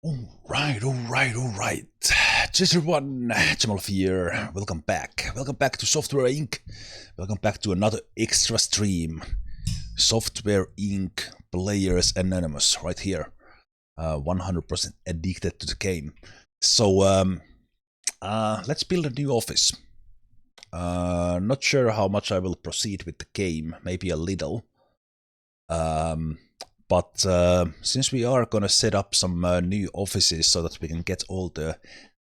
Alright. Just everyone, Zemalf here. Welcome back. Welcome back to Software Inc. Welcome back to another extra stream. Software Inc. Players Anonymous, right here. 100% addicted to the game. So, let's build a new office. Not sure how much I will proceed with the game, maybe a little. But since we are gonna set up some new offices so that we can get all the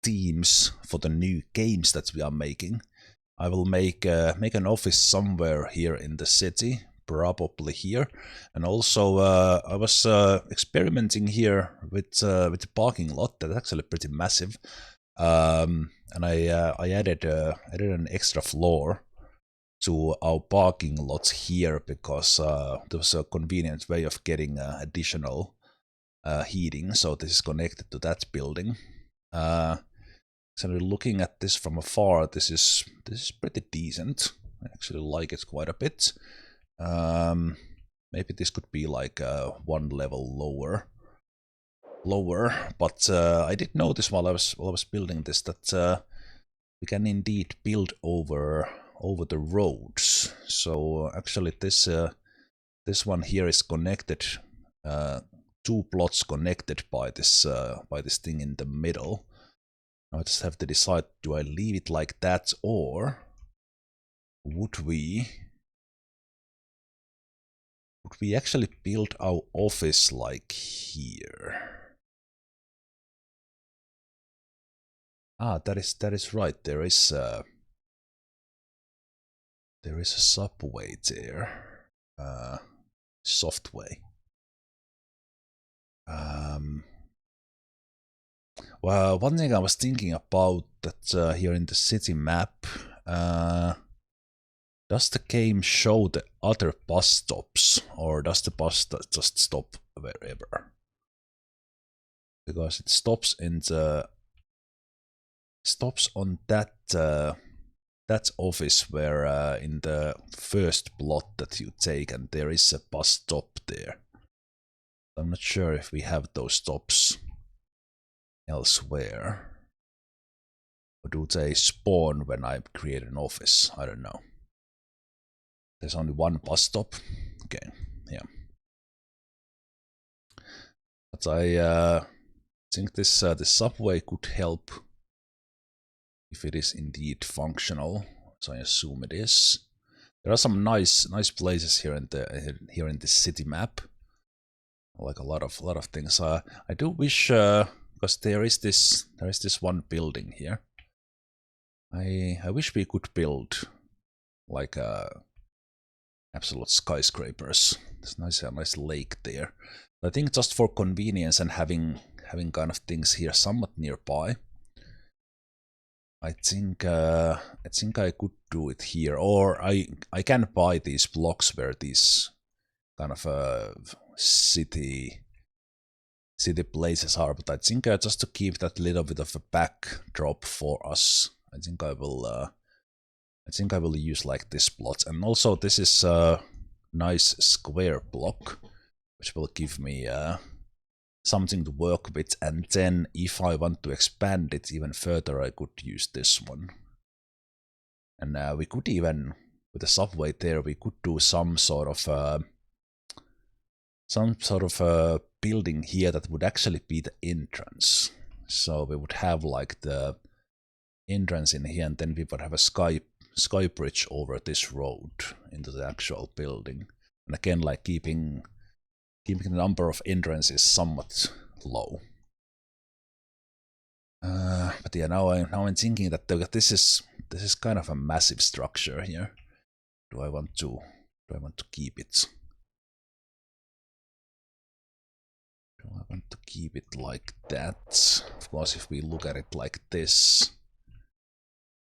teams for the new games that we are making, I will make an office somewhere here in the city, probably here. And also I was experimenting here with the parking lot. That's actually pretty massive. And I added an extra floor to our parking lots here because there was a convenient way of getting additional heating, so this is connected to that building. So looking at this from afar, this is pretty decent. I actually like it quite a bit. Maybe this could be like one level lower, but I did notice while I was building this that we can indeed build over the roads. So actually this one here is connected, two plots connected by this thing in the middle. Now I just have to decide, do I leave it like that, or would we actually build our office like here? Ah, that is right. There is a subway there, softway. Well, one thing I was thinking about that here in the city map, does the game show the other bus stops, or does the bus just stop wherever? Because it stops on that office where in the first plot that you take, and there is a bus stop there. I'm not sure if we have those stops elsewhere, or do they spawn when I create an office? I don't know. There's only one bus stop. Okay, yeah. But I think this subway could help if it is indeed functional. So I assume it is. There are some nice places here in the city map. Like a lot of things. I do wish, because there is this one building here. I wish we could build like absolute skyscrapers. There's a nice lake there. But I think just for convenience and having kind of things here somewhat nearby, I think I could do it here, or I can buy these blocks where these kind of city places are, but I think just to keep that little bit of a backdrop for us, I think I will use like this plot. And also this is a nice square block, which will give me something to work with. And then if I want to expand it even further, I could use this one. And we could even, with the subway there, we could do some sort of building here that would actually be the entrance. So we would have like the entrance in here, and then we would have a sky bridge over this road into the actual building. And again, like keeping the number of entrances somewhat low. But yeah, now I'm thinking that this is kind of a massive structure here. Do I want to keep it? Do I want to keep it like that? Of course, if we look at it like this,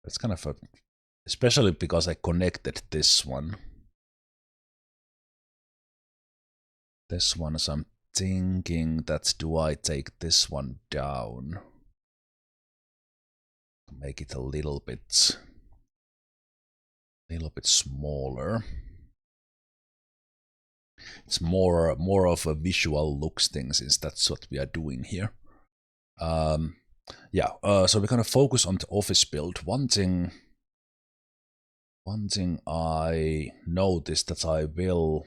it's kind of especially because I connected this one. So I'm thinking that, do I take this one down? Make it a little bit smaller. It's more of a visual looks thing, since that's what we are doing here. Yeah, so we're gonna focus on the office build. One thing I noticed that I will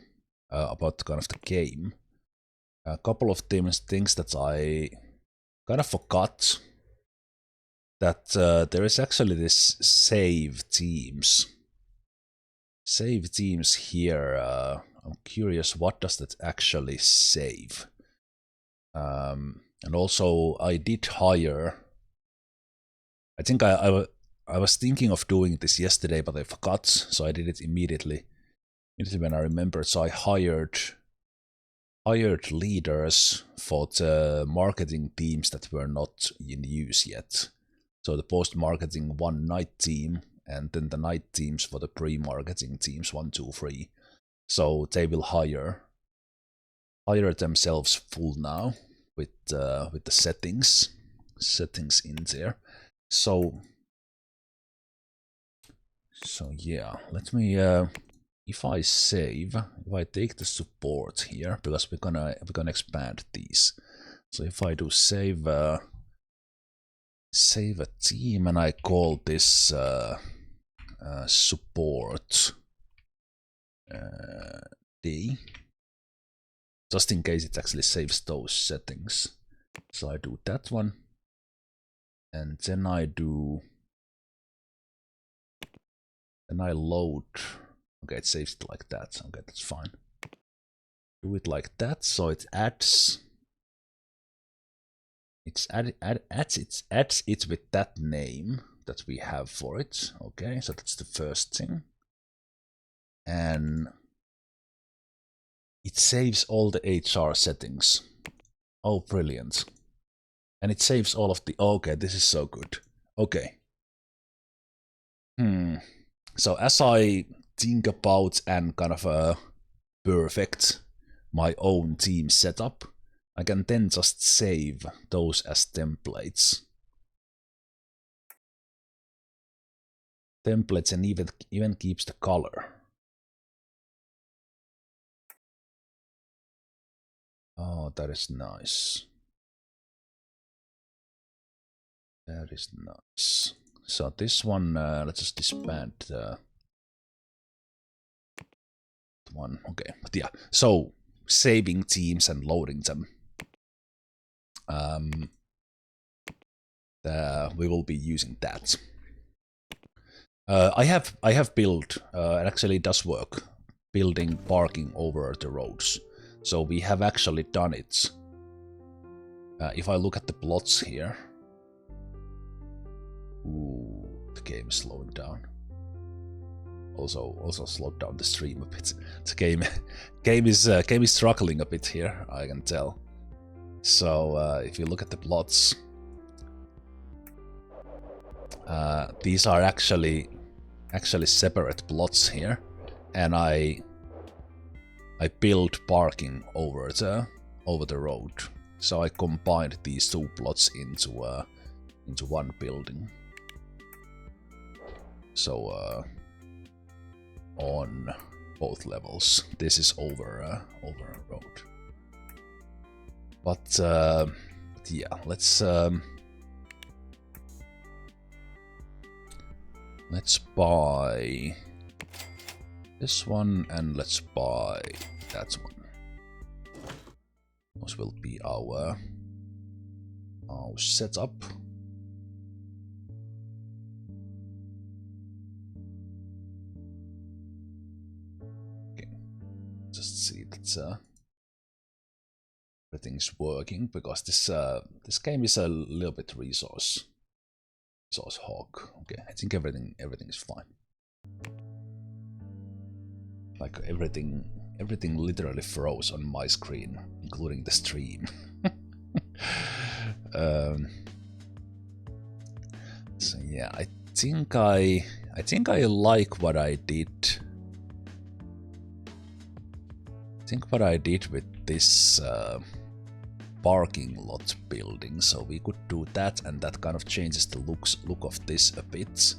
about kind of the game. A couple of things that I kind of forgot. That there is actually this save teams. Save teams here. I'm curious, what does that actually save? And also, I did hire. I think I was thinking of doing this yesterday, but I forgot, so I did it immediately when I remembered. So I hired leaders for the marketing teams that were not in use yet. So the post-marketing 1 night team, and then the night teams for the pre-marketing teams 1, 2, 3. So they will hire themselves full now with the settings in there. So yeah, let me if I take the support here, because we're gonna expand these. So if I do save a team, and I call this support D, just in case it actually saves those settings. So I do that one, and then I load. Okay, it saves it like that. Okay, that's fine. Do it like that, so it adds. Adds it with that name that we have for it. Okay, so that's the first thing. And it saves all the HR settings. Oh, brilliant. And it saves all of the... Okay, this is so good. Okay. So as I think about and kind of perfect my own team setup, I can then just save those as templates. And even keeps the color. Oh, that is nice. That is nice. So this one, let's just disband the one. Okay, but yeah. So saving teams and loading them. We will be using that. I have built. It actually does work. Building parking over the roads. So we have actually done it. If I look at the plots here. Ooh, the game is slowing down. Also slowed down the stream a bit. The game is struggling a bit here, I can tell. So if you look at the plots, these are actually separate plots here, and I built parking over the road. So I combined these two plots into one building. So on both levels, this is over a road. But yeah, let's buy this one, and let's buy that one. Those will be our setup. Okay, just see that everything's working, because this game is a little bit resource hog. Okay, I think everything is fine. Like everything literally froze on my screen, including the stream. So yeah, I think I like what I did. I think what I did with this parking lot building, so we could do that, and that kind of changes the look of this a bit,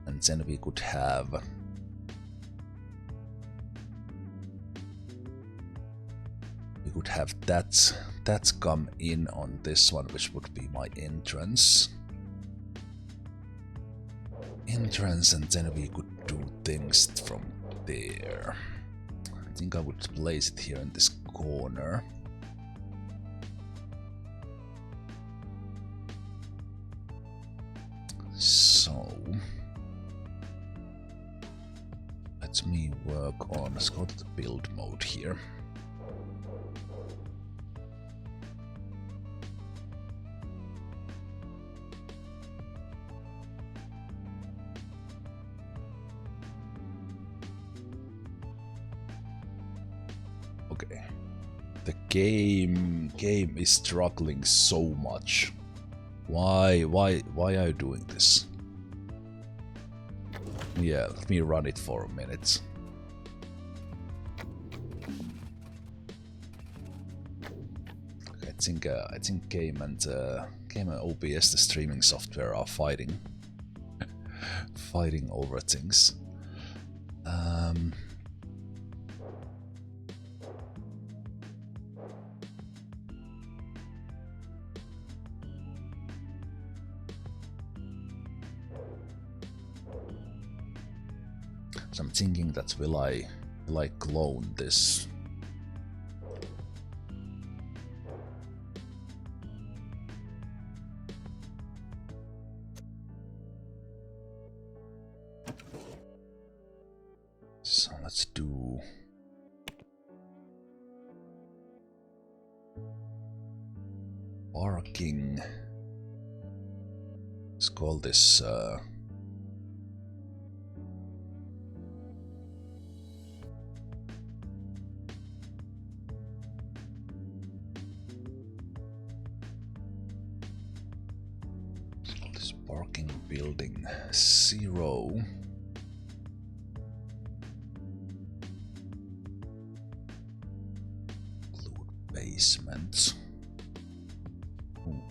and then we could have we could have that come in on this one, which would be my entrance. And then we could do things from there. I think I would place it here in this corner. So let me work on, let's go to the build mode here. Okay, the game is struggling so much. Why are you doing this? Yeah, let me run it for a minute. Okay, I think game and OBS, the streaming software, are fighting over things. So I'm thinking that will I clone this? So let's do parking. Let's call this parking building 0. Include basements.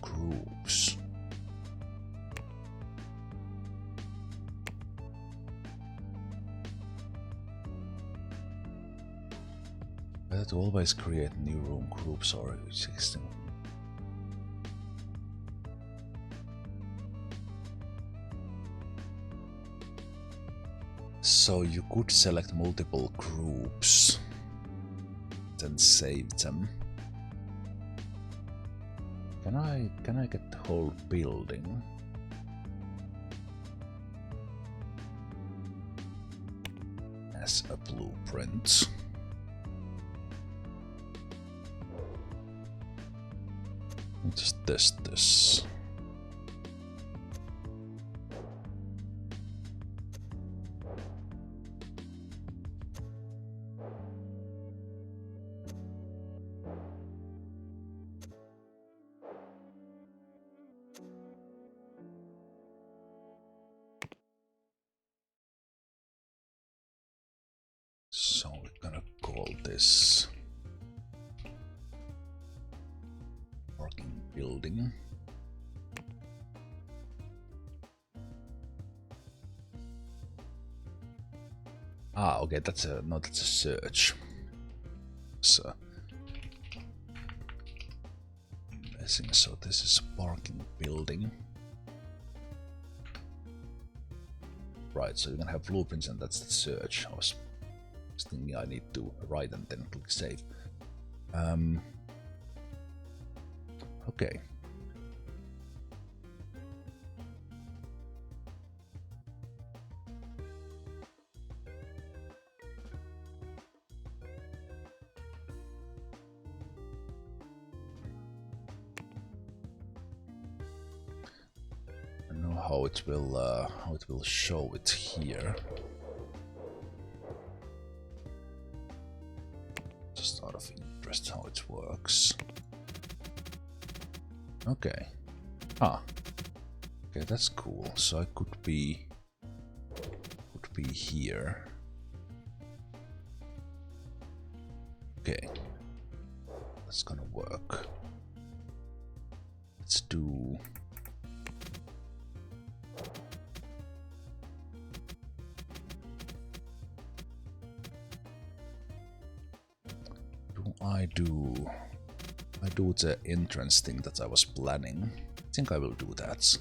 Groups. Better to always create new room groups or existing. So you could select multiple groups, then save them. Can I get the whole building? As a blueprint. Just test this. So we're gonna call this parking building. Ah, okay, that's a search. So so this is a parking building. Right, so you're gonna have blueprints and that's the search. I was thinking I need to write and then click save. Okay. I don't know how it will show it here. Just out of interest how it works. Okay. Ah. Okay, that's cool. So I could be here. Okay. That's gonna work. Let's do I do the entrance thing that I was planning, I think I will do that.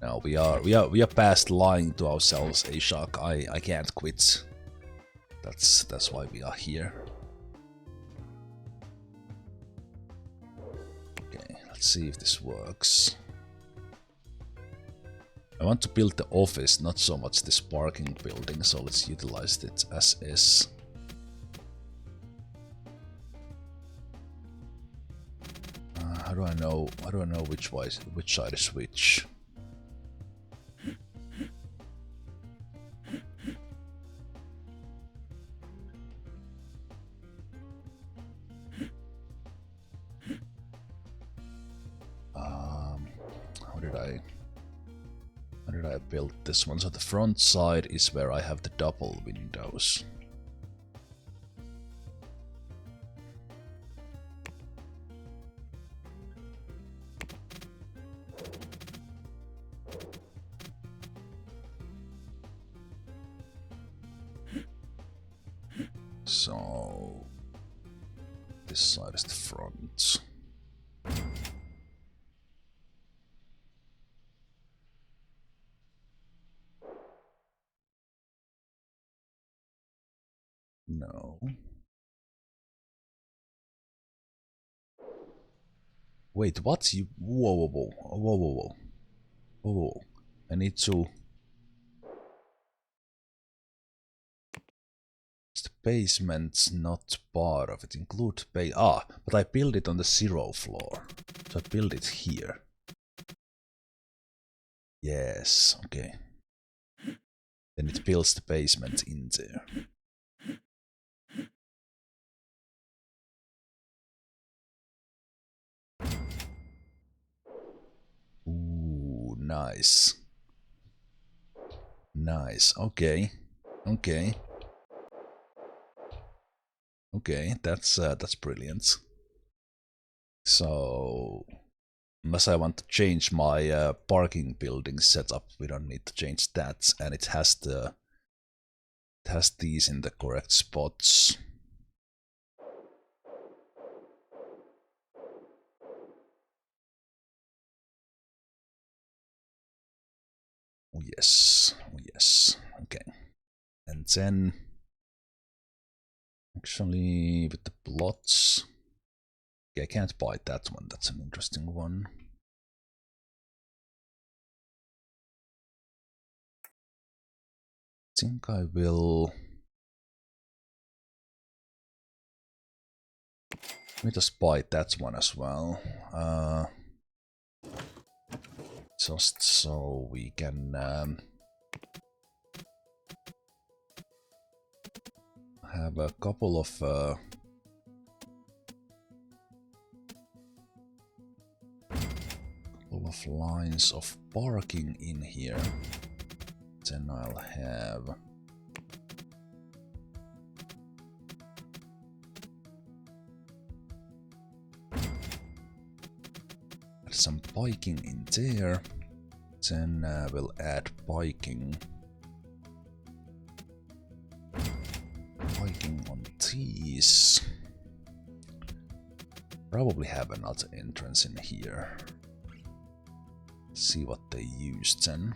No, we are past lying to ourselves, Ashok. I can't quit. That's why we are here. Okay, let's see if this works. I want to build the office, not so much this parking building, so let's utilize it as is. How do I know which side is which? How did I build this one? So the front side is where I have the double windows. So this side is the front. No. Wait, what? You? Whoa. I need to. The basement's not part of it. Include base. But I built it on the 0 floor. So I built it here. Yes, okay. Then it builds the basement in there. Ooh, nice. Nice, okay. Okay, that's brilliant. So, unless I want to change my parking building setup, we don't need to change that, and it has these in the correct spots. Oh yes, okay. And then, actually, with the plots, okay, I can't buy that one, that's an interesting one. I think I will... Let me just buy that one as well. Just so we can have a couple of lines of parking in here. Then I'll have some biking in there. Then we'll add biking on these. Probably have another entrance in here. See what they use then.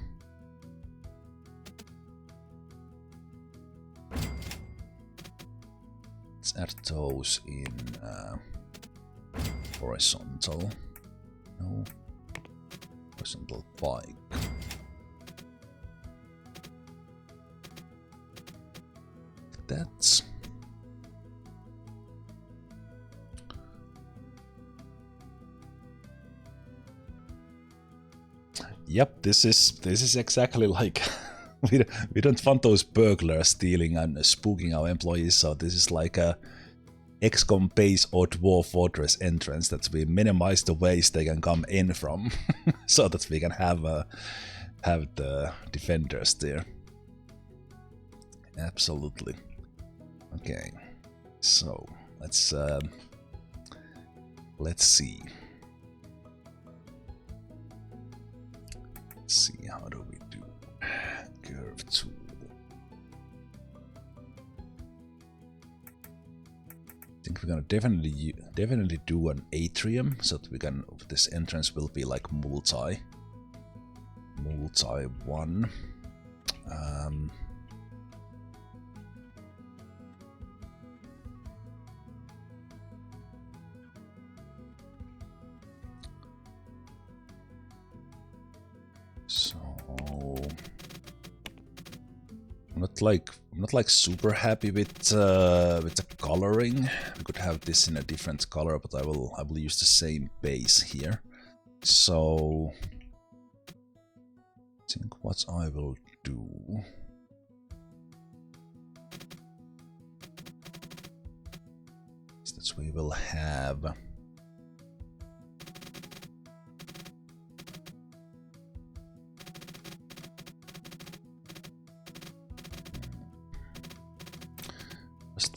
Let's add those in horizontal. No, horizontal bike. That's yep. This is exactly like we don't want those burglars stealing and spooking our employees. So this is like a XCOM base or Dwarf Fortress entrance that we minimize the ways they can come in from, so that we can have the defenders there. Absolutely. Okay, so let's see. Let's see, how do we do curve tool? we're gonna definitely do an atrium so that we can. This entrance will be like multi one. So I'm not like super happy with the coloring. We could have this in a different color, but I will use the same base here. So I think what I will do is that we will have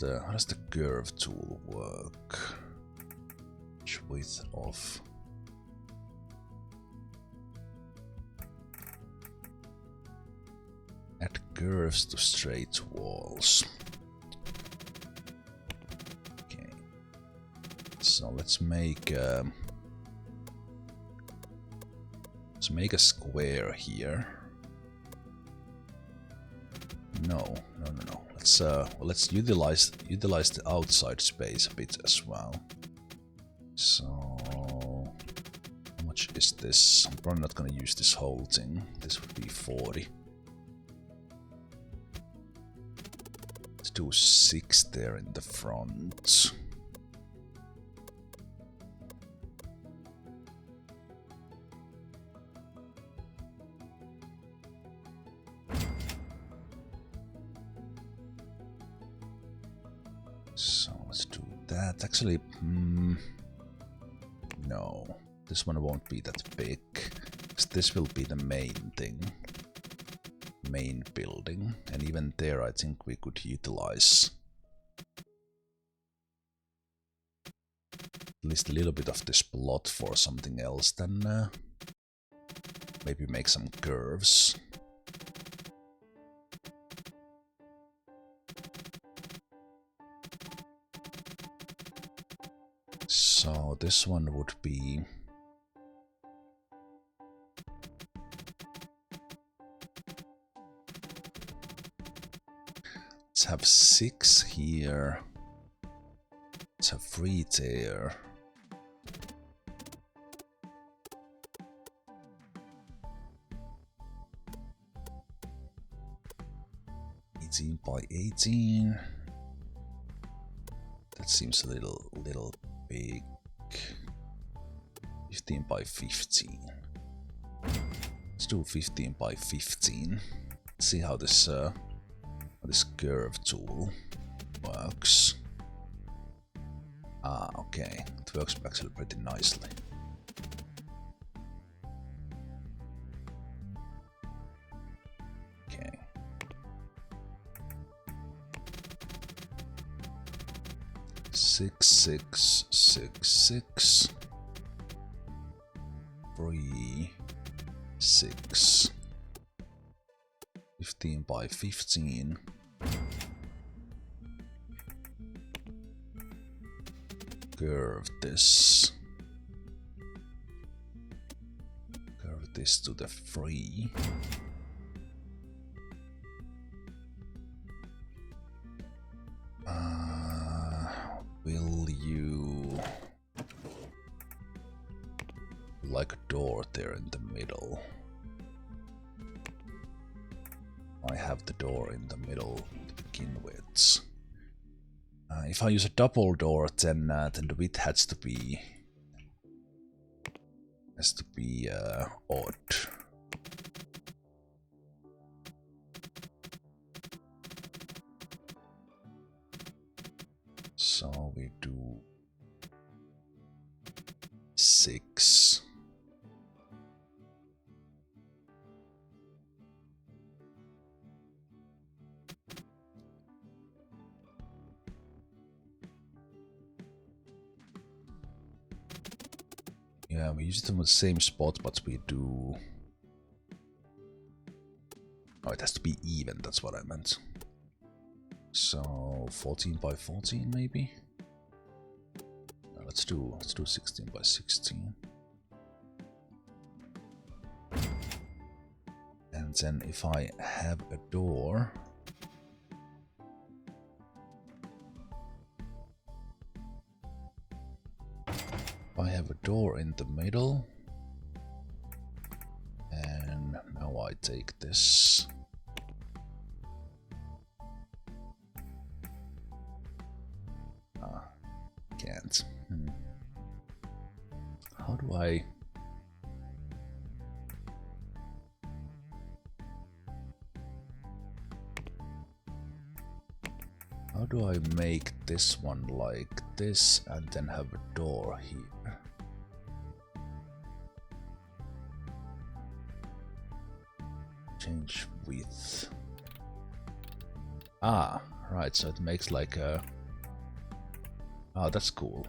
how does the curve tool work? Which width of add curves to straight walls. Okay, so let's make a square here. No. Let's utilize the outside space a bit as well. So how much is this? I'm probably not gonna use this whole thing. This would be 40. Let's do 6 there in the front. So let's do that. Actually, no, this one won't be that big. This will be the main thing, main building, and even there I think we could utilize at least a little bit of this plot for something else than maybe make some curves. So this one would be let's have 6 here. Let's have 3 there. By 18. That seems a little big. 15 by 15. Let's do 15 by 15. Let's see how this curve tool works. Ah, okay. It works actually pretty nicely. Okay. Six, 6, 6, 6. 3, 6. 15 by 15. Curve this. Curve this to the 3. Will you like a door there in the middle? I have the door in the middle to begin with. If I use a double door, then the width has to be odd. So we do 6. Yeah, we use it on the same spot, but we do... Oh, it has to be even, that's what I meant. So 14 by 14 maybe? let's do 16 by 16. And then if I have a door, in the middle, and now I take this. Can't. How do I? How do I make this one like this and then have a door here? Change width. Ah, right, so it makes like a... Oh, that's cool.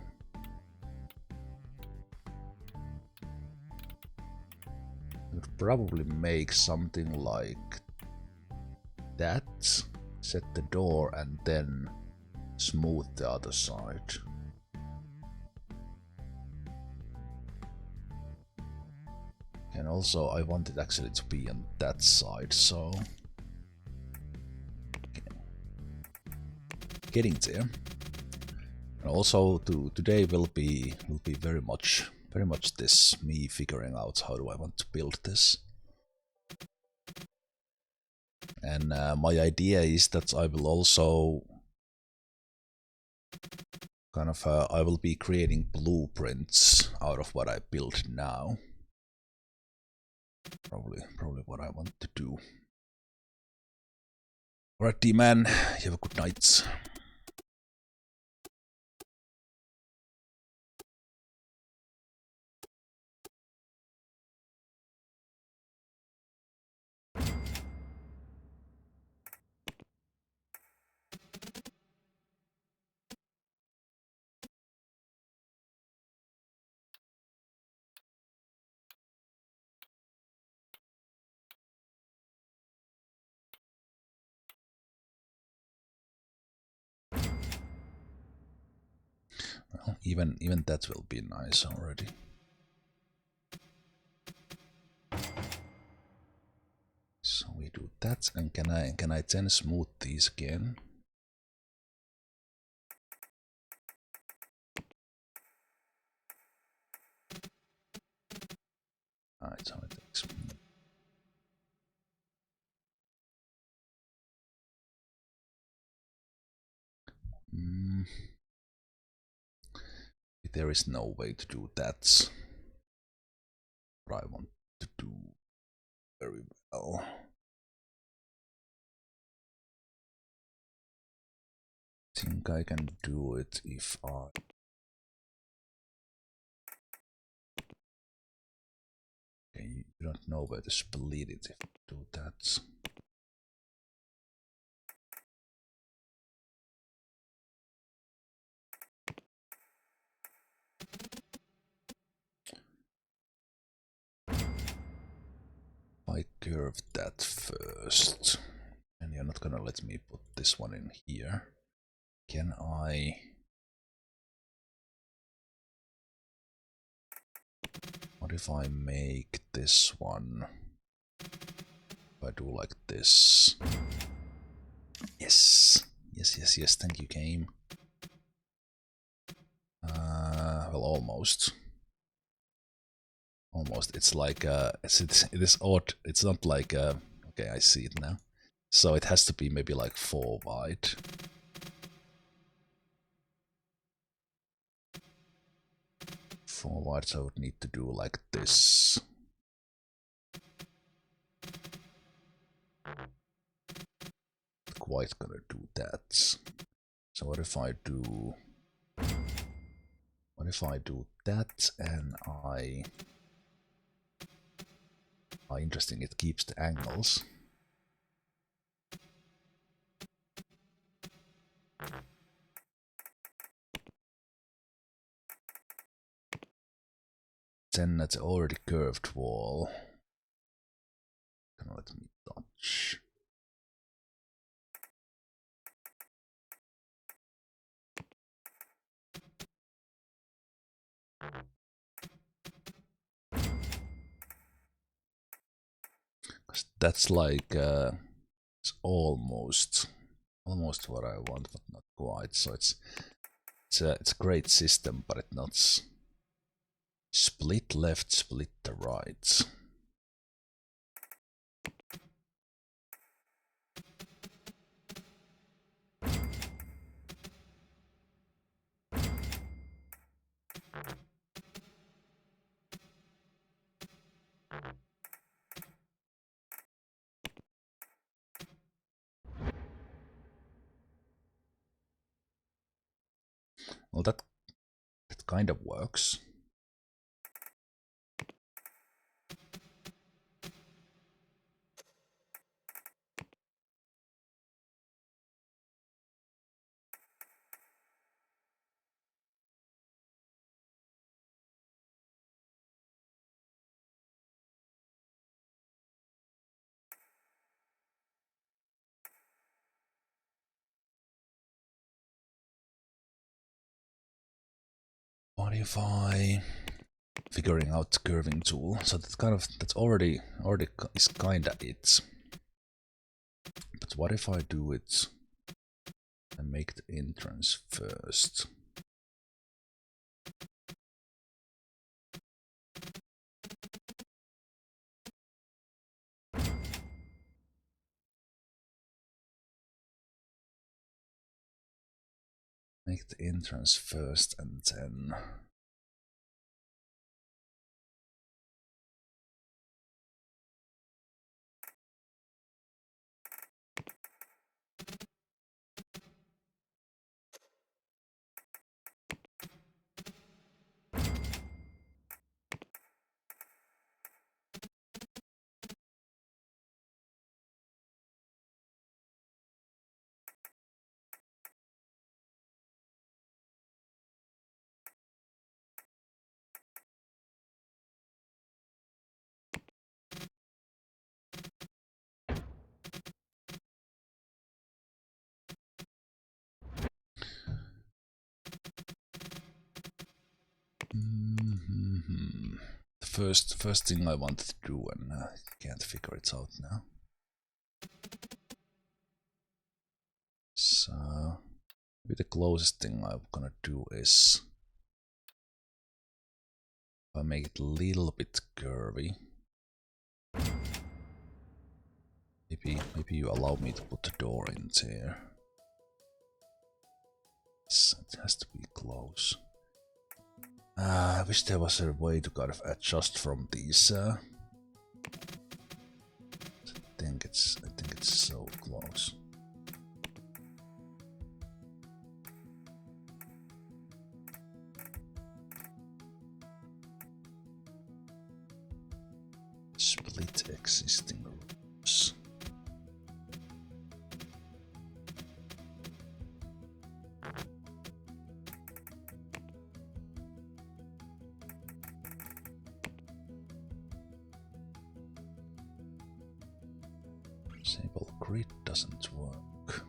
It would probably make something like that. Set the door and then smooth the other side. And also I want it actually to be on that side, so okay. Getting there. And also today will be very much this me figuring out how do I want to build this. And my idea is that I will also kind of I will be creating blueprints out of what I build now. Probably what I want to do. Alright, D-Man, you have a good night. Well, even that will be nice already. So we do that, and can I then smooth these again? Alright, so it takes. There is no way to do that. What I want to do very well. I think I can do it if I... Okay, you don't know where to split it if you do that. I curve that first. And you're not gonna let me put this one in here. Can I... What if I make this one? If I do like this. Yes! Yes, thank you, game. Well, almost. Almost. It's like, it is odd. It's not like, okay, I see it now. So it has to be maybe like 4 wide. Forward, so I would need to do like this. Not quite gonna do that. So what if I do... What if I do that and I... Oh, interesting, it keeps the angles. Then that's already curved wall. Can let me touch. That's like it's almost what I want, but not quite. So it's a great system, but it's not split left, split the right. Well, that kind of works. What if I figuring out the curving tool? So that's already is kinda it. But what if I do it and make the entrance first? Make the entrance first and then... The first thing I wanted to do, and I can't figure it out now. So maybe the closest thing I'm gonna do is if I make it a little bit curvy. Maybe you allow me to put the door in there. It has to be close. I wish there was a way to kind of adjust from these. I think it's so close. Split existing rooms. Disable grid doesn't work.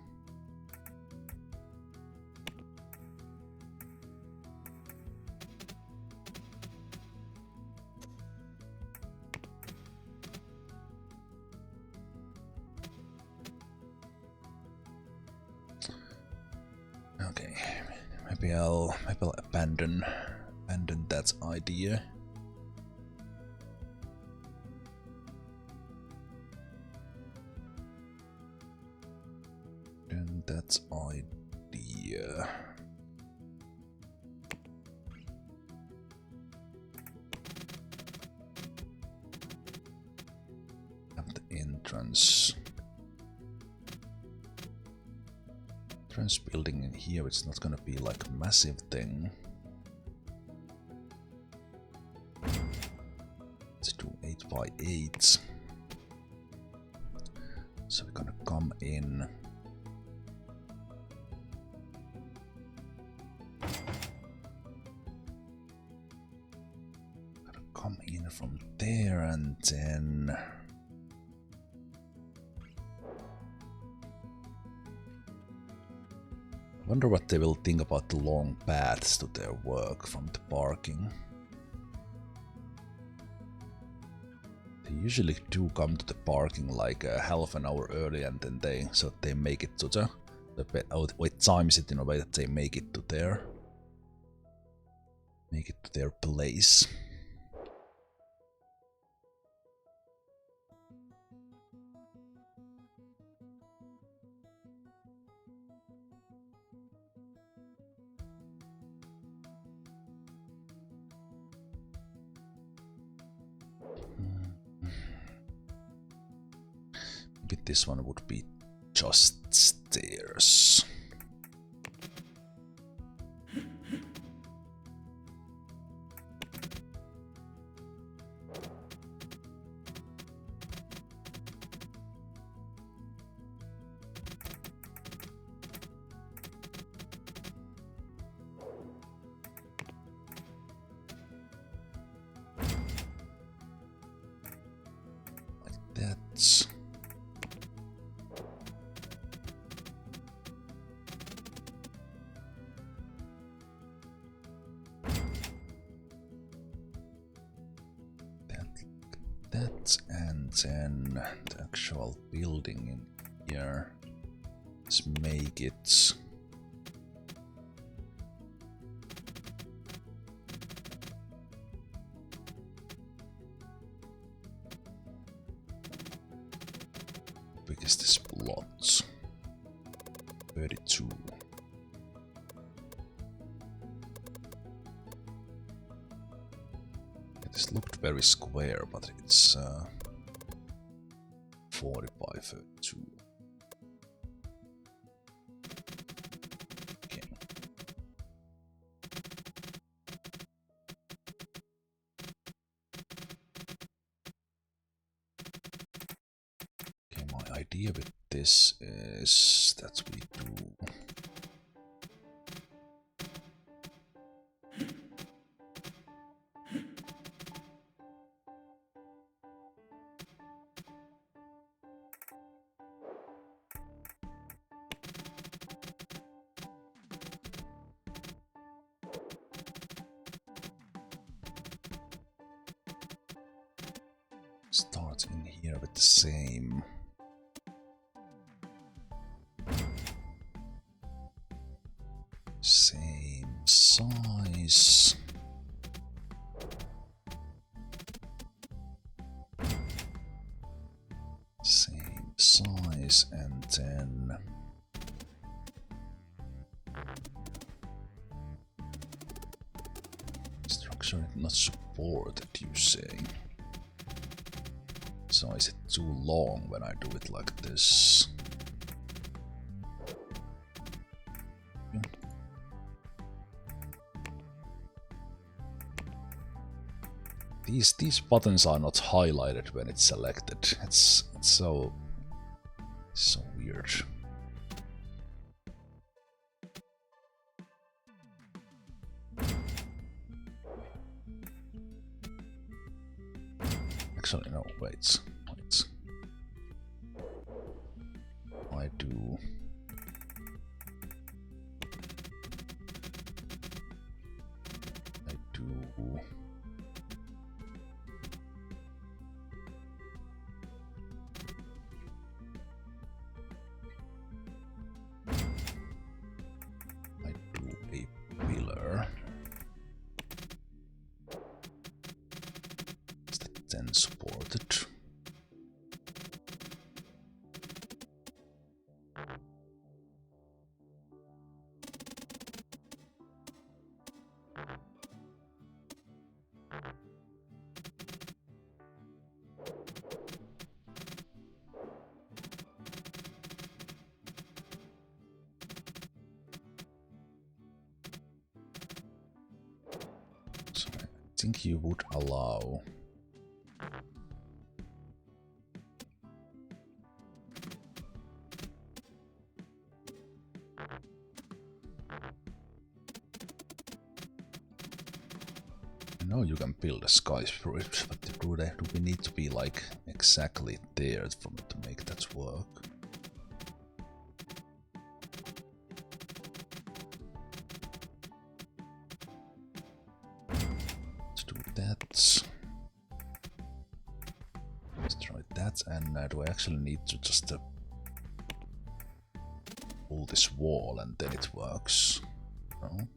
Okay, maybe I'll abandon that idea. And that idea. Have the entrance building in here. It's not gonna be like a massive thing. Let's do 8 by 8. So we're gonna come in. Come in from there and then Wonder what they will think about the long paths to their work from the parking. They usually do come to the parking like half an hour early, and then they make it to the it times it in a way that they make it to their place. Maybe this one would be just stairs. Like that. And then the actual building in here. Let's make it big is this plot? 32. This looked very square, but it's 40 by 32. Okay. Okay, my idea with this is that we do start in here with the same size. Same size, and then structure not supported, you say? So is it too long when I do it like this? These buttons are not highlighted when it's selected. It's so weird. Actually, no, wait. I do. A pillar. Is that then supported? So I think you would allow I know you can build a skyscraper, but do we need to be like exactly there to make that work? that. Destroy that, and do I actually need to just pull this wall and then it works? No.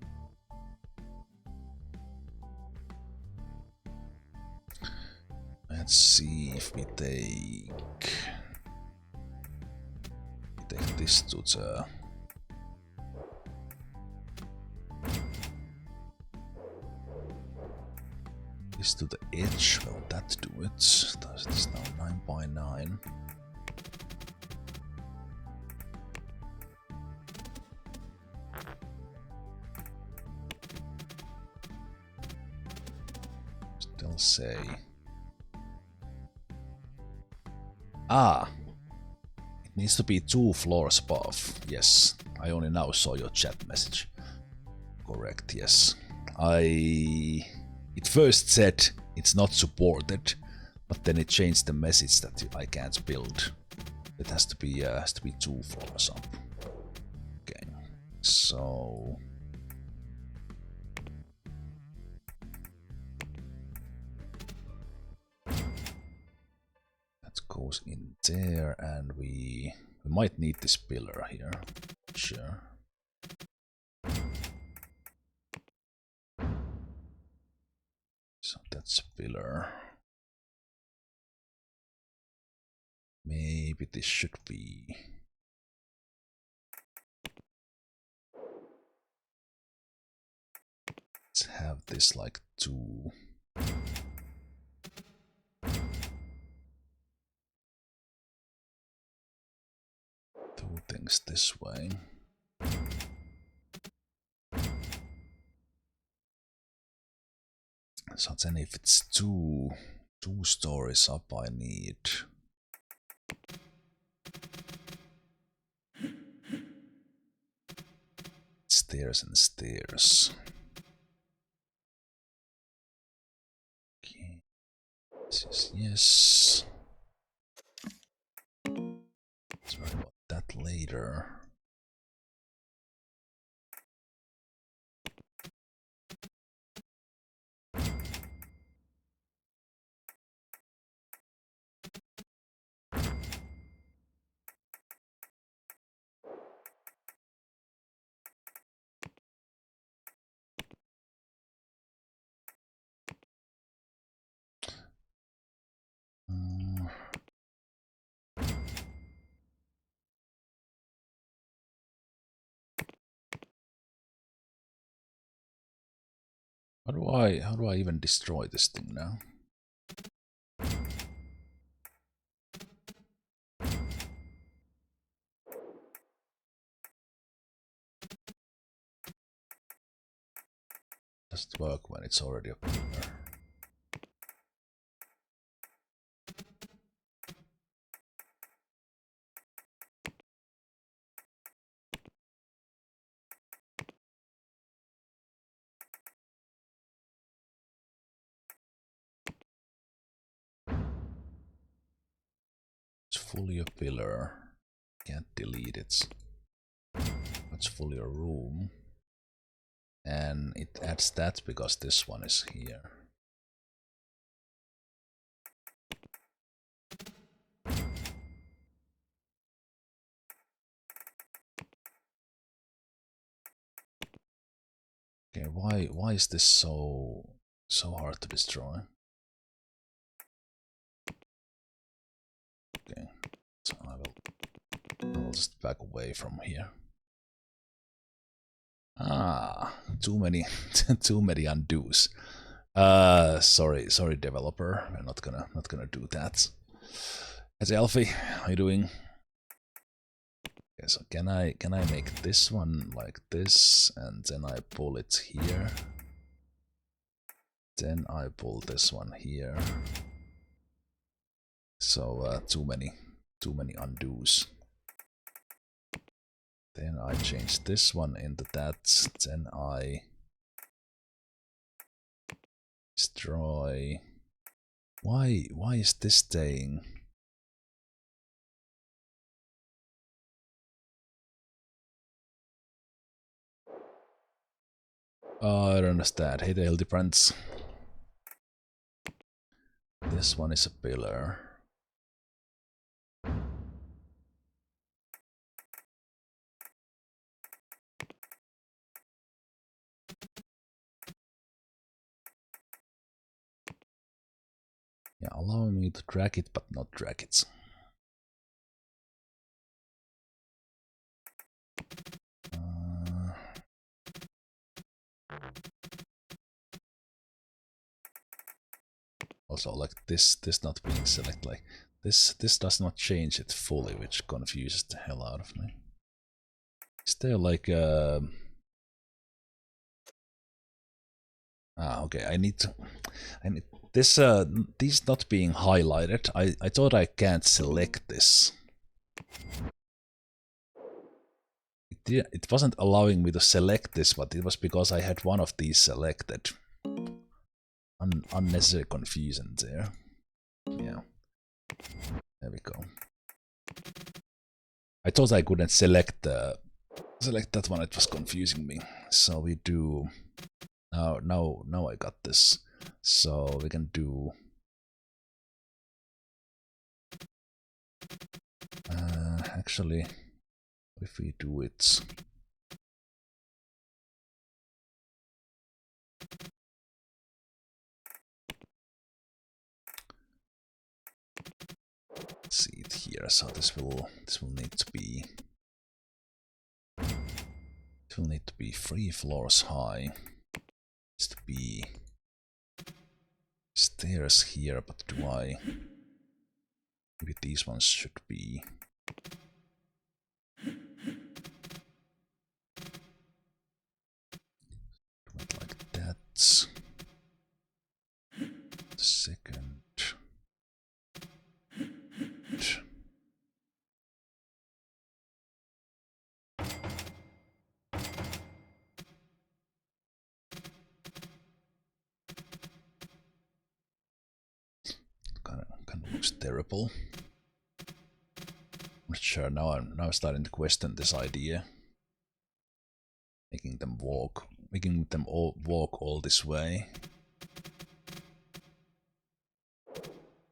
Let's see if we take this to the edge. Will that do it? Does it now 9 by 9? Still say. Ah! It needs to be 2 floors above. Yes, I only now saw your chat message. Correct, yes. It first said it's not supported, but then it changed the message that I can't build. It has to be 2 floors up. Okay, so that goes in there, and we might need this pillar here. Sure. So that's a pillar. Maybe this should be. Let's have this like 2. Two things this way. So then if it's two stories up, I need stairs and stairs. Okay. This is yes. Let's worry about that later. How do I even destroy this thing now? Does it work when it's already up there? It's fully a pillar. Can't delete it. It's fully a room. And it adds that because this one is here. Okay, why is this so hard to destroy? Okay, so I will just back away from here. Ah, too many too many undos. Sorry developer. We're not gonna do that. Hey Alfie, how you doing? Okay, so can I make this one like this, and then I pull it here. Then I pull this one here. So too many undos. Then I change this one into that. Then I destroy. Why is this staying? I don't understand. Hey, the healthy friends. This one is a pillar. Yeah, allow me to drag it, but not drag it. Also, like this not being selected, like this does not change it fully, which confuses the hell out of me. Is there like okay, I need this these not being highlighted. I thought I can't select this. It wasn't allowing me to select this, but it was because I had one of these selected. Unnecessary confusion there. Yeah. There we go. I thought I couldn't select that one. It was confusing me. So we do now I got this. So we can do actually if we do it see it here. So this will need to be 3 floors high. It's to be stairs here, but do I maybe these ones should be do it like that. The second kind of looks terrible. I'm not sure. Now I'm starting to question this idea. Making them all walk all this way.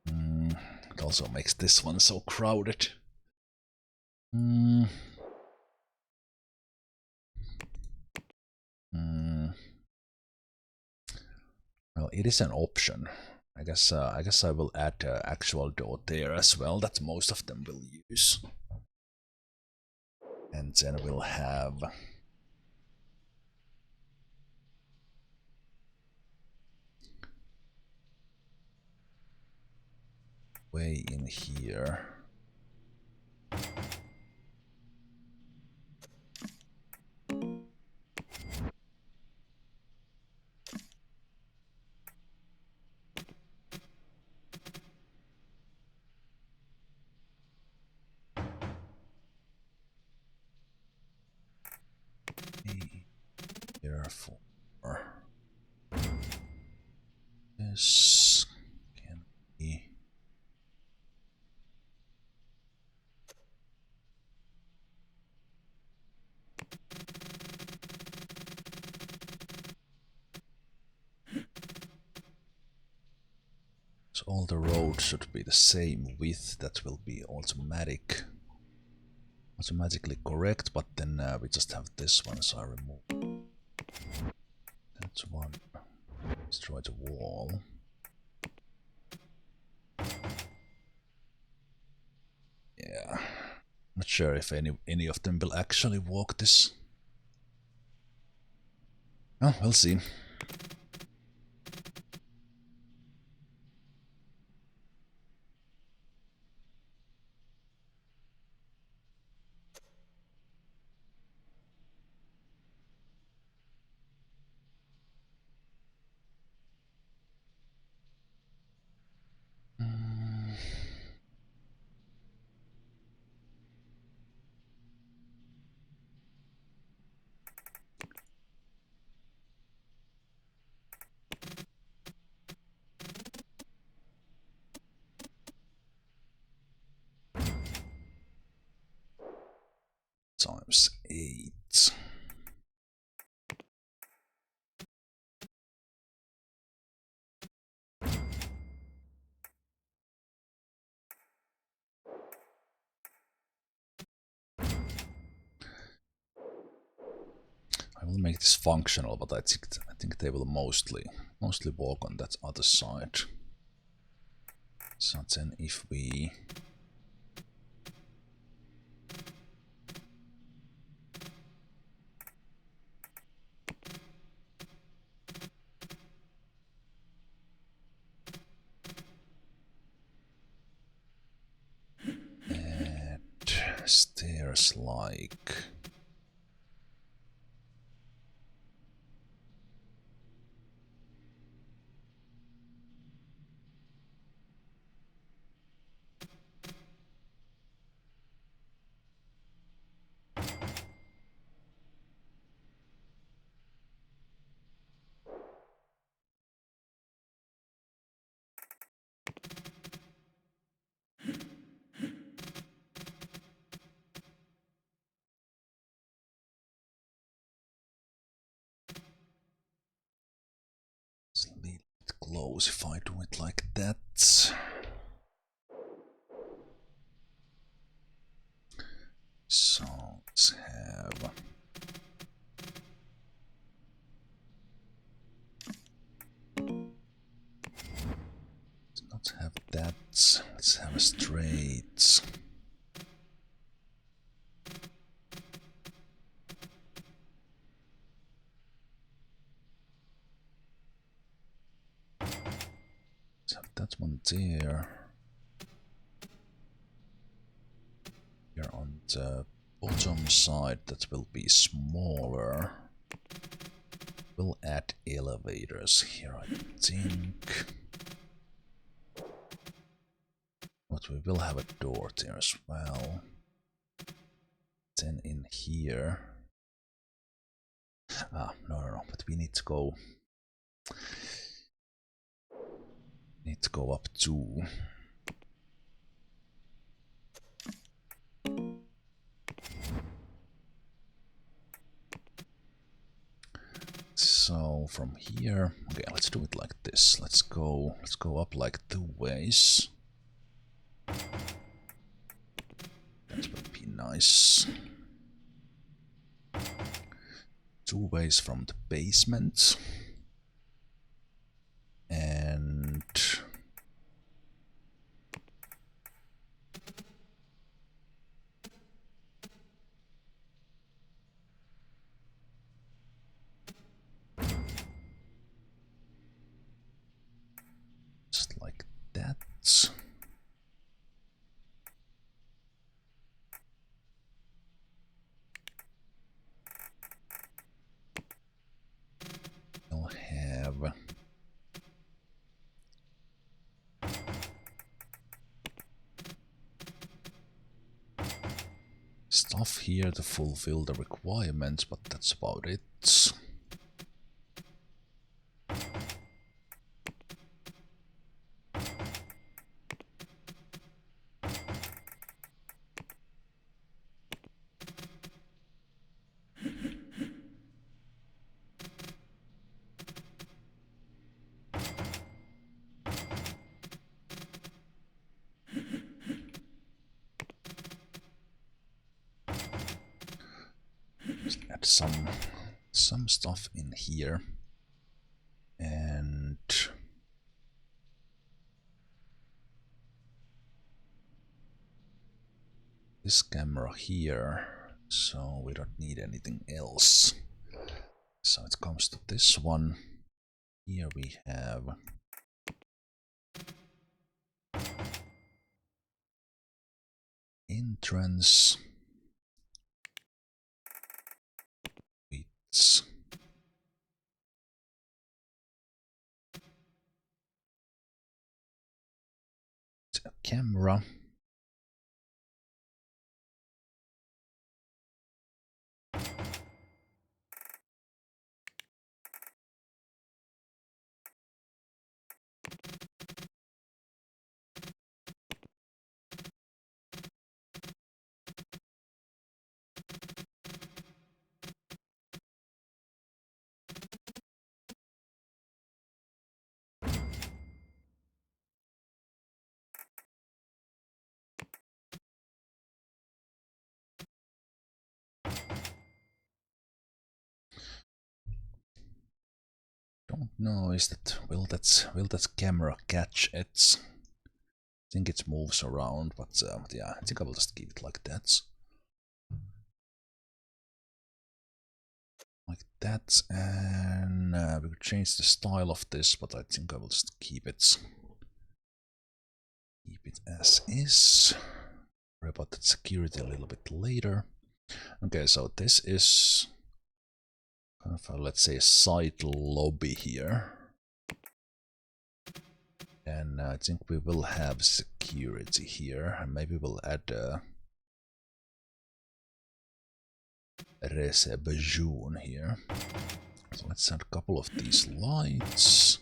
It also makes this one so crowded. Well, it is an option. I guess I will add actual door there as well that most of them will use. And then we'll have way in here. Here for this can be so all the roads should be the same width. That will be automatically correct, but then we just have this one, so I remove that's one. Destroy the wall. Yeah, not sure if any of them will actually walk this. Oh, we'll see. Times 8. will make this functional, but I think they will mostly walk on that other side. So then if we add stairs like it's a little bit close if I do it like that. So let's have let's not have that. Let's have a straight. Let's have that one there. Here on the bottom side, that will be smaller. We'll add elevators here, I think. But we will have a door there as well. Then in here. No, but we need to go. Need to go up 2. So from here, okay, let's do it like this. Let's go up like 2 ways. That will be nice. 2 ways from the basement. And just like that. We'll have stuff here to fulfill the requirements, but that's about it. Just add some stuff in here. And this camera here, so we don't need anything else. So it comes to this one. Here we have entrance. It's a camera. don't know. Is that will that camera catch it? I think it moves around, but yeah, I think I will just keep it like that. Like that, and we could change the style of this, but I think I will just keep it as is. Worry about that security a little bit later. Okay, so this is kind of a, let's say, a side lobby here. And I think we will have security here, and maybe we'll add a reception here. So let's add a couple of these lights.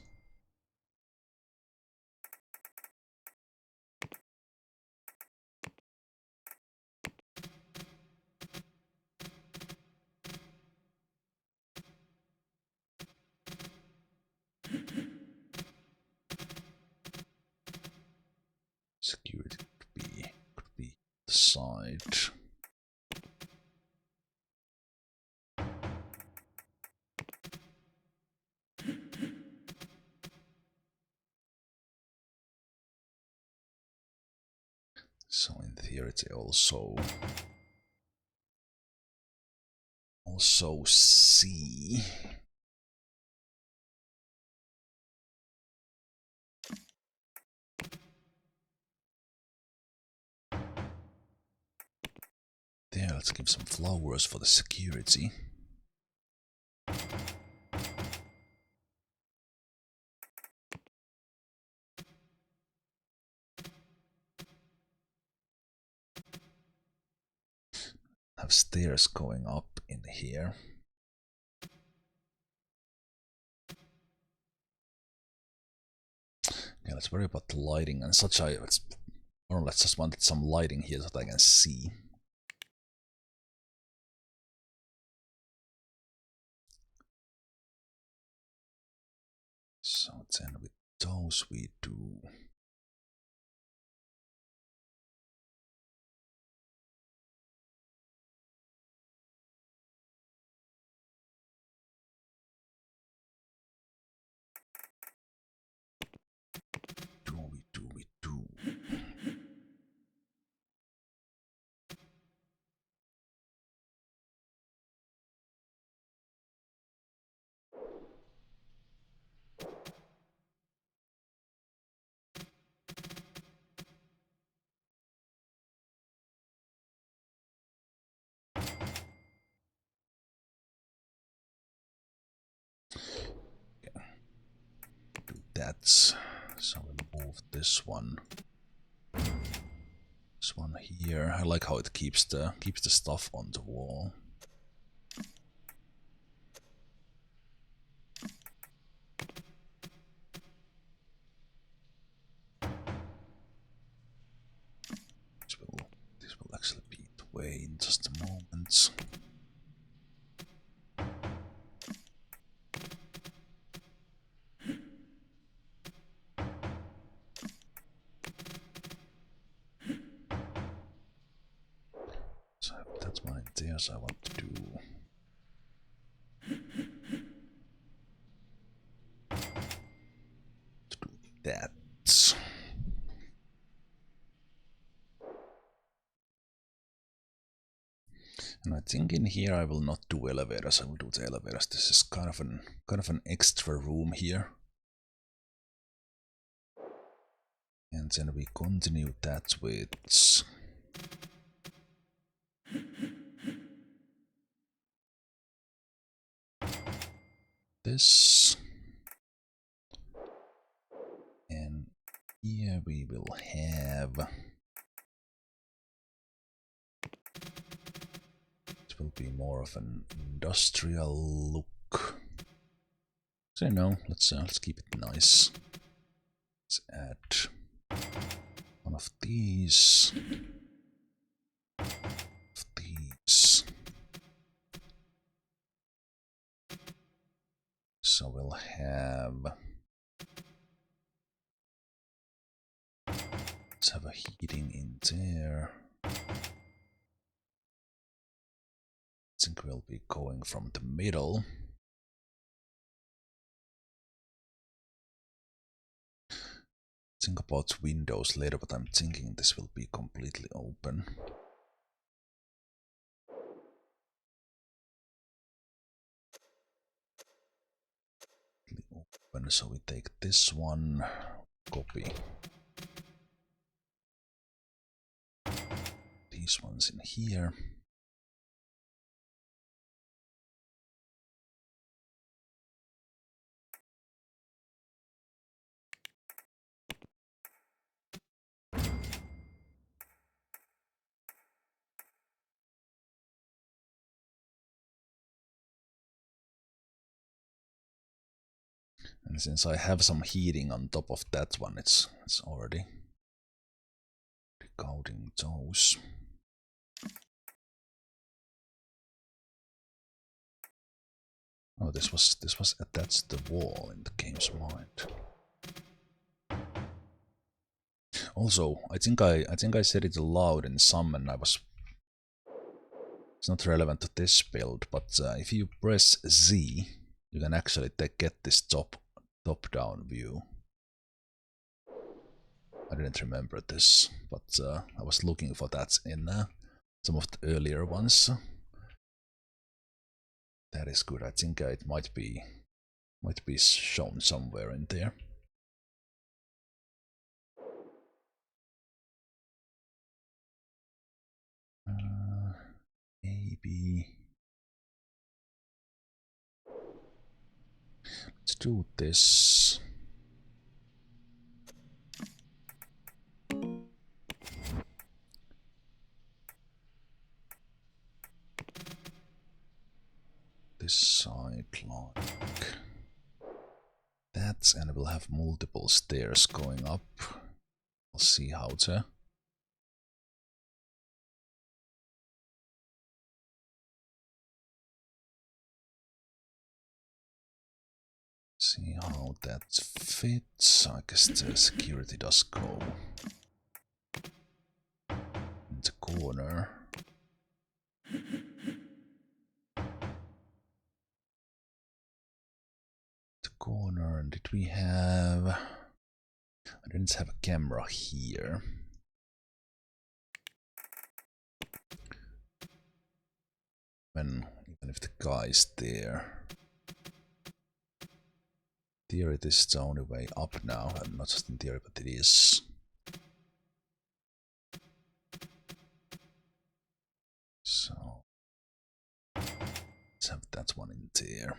Security could be the side. So in theory, they also see. There, let's give some flowers for the security. Have stairs going up in here. Yeah, let's worry about the lighting and such. Or let's just wanted some lighting here so that I can see. So then with those we do. We do. Do that. So we'll move this one. This one here. I like how it keeps the stuff on the wall. This will actually be the way in just a moment. So that's one idea, so I want to do that. And I think in here I will not do elevators, I will do the elevators. This is kind of an extra room here. And then we continue that with this. And here we will have, it will be more of an industrial look. So no, let's keep it nice. Let's add one of these. So we'll have, let's have a heating in there. I think we'll be going from the middle. think about windows later, but I'm thinking this will be completely open. Open, so we take this one, copy these ones in here. And since I have some heating on top of that one, it's already counting those. Oh, this was attached to the wall in the game's mind. Also, I think I said it aloud in some, and it's not relevant to this build, but if you press Z, you can actually get this top-down view. I didn't remember this, but I was looking for that in some of the earlier ones. That is good. I think it might be shown somewhere in there. Maybe. Let's do this. This side like that, and we'll have multiple stairs going up. We'll see how to. See how that fits. I guess the security does go in the corner. The corner, and did we have... I didn't have a camera here. Even if the guy's there. Theory, this is the only way up now, and not just in theory, but it is. So let's have that one in there.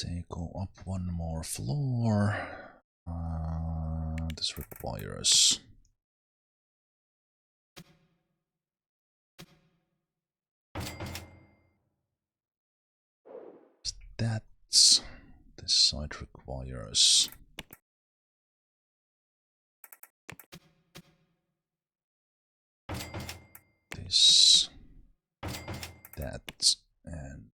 They go up one more floor. This requires that. This side requires this, that, and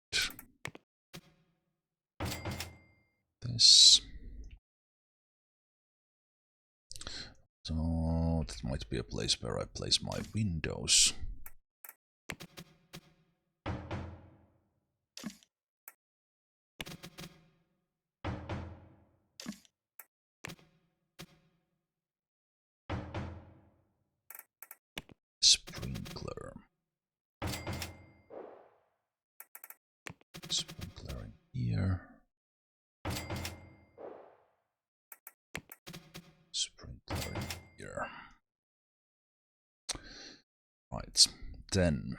this. So that might be a place where I place my windows. Sprinkler. Sprinkler in here. Sprinkler in here. Right, then.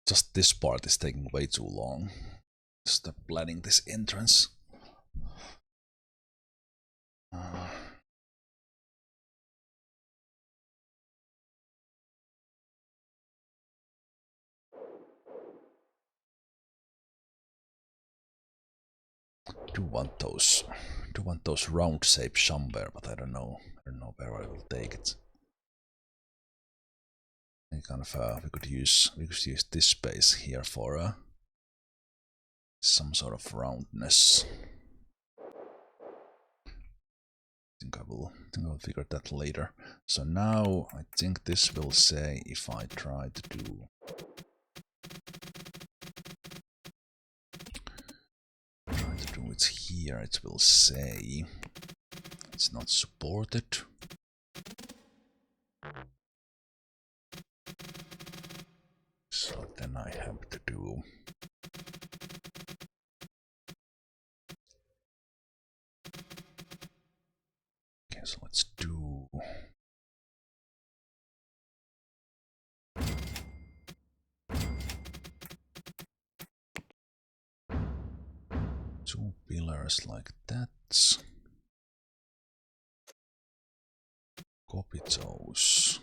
Just this part is taking way too long. Just planning this entrance. Do want those round shapes somewhere, but I don't know where I will take it. And kind of we could use this space here for some sort of roundness. I think I will figure that later. So now I think this will say, if I try to do it here, it will say it's not supported. So then I have to do okay, so let's do two pillars like that. Copy those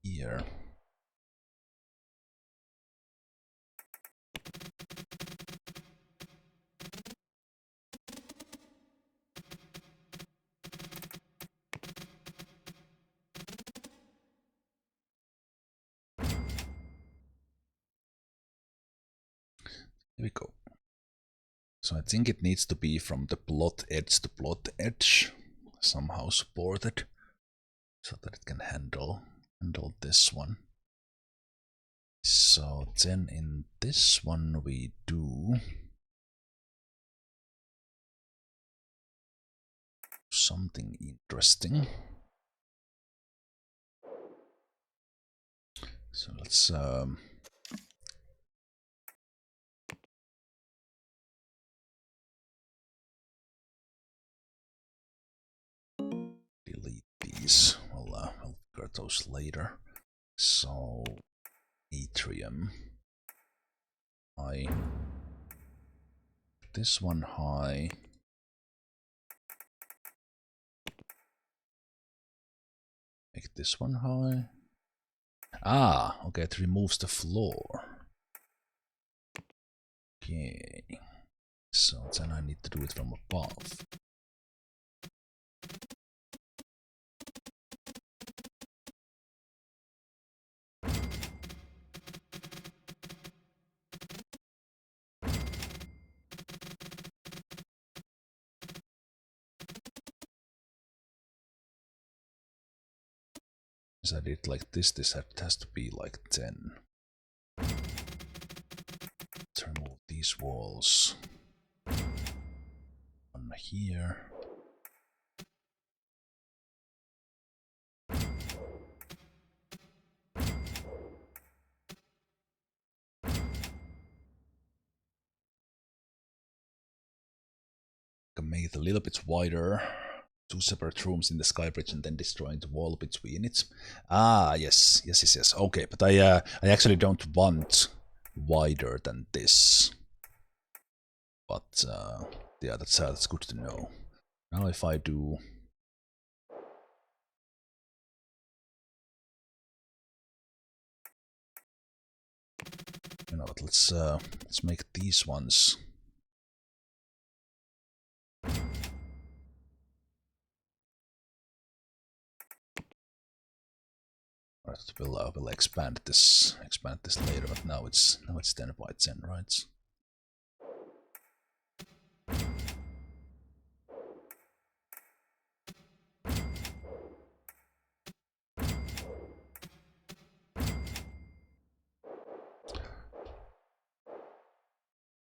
here. Here we go. So I think it needs to be from the plot edge to plot edge, somehow supported, so that it can handle this one. So then in this one we do something interesting. So let's delete these. I'll figure those later. So atrium high. This one high. Make this one high. Ah, okay, it removes the floor. Okay. So then I need to do it from above. Is I did like this has to be like 10. Let's remove these walls. One here. Can make it a little bit wider. 2 separate rooms in the sky bridge and then destroying the wall between it. Ah, yes. Okay, but I actually don't want wider than this. But yeah, that's good to know. Now if I do you know what, let's make these ones we'll expand this later, but now it's 10 by 10, right?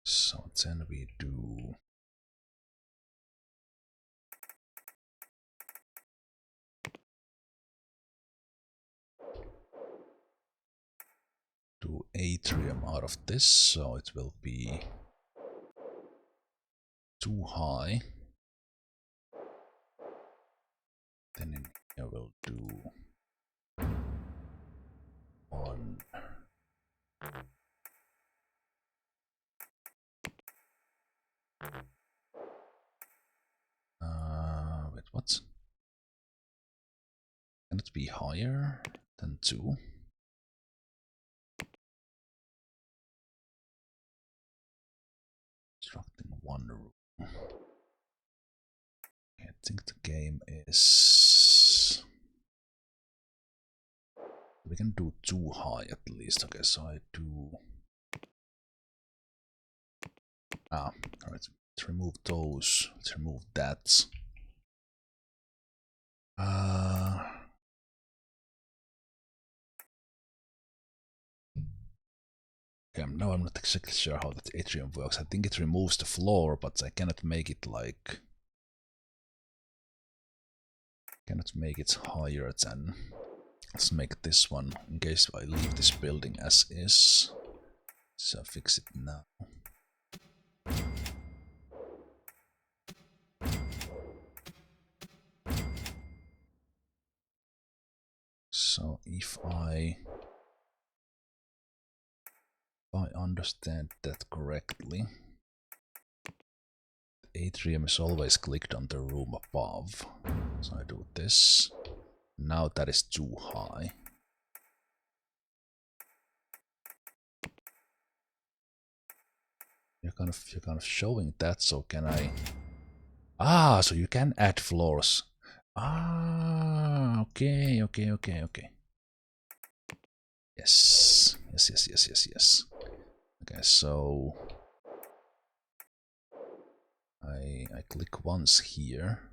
So then we do atrium out of this, so it will be too high. Then in here we'll do one. What? Can it be higher than 2? Constructing 1 room. I think the game is... We can do 2 high at least. Okay, so I do... alright, let's remove those. Let's remove that. Okay, now I'm not exactly sure how that atrium works. I think it removes the floor, but I cannot make it like... Cannot make it higher than... Let's make this one, in case I leave this building as is. So fix it now. So if I understand that correctly, the atrium is always clicked on the room above. So I do this. Now that is too high. You're kind of showing that, so can I... Ah, so you can add floors. Ah, okay. Yes. Okay, so I click once here.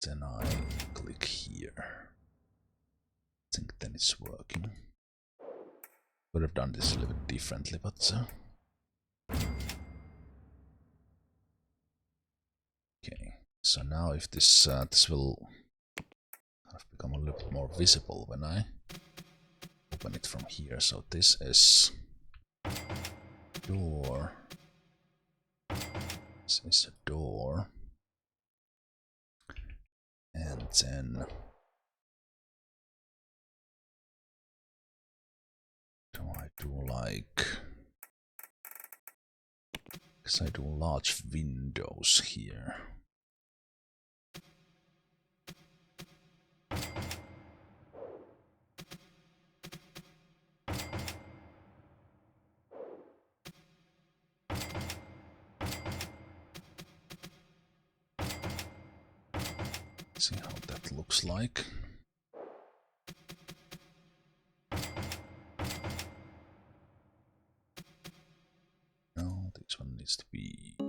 Then I click here. I think then it's working. Could have done this a little bit differently, but okay. So now if this this will kind of become a little bit more visible when I open it from here. So this is door. This is a door. And then do I do like... Because I do large windows here. See how that looks like. No, this one needs to be... I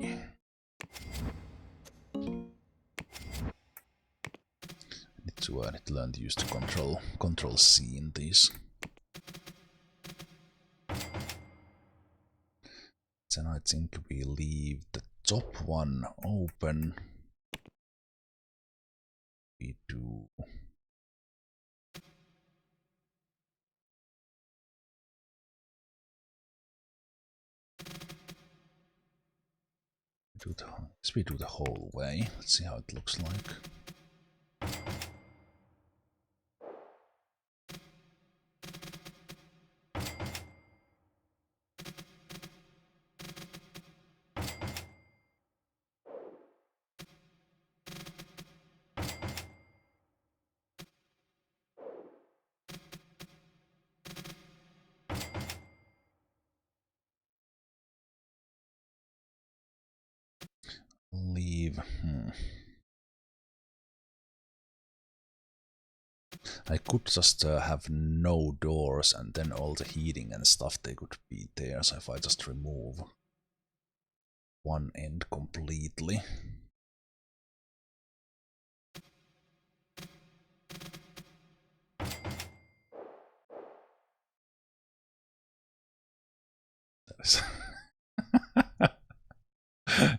need to learn to use the control C in these. Then I think we leave the top one open. We do... we do the whole way. Let's see how it looks like. Leave. I could just have no doors and then all the heating and stuff, they could be there. So if I just remove one end completely. That is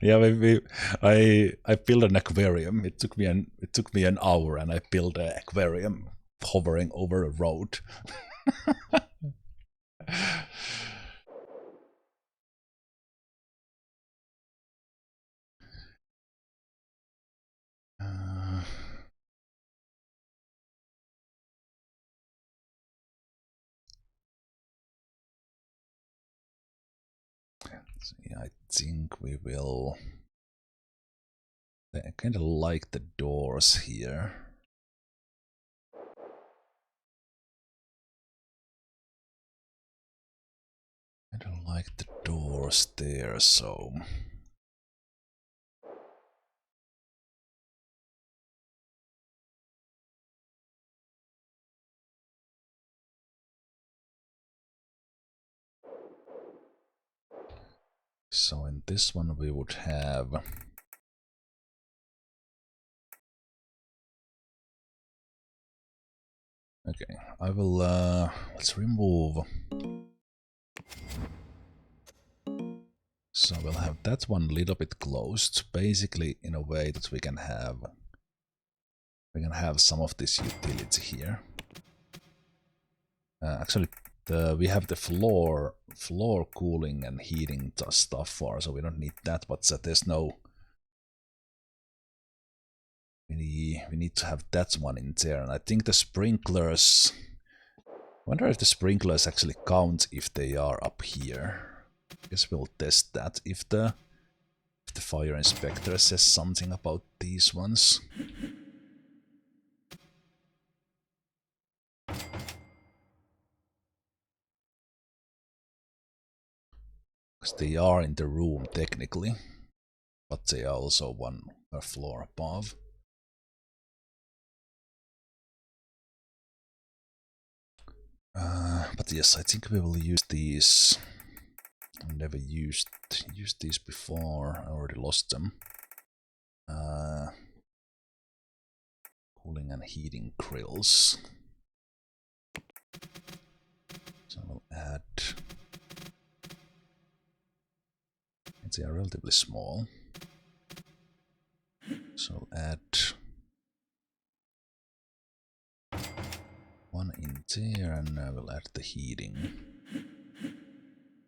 yeah, maybe I built an aquarium. It took me an hour, and I built an aquarium hovering over a road. So yeah, I think we will. I kind of like the doors here. I don't like the doors there, so. So in this one we would have. Okay, I will, let's remove. So we'll have that one a little bit closed, basically in a way that we can have some of this utility here. Actually, we have the floor cooling and heating stuff for, so we don't need that. But there's no. We need to have that one in there, and I think the sprinklers. I wonder if the sprinklers actually count if they are up here. I guess we'll test that if the fire inspector says something about these ones. Because they are in the room technically, but they are also a floor above. But yes, I think we will use these. I've never used these before. I already lost them. Cooling and heating grills. So we'll add. They are relatively small. So we'll add one in there, and we'll add the heating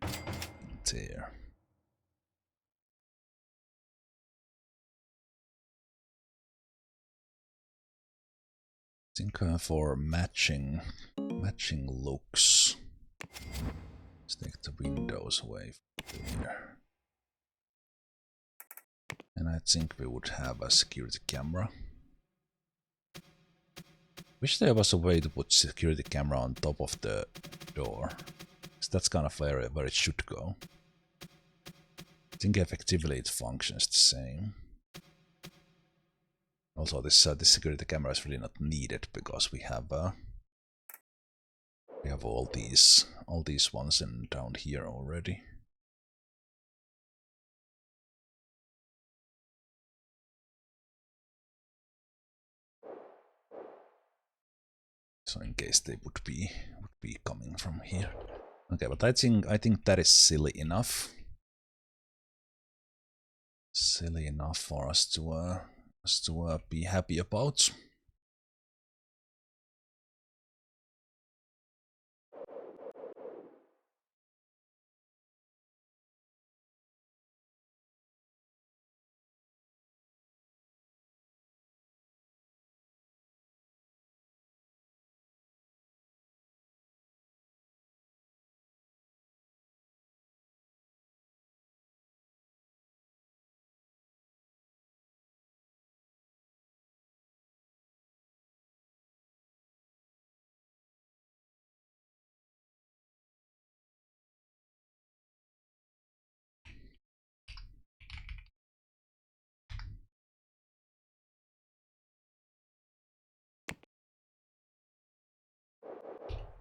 in there. I think for matching looks, let's take the windows away from there. And I think we would have a security camera. Wish there was a way to put security camera on top of the door. Because that's kind of where it should go. I think effectively it functions the same. Also, this security camera is really not needed because we have all these ones down here already. So in case they would be coming from here. Okay, but I think that is silly enough. Silly enough for us to be happy about.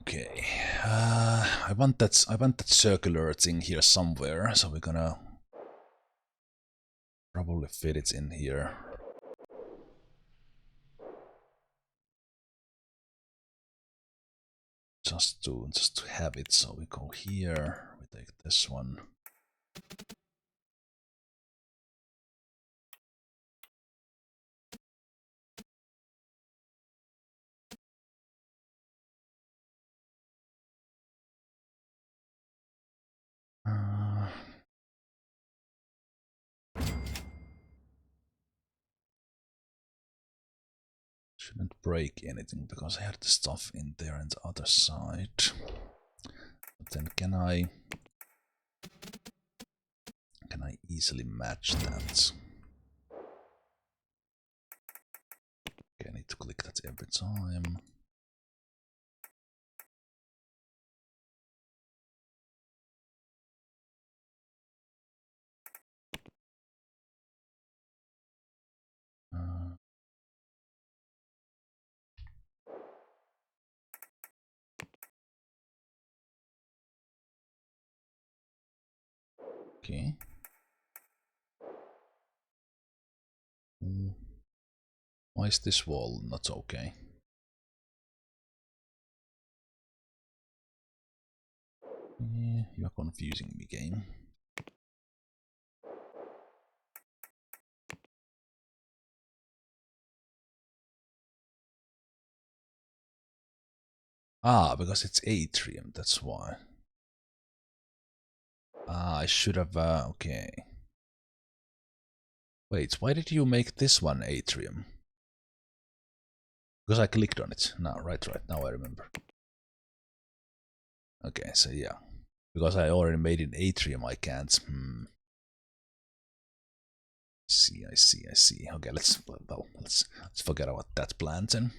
Okay, I want that circular thing here somewhere, so we're gonna probably fit it in here. Just to have it, so we go here, we take this one. Shouldn't break anything because I had the stuff in there on the other side. But then can I Can I easily match that? Okay, I need to click that every time. Okay. Why is this wall not okay? Yeah, you're confusing me, game. Ah, because it's atrium, that's why. Ah, I should have, okay. Wait, why did you make this one atrium? Because I clicked on it. No, right, now I remember. Okay, so yeah. Because I already made an atrium, I can't. I see. Okay, let's forget about that plan then.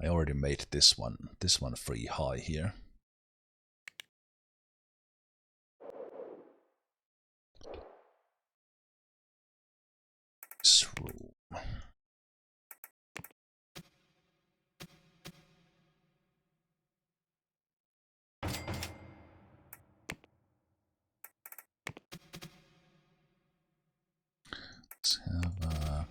I already made this one free high here. This room. Let's have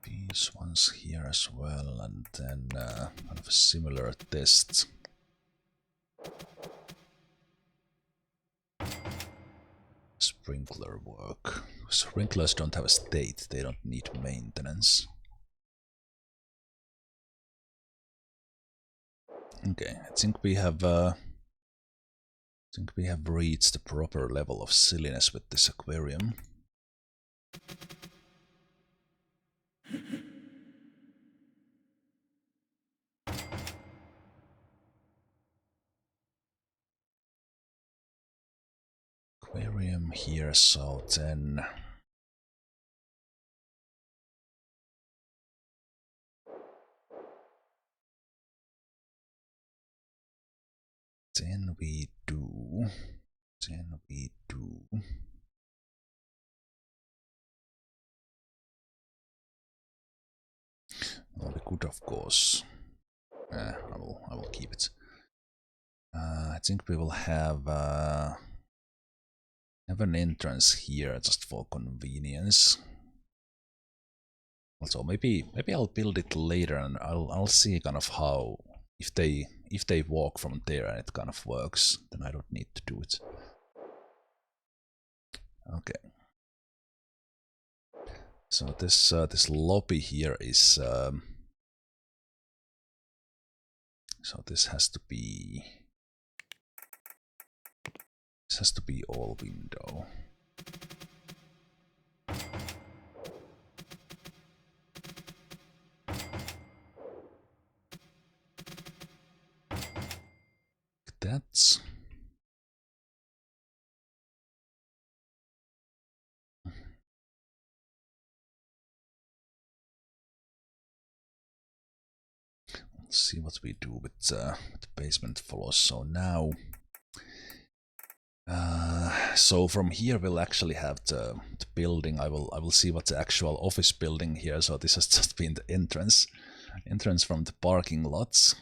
these ones here as well, and then kind of a similar test. Sprinkler work. Sprinklers don't have a state, they don't need maintenance. Okay, I think we have reached the proper level of silliness with this aquarium. Aquarium here, so then we do. Well, we could, of course. I will keep it. I think we will have an entrance here just for convenience. Also, maybe I'll build it later, and I'll see kind of how if they walk from there and it kind of works, then I don't need to do it. Okay. So this lobby here is so this has to be all window. That's let's see what we do with the basement floors. So now so from here we'll actually have the building. I will see what's the actual office building here. So this has just been the entrance from the parking lots.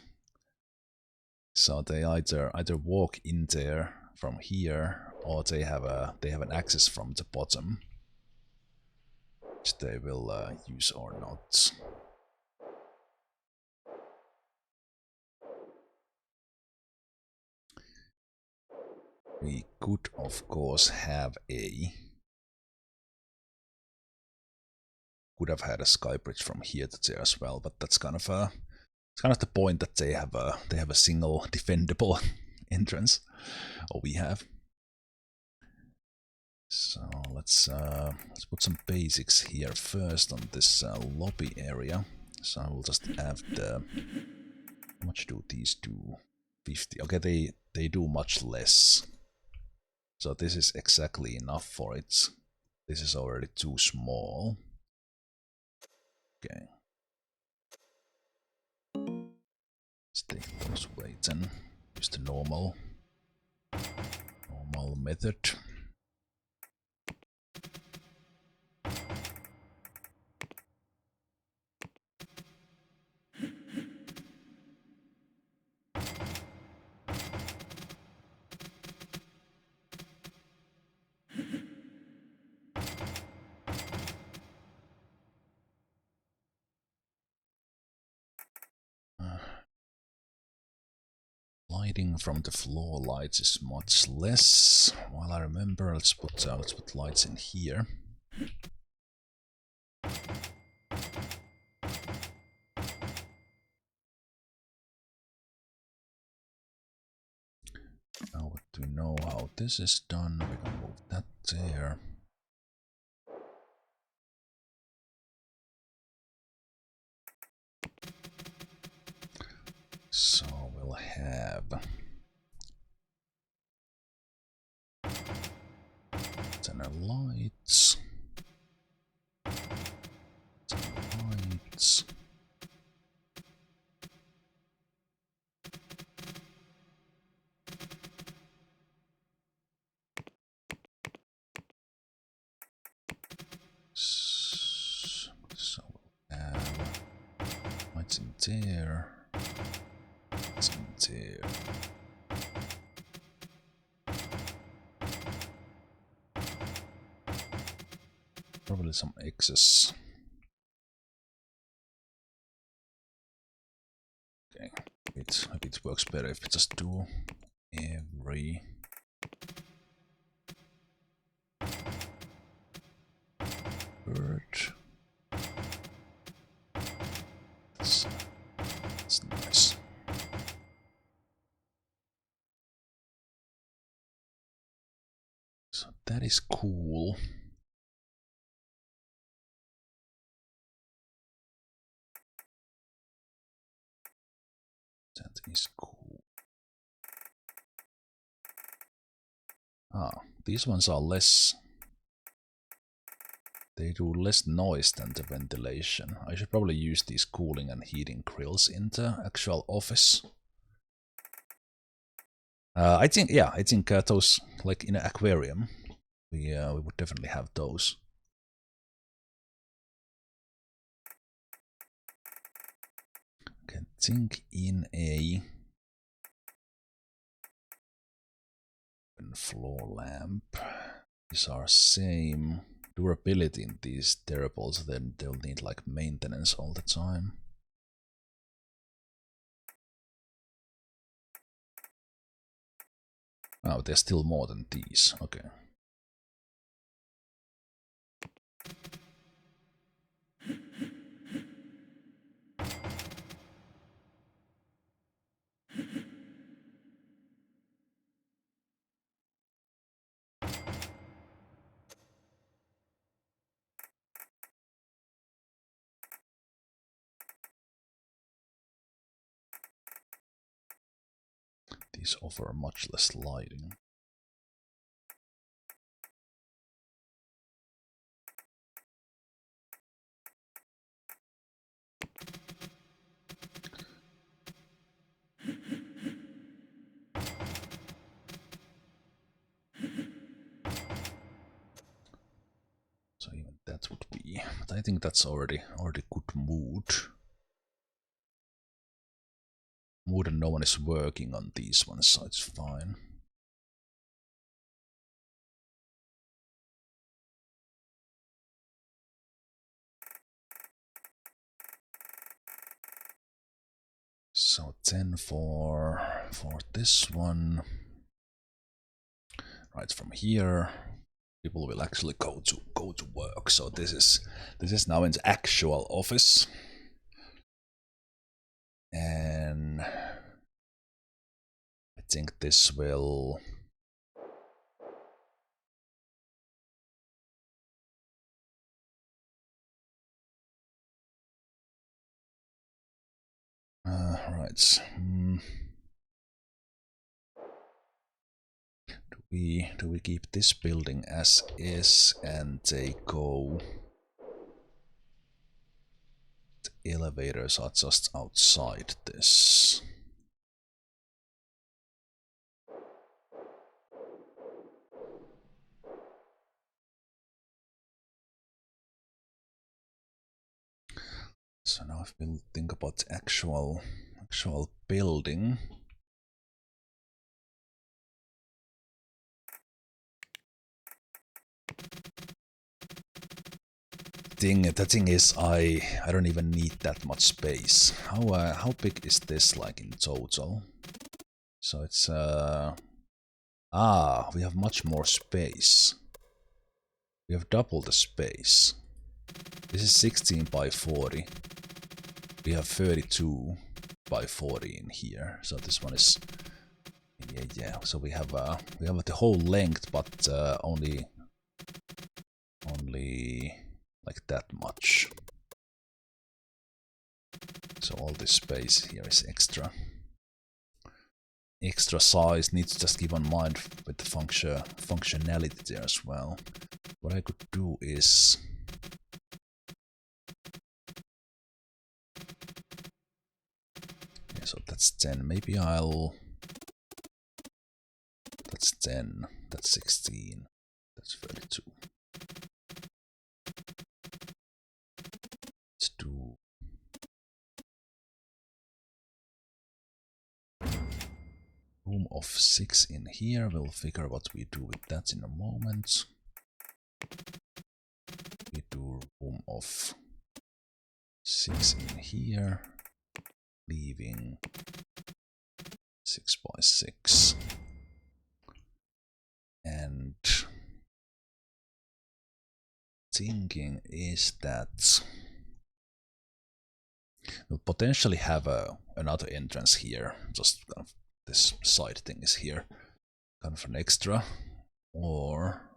So they either walk in there from here, or they have an access from the bottom, which they will use or not. We could, of course, have could have had a sky bridge from here to there as well, but that's kind of the point that they have a single defendable entrance, or we have. So let's put some basics here first on this lobby area. So I will just have the. How much do these do? 50. Okay, they do much less. So this is exactly enough for it. This is already too small. Okay. Let's take those weights and use the normal method. Lighting from the floor lights is much less. While I remember, let's put lights in here. Now what do we know how this is done? We can move that there. So we'll have 10 lights. 10 lights. So we'll have lights in there. Lights in there. Probably some excess. Okay, it works better if we just do every bird. That's nice. So that is cool. That is cool. Ah, these ones are less. They do less noise than the ventilation. I should probably use these cooling and heating grills in the actual office. I think those, like in an aquarium, we would definitely have those. I think in a floor lamp, these are same durability in these therables, then they'll need like maintenance all the time. Oh, there's still more than these. Okay. These offer much less lighting. So even that would be, but I think that's already good mood. Mood and no one is working on these ones, so it's fine. So 10 for this one. Right, from here people will actually go to work. So this is now in the actual office. And I think this will Right. Do we keep this building as is and they go? The elevators are just outside this. So now if we think about the actual building. The thing is, I don't even need that much space. How big is this like in total? So it's we have much more space. We have double the space. This is 16 by 40. We have 32 by 40 in here. So this one is yeah. So we have the whole length, but only like that much. So all this space here is extra. Extra size. Needs to just keep on mind with the functionality there as well. What I could do is so that's 10. Maybe that's 10. That's 16. That's 32. Let's do room of 6 in here. We'll figure what we do with that in a moment. We do room of 6 in here, leaving 6 by 6. And thinking is that we'll potentially have another entrance here. Just kind of this side thing is here, kind of an extra, or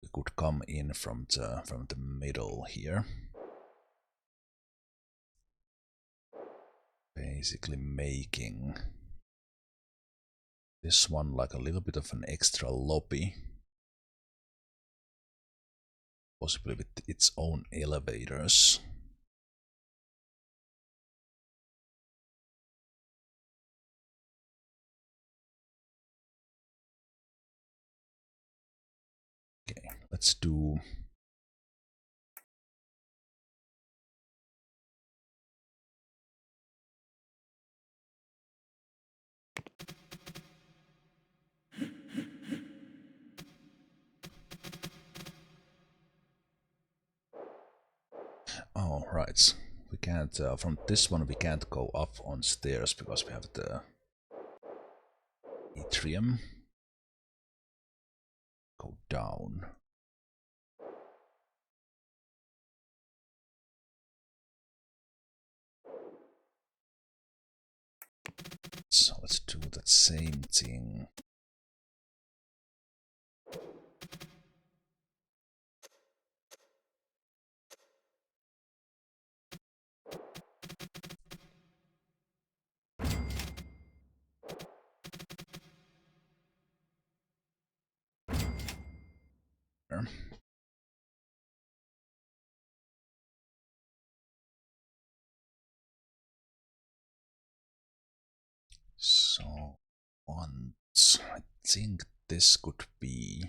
we could come in from the middle here, basically making this one like a little bit of an extra lobby, possibly with its own elevators. Okay, let's do oh right, we can't from this one we can't go up on stairs because we have the atrium. Go down. So let's do that same thing. So once I think this could be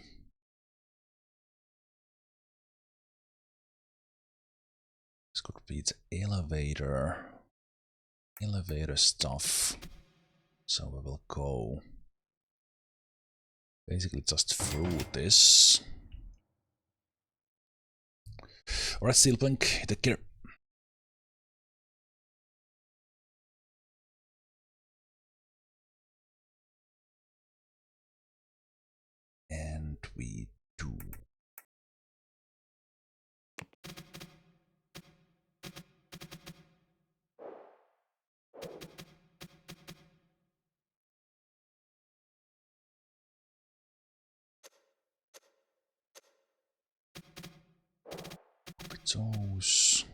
the elevator stuff. So we will go basically just through this. Alright, Steelpunk, take care. And we do. Those.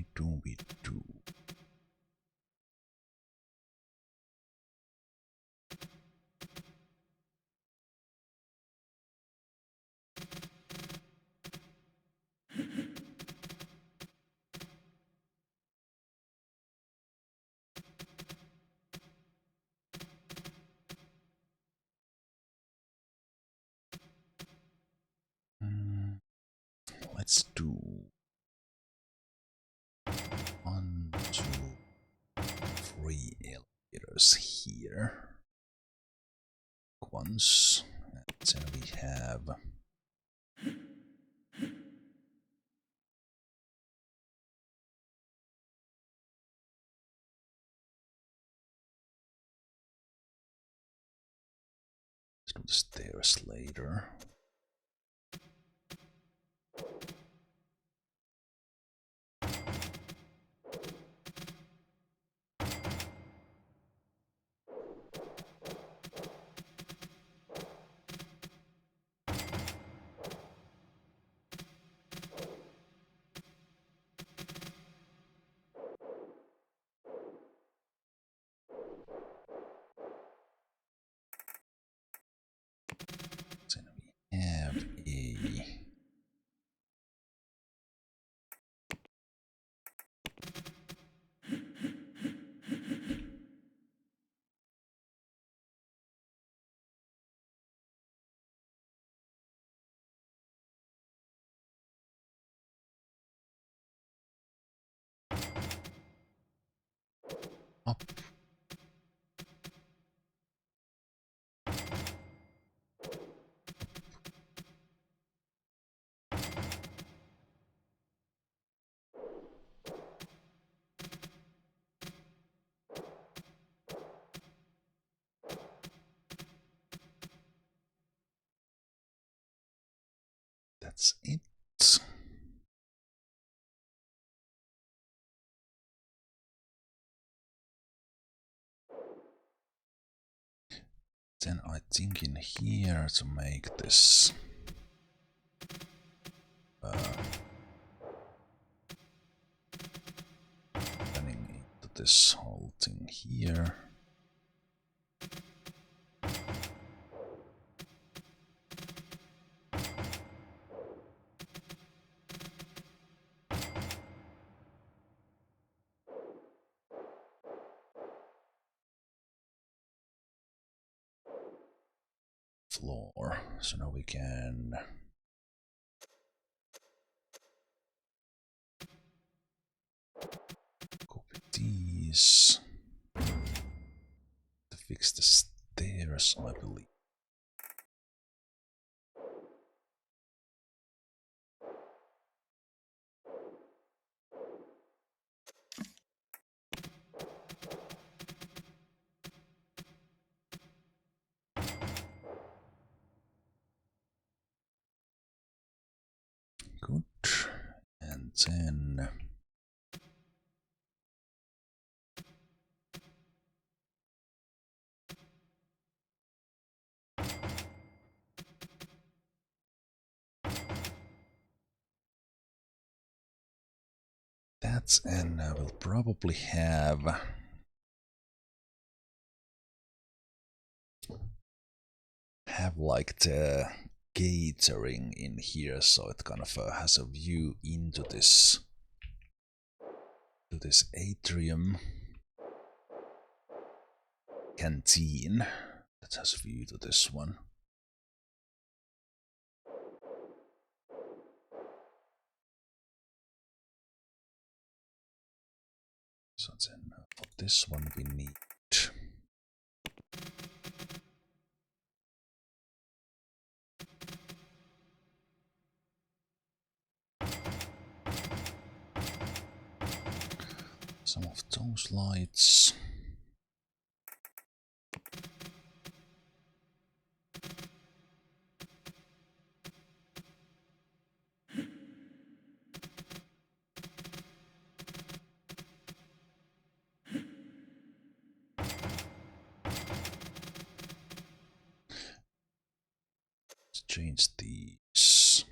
Scooby-Dooby-Doo. Let's do 1, 2, 3 elevators here. Once, and then we have let's do the stairs later. Then we have a up. That's it. Then I think in here to make this running into this whole thing here. Floor. So now we can copy these to fix the stairs, I believe. Good. And then that's, and I will probably have like the catering in here, so it kind of has a view into this atrium canteen that has view to this one. So then for this one we need some of those lights. Let's change these.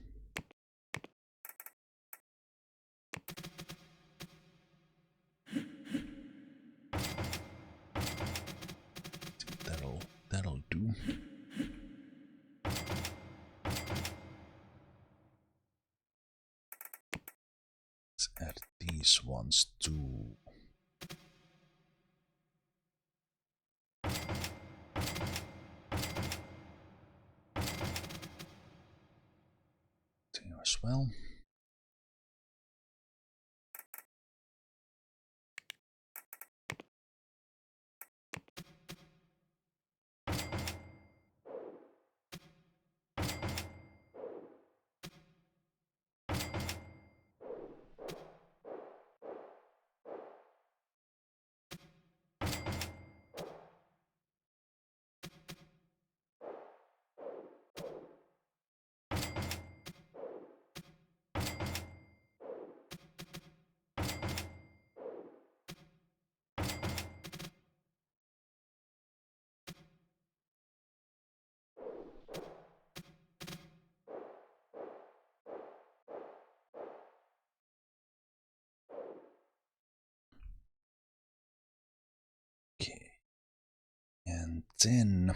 This one's 2. There as well. Okay. And then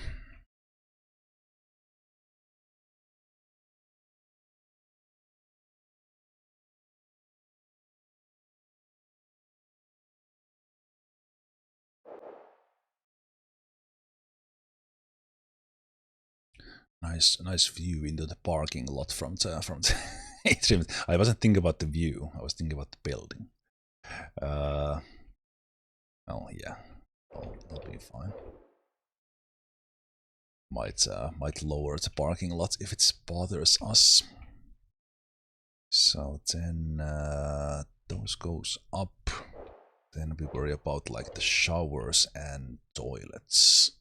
nice view into the parking lot from the atrium. I wasn't thinking about the view. I was thinking about the building. Well, yeah, that'll be fine. Might lower the parking lot if it bothers us. So then those goes up. Then we worry about like the showers and toilets.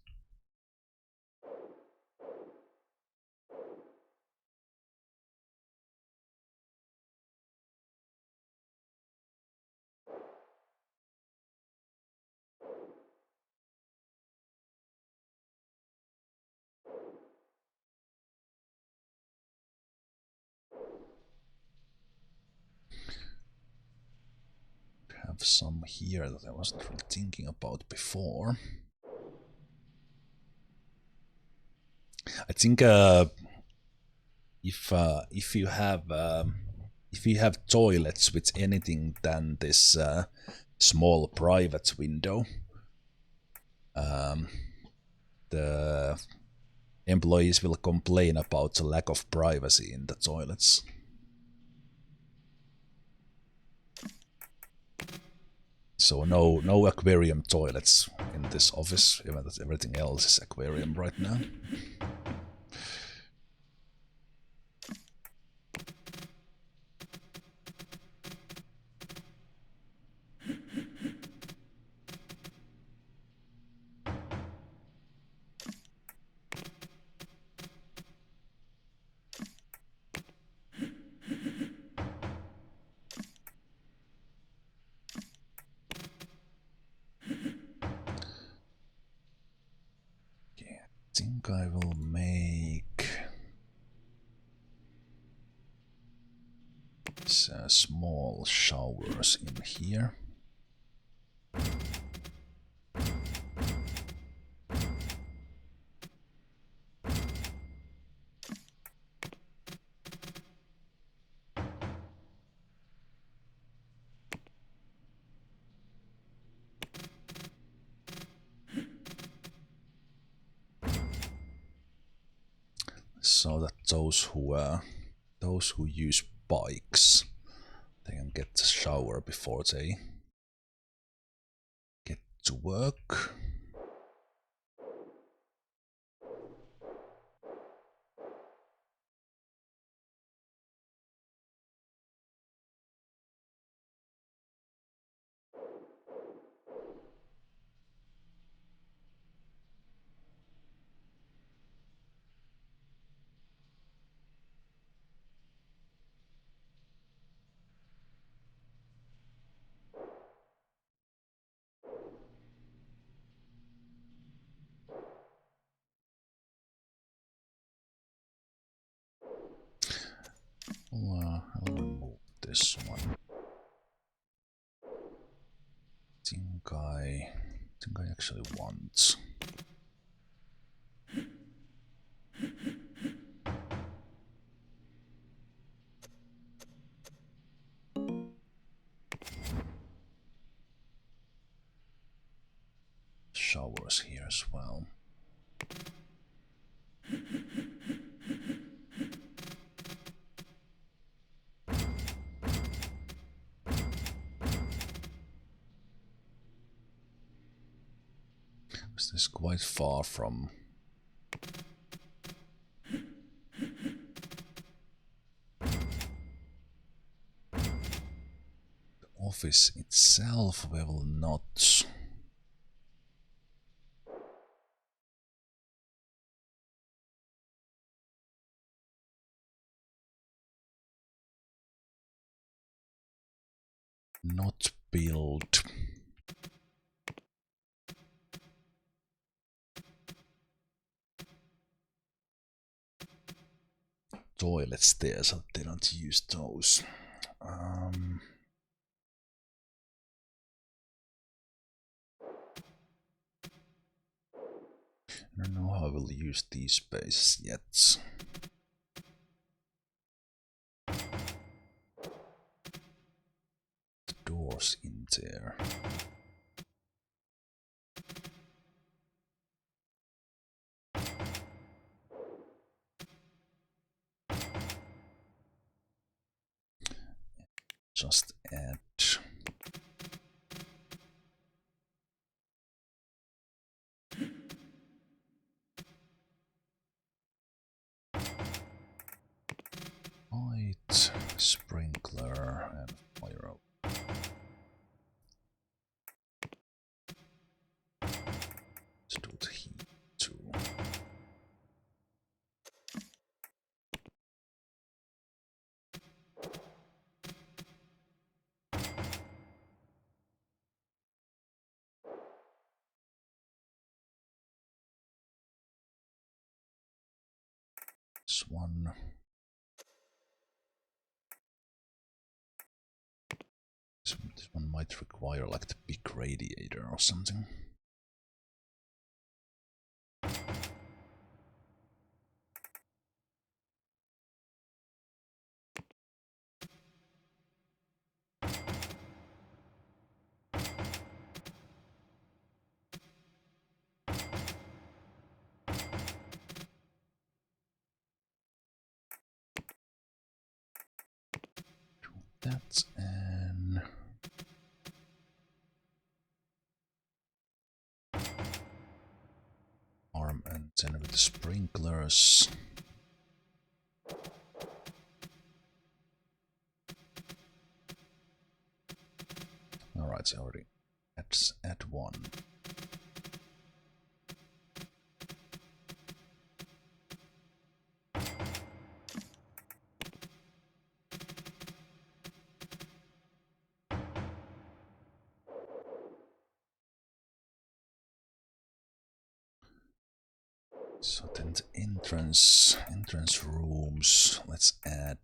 Have some here that I wasn't really thinking about before. I think if you have toilets with anything than this small private window, the employees will complain about the lack of privacy in the toilets. So no aquarium toilets in this office, even that everything else is aquarium right now. I think I will make small showers in here. So that those who use bikes, they can get the shower before they get to work. I'll remove this one. I think I actually want. showers here as well. This is quite far from the office itself. We will not. Not build. Toilets there, so they don't use those. I don't know how I will use these spaces yet. The doors in there. Just add light, sprinkler, and fire up. Let's do the heat too. This one. This one might require like the big radiator or something. That and arm antenna with the sprinklers. Alright, so already at one. So then the entrance rooms, let's add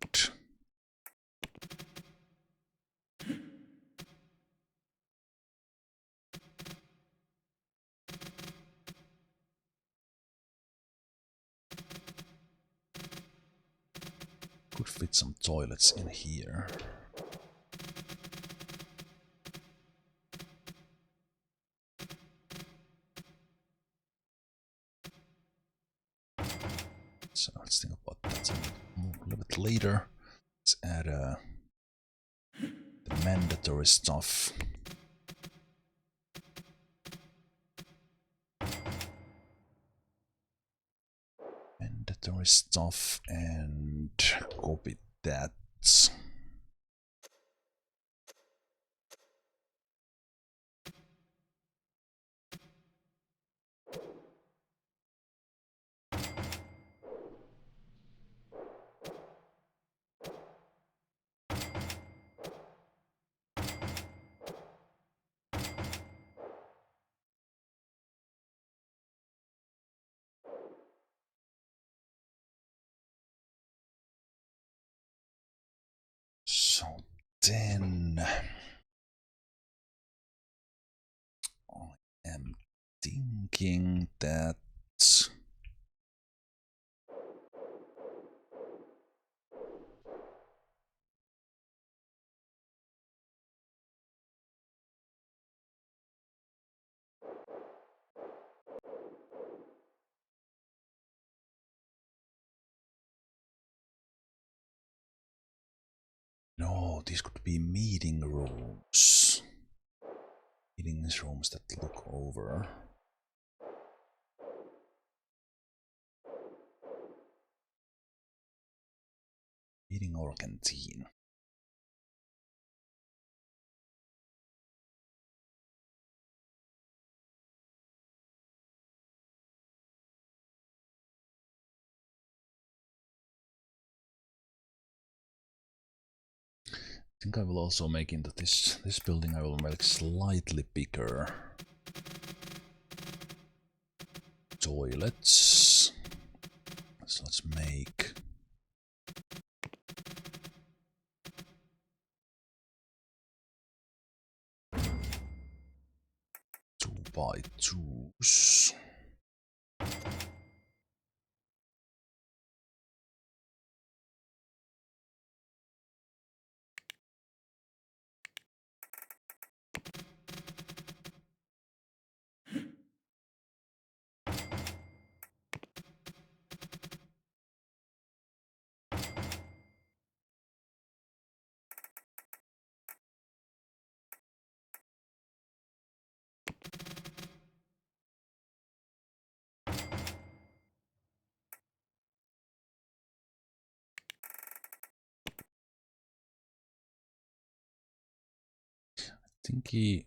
could fit some toilets in here. So let's think about that a little bit later. Let's add the mandatory stuff. Mandatory stuff and copy that. So then I am thinking that No, these could be meeting rooms. Meeting rooms that look over. Meeting or canteen. I think I will also make into this building, I will make slightly bigger toilets. So let's make 2x2s. I think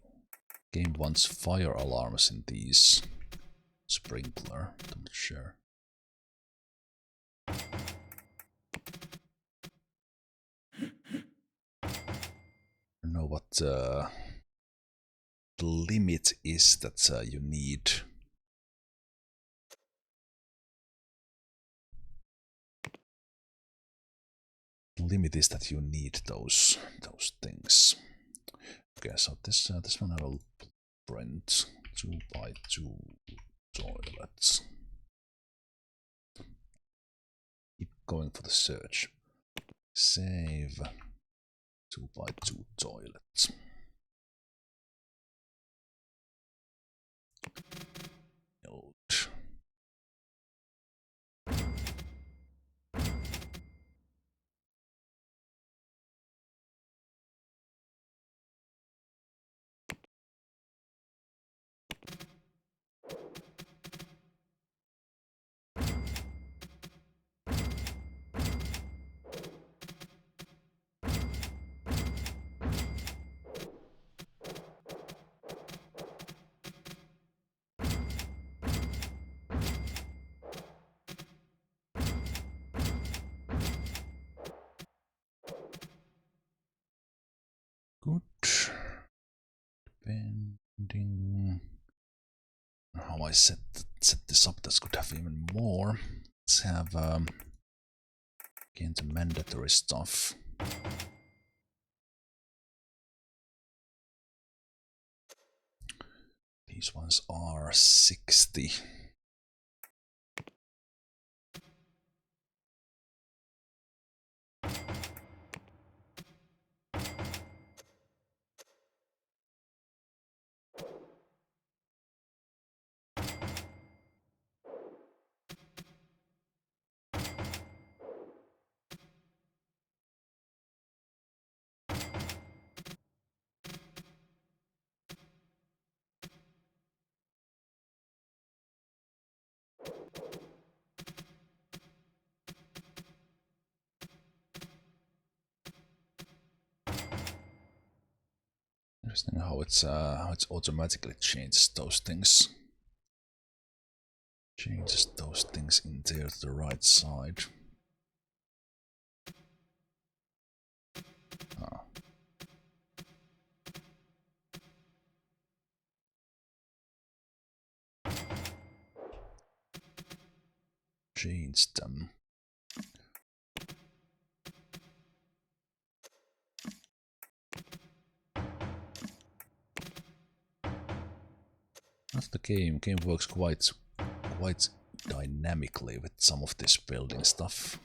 game wants fire alarms in these sprinkler. I'm not sure. I don't know what the limit is that you need. The limit is that you need those things. Okay, so this one I will print 2x2 toilets. Keep going for the search. Save 2x2 toilets. Build. Good. Depending on how I set this up, this could have even more. Let's have again the mandatory stuff. These ones are 60. Interesting how it's automatically changes those things. Changes those things in there to the right side. Ah. Change them. That's the game. Game works quite dynamically with some of this building stuff.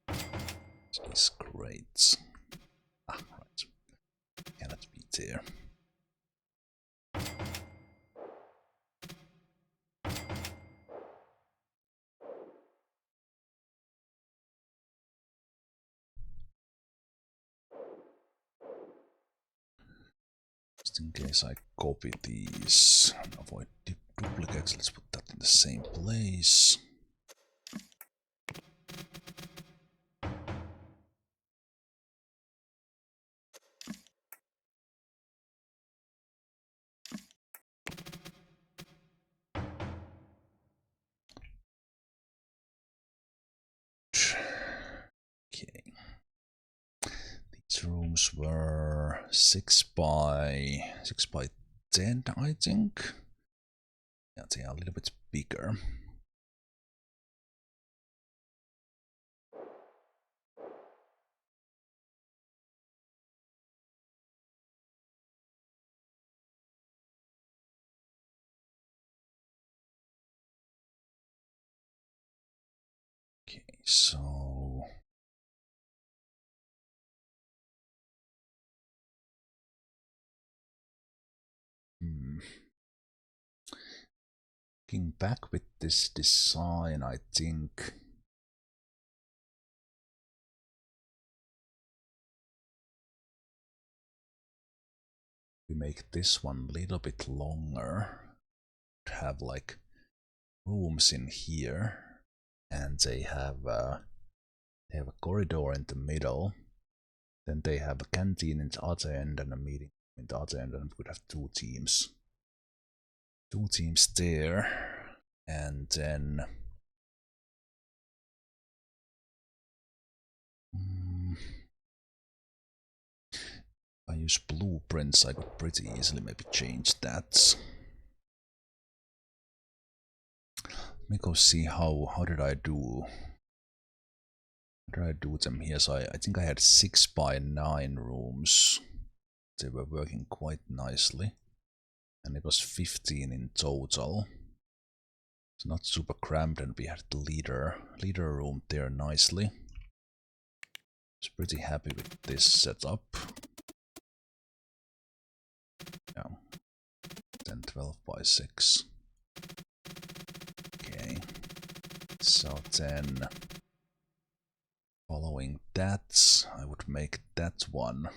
It's great. Ah, right. Cannot be there. Just in case I copy these and avoid duplicates, let's put that in the same place. Okay. These rooms were 6 by 10, I think. Yeah, they are a little bit bigger. Okay, so looking back with this design, I think we make this one a little bit longer. Have like rooms in here, and they have a corridor in the middle. Then they have a canteen in the other end and a meeting in the other end, and we could have two teams there, and then if I use blueprints, I could pretty easily maybe change that. Let me go see how did I do. How did I do them here? So I think I had 6 by 9 rooms. They were working quite nicely, and it was 15 in total. It's not super cramped, and we had the leader room there nicely. I was pretty happy with this setup. Yeah, 10, 12 by 6. Okay, so then following that, I would make that one.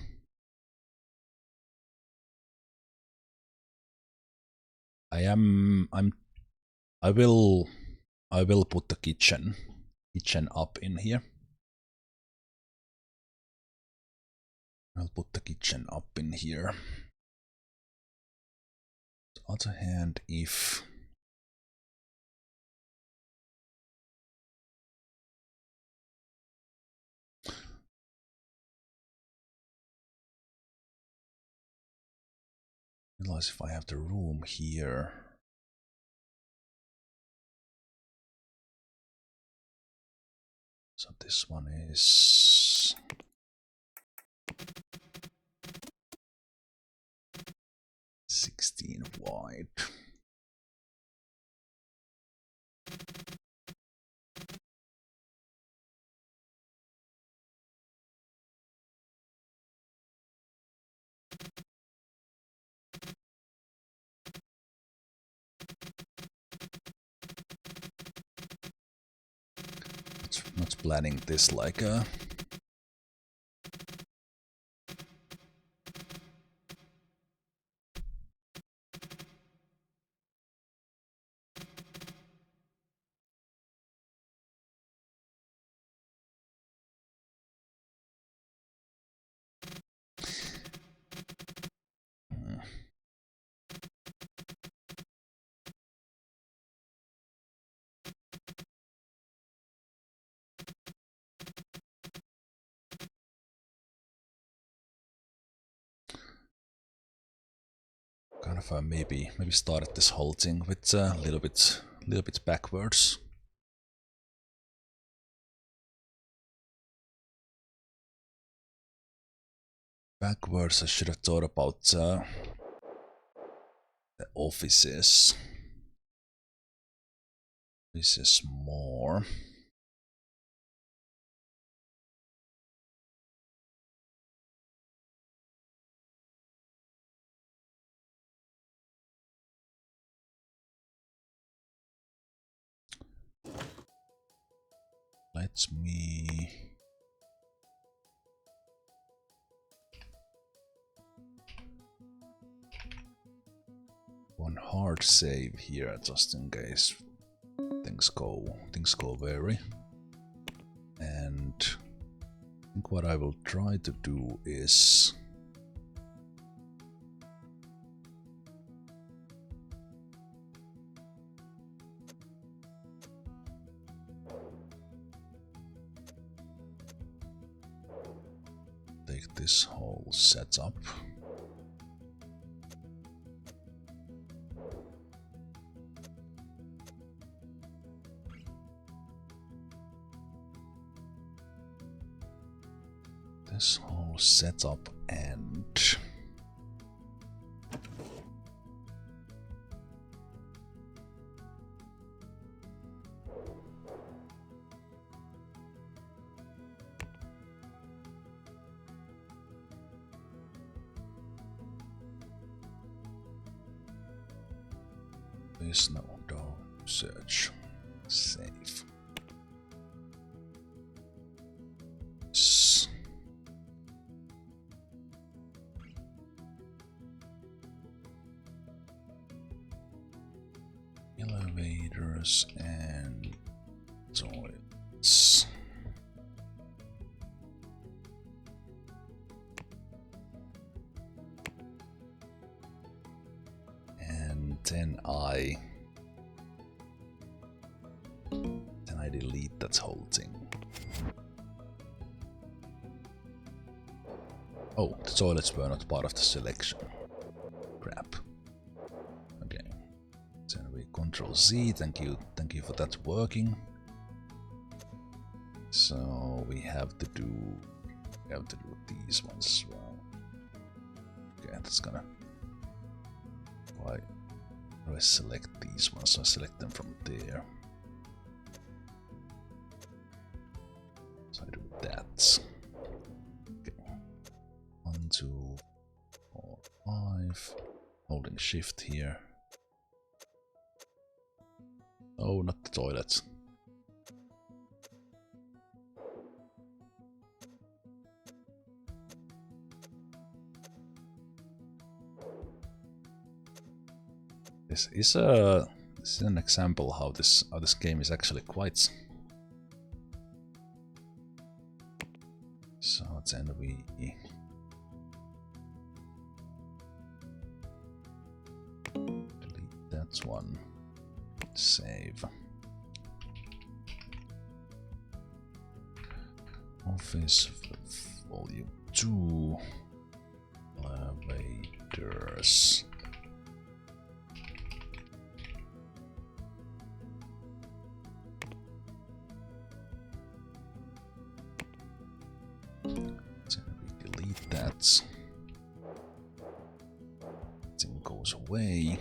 I will put the kitchen up in here. I'll put the kitchen up in here. On the other hand, if realize if I have the room here. So this one is 16 wide. Not planning this like a kind of maybe started this whole thing with a little bit backwards. Backwards, I should have thought about the offices. This is more. Let me hard save here just in case things go vary. And I think what I will try to do is take this whole setup. This whole setup and this no search save. Elevators and toilets. And then I delete that whole thing. Oh, the toilets were not part of the selection. Crap. Okay. Then we Control Z. Thank you for that working. So we have to do these ones as well. Okay, that's gonna. Why do I select these ones? So I select them from there. So I do that. Okay. 1, 2, 4, 5. Holding shift here. Oh, not the toilet. This is an example how this game is actually quite. So then we delete that one. Save. Office volume 2. Elevators. So we delete that. Thing goes away.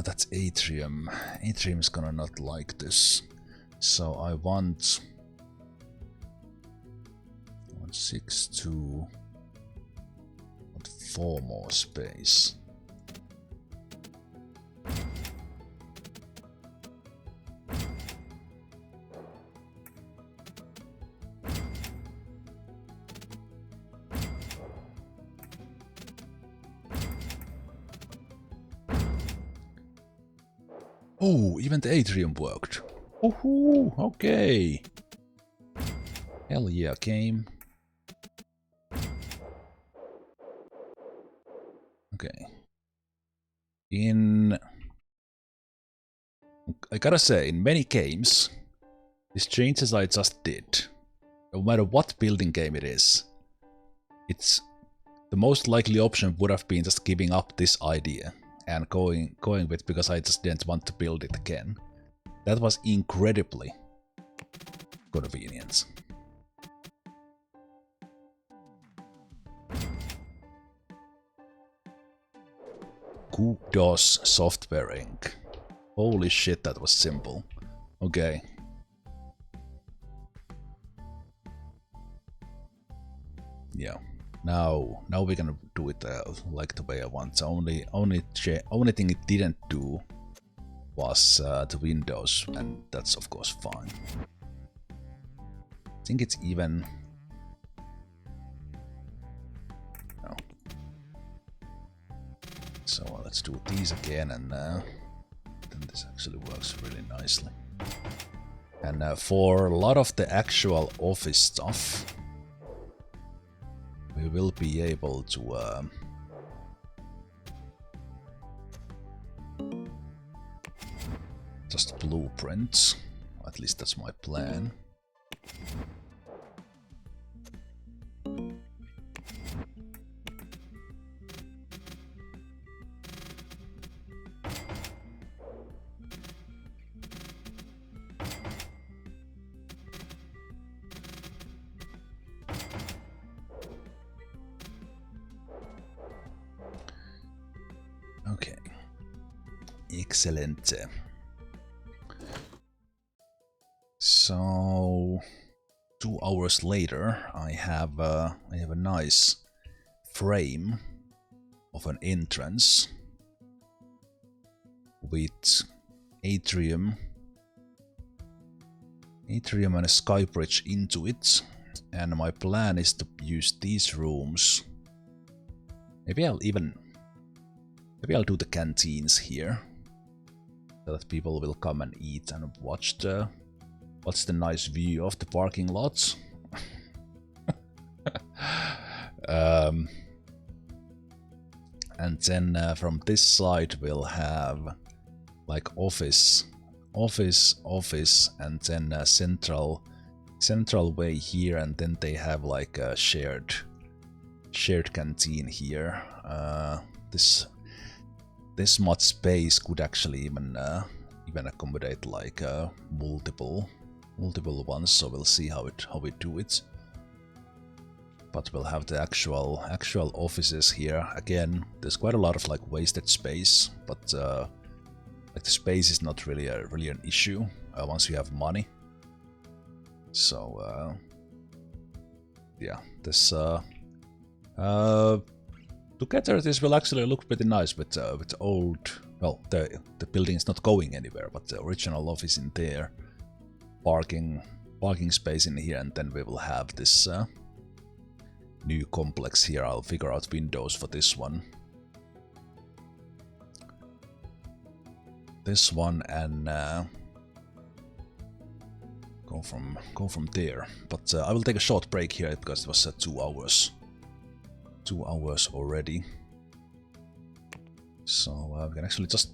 That's Atrium. Atrium's gonna not like this. So I want 6, 2, 4 more space. Oh, even the atrium worked. Woohoo! Okay. Hell yeah, game. Okay. I gotta say, in many games, these changes I just did, no matter what building game it is, it's the most likely option would have been just giving up this idea and going with, because I just didn't want to build it again. That was incredibly convenient. Kudos Software Inc. Holy shit, that was simple. Okay. Yeah. Now we're gonna do it like the way I want. So only thing it didn't do was the windows, and that's of course fine. I think it's even. No. So let's do these again, and then this actually works really nicely. And for a lot of the actual office stuff, we will be able to just blueprint. At least that's my plan. Okay. Excellent. So 2 hours later, I have a nice frame of an entrance with atrium and a sky bridge into it. And my plan is to use these rooms. Maybe I'll do the canteens here, so that people will come and eat and watch the nice view of the parking lots. And then from this side we'll have like office, and then central way here, and then they have like a shared canteen here. This much space could actually even accommodate like multiple ones. So we'll see how we do it. But we'll have the actual offices here. Again, there's quite a lot of like wasted space, but like the space is not really an issue once you have money. So yeah, this together this will actually look pretty nice with old. Well, the building is not going anywhere, but the original office in there, parking space in here, and then we will have this new complex here. I'll figure out windows for this one. This one, and go from there. But I will take a short break here because it was 2 hours. 2 hours already. So we can actually just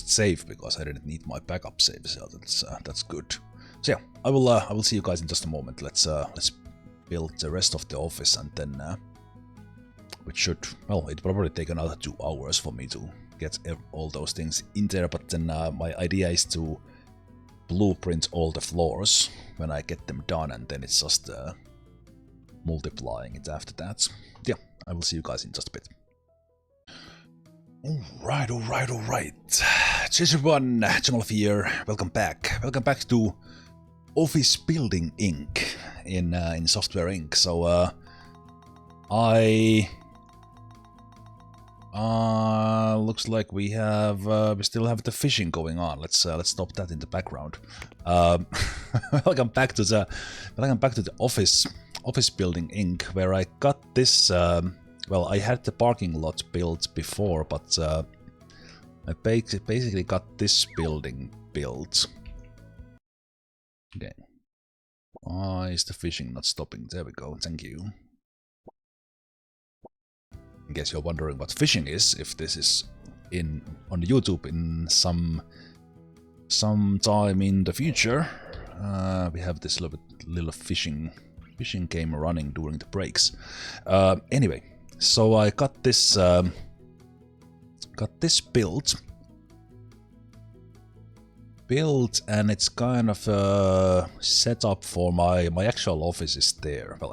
save, because I didn't need my backup save, so that's good. So yeah, I will see you guys in just a moment. Let's build the rest of the office, and then which should, well, it probably take another 2 hours for me to get all those things in there. But then my idea is to blueprint all the floors when I get them done, and then it's just multiplying it after that. Yeah, I will see you guys in just a bit. Alright. Cheers everyone, Zemalf here. Welcome back to Office Building Inc. in Software Inc. So looks like we still have the fishing going on. Let's stop that in the background. Welcome back to the Office Building Inc., where I got this. Well, I had the parking lot built before, but I basically got this building built. Okay. Why is the fishing not stopping? There we go. Thank you. I guess you're wondering what fishing is, if this is on YouTube in some time in the future. We have this little fishing game running during the breaks. Anyway, so I got this built, and it's kind of set up for my actual office is there. Well,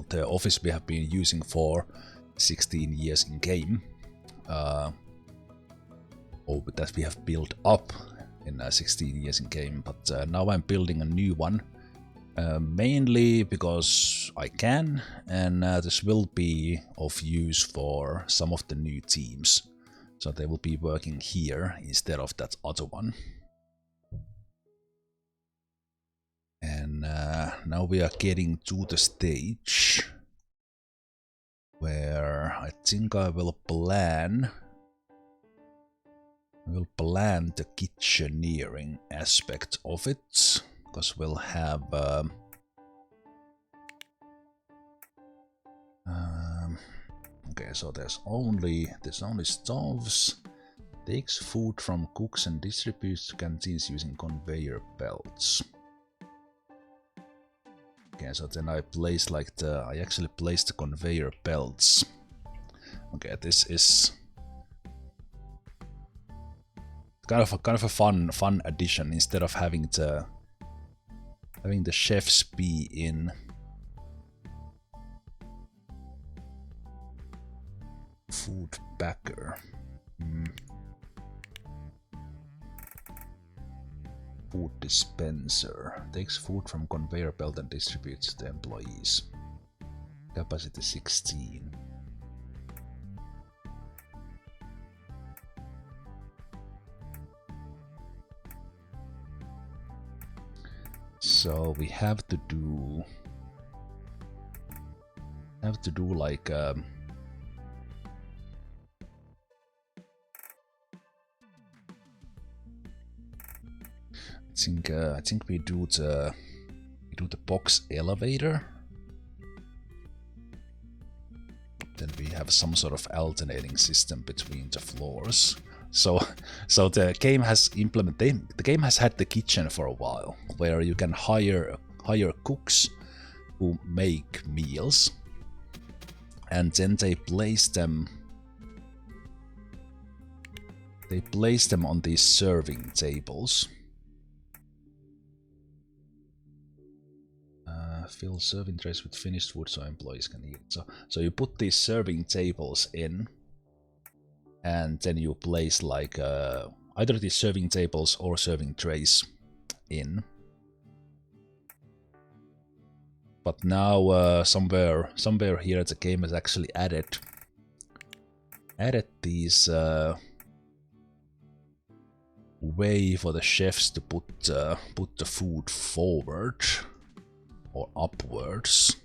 the office we have been using for 16 years in game. But that we have built up in 16 years in game. But now I'm building a new one, mainly because I can, and this will be of use for some of the new teams. So they will be working here instead of that other one. And now we are getting to the stage where I think I will plan We'll plan the kitcheneering aspect of it, because we'll have okay, so there's only stoves. Takes food from cooks and distributes to canteens using conveyor belts. Okay, so then I actually placed the conveyor belts. Okay, this is kind of a fun addition. Instead of having the chefs be in food packer. Food dispenser. Takes food from conveyor belt and distributes to employees. Capacity 16. So we have to do like I think we do the box elevator. Then we have some sort of alternating system between the floors. So the game has had the kitchen for a while, where you can hire cooks who make meals, and then they place them on these serving tables. Fill serving trays with finished food so employees can eat. So you put these serving tables in, and then you place like either these serving tables or serving trays in. But now somewhere here the game has actually added these way for the chefs to put the food forward or upwards.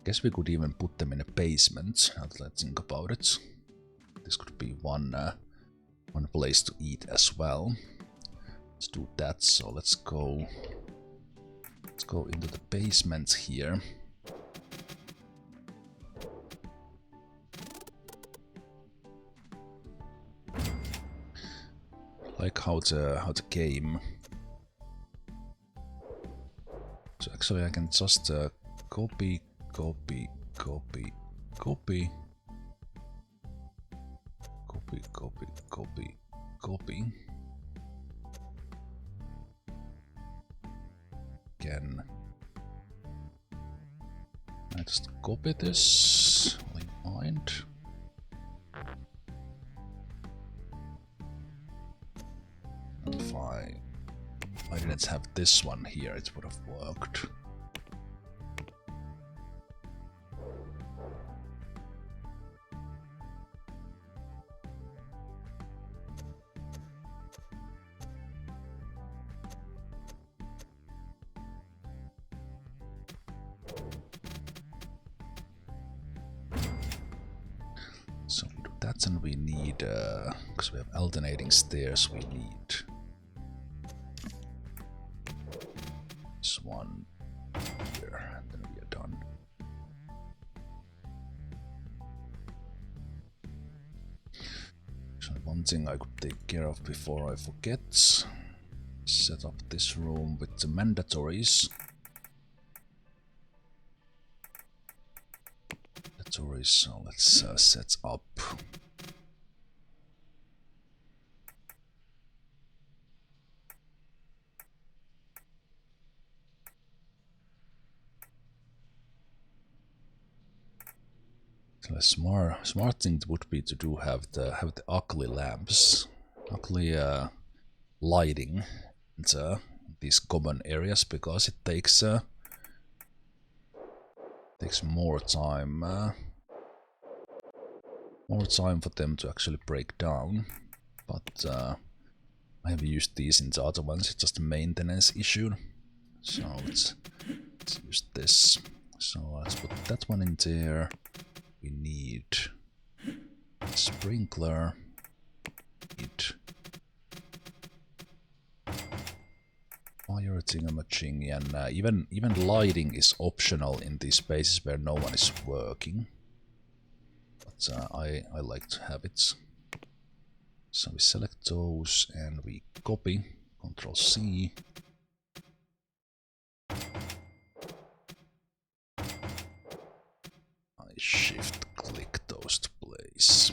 Guess we could even put them in a basement. Now that I think about it, this could be one place to eat as well. Let's do that. So let's go into the basement here. Like how the game. So actually I can just copy, again. I just copy this, link mind. If I didn't have this one here, it would have worked. So we do that, and we need, because we have alternating stairs, we need this one here, and then we are done. So one thing I could take care of before I forget, set up this room with the mandatories. So let's set up. So a smart thing would be to have the ugly lamps, ugly lighting into these common areas, because it takes more time for them to actually break down. But I have used these in the other ones. It's just a maintenance issue. So let's use this. So let's put that one in there. We need a sprinkler Fire thingamajiggy, and even lighting is optional in these spaces where no one is working. But I like to have it. So we select those and we copy, Ctrl C. I shift click those to place.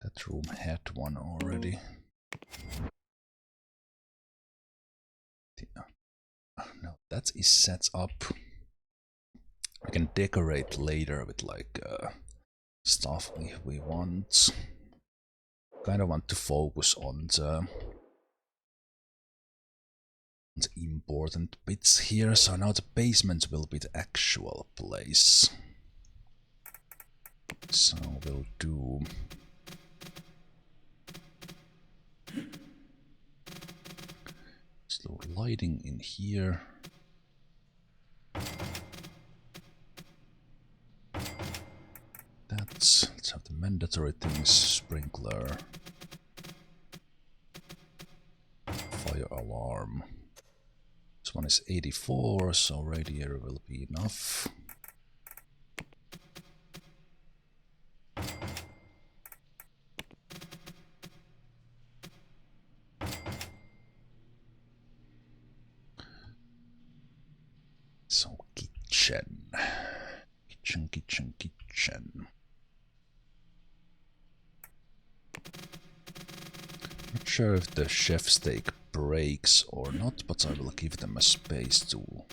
That room had one already. No, that is set up. We can decorate later with like stuff we want. Kind of want to focus on the important bits here. So now the basement will be the actual place. So we'll do slow lighting in here. Let's have the mandatory things, sprinkler, fire alarm. This one is 84, so radiator will be enough. So kitchen. Not sure if the chef steak breaks or not, but I will give them a space to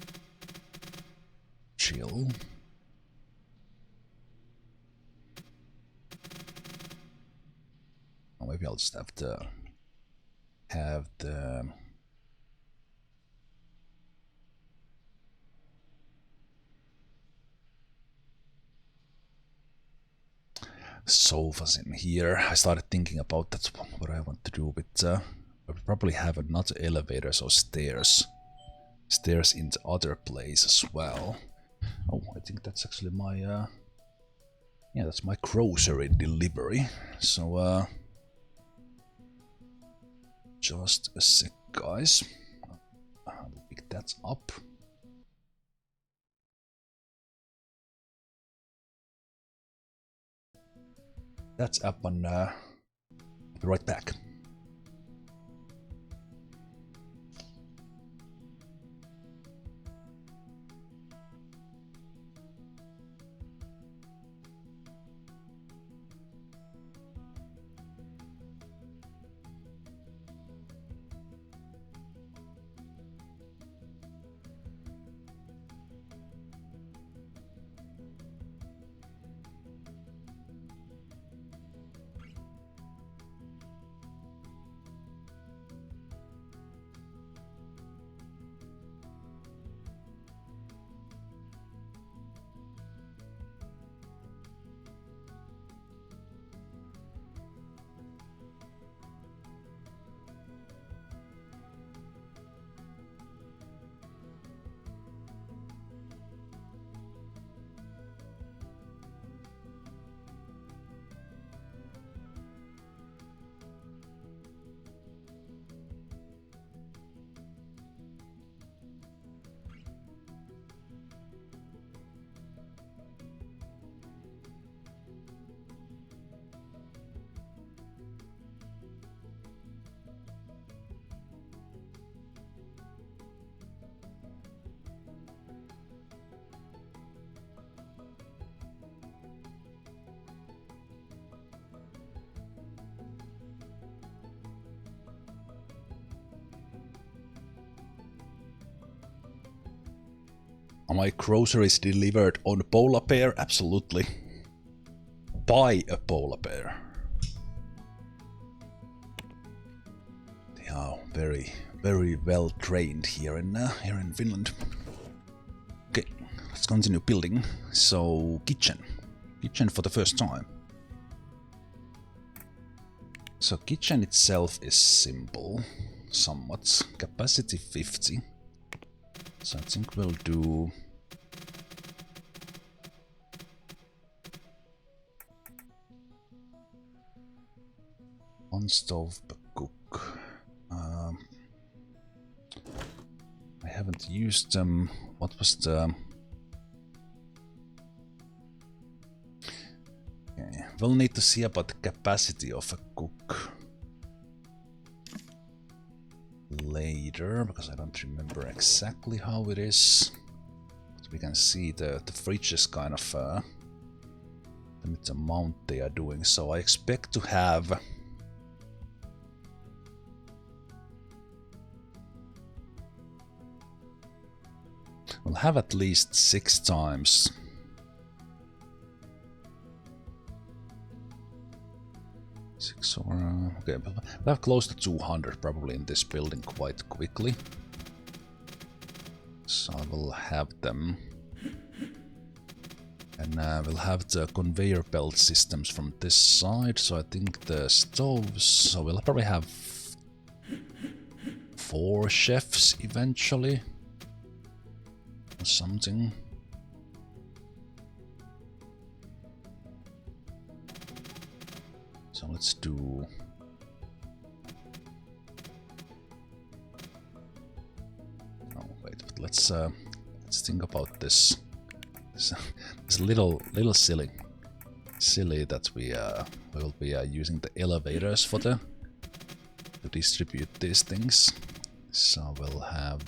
chill. Or maybe I'll just have the sofas in here. I started thinking about that's what I want to do with I will probably have another elevator, so stairs in the other place as well. Oh, I think that's actually my yeah, that's my grocery delivery. So just a sec, guys. I will pick that up. That's up, and I'll be right back. Are my groceries delivered on polar bear? Absolutely. By a polar bear. They are very, very well trained here in Finland. Okay, let's continue building. So kitchen for the first time. So kitchen itself is simple, somewhat. Capacity 50. So I think we'll do 1 stove per cook. I haven't used them. What was the... Okay. We'll need to see about the capacity of a cook later, because I don't remember exactly how it is. But we can see the fridge is kind of the amount they are doing. So I expect to have... We'll have at least 6 times. Okay, we'll have close to 200 probably in this building quite quickly. So I will have them. And we'll have the conveyor belt systems from this side. So I think the stoves... So we'll probably have 4 chefs eventually. Or something. So let's do... Oh wait, but let's think about this. This little silly that we will be using the elevators for to distribute these things. So we'll have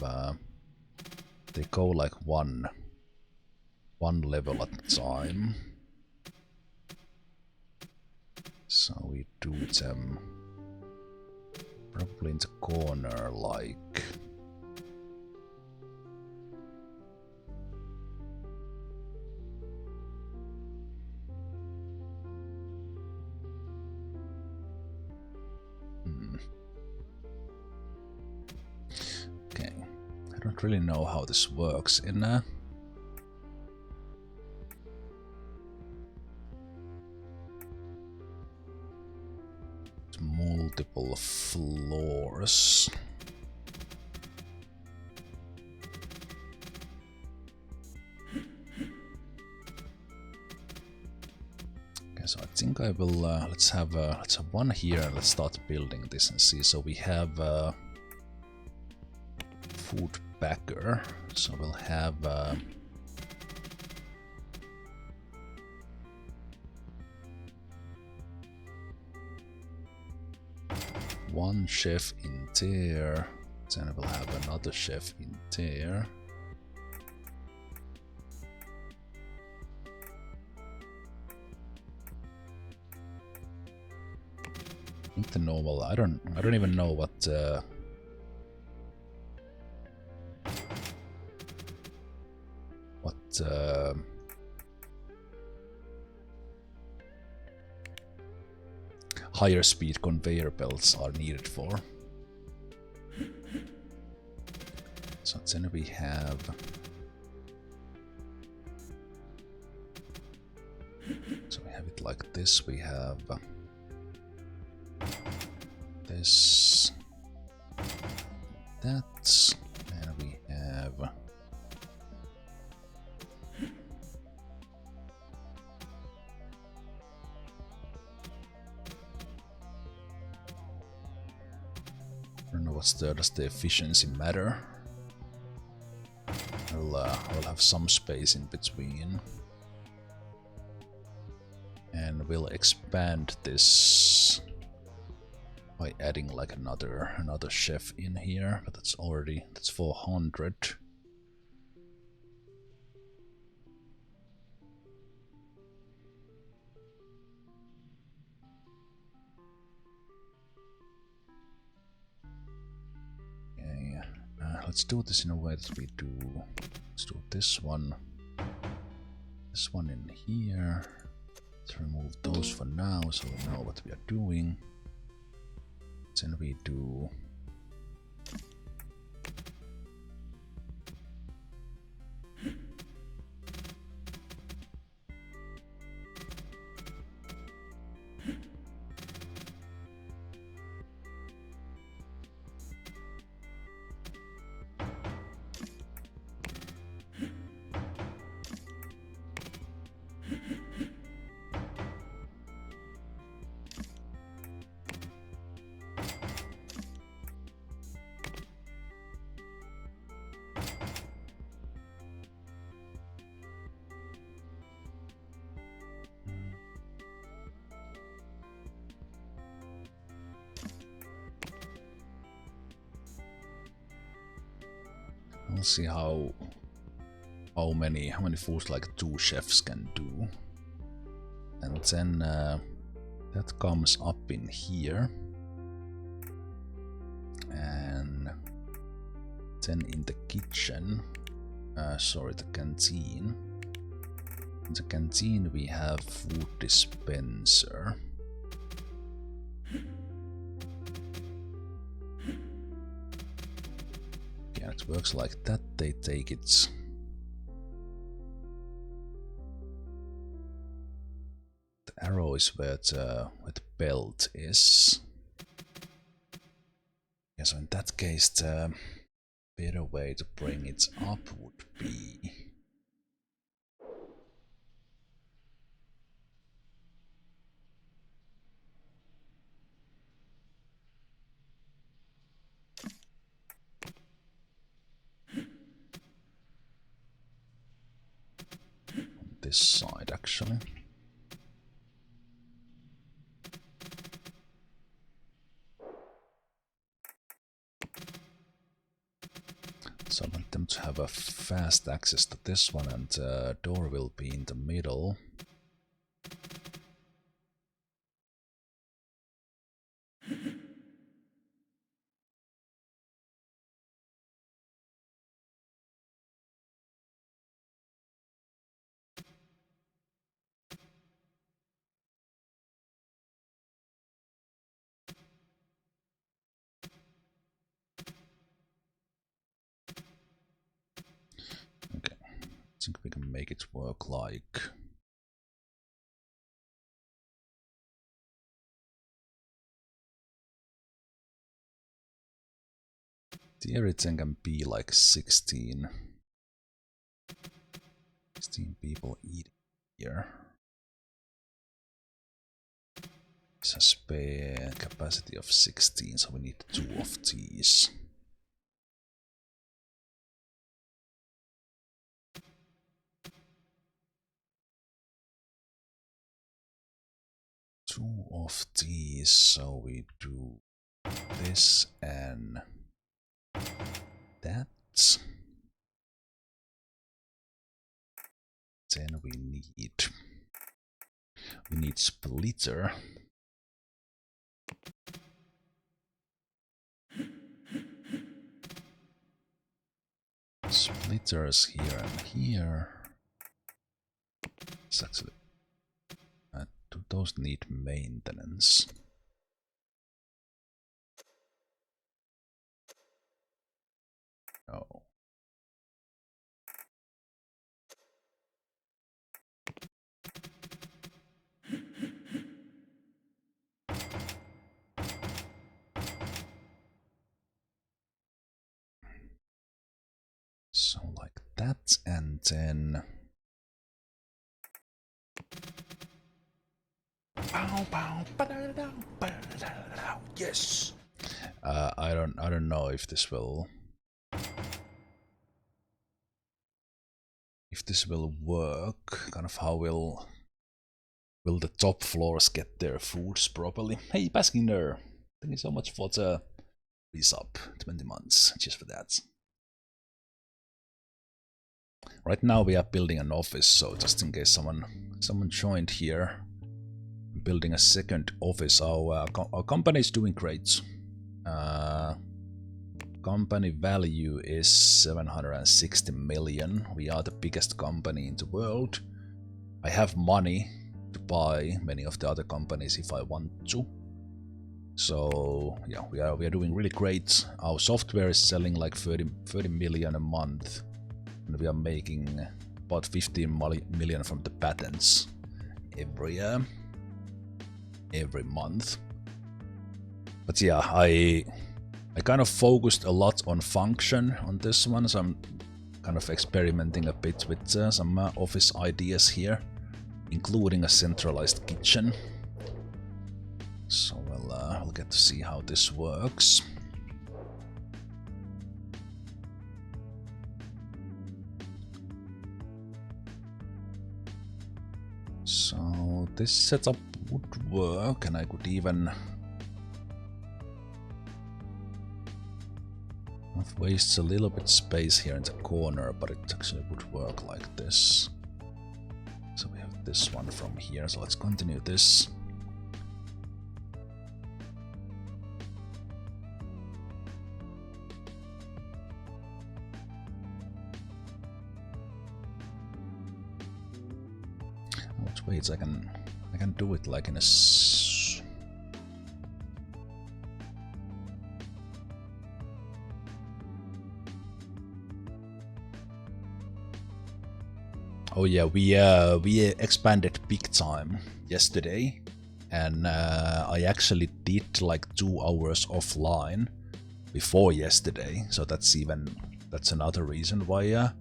they go like one level at a time. So we do them probably in the corner, like... Okay, I don't really know how this works in multiple floors. Okay, so I think I will let's have one here and let's start building this and see. So we have food packer, so we'll have one chef in there, then we'll have another chef in there. I think the normal, I don't even know what higher speed conveyor belts are needed for. So then we have it like this. We have this, that, and we have I don't know what's the, does the efficiency matter? I'll have some space in between. And we'll expand this by adding like another chef in here, but that's 400. Okay, let's do this in a way that we do. Let's do this one in here. Let's remove those for now so we know what we are doing. Then we do We'll see how many foods like 2 chefs can do. And then that comes up in here. And then in the kitchen, sorry, the canteen. In the canteen we have food dispenser. Yeah, it works like that. They take it. The arrow is where the belt is. Yeah, so in that case, the better way to bring it up would be on this side, actually. So I want them to have a fast access to this one, and the door will be in the middle. Okay, I think we can make it work like... The everything can be like 16 people eating here. It's a spare capacity of 16, so we need 2 of these. Two of these, so we do this and that. Then we need splitter. Splitters here and here. It's actually do those need maintenance? No. So like that, and then yes. I don't know if this will work. Kind of how will the top floors get their foods properly? Hey, basking there. Thank you so much for the resub. 20 months just for that. Right now we are building an office, so just in case someone joined here, building a second office. Our company is doing great. Company value is 760 million. We are the biggest company in the world. I have money to buy many of the other companies if I want to. So yeah, we are doing really great. Our software is selling like 30 million a month. And we are making about 15 million from the patents every month. But yeah, I kind of focused a lot on function on this one, so I'm kind of experimenting a bit with some office ideas here, including a centralized kitchen. So we'll get to see how this works. So this setup would work, and I could even... Wastes a little bit space here in the corner, but it actually would work like this. So we have this one from here, so let's continue this. Which ways I can do it like in a Oh yeah, we expanded big time yesterday, and I actually did like 2 hours offline before yesterday, so that's another reason why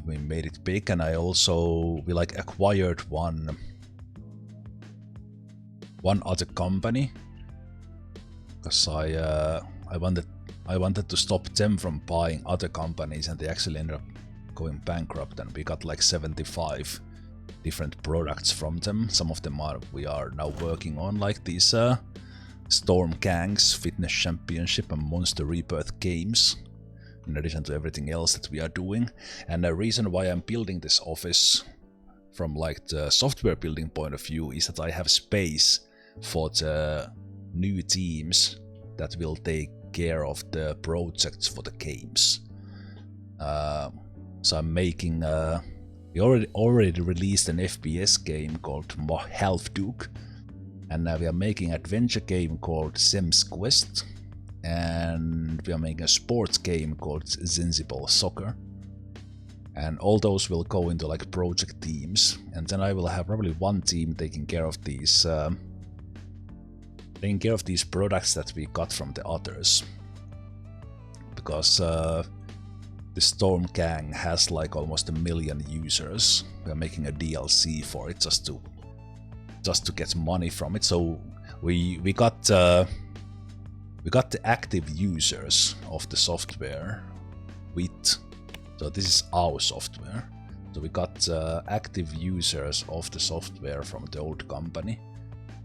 we made it big. And we like acquired one other company because I wanted to stop them from buying other companies, and they actually ended up going bankrupt, and we got like 75 different products from them. Some of them we are now working on, like these Storm Gangs, Fitness Championship and Monster Rebirth games, in addition to everything else that we are doing. And the reason why I'm building this office from like the software building point of view is that I have space for the new teams that will take care of the projects for the games. So I'm making we already released an FPS game called Half Duke, and we are making an adventure game called Sem's Quest, and we are making a sports game called Zemalf Soccer. And all those will go into like project teams, and then I will have probably one team taking care of these products that we got from the others, because the Storm Gang has like almost 1 million users. We are making a DLC for it just to get money from it. So we got the active users of the software with. So this is our software. So we got active users of the software from the old company,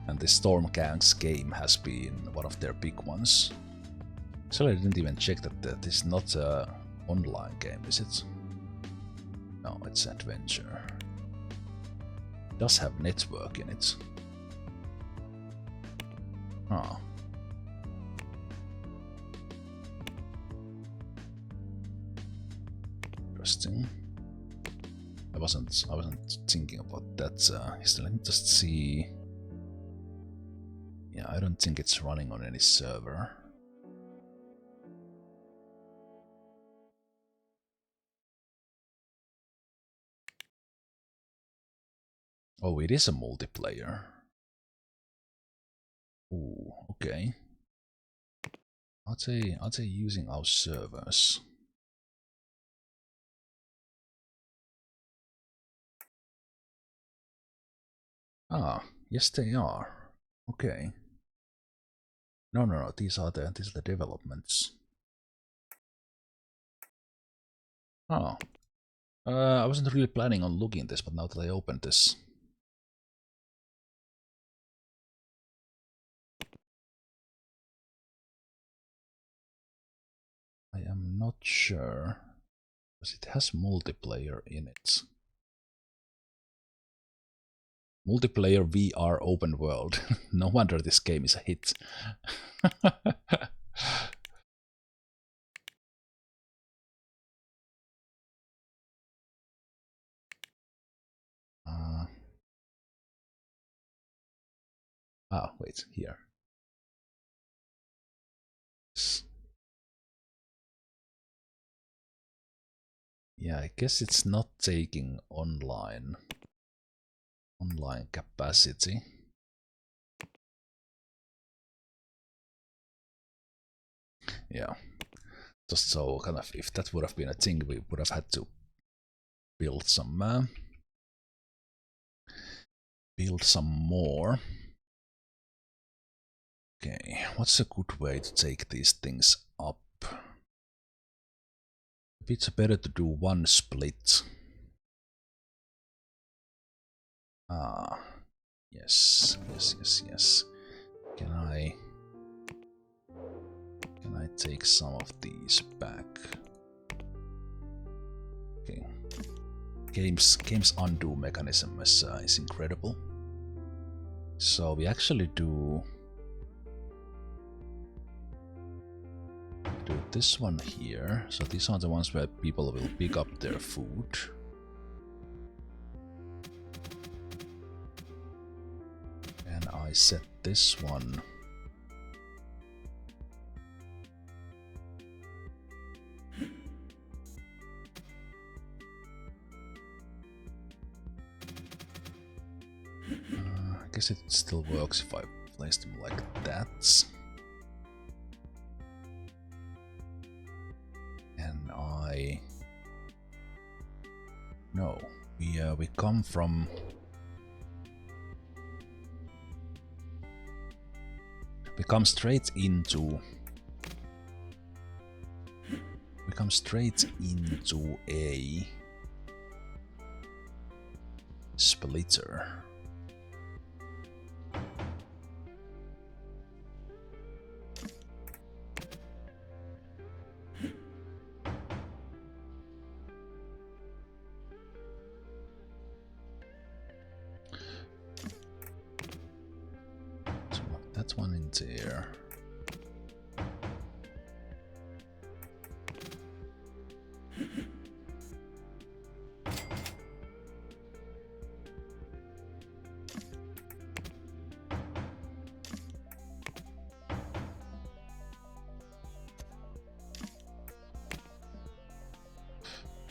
and the Storm Gang's game has been one of their big ones. So I didn't even check that this is not a online game, is it? No, it's adventure. It does have network in it. Ah. Interesting. I wasn't thinking about that. Let me just see. Yeah, I don't think it's running on any server. Oh, it is a multiplayer. Ooh, okay. Are they using our servers? Ah, yes they are. Okay. No, these are the developments. Oh. I wasn't really planning on looking at this, but now that I opened this. I am not sure, because it has multiplayer in it. Multiplayer VR open world. No wonder this game is a hit. Wait, here. Yeah, I guess it's not taking online capacity. Yeah, just so kind of, if that would have been a thing, we would have had to build some more. Okay, what's a good way to take these things up? It's better to do one split. Ah, yes. Can I take some of these back. Okay. Game's undo mechanism is incredible. So we actually do this one here. So these are the ones where people will pick up their food. And I set this one I guess it still works if I place them like that. And no, we come from straight into a splitter. So that one in there.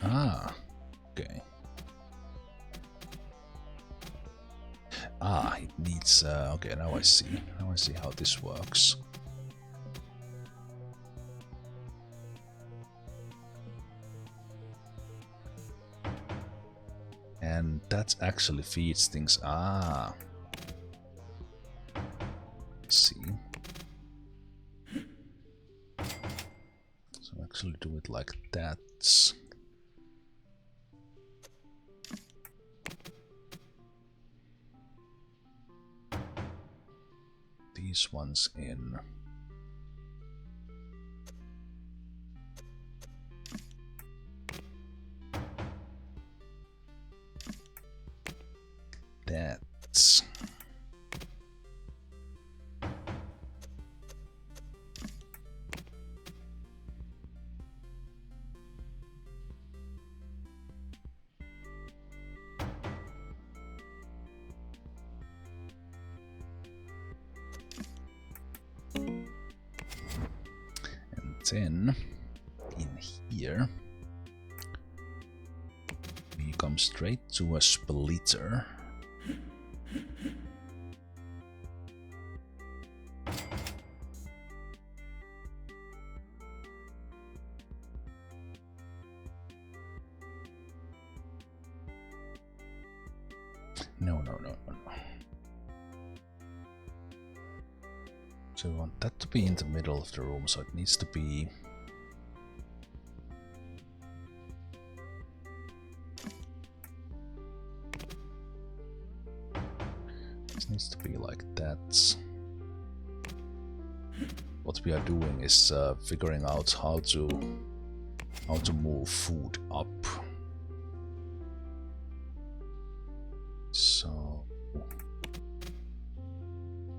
Ah, okay. Ah, it needs. Okay, now I see. Now I see how this works. And that actually feeds things. Ah, I see. So actually do it like that. These ones in. That's. Then in here we come straight to a splitter. No. So we want that to be in the middle of the room, so it needs to be. This needs to be like that. What we are doing is figuring out how to move food up. So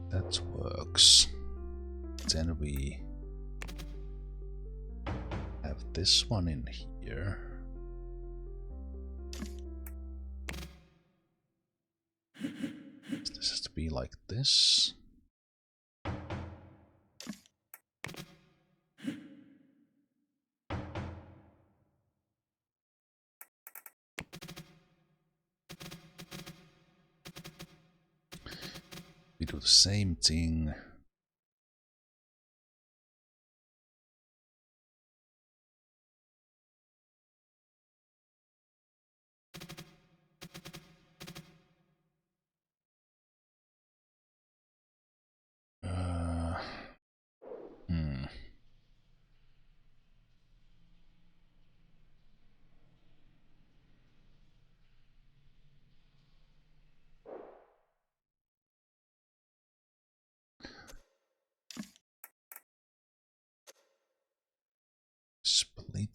that works. Then we have this one in here. This has to be like this. We do the same thing.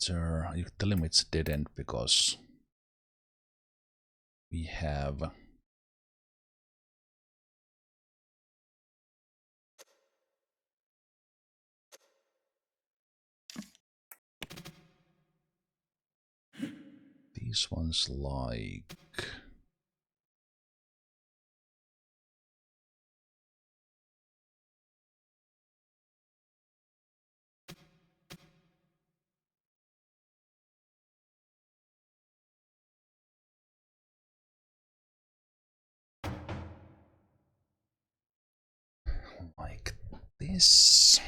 splitter. You tell him it's dead end because we have these ones like this.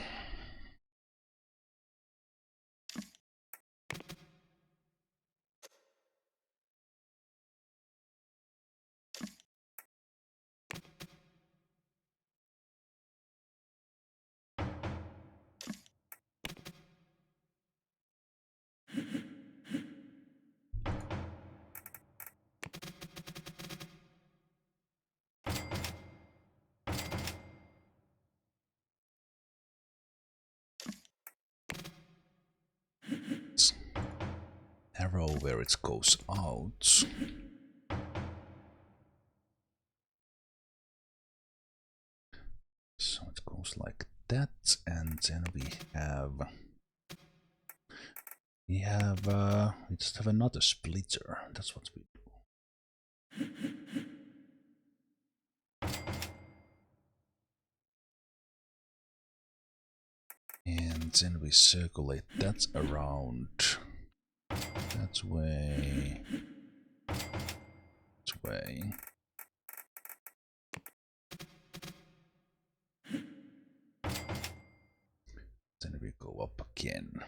Arrow where it goes out. So it goes like that, and then we just have another splitter. That's what we do. And then we circulate that around that way. That way. Then we go up again.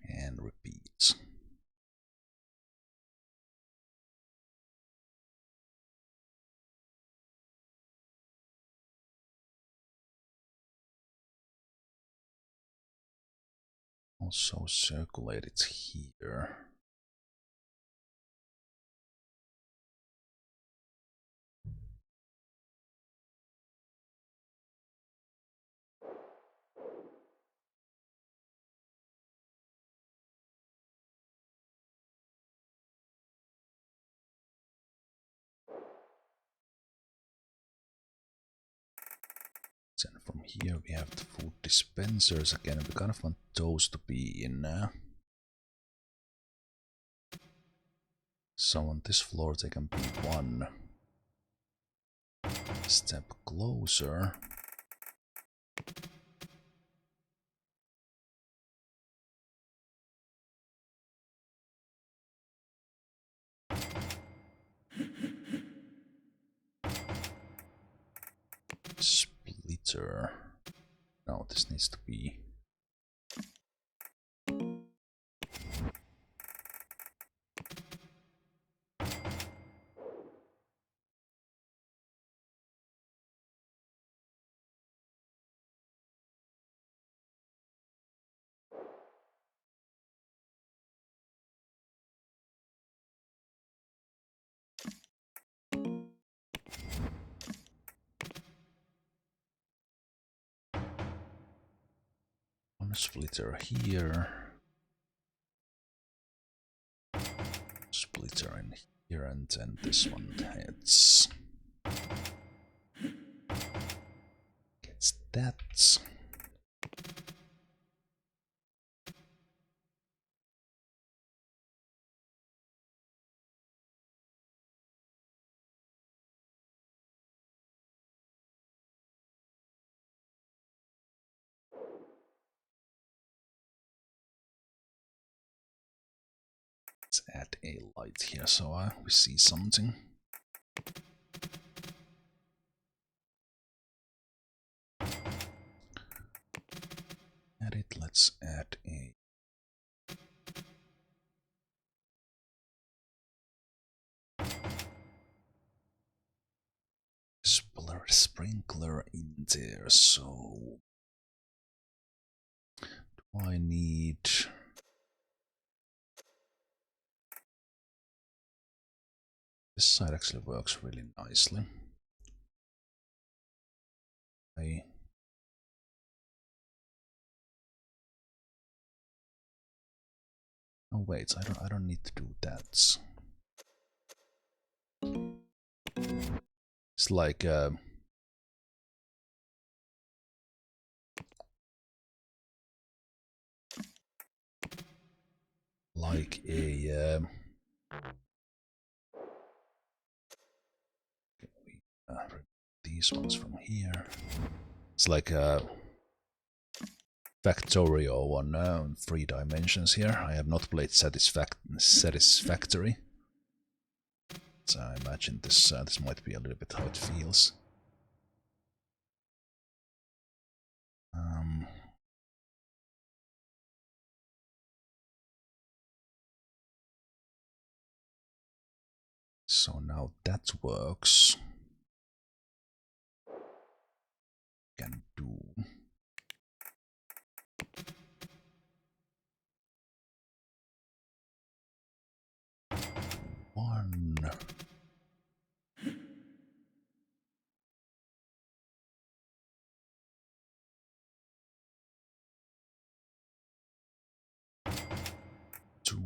And repeat. Also circulate it here. Then from here we have the food dispensers again. We kind of want those to be in. So on this floor they can be one step closer. Splitter. No, this needs to be. One splitter here. Splitter in here, and then this one heads. Gets that. Let's add a light here so we see something. Add it. Let's add a sprinkler in there. So do I need? This side actually works really nicely. Oh wait, I don't need to do that. It's like a these ones from here. It's like a factorial on 3 dimensions here. I have not played Satisfactory, so I imagine this might be a little bit how it feels. So now that works. Can do. One. Two.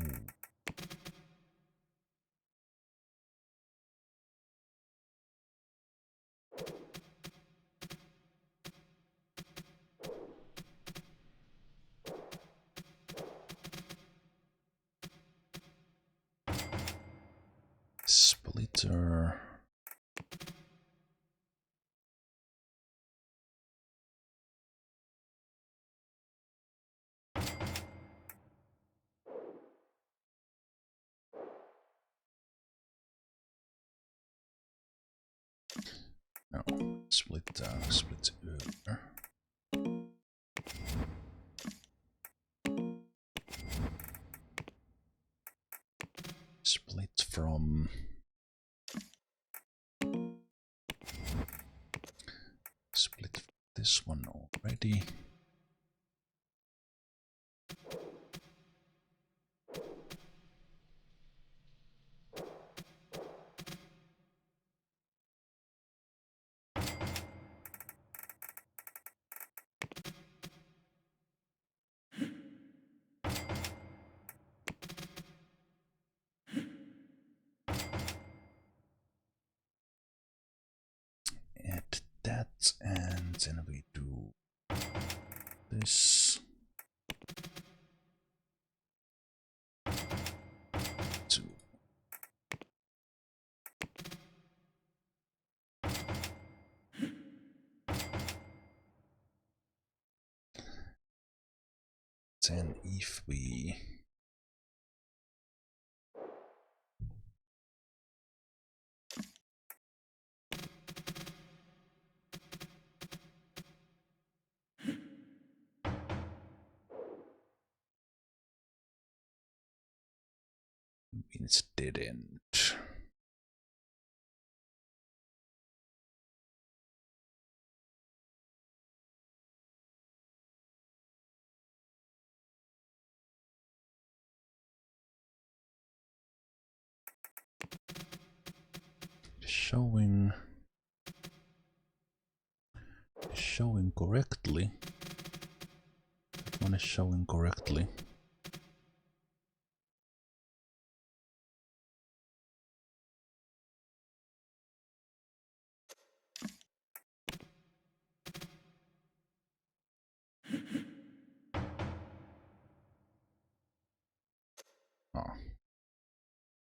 Splitter. No, split over. Split from split this one already. Add that, and then we do this. Two. Then if we it's dead end. Showing correctly. That one is showing correctly. Oh.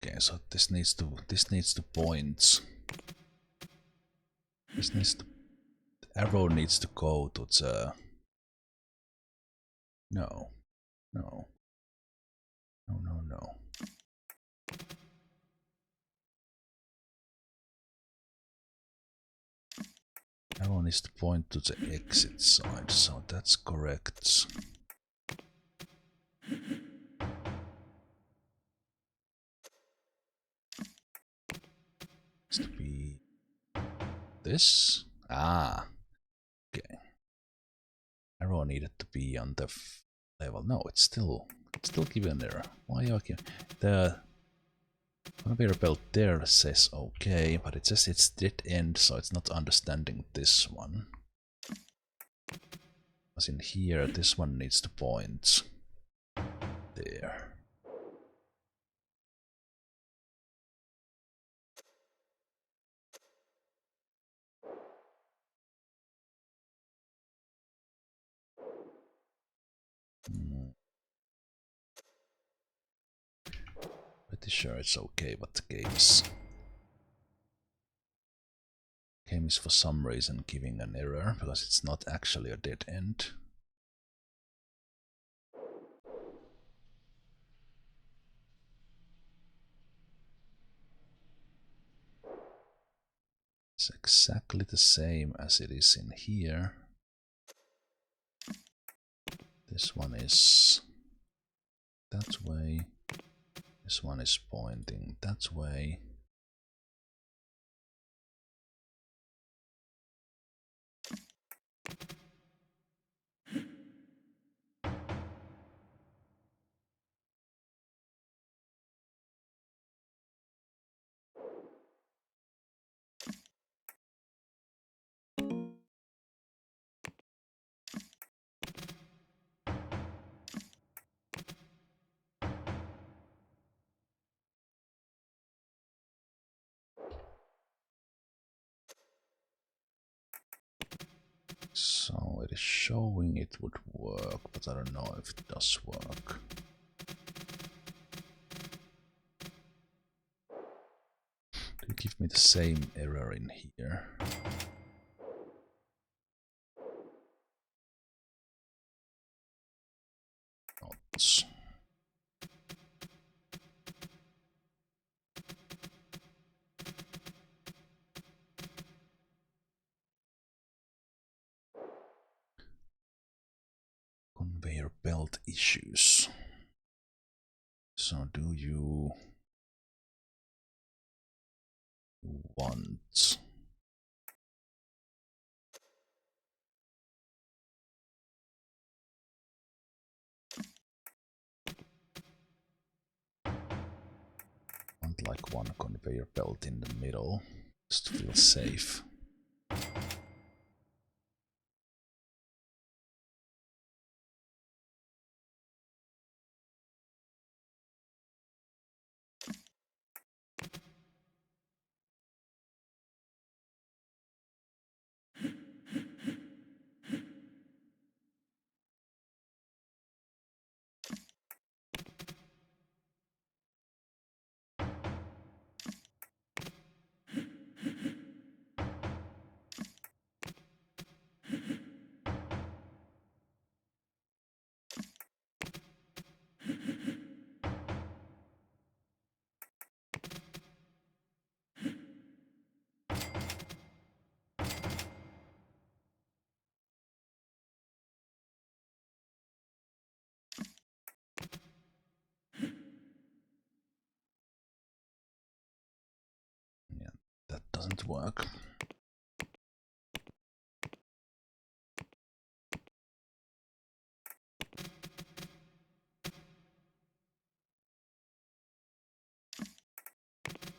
Okay, so this needs to point. The arrow needs to go to the no. Arrow needs to point to the exit side, so that's correct. Needs to be this. Ah, okay. Arrow needed to be on the level. No, it's still given there. Why okay? The conveyor belt there says okay, but it says it's dead end, so it's not understanding this one. As in here, this one needs to point there. Pretty sure it's okay, but the game is for some reason giving an error because it's not actually a dead end. It's exactly the same as it is in here. This one is that way. This one is pointing that way. So it is showing it would work, but I don't know if it does work. Did it give me the same error in here? Not. Conveyor belt issues. So do you want like one conveyor belt in the middle just to feel safe? Yeah, that doesn't work.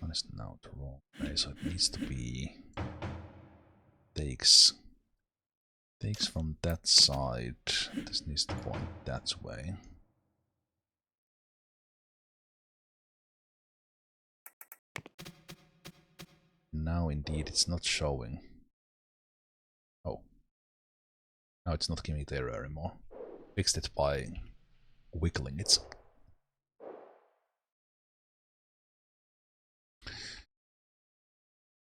One is now the wrong way, so it needs to be takes from that side. This needs to point that way. Now indeed it's not showing. Oh. Now it's not giving it error anymore. Fixed it by wiggling it.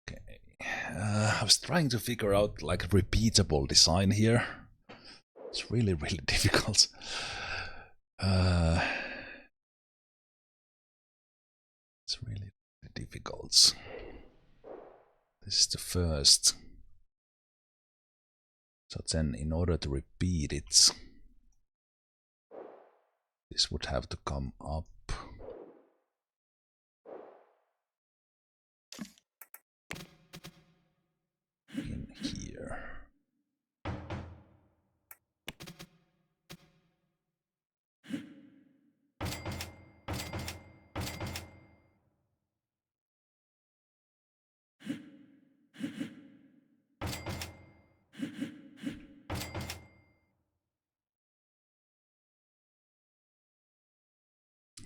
Okay. I was trying to figure out like a repeatable design here. It's really, really difficult. It's really, really difficult. This is the first. So then in order to repeat it, this would have to come up in here.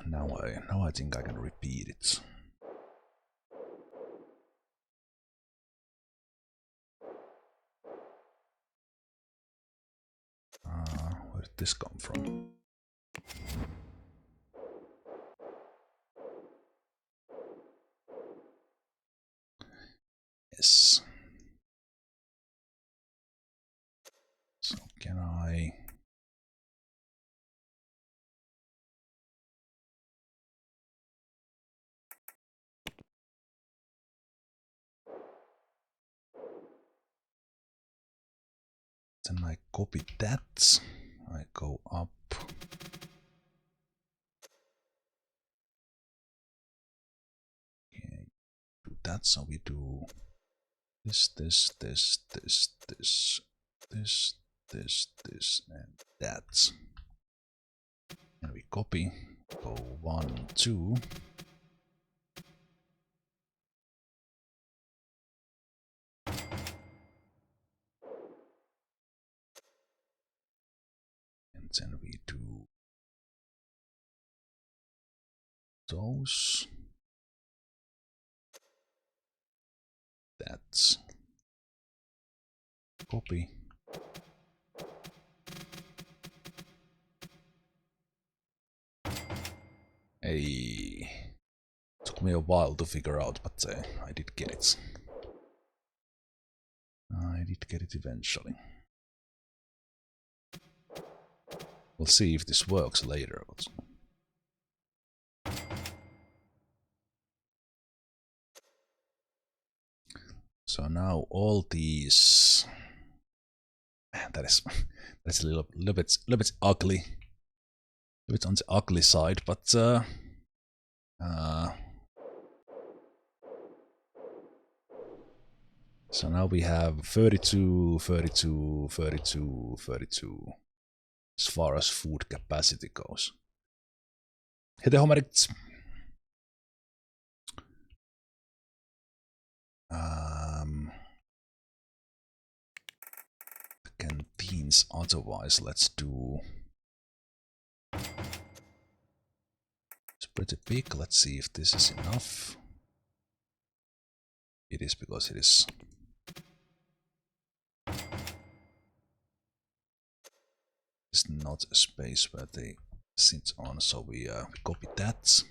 Now I think I can repeat it. Where did this come from? Yes. So can I... Then I copy that. I go up. Okay, do that. So we do this, and that. And we copy. Go 1, 2. And then we do those. That's copy. Hey, took me a while to figure out, but I did get it. I did get it eventually. We'll see if this works later. So now all these... That's a little bit ugly. A bit on the ugly side, but so now we have 32, 32, 32, 32 as far as food capacity goes. Hete homarit. Canteens otherwise, let's do... It's pretty big, let's see if this is enough. It is, because it is... It's not a space where they sit on, so we copy that.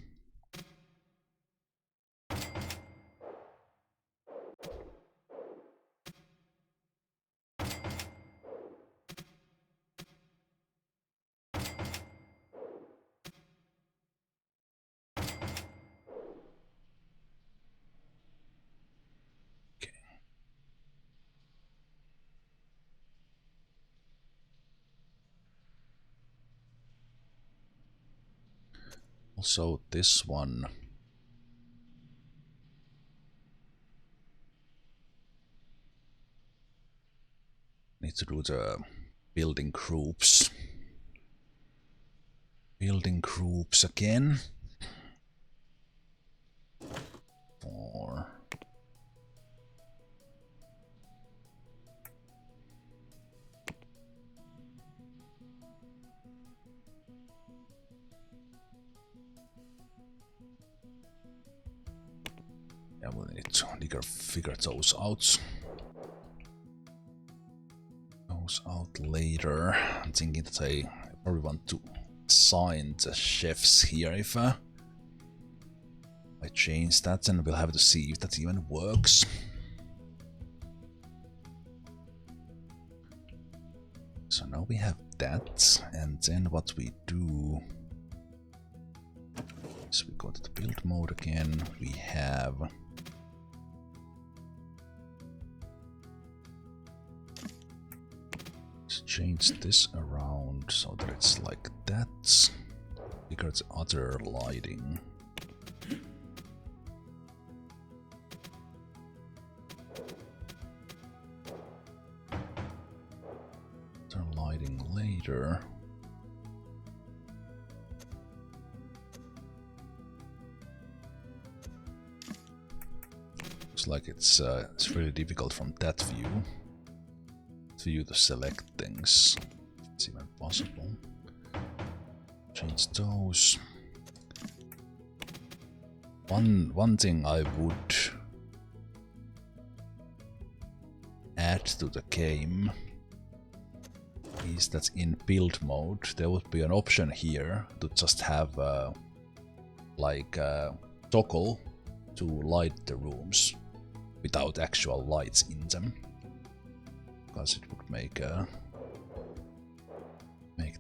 Also, this one need to do the building groups. Building groups again. For yeah, we'll need to figure those out. Those out later. I'm thinking that I probably want to assign the chefs here if I change that, and we'll have to see if that even works. So now we have that, and then what we do is we go to the build mode again. We have let's change this around so that it's like that. Figure the other lighting. Other lighting later. Looks like it's really difficult from that view to select things. If it's even possible. Change those. One thing I would add to the game is that in build mode there would be an option here to just have like a toggle to light the rooms without actual lights in them, because it would make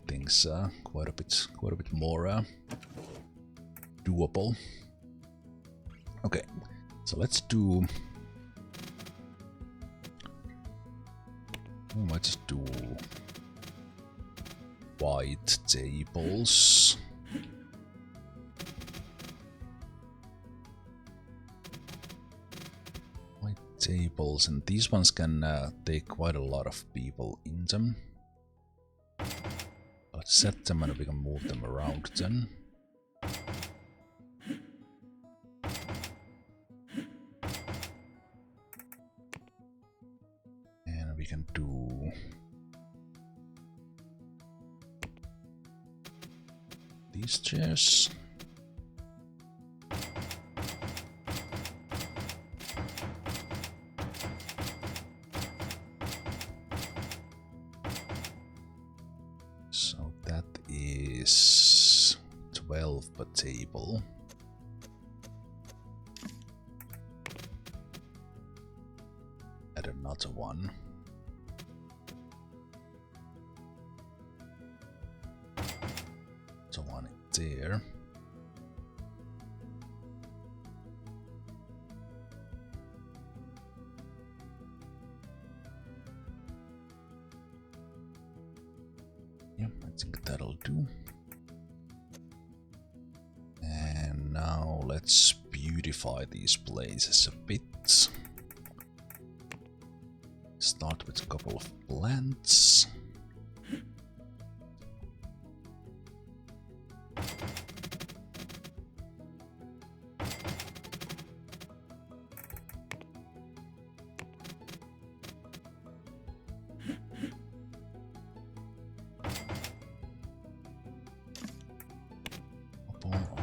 things quite a bit more doable. Okay, so let's do. We might just do white tables. White tables, and these ones can take quite a lot of people in them. Let's set them and we can move them around then. And we can do these chairs. So that is 12 per table. Add another one. So one there. Yeah, I think that'll do. And now let's beautify these places a bit. Start with a couple of plants.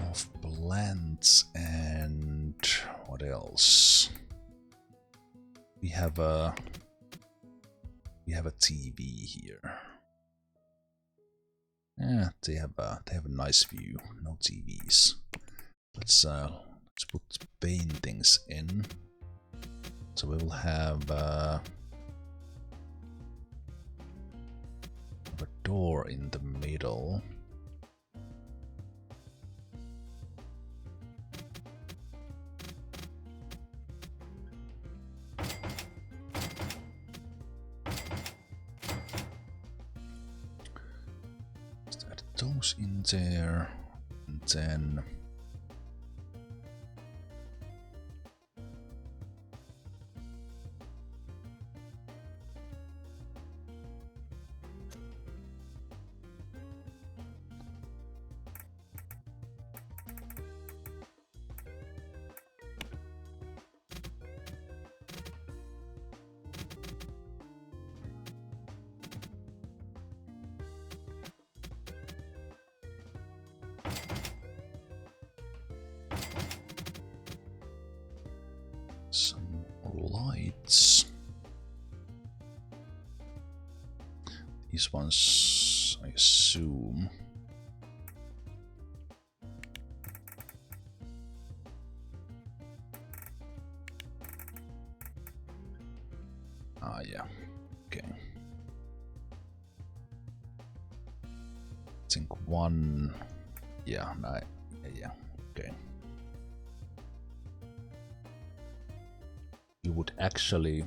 Of plants, and what else? We have a TV here. Yeah, they have a nice view. No TVs. Let's put paintings in. So we will have a door in the middle. Those in there, and then some lights. These ones, I assume. Ah, yeah. Okay. I think one. Yeah, yeah. Okay. You would actually.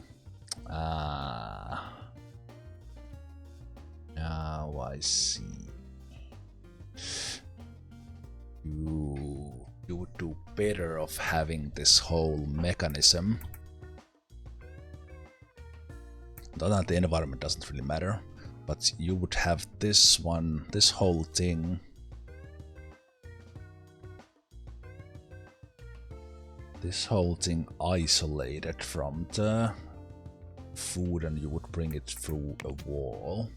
Now I see. You would do better of having this whole mechanism. The environment doesn't really matter, but you would have this one, this whole thing. This whole thing isolated from the food, and you would bring it through a wall.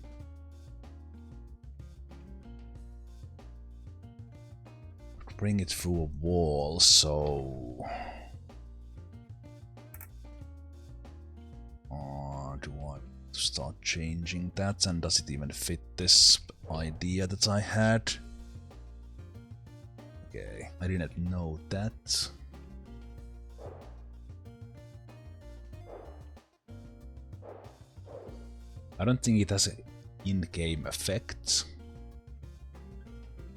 bring it through a wall, so... do I start changing that? And does it even fit this idea that I had? Okay, I didn't know that. I don't think it has an in-game effect.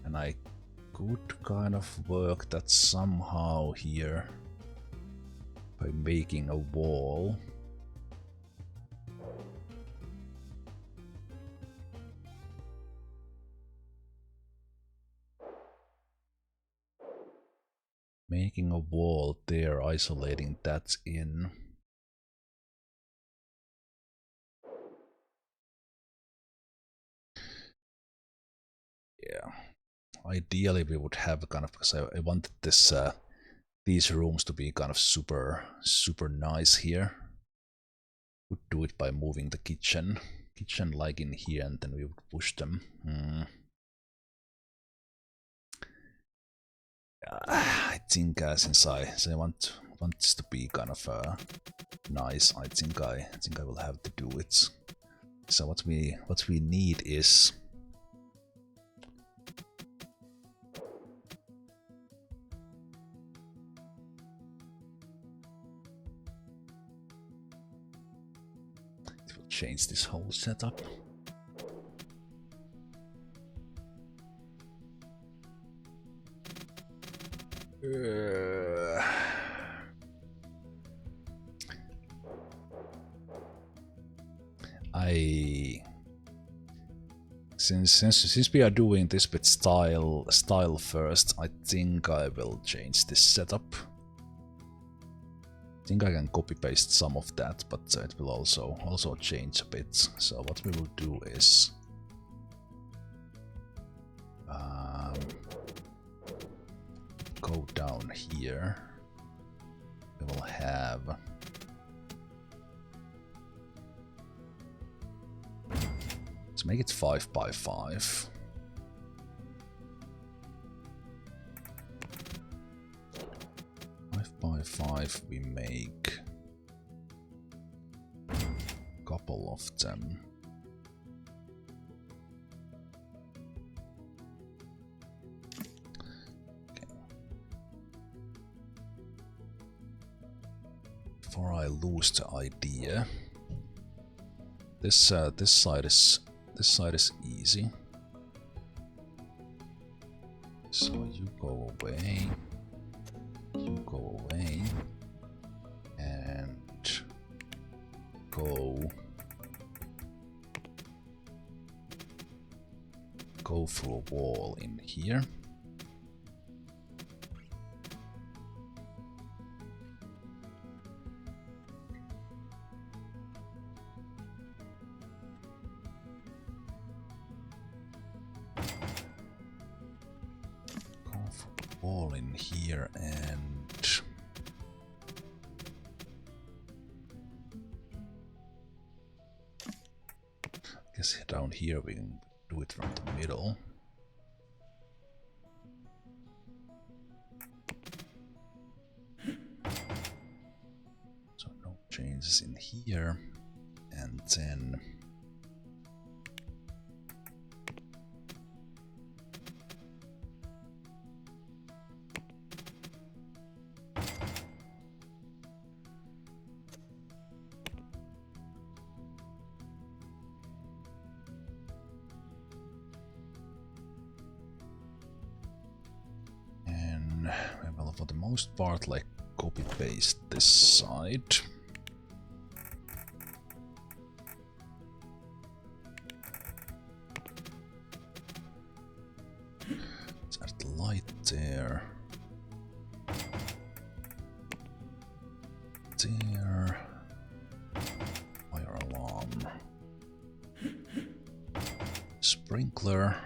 And I could kind of work that somehow here by making a wall. Making a wall there, isolating that in. Yeah. Ideally we would have kind of, because I wanted this these rooms to be kind of super nice here. Would do it by moving the kitchen like in here, and then we would push them. I think since I want this to be kind of nice, I think I will have to do it. So what we need is it will change this whole setup. Since we are doing this with style first, I think I will change this setup. I think I can copy paste some of that, but it will also change a bit. So what we will do is go down here. We will have let's make it 5 by 5. By 5 we make a couple of them. Okay. Before I lose the idea, this side is easy. So you go away. You go away and go through a wall in here. Go through a wall in here and I guess down here we can do it from the middle. So no changes in here, and then well, for the most part, like copy paste this side. Let's add the light there. There. Fire alarm. Sprinkler.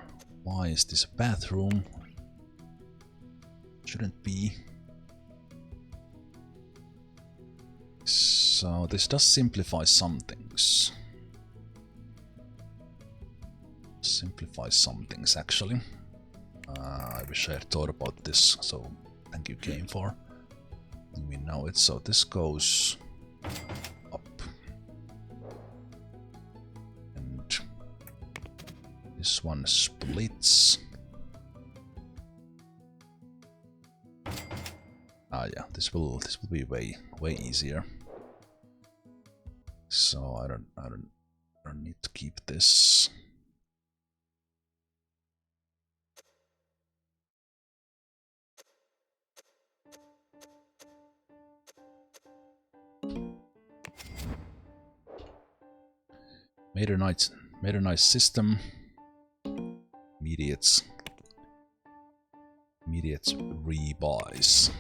Why is this a bathroom? Shouldn't be. So this does simplify some things. Simplify some things actually. I wish I had thought about this. So thank you, game, for letting me know it. So this goes up, and this one splits. Ah, yeah, this will be way easier. So I don't need to keep this. Made a nice system. Immediate rebuys.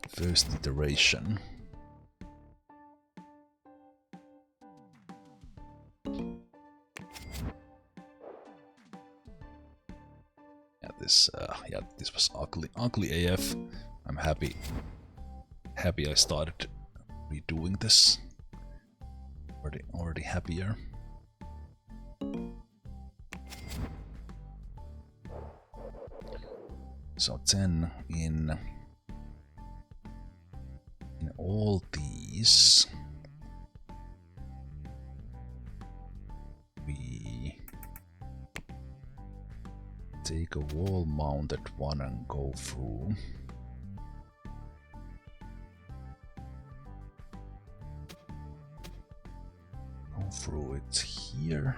First iteration. Yeah, this was ugly AF. I'm happy I started redoing this. Already happier. So then in all these we take a wall mounted one and go through. Go through it here.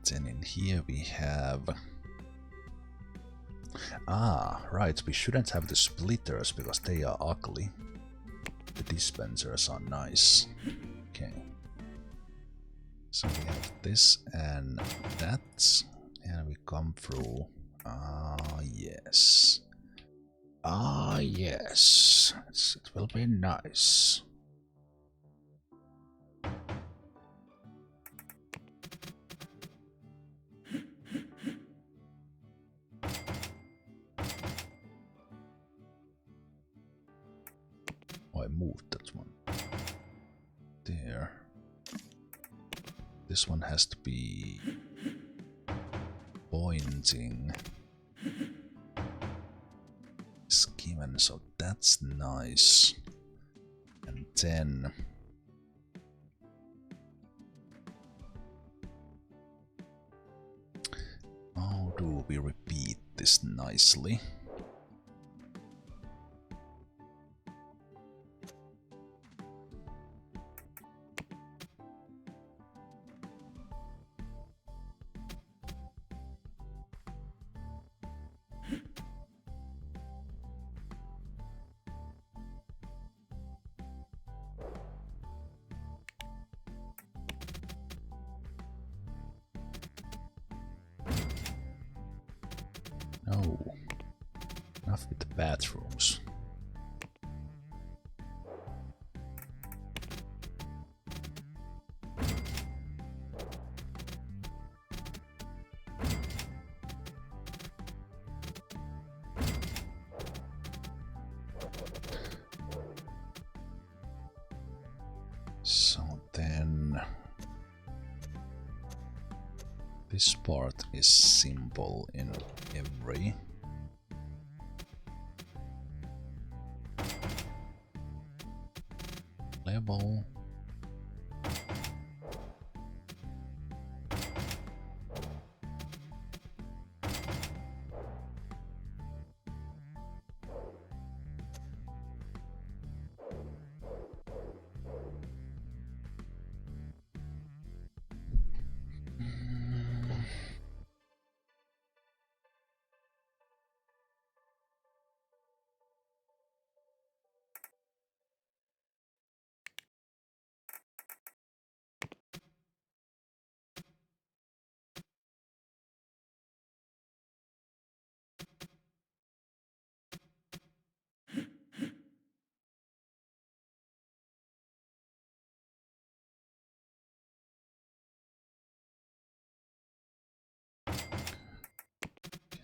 Then in here we have... Ah, right, we shouldn't have the splitters because they are ugly. The dispensers are nice. Okay. So we have this and that, and we come through... Ah, yes. Ah, yes. It will be nice. Oh, I moved that one. There. This one has to be pointing. Given, so that's nice. And then how do we repeat this nicely? No, enough with the bathrooms. So then this part is simple in every level.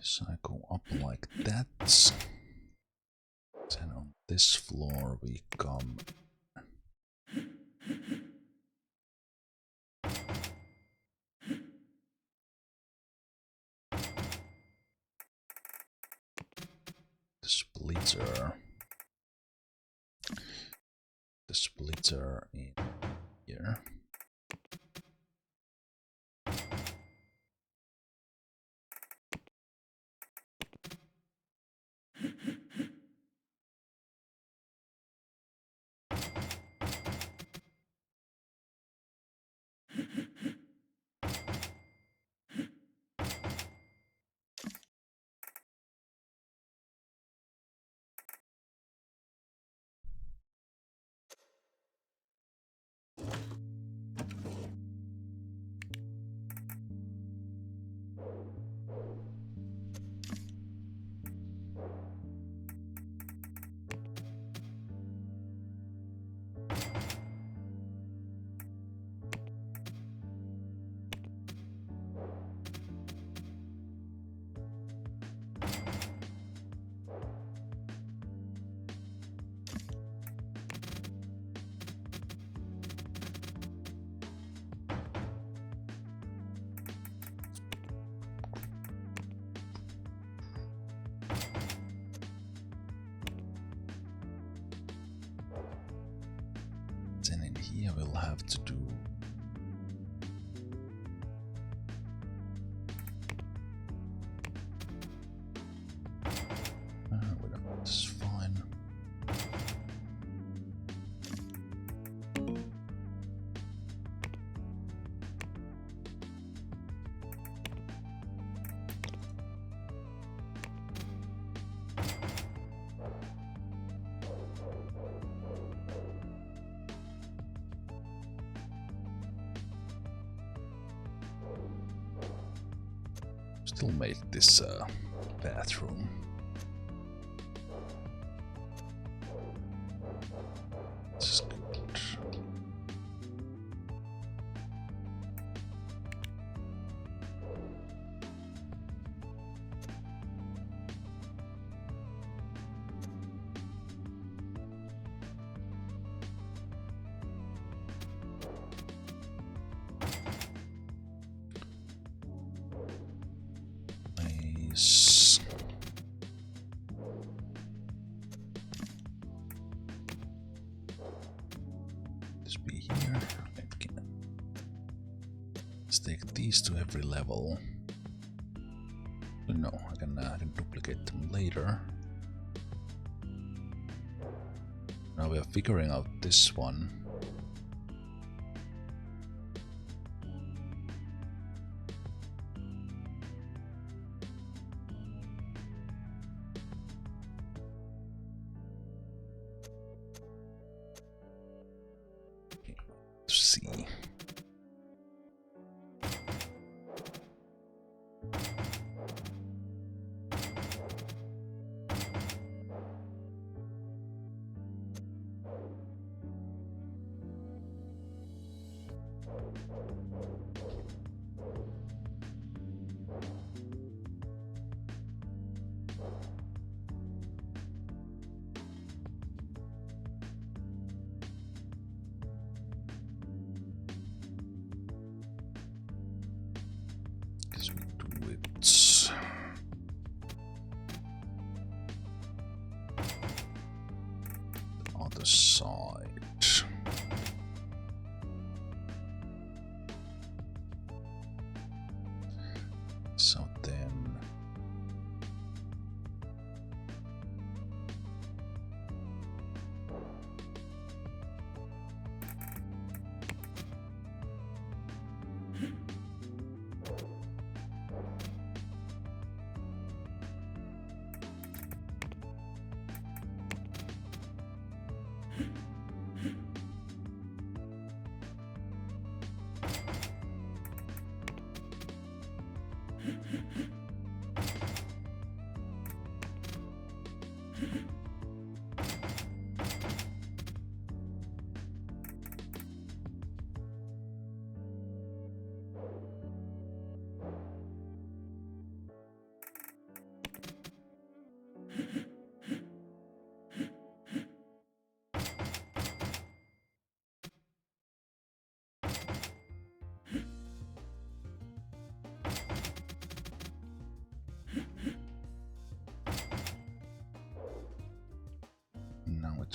So I go up like that. Then on this floor we come. The splitter. The splitter in here. Then in here we'll have to do this is fine. Still made this bathroom. This is good. Nice. This be here. Let's take these to every level. No, I can duplicate them later. Now we are figuring out this one. See. Other side. So then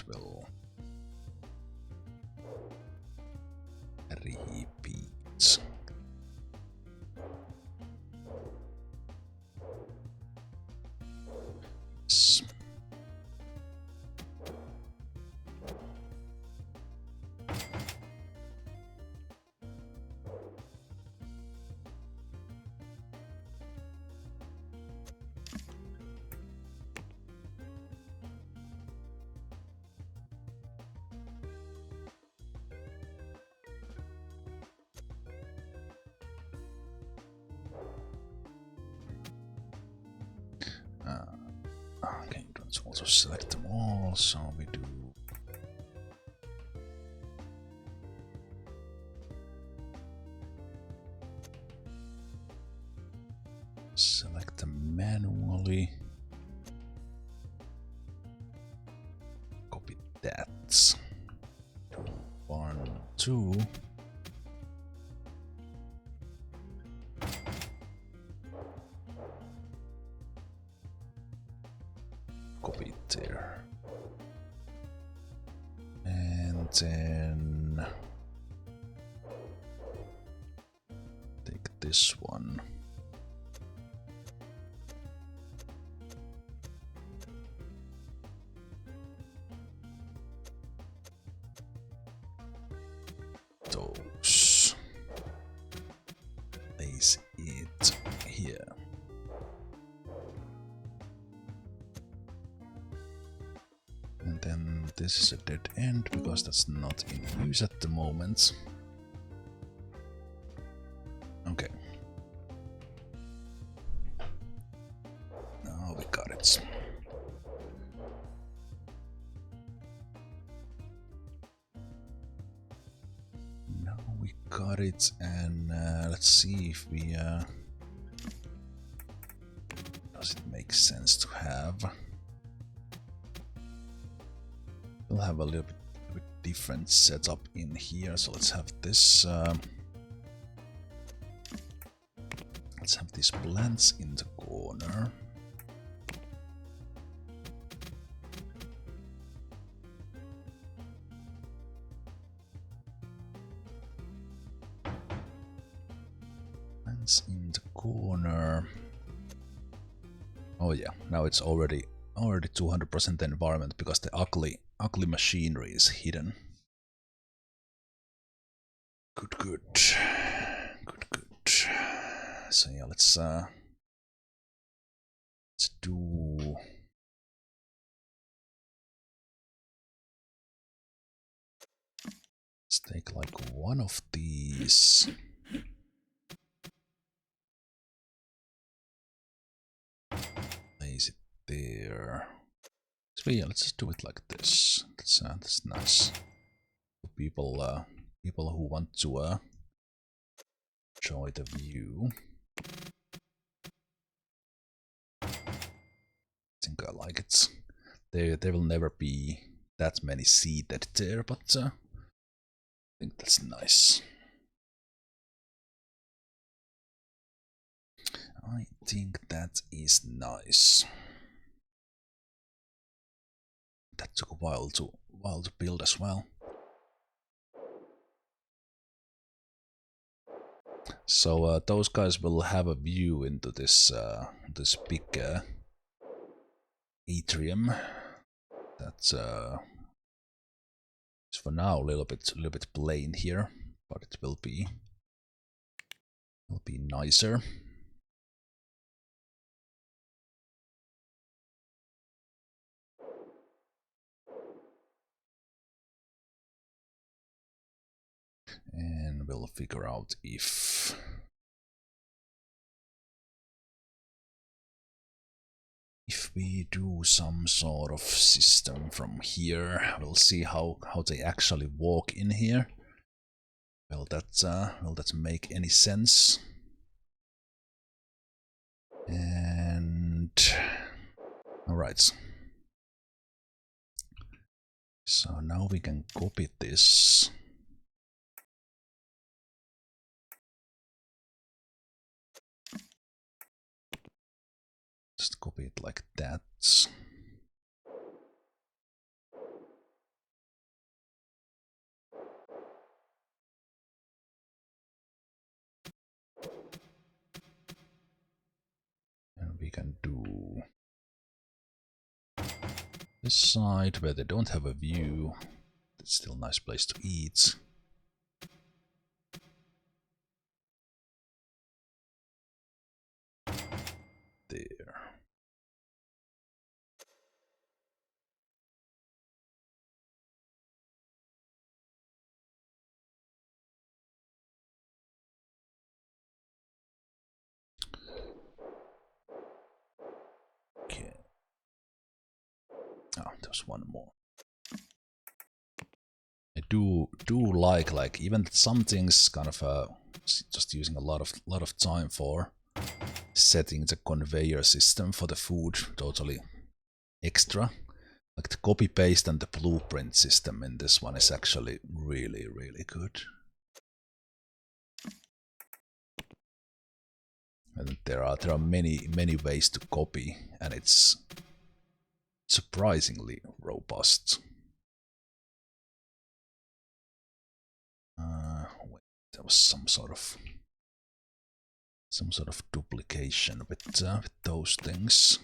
will repeat. Yes. Okay, let's also select them all, so we do select them manually. Copy that. 1, 2. Copy it there. And then take this one. Those. Place it here. And then this is a dead end because that's not in use at the moment. Okay. Now we got it. Now we got it, and let's see if we does it make sense to have. We'll have a little bit different setup in here, so let's have this. Let's have these plants in the corner. Plants in the corner. Oh yeah, now it's already 200% environment because the ugly machinery is hidden. Good. So yeah, let's do. Let's take like one of these. Place it there. So yeah, let's just do it like this. That's nice. For people who want to enjoy the view. I think I like it. There will never be that many seated there, but I think that's nice. I think that is nice. That took a while to build as well. So those guys will have a view into this this big atrium. That's it's for now a little bit plain here, but it will be nicer. And we'll figure out if we do some sort of system from here. We'll see how they actually walk in here. Will that make any sense? And all right. So now we can copy this. Just copy it like that. can do this side where they don't have a view. It's still a nice place to eat. There. Okay. Oh, there's one more. I do like even some things kind of just using a lot of time for setting the conveyor system for the food totally extra. Like the copy paste and the blueprint system in this one is actually really good. And there are many ways to copy, and it's surprisingly robust. Wait, there was some sort of duplication with those things.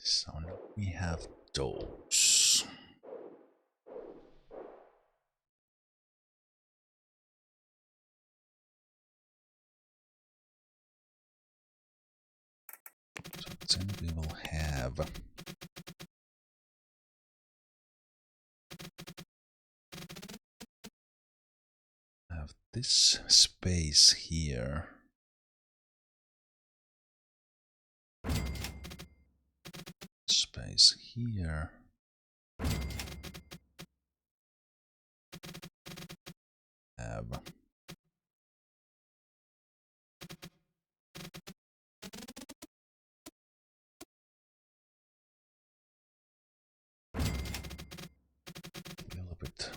So now we have those. So then we will have this space here. Space here. Have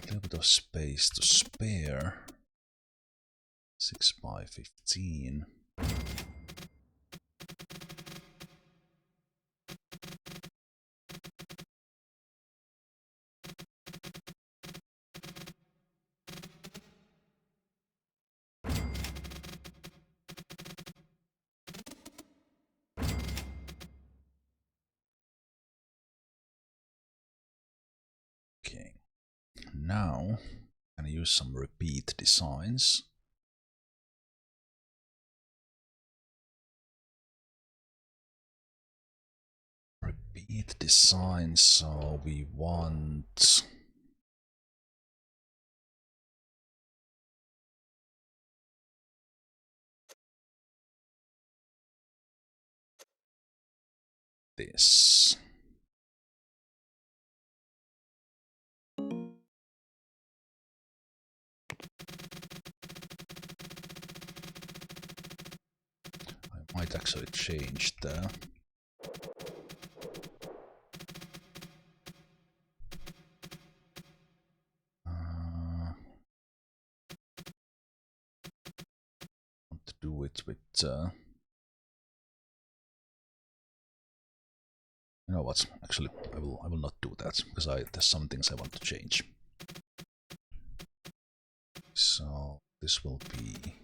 little bit of space to spare. 6 by 15. Okay, now I'm gonna use some repeat designs. Repeat design, so we want this. I might actually change the want to do it with you know what? Actually, I will not do that because there's some things I want to change. So this will be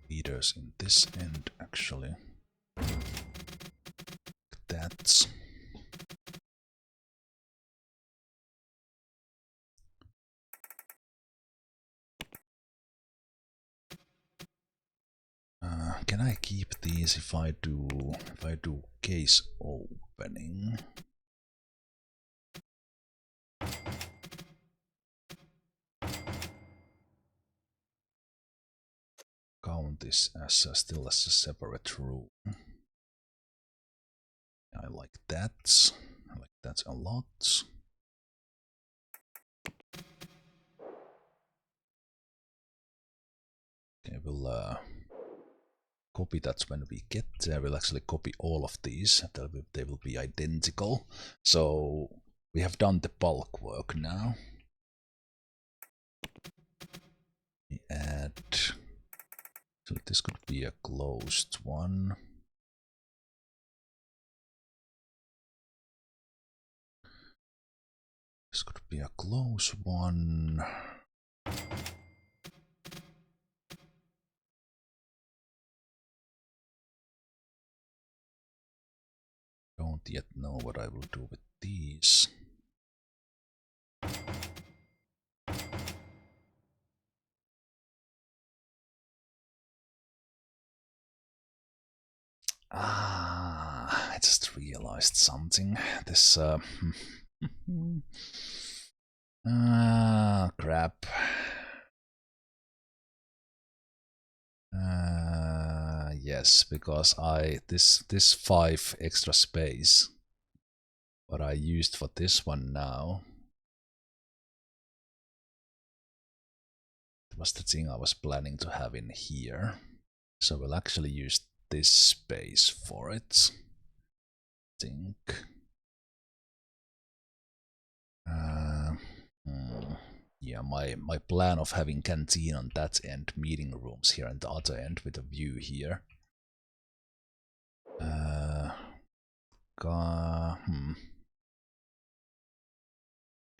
leaders in this end. Actually, that can I keep these if I do case opening? Count this as still as a separate room. I like that. I like that a lot. Okay, we'll copy that when we get there. We'll actually copy all of these. They will be identical. So we have done the bulk work now. We add. So this could be a closed one. This could be a close one. Don't yet know what I will do with these. I just realized something. This crap. Yes, because this 5 extra space what I used for this one now, it was the thing I was planning to have in here. So we'll actually use this space for it. I think. Yeah, my plan of having canteen on that end, meeting rooms here on the other end with a view here.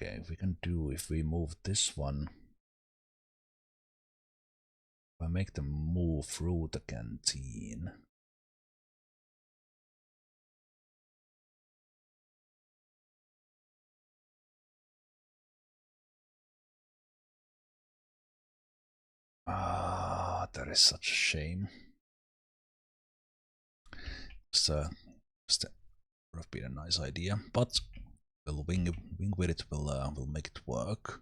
Okay, we can do if we move this one. If I make them move through the canteen. That is such a shame. That would have been a nice idea, but we'll wing with it. We'll make it work.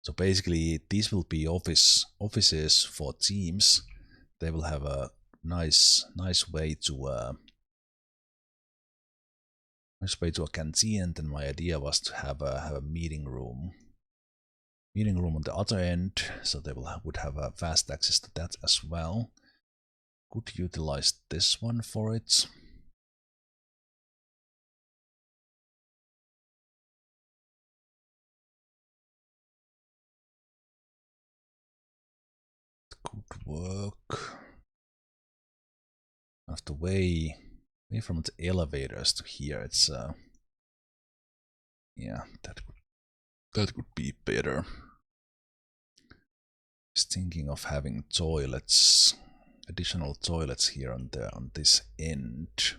So basically, these will be offices for teams. They will have a nice way to a canteen. And then my idea was to have a meeting room on the other end, so they would have a fast access to that as well. Could utilize this one for it. Could work. Of the way from the elevators to here, it's yeah, that would be better. Just thinking of having toilets, additional toilets here on this end.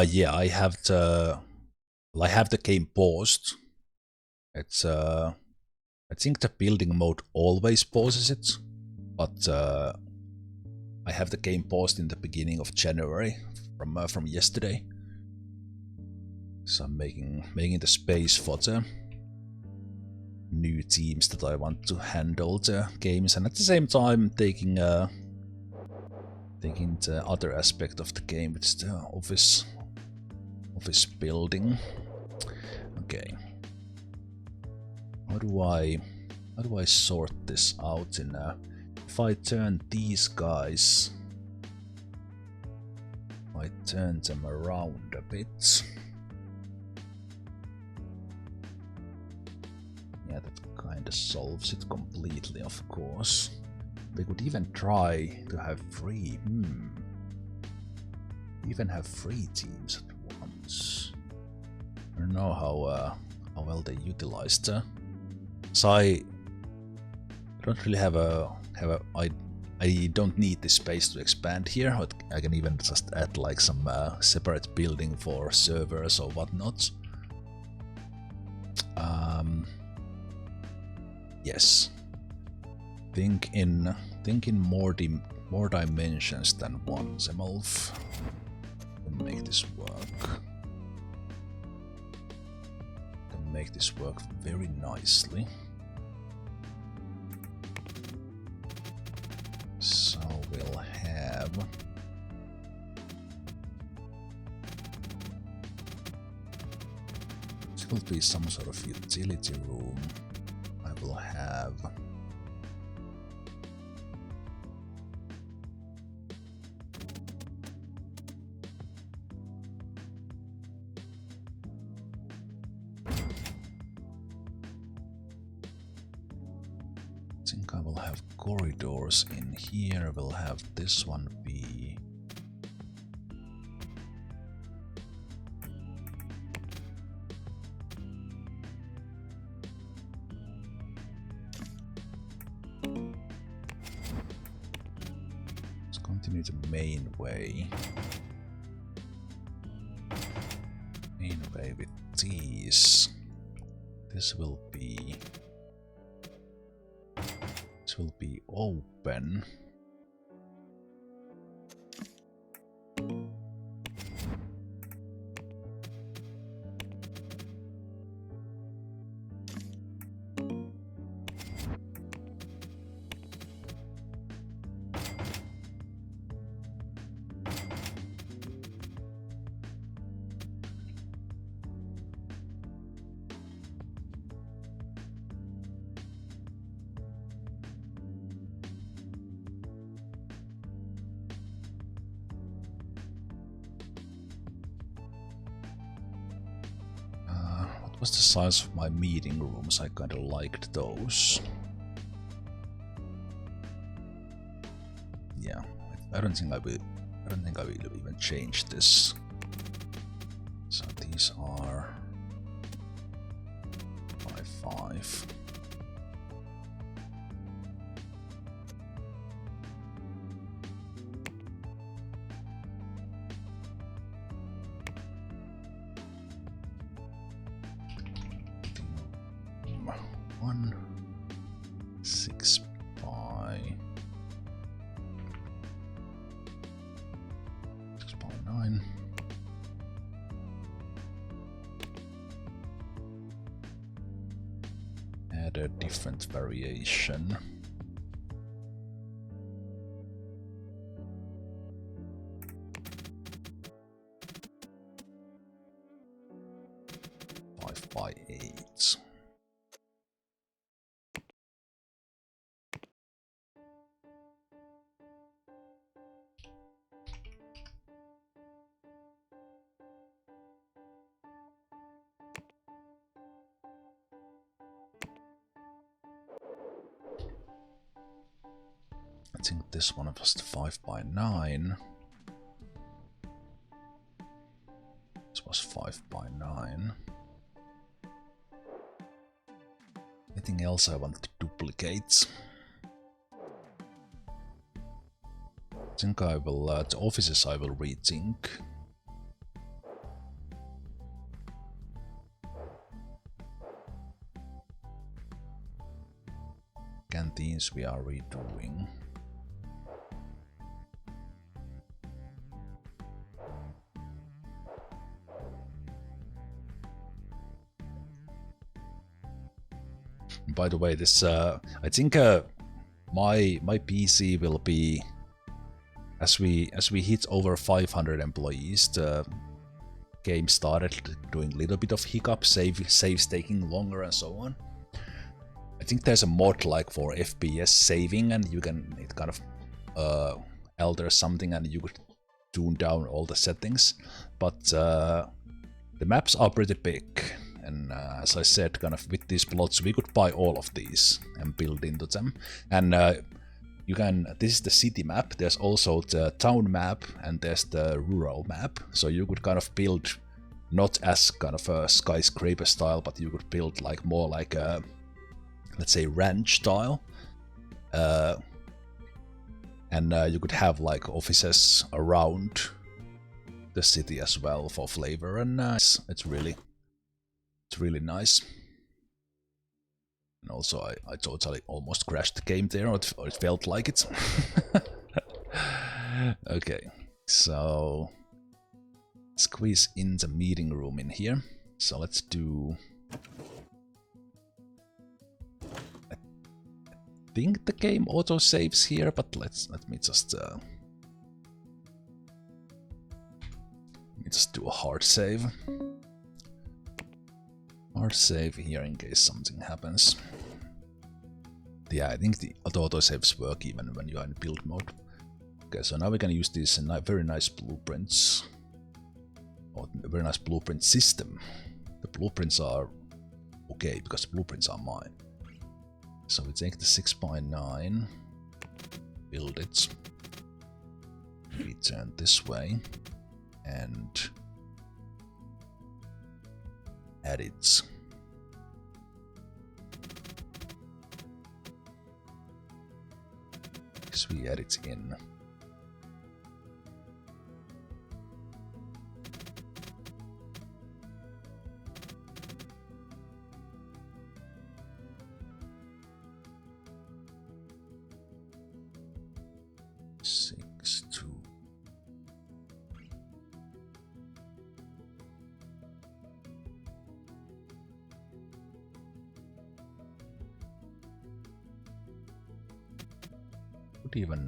Yeah, I have the game paused. It's I think the building mode always pauses it, but I have the game paused in the beginning of January from yesterday. So I'm making the space for the new teams that I want to handle the games, and at the same time taking the other aspect of the game, which is the office building. Okay. How do I sort this out in if I turn these guys, I turn them around a bit. Yeah, that kind of solves it completely, of course. We could even try to have 3. Even have 3 teams at once. I don't know how well they utilize the So I don't really have I don't need this space to expand here. I can even just add like some separate building for servers or whatnot. Yes. Think in more dimensions than one, Zemalf. Can make this work. Can make this work very nicely. So we'll have this will be some sort of utility room. I will have I will have corridors in here. We'll have this one be let's continue the main way. Main way with these. This will be open. What was the size of my meeting rooms? I kinda liked those. Yeah, I don't think I will even change this. So these are 5. One 6 by 6.9. Add a different variation. By 8. I think this one was 5 by 9. This was 5 by 9. Anything else I want to duplicate? I think I will, the offices I will rethink. Canteens we are redoing. By the way, this I think my PC will be as we hit over 500 employees. The game started doing a little bit of hiccup, saves taking longer and so on. I think there's a mod like for FPS saving, and you can it kind of alter something, and you could tune down all the settings. But the maps are pretty big. And as I said, kind of with these plots, we could buy all of these and build into them. And you can. This is the city map. There's also the town map, and there's the rural map. So you could kind of build not as kind of a skyscraper style, but you could build like more like a let's say, ranch style. And you could have like offices around the city as well for flavor, and it's really nice. And also I totally almost crashed the game there, or it felt like it. Okay, so squeeze in the meeting room in here. So let's do... I think the game auto saves here, but let me just do a hard save. Hard save here in case something happens. Yeah, I think the auto saves work even when you are in build mode. Okay, so now we can use these very nice blueprints. Or a very nice blueprint system. The blueprints are okay because the blueprints are mine. So we take the 6x9, build it, return this way, and add it. Because we add it in. Even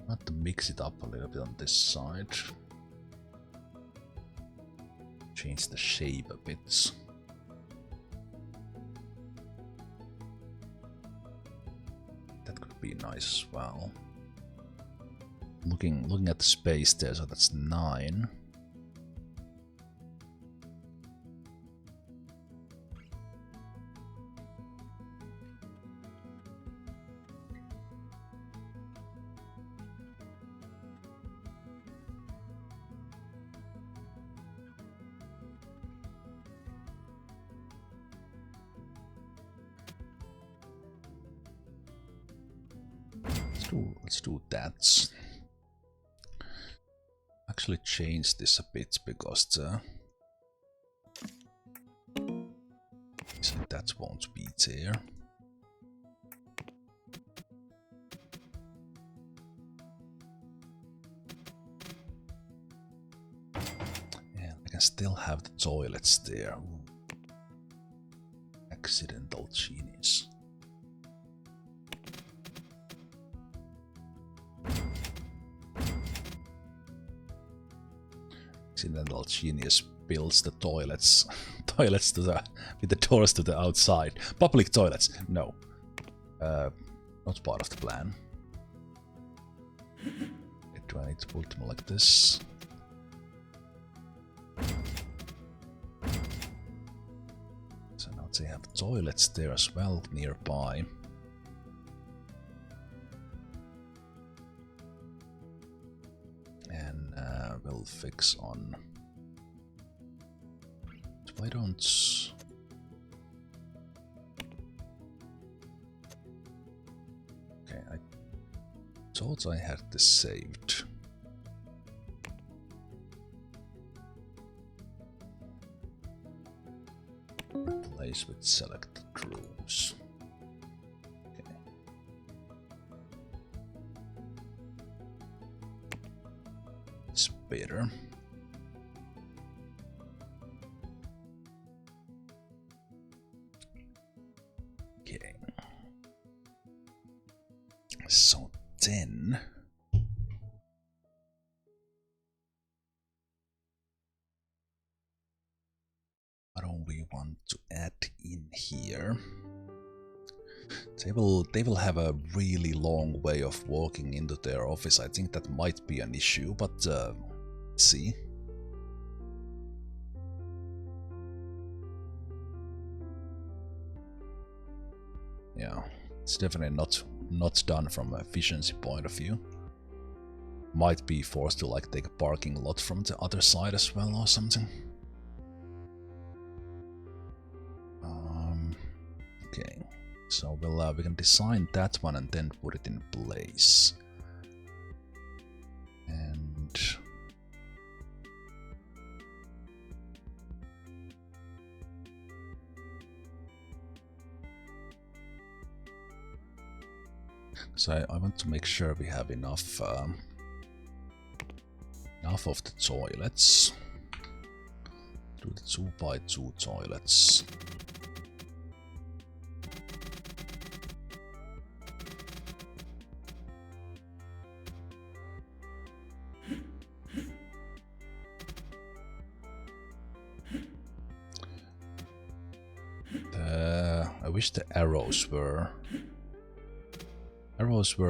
not to mix it up a little bit on this side, change the shape a bit. That could be nice as well. Looking at the space there, so that's 9. Let's do that. Actually change this a bit because that won't be there. And I can still have the toilets there. Ooh. Accidental genius. Accidental genius builds the toilets to the with the doors to the outside. Public toilets, no, not part of the plan. Do I need to put them like this? So now they have toilets there as well nearby. We'll fix on. Why don't... Okay, I thought I had this saved. Replace with selected rooms. Better. Okay. So then what do we want to add in here? They will have a really long way of walking into their office. I think that might be an issue, but let's see. Yeah, it's definitely not done from an efficiency point of view. Might be forced to like take a parking lot from the other side as well or something. Okay, so we can design that one and then put it in place. And so I want to make sure we have enough enough of the toilets. Do the 2x2 toilets. I wish the arrows were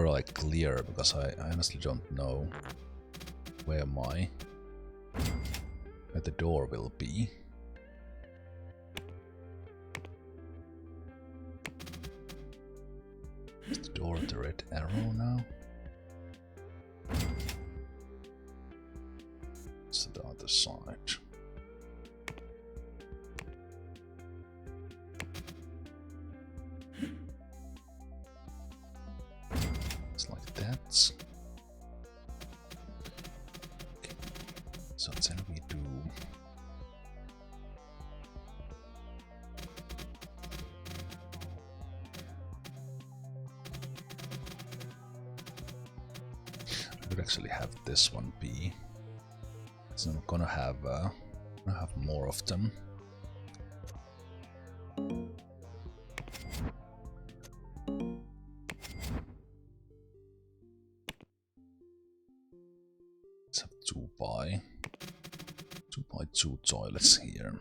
like clear, because I honestly don't know where the door will be. Is the door the red arrow now? It's the other side. It's like that. Okay. So then we do I could actually have this one be, so I'm gonna have more of them. Let's have 2x2 toilets here.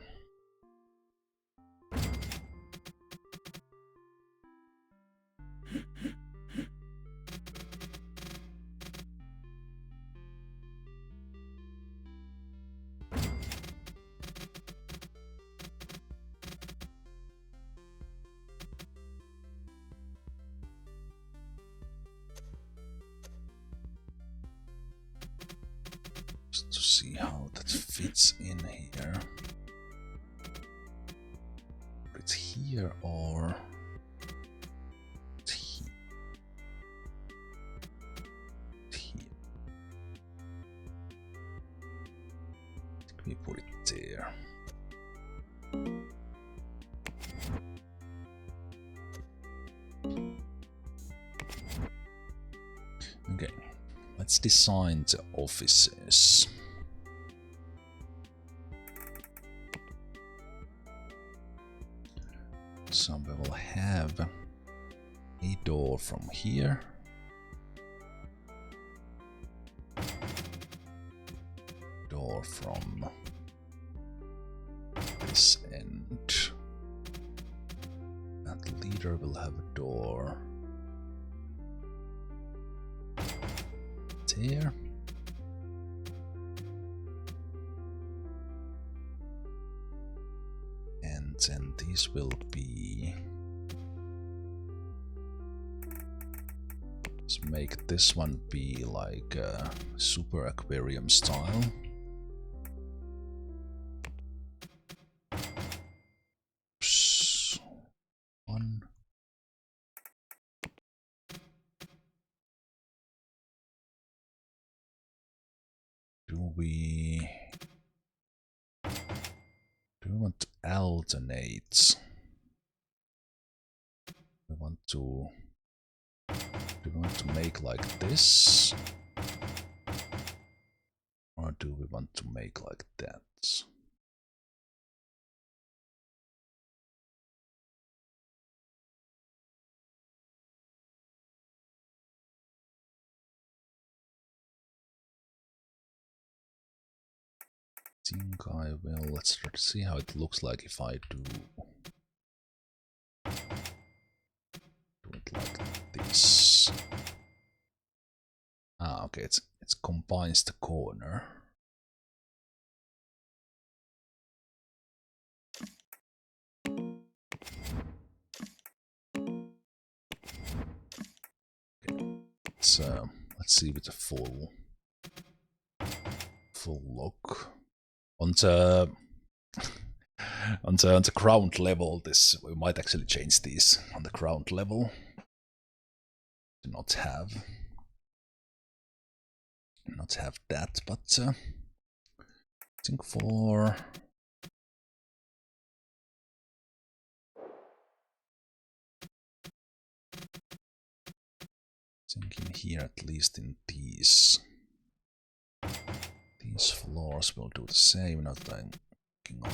Just to see how that fits in here. It's here or it's here. It's here. Can we put it there? Okay, let's design the offices. So we will have a door from here. Door from this end. And the leader will have a door there. And then these will be... Let's make this one be like a super aquarium style. One. Do we want to alternate? We want to... Do we want to make like this? Or do we want to make like that? I think I will. Let's see how it looks like if I do it like this. Ah, okay, it combines the corner. Okay. Let's see with the full look. Und on the ground level, this we might actually change these on the ground level. Do not have that, but I think for in here, at least in these floors will do the same. Not that I'm working on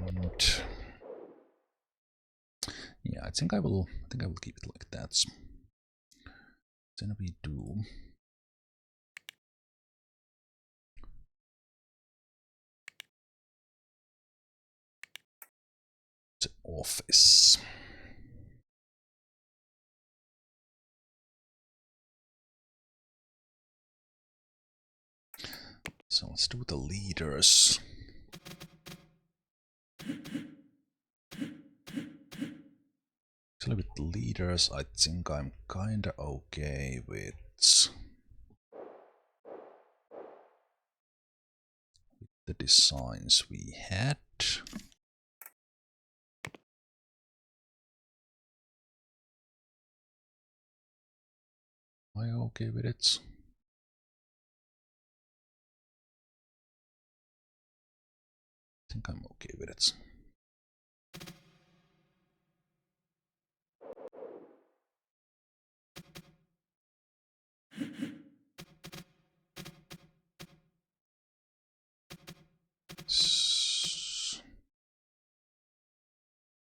and yeah, I think I will keep it like that. Then we do the office. So let's do the leaders. Actually, with the leaders, I think I'm kinda okay with the designs we had. Am I okay with it? I think I'm okay with it.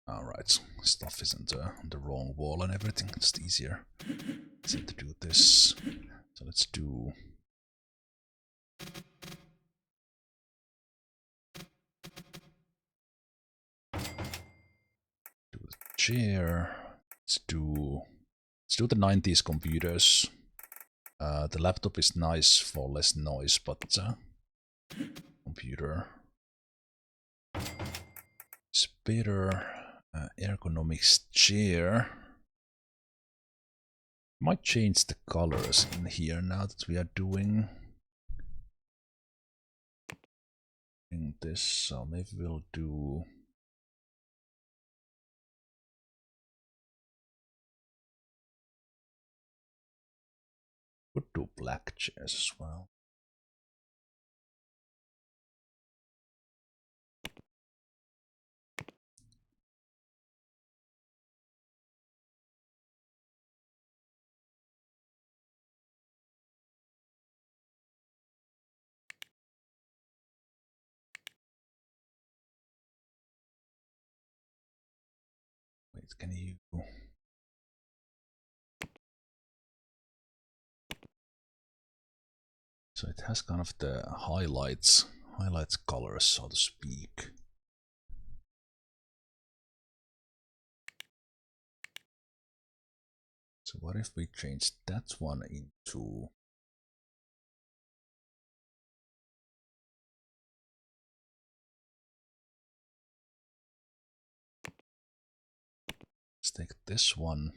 Alright, stuff isn't on the wrong wall and everything, it's easier to do this. So let's do the chair. Let's do the 90s computers. The laptop is nice for less noise, but computer is better. Ergonomics chair. Might change the colors in here now that we are doing this. So maybe we'll do black chairs as well. Wait, can you? So it has kind of the highlights colors, so to speak. So what if we change that one into let's take this one.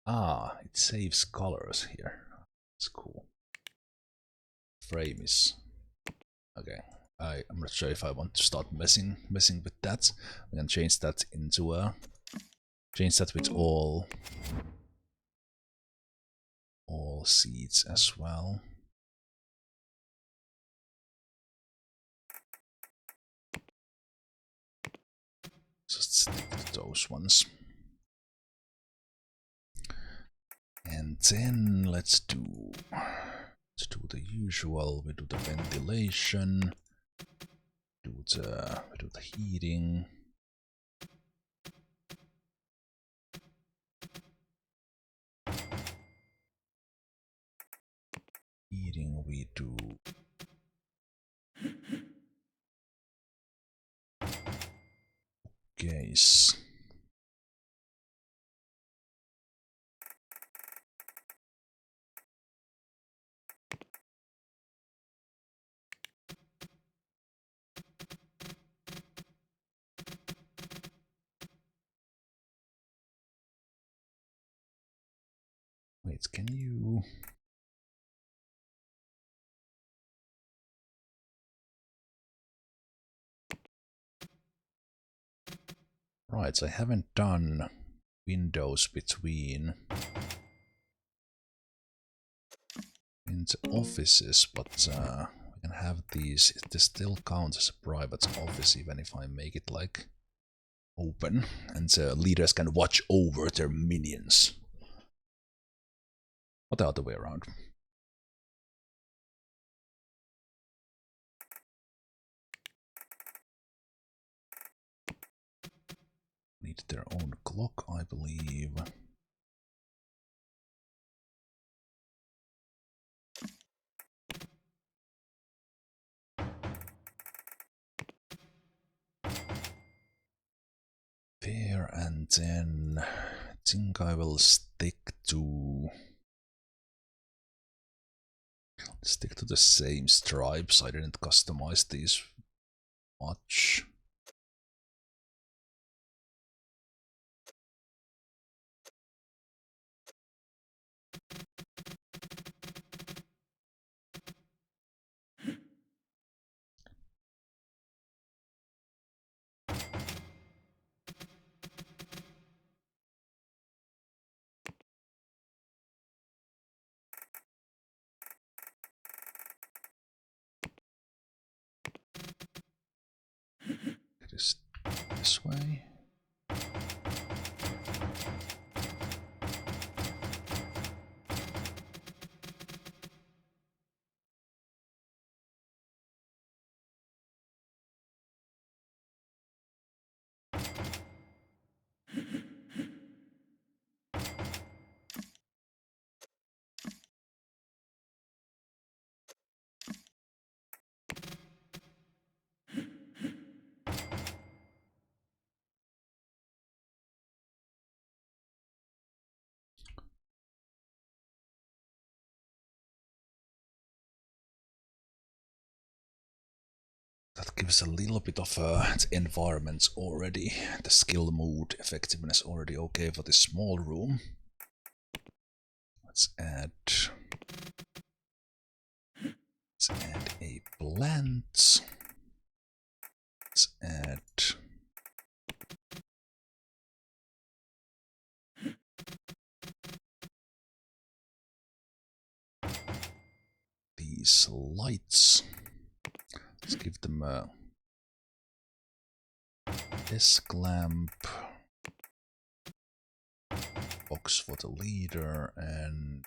Ah, it saves colors here. That's cool. Frame is okay. I'm not sure if I want to start messing with that. We can change that into change that with all seats as well. Just stick to those ones. And then let's do the usual. We do the ventilation, we do the heating. We do gas. Wait, can you... Right, so I haven't done windows between in the offices, but we can have these. This still counts as a private office, even if I make it like open, and the leaders can watch over their minions. Or the other way around. Need their own clock, I believe. There, and then I think I will stick to the same stripes. I didn't customize these much. It is this way. That gives a little bit of environments already. The skill mood effectiveness already okay for this small room. Let's add a plant. Let's add these lights. Let's give them a desk lamp, box for the leader, and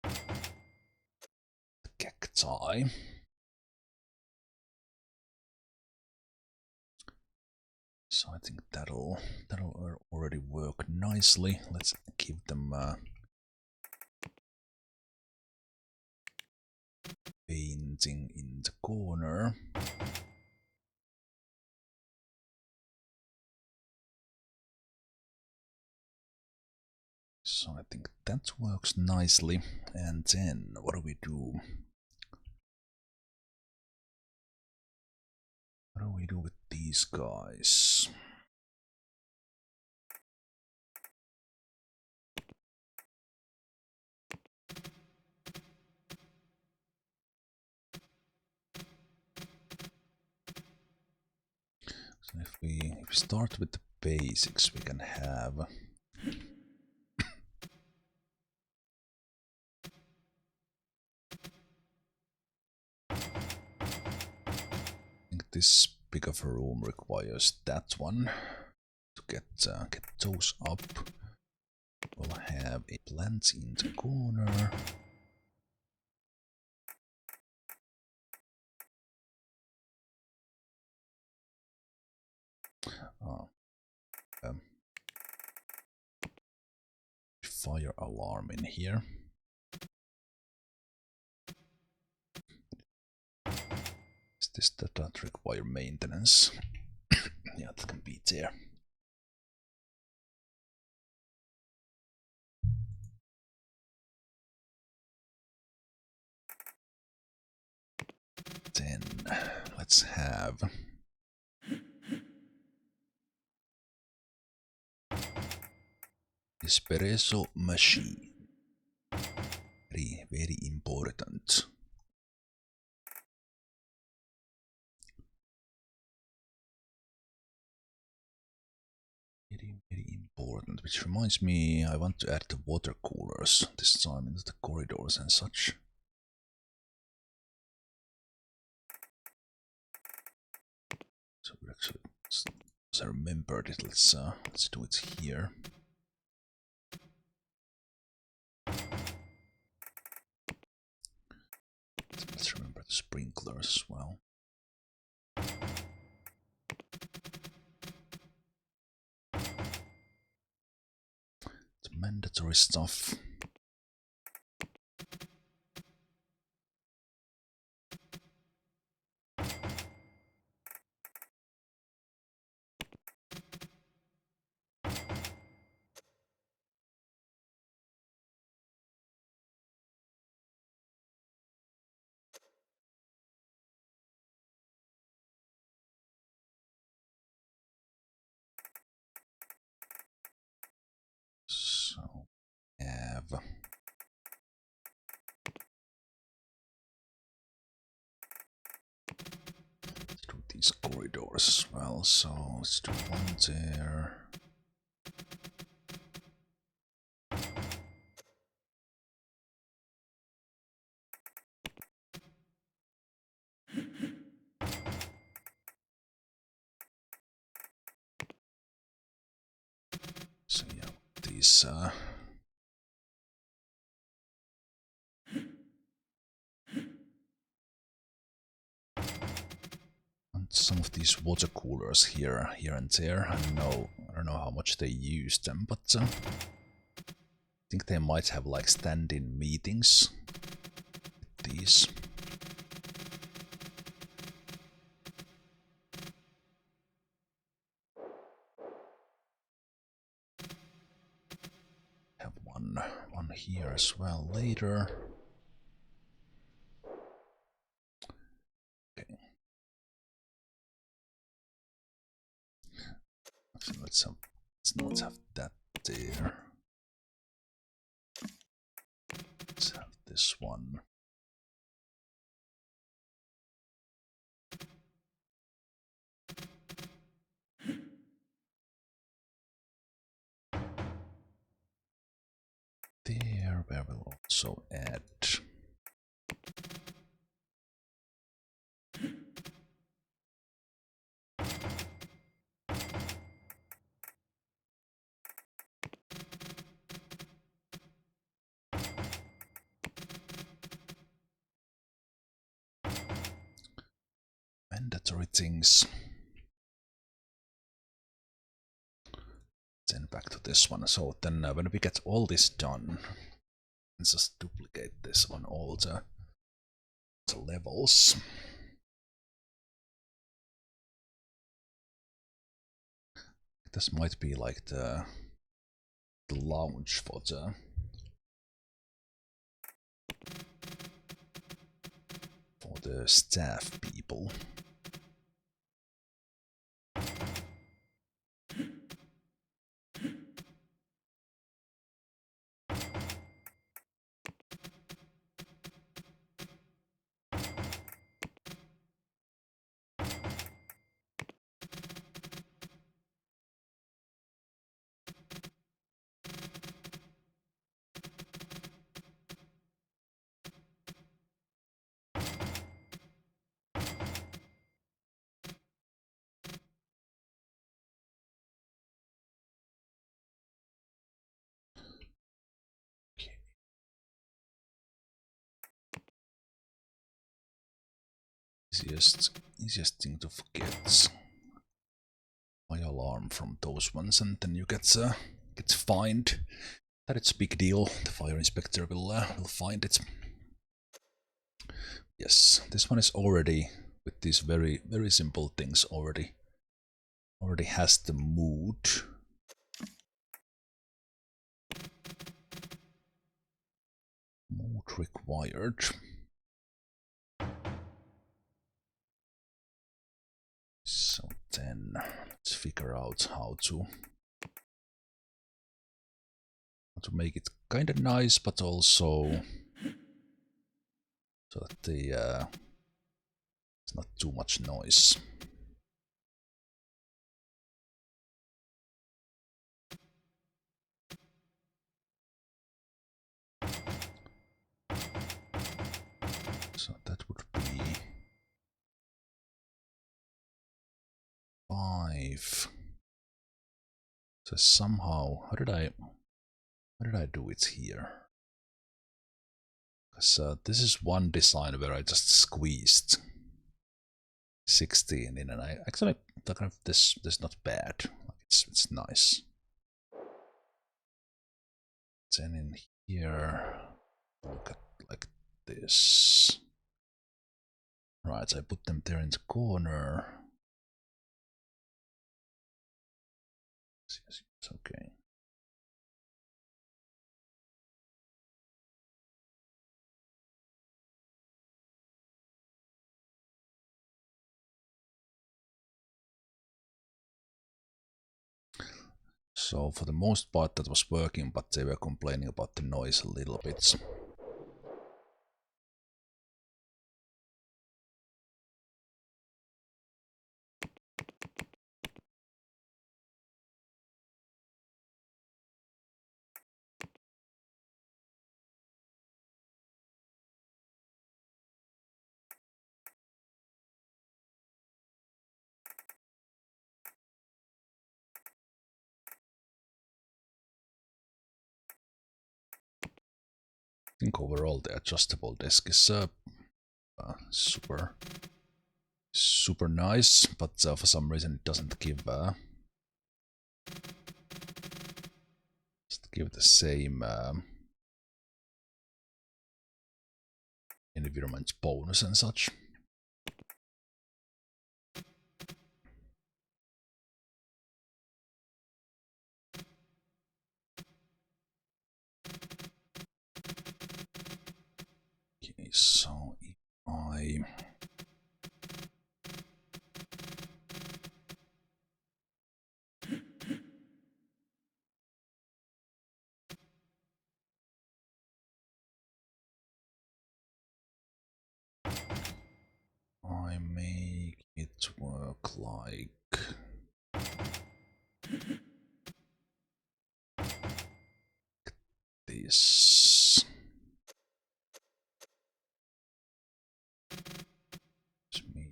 the cacti. So I think that'll already work nicely. Let's give them painting in the corner. So I think that works nicely. And then what do we do? What do we do with these guys? So if we start with the basics, we can have I think this big of a room requires that one to get those up. We'll have a plant in the corner. Fire alarm in here. Is this that require maintenance? Yeah, that can be there. Then let's have Espresso machine. Very, very important. Very, very important. Which reminds me, I want to add the water coolers this time into the corridors and such. So we actually, as I remembered it, let's do it here. Let's remember the sprinklers as well. The mandatory stuff. So have let's do these corridors as well. So let's do one there. So yeah, these and some of these water coolers here and there. I don't know how much they use them, but I think they might have like stand-in meetings with these. Have one here as well later. Okay. So let's not have that there. Let's have this one. There, where we'll also add mandatory things. Then back to this one. So then when we get all this done, let's just duplicate this on all the levels. This might be like the lounge for the staff people. Easiest thing to forget. Fire alarm from those ones, and then you get fined. That it's a big deal. The fire inspector will find it. Yes, this one is already with these very simple things already has the mood. Mood required. So then let's figure out how to to make it kind of nice, but also so that it's not too much noise. So that would be 5. So somehow, how did I do it here? Because this is one design where I just squeezed 16 in, and I actually kind of this not bad. Like it's nice. Then in here, look at like this. Right, so I put them there in the corner. Yes, it's okay. So for the most part that was working, but they were complaining about the noise a little bit. I think overall the adjustable desk is super nice, but for some reason it doesn't give the same environment bonus and such. Okay, so if I make it work like this. It's me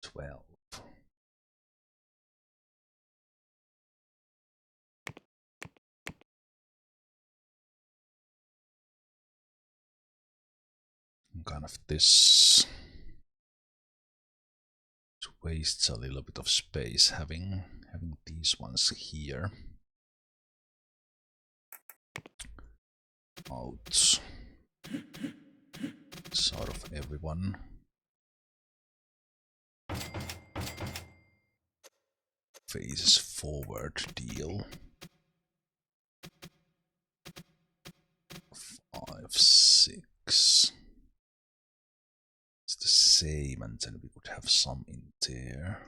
12. Kind of this wastes a little bit of space having these ones here. Out sort of everyone. Faces forward deal. 5, 6. It's the same, and then we would have some in there.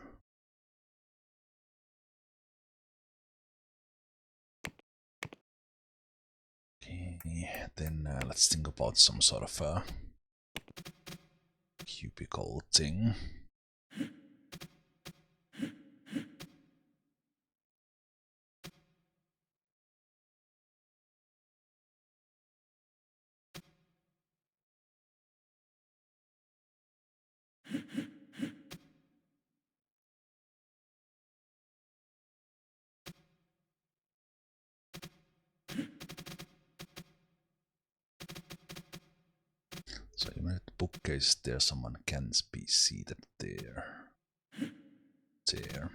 Okay, then let's think about some sort of a cubicle thing. So even at the bookcase there, someone can be seated there. There.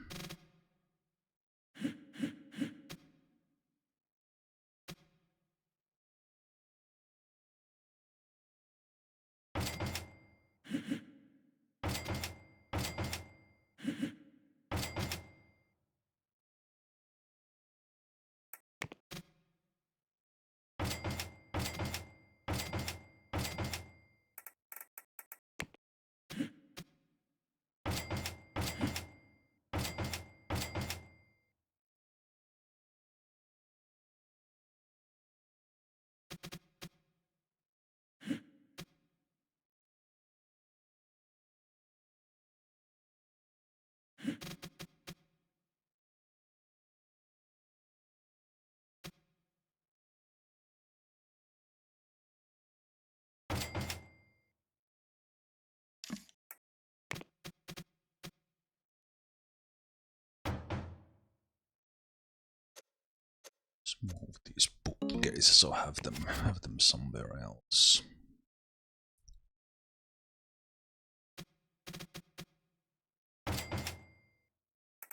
move these bookcases or have them somewhere else.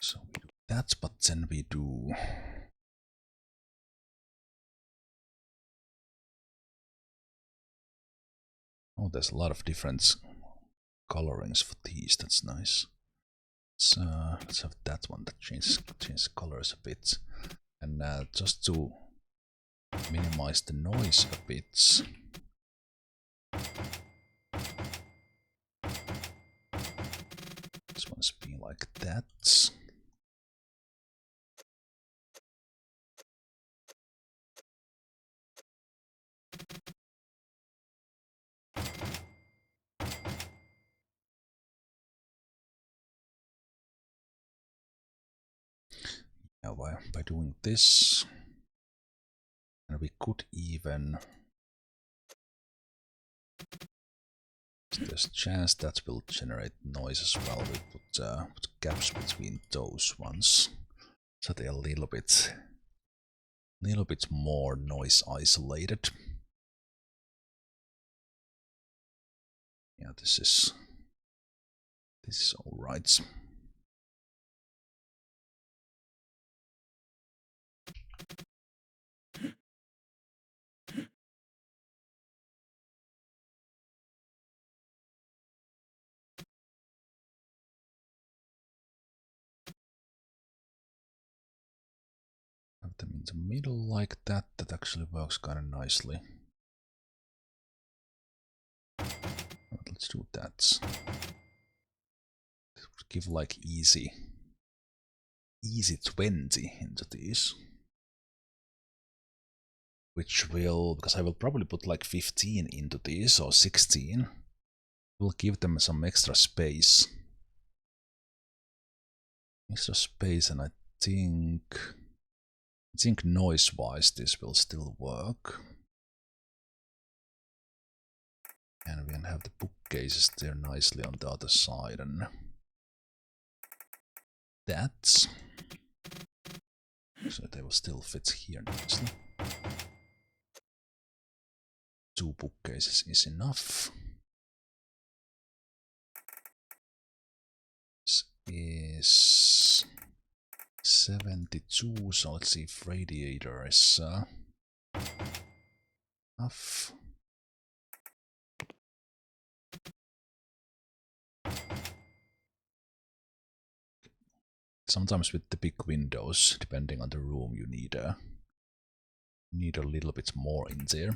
So we do that, but then we do. Oh, there's a lot of different colorings for these. That's nice. Let's have that one that changes colors a bit, and just to minimize the noise a bit. This one's being like that. Now by doing this, and we could even. There's a chance that will generate noise as well. We put gaps between those ones, so they're a little bit more noise isolated. Yeah, this is all right. Have them in the middle like that. That actually works kind of nicely. Let's do that. Give like easy 20 into these. Which will, because I will probably put like 15 into these, or 16. We'll give them some extra space. And I think noise-wise this will still work. And we can have the bookcases there nicely on the other side, and that. So they will still fit here nicely. 2 bookcases is enough. This is 72, so let's see if radiator is enough. Sometimes with the big windows, depending on the room, you need a little bit more in there.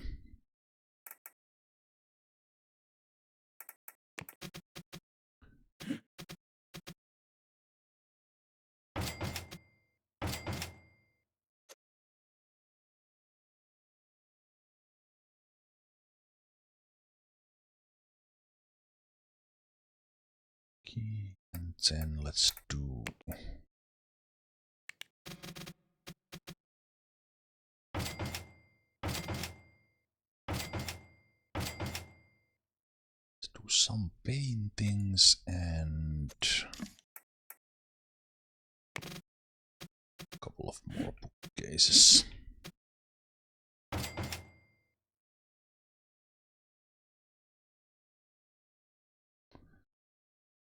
Okay, and then let's do. Do some paintings and a couple of more bookcases.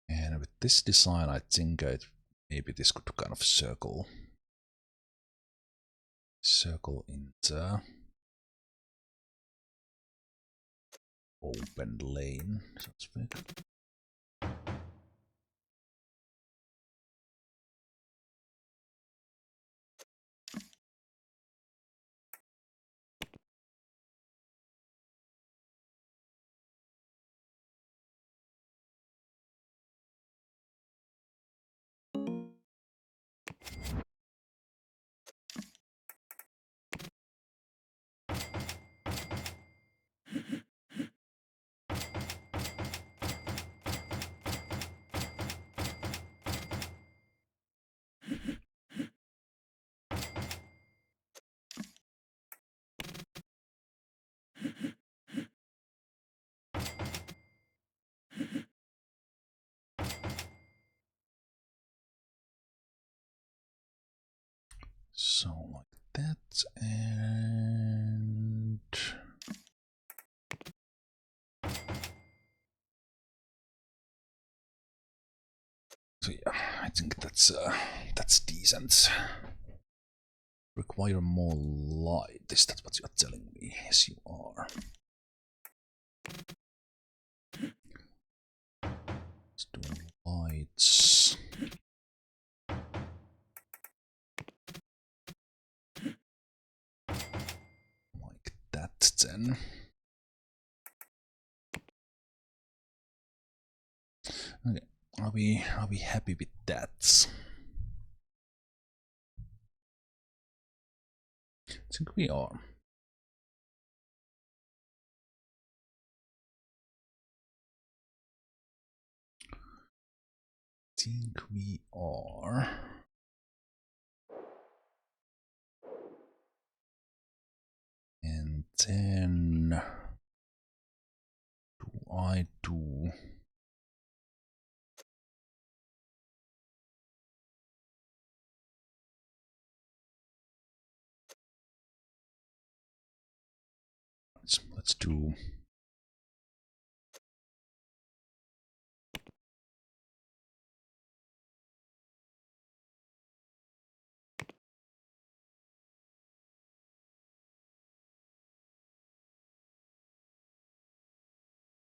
And with this design, I think maybe this could kind of circle into open lane, so to speak. So like that, and so yeah, I think that's decent. Require more light. Is that what you're telling me? Yes, you are. Let's do lights. Like that then. Okay, are we happy with that? I think we are. I think we are. And then I do let's do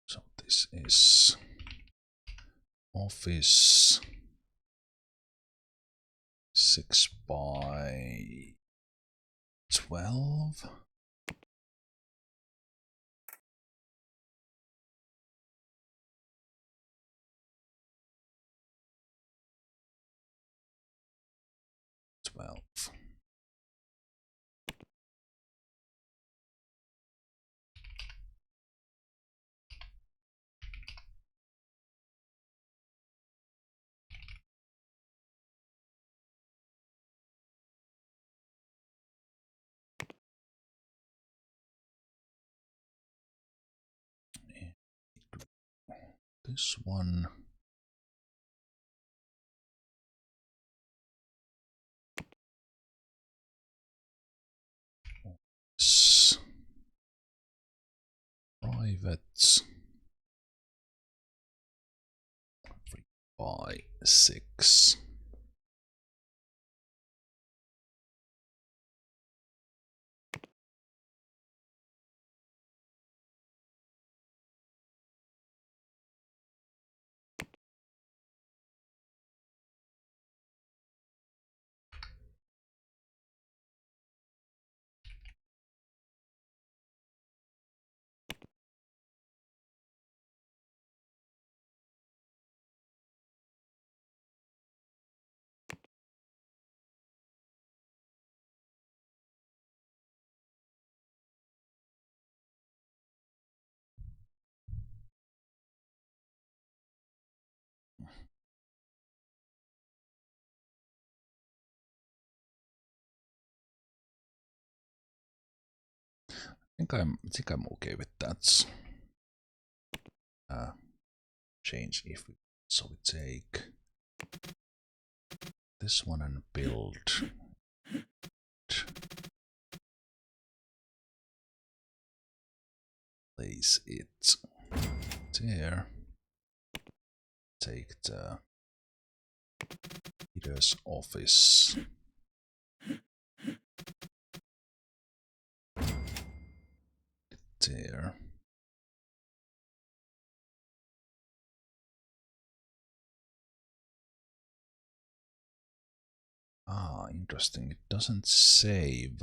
so this is office 6x12. This one. Private 3x6. I think I'm okay with that. Change if we so we take this one and build place it there. Take the leader's office there. Ah, interesting. It doesn't save.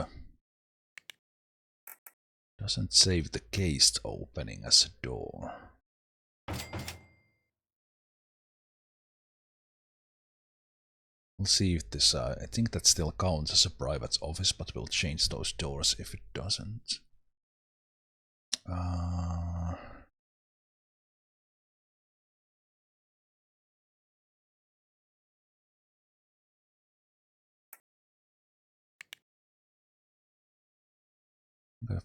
Doesn't save the cased opening as a door. We'll see if this. I think that still counts as a private office, but we'll change those doors if it doesn't. I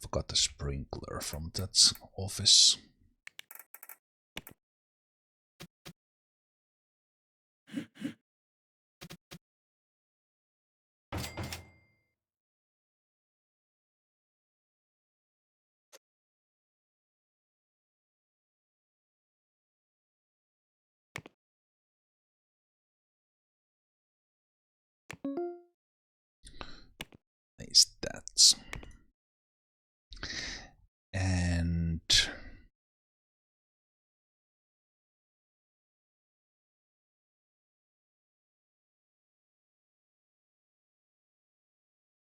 forgot the sprinkler from that office. paste that. And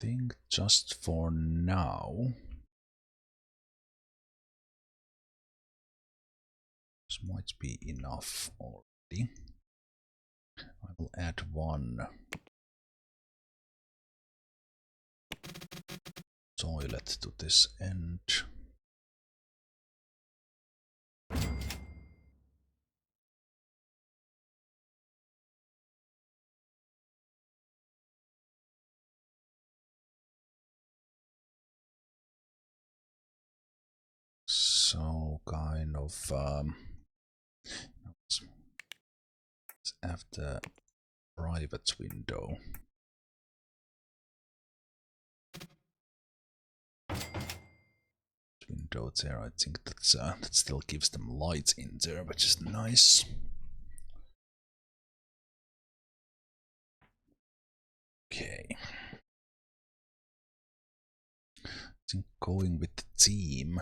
I think just for now, this might be enough already. I will add one toilet to this end. So kind of after private window. Window there, I think that's that still gives them light in there, which is nice. Okay. I think going with the theme,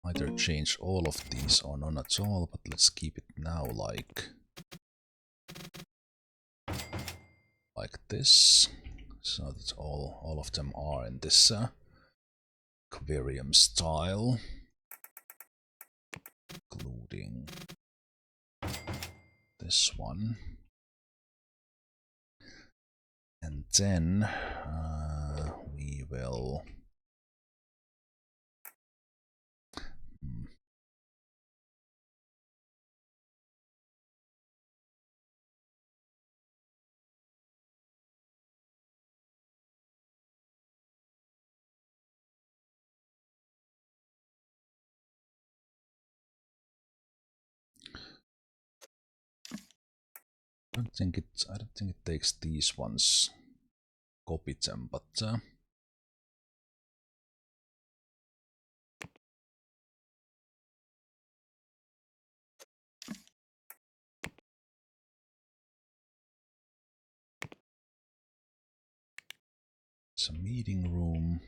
either change all of these or none at all, but let's keep it now like this, so that all of them are in this aquarium style, including this one. And then we will I don't think it takes these ones, copy them, but it's a meeting room.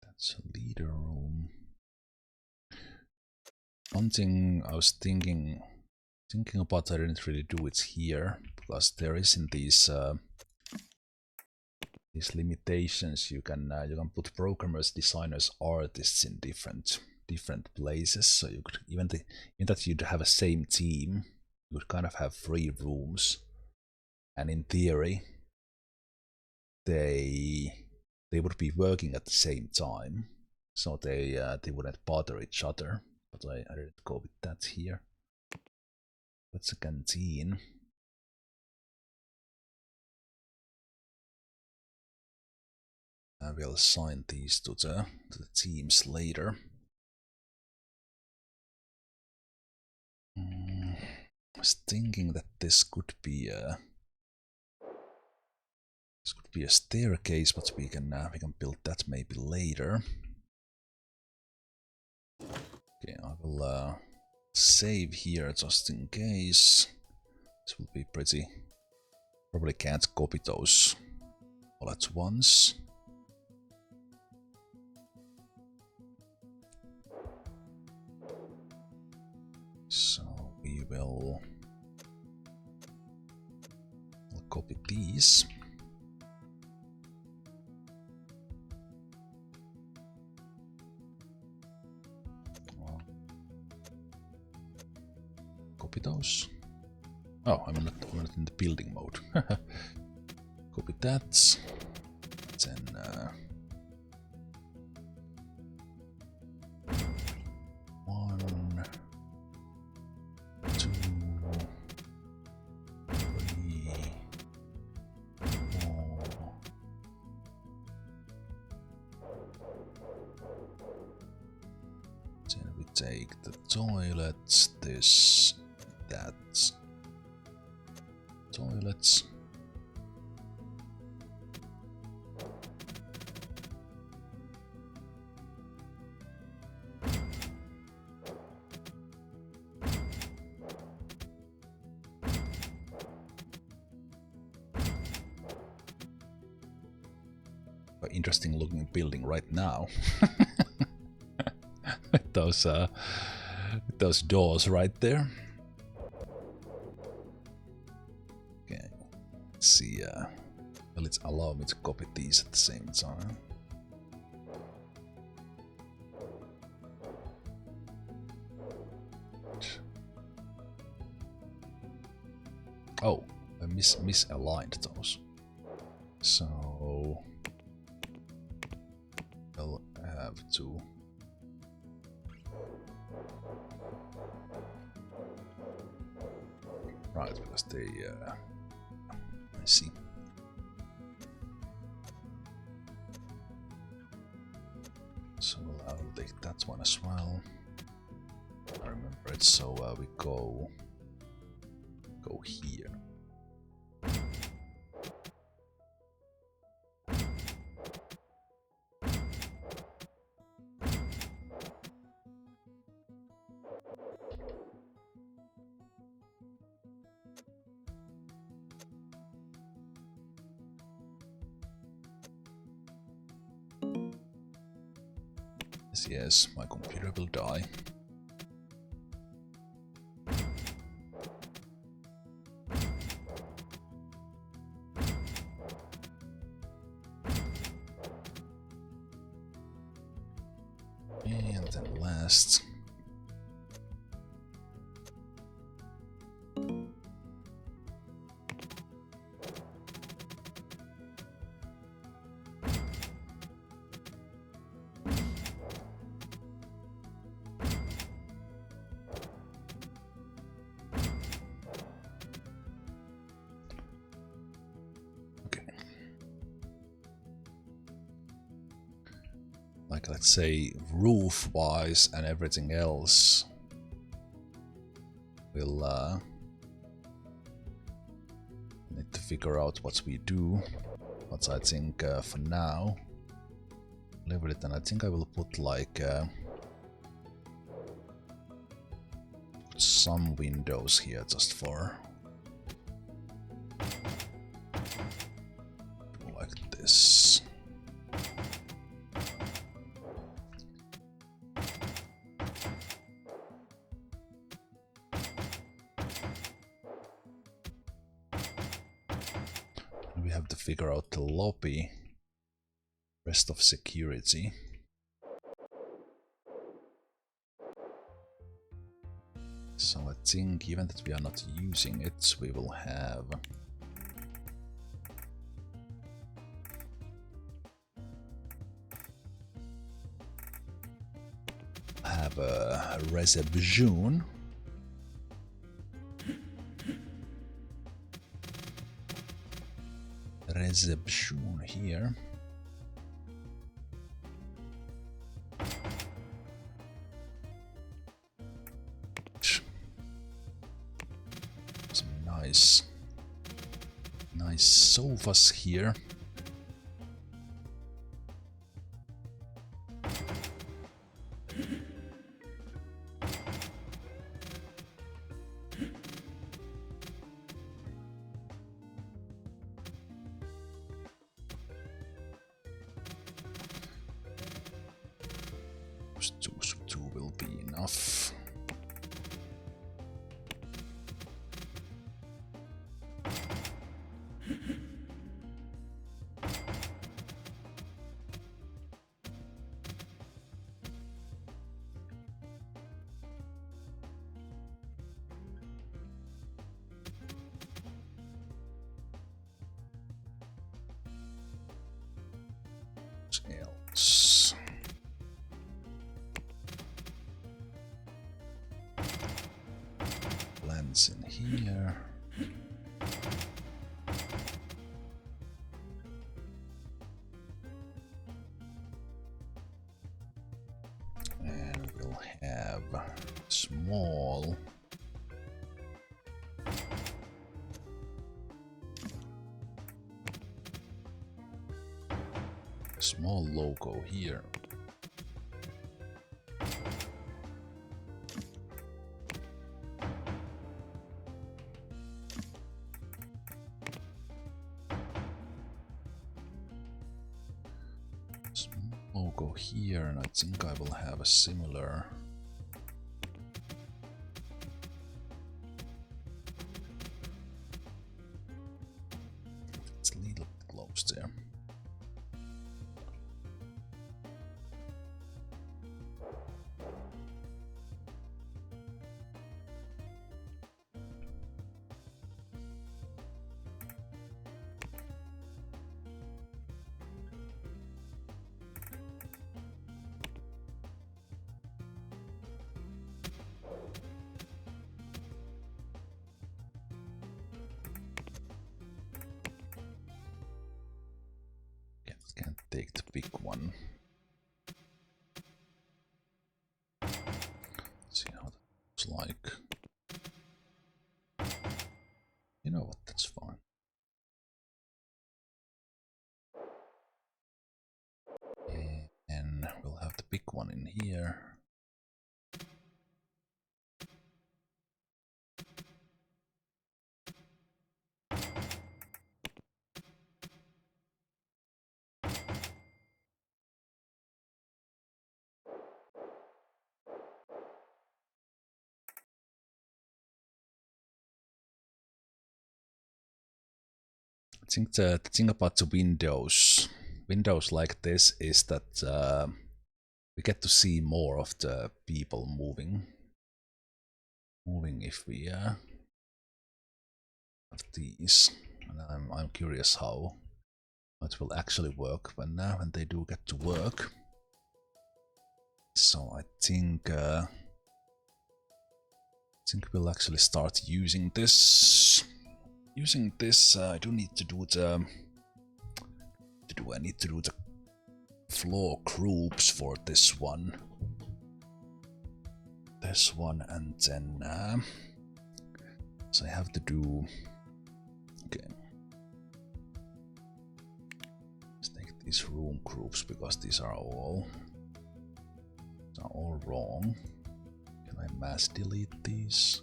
That's a leader room. One thing I was thinking about, I didn't really do it here, because there isn't these limitations. You can put programmers, designers, artists in different places. So you could even that you'd have a same team, you would kind of have 3 rooms, and in theory they would be working at the same time, so they wouldn't bother each other. But I didn't go with that here. That's a canteen. I will assign these to the teams later. I was thinking that this could be a staircase, but we can build that maybe later. Okay, I will save here just in case. This will be pretty. Probably can't copy those all at once. So we will copy these. Copy those. Oh, I'm not in the building mode. Copy that. Then 1, 2, 3, 4. Then we take the toilets, this, that, toilets. interesting looking building right now. With those doors right there. Okay, let's see. Well, it's allow me to copy these at the same time. Oh, I misaligned those. So I'll have to. Right, because they. I see. So I'll take that one as well. I remember it. So we go here. Yes, my computer will die. And then last. Like, let's say roof-wise and everything else we'll need to figure out what we do. But I think for now, leave it, and I think I will put like some windows here just for like this. We have to figure out the lobby, rest of security. So I think even that we are not using it, we will have a reception. Reception here. Some nice sofas here. Two will be enough. Else. Blends in here. And we'll have small logo here. logo here, and I think I will have a similar. It's a little close there. Can't take the big one. See how that looks like. You know what, that's fine. And we'll have the big one in here. I think the thing about the windows like this is that we get to see more of the people moving if we have these. And I'm curious how it will actually work when they do get to work. So I think we'll actually start using this. I do need to do the. I need to do the floor groups for this one. And then so I have to do. Okay. Let's take these room groups because these are all wrong. Can I mass delete these?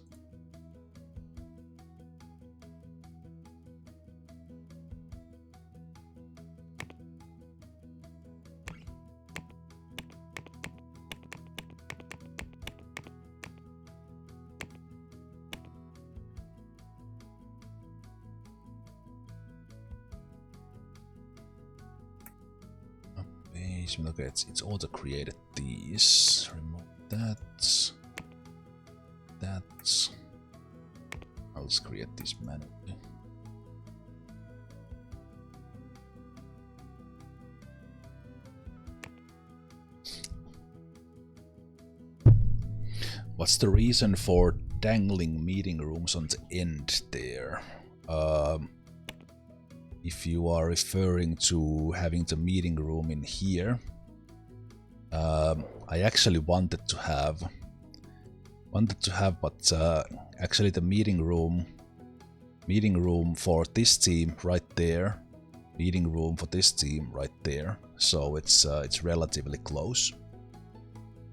Okay, it's auto created these. Remove that. I'll just create these manually. What's the reason for dangling meeting rooms on the end there? If you are referring to having the meeting room in here, I actually wanted to have, but actually the meeting room for this team right there, meeting room for this team right there. So it's relatively close.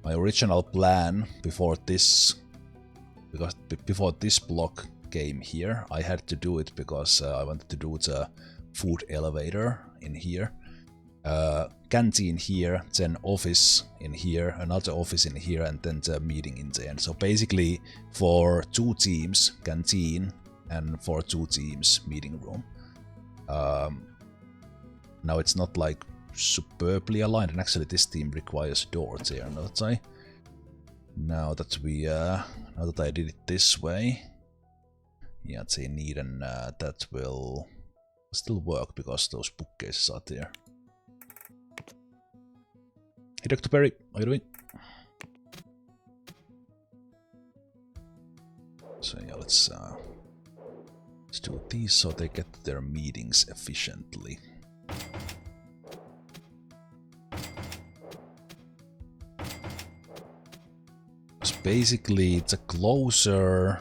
My original plan before this block came here, I had to do it because I wanted to do the food elevator in here, canteen here, then office in here, another office in here, and then the meeting in the end. So basically for 2 teams, canteen, and for 2 teams, meeting room. Now it's not like superbly aligned, and actually this team requires doors here, don't I? Now that I did it this way, yeah, they need, and that will still work because those bookcases are there. Hey Dr. Perry, how you doing? So yeah, let's do these so they get their meetings efficiently. So basically, the closer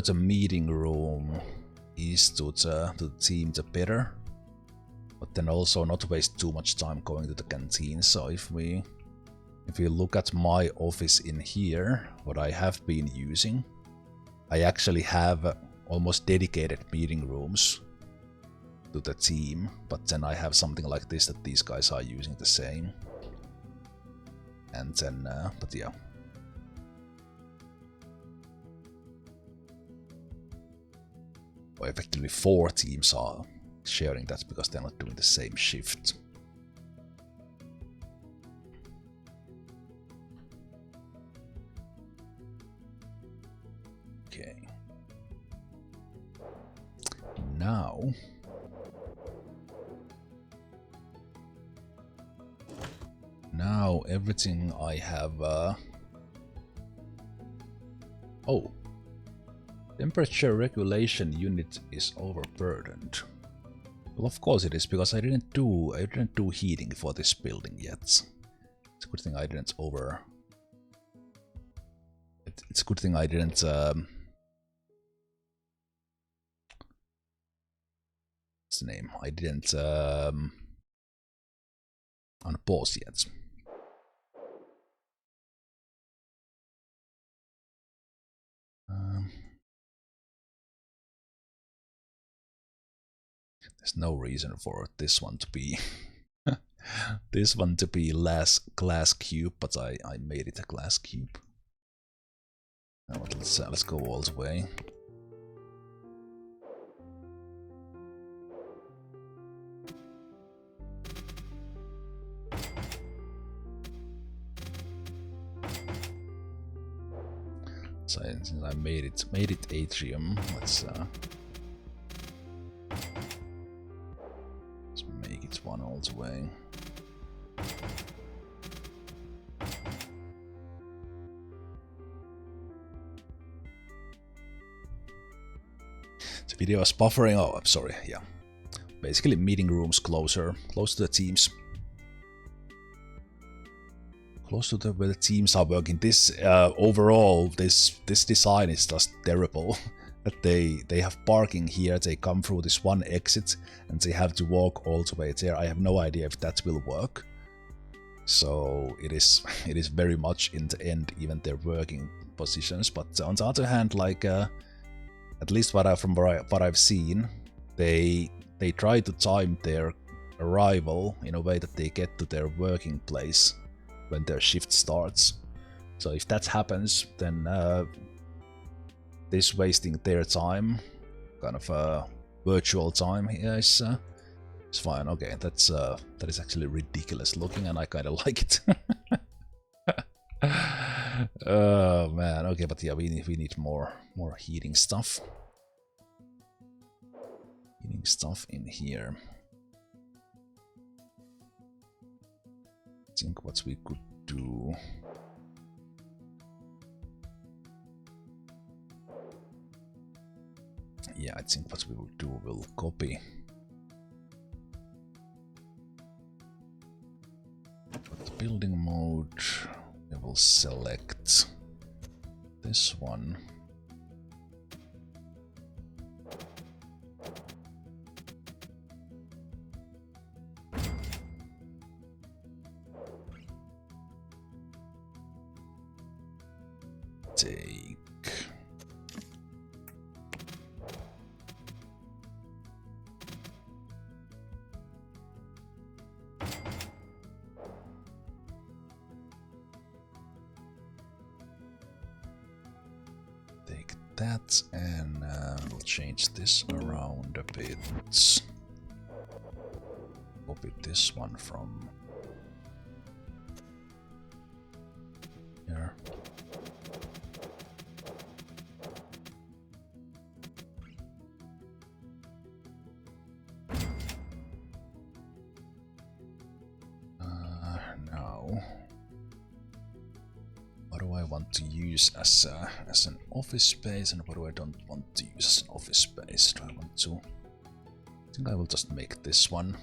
the meeting room is to the team, the better. But then also not waste too much time going to the canteen. So if we look at my office in here, what I have been using, I actually have almost dedicated meeting rooms to the team, but then I have something like this that these guys are using the same. And then, but yeah. Well, effectively 4 teams are sharing that because they're not doing the same shift. Okay. Now everything I have, oh, temperature regulation unit is overburdened. Well, of course it is, because I didn't do heating for this building yet. It's a good thing I didn't It's a good thing I didn't what's the name? I didn't unpause yet. There's no reason for this one to be glass cube, but I made it a glass cube. Now let's go all the way. So since I made it atrium, let's make it one all the way. The video is buffering. Oh, I'm sorry. Yeah, basically meeting rooms close to the teams. Close to where the teams are working. This overall, this design is just terrible. That they have parking here, they come through this one exit, and they have to walk all the way there. I have no idea if that will work. So it is very much in the end, even their working positions. But on the other hand, like at least what I've seen, they try to time their arrival in a way that they get to their working place when their shift starts. So if that happens, then this wasting their time, kind of virtual time here, is fine. Okay, that is actually ridiculous looking, and I kind of like it. Oh man, okay, but yeah, we need more heating stuff. Heating stuff in here. I think what we could do. Yeah, I think what we will do, we'll copy. For the building mode, we will select this one. Take that, and we'll change this around a bit. Copy this one from here. Now, what do I want to use as an office space, and what do I don't want to use as an office space? Do I want to? I think I will just make this one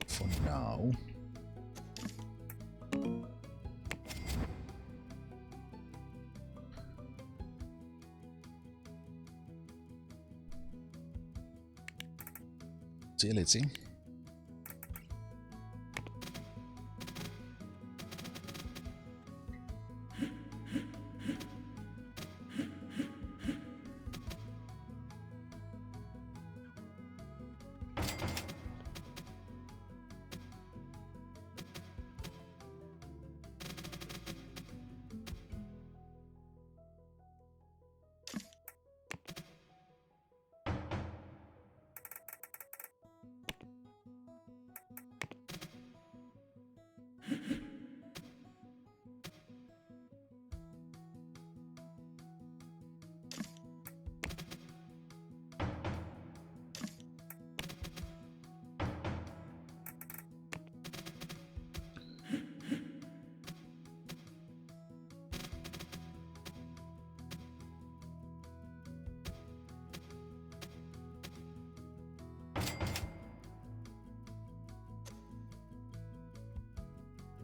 for now. Utility.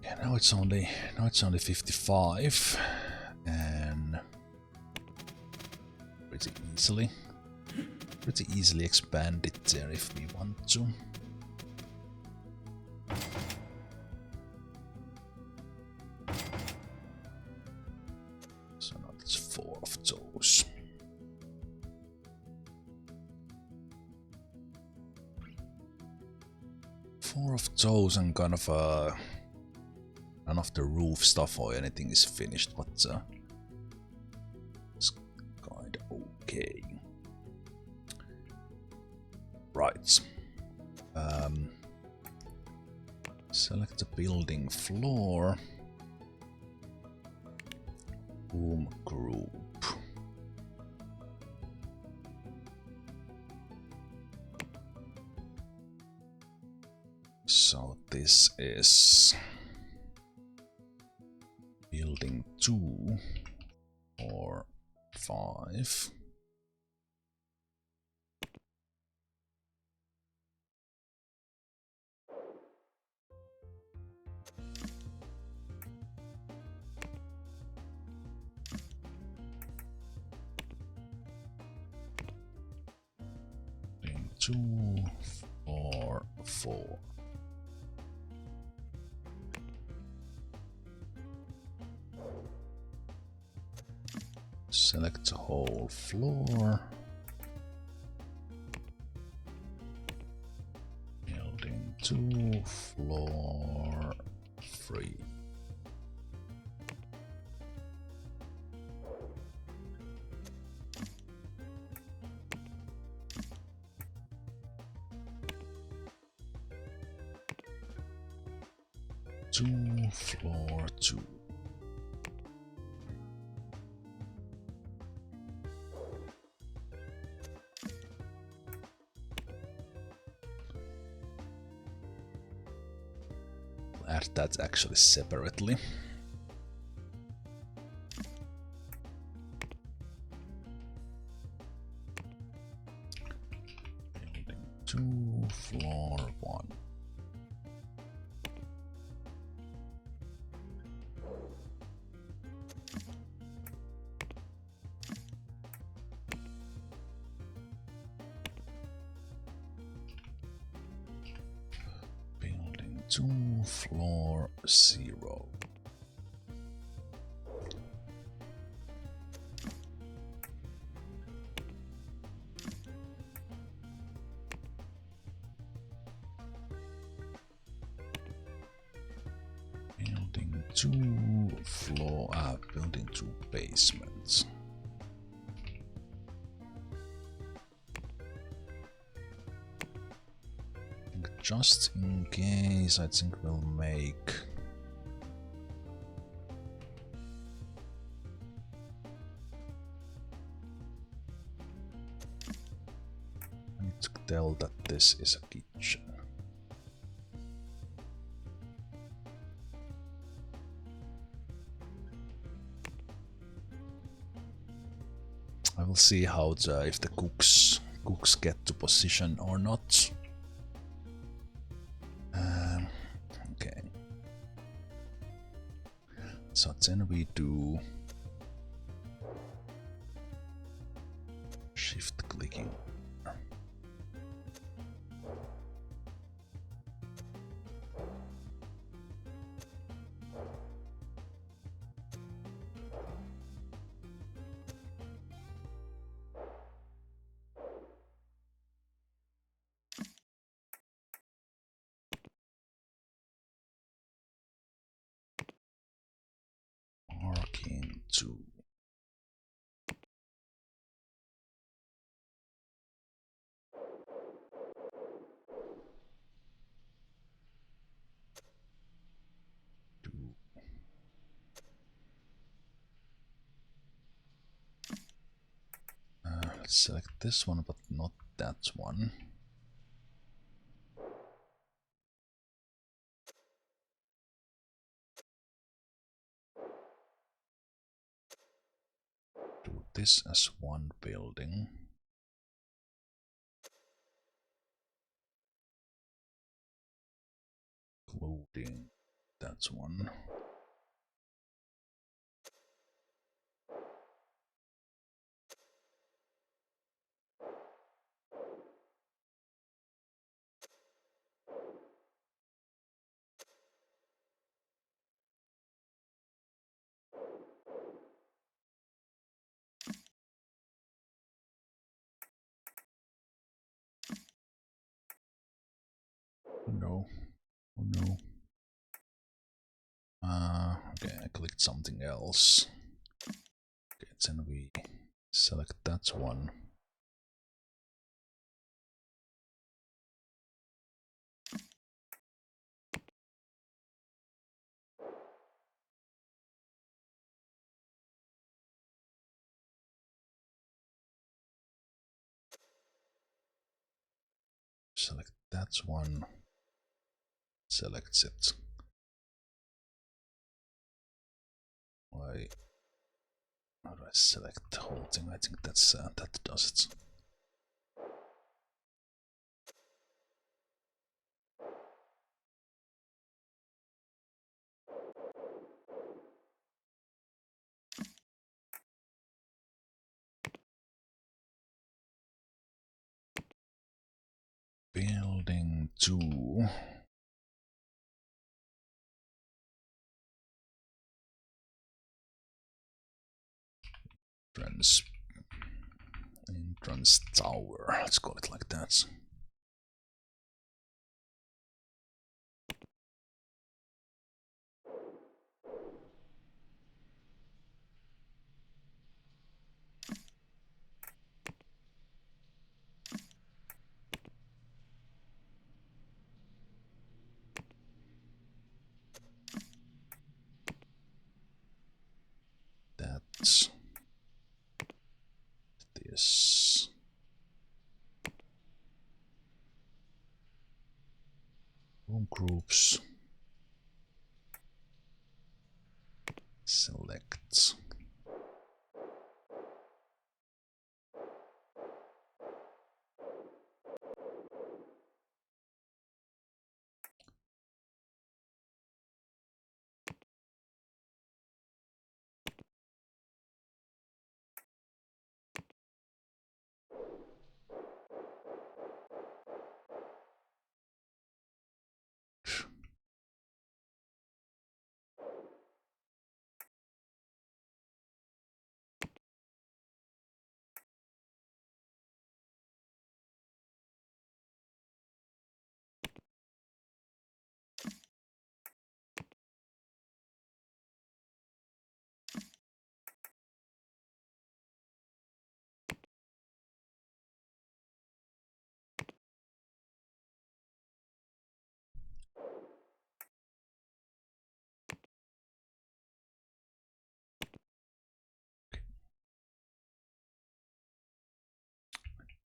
Yeah, now it's only 55, and pretty easily expand it there if we want to. So now that's 4 of those. Four of those and kind of none of the roof stuff or anything is finished, but it's kind of okay. Right. Select the building floor. Room group. So this is building 2 or 5. Building 2 or 4. Select the whole floor. Building 2, floor 3. Floor 2. Add that actually separately. Building 2, floor 1. Building 2, floor 0. Building 2, building 2 basements. Just in case, I think we'll make I need to tell that this is a kitchen. I will see how if the cooks get to position or not. Okay. So then we do shift clicking. Marking 2. Let's select this one, but not that one. Do this as one building. Including That's one. No. Oh no. Okay, I clicked something else. Okay, then we select that one. Select that one. Selects it. Why? How do I select the whole thing? I think that's that does it. Building 2. Entrance tower. Let's call it like that. That's this. Room groups. Select.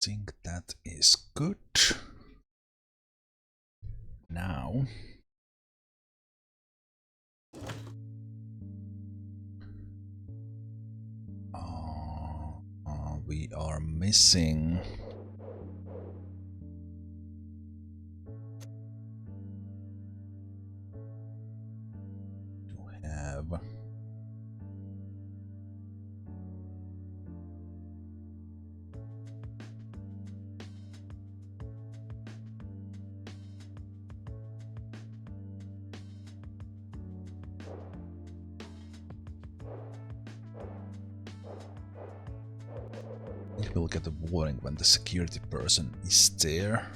Think that is good. Now we are missing to have it will get a warning when the security person is there.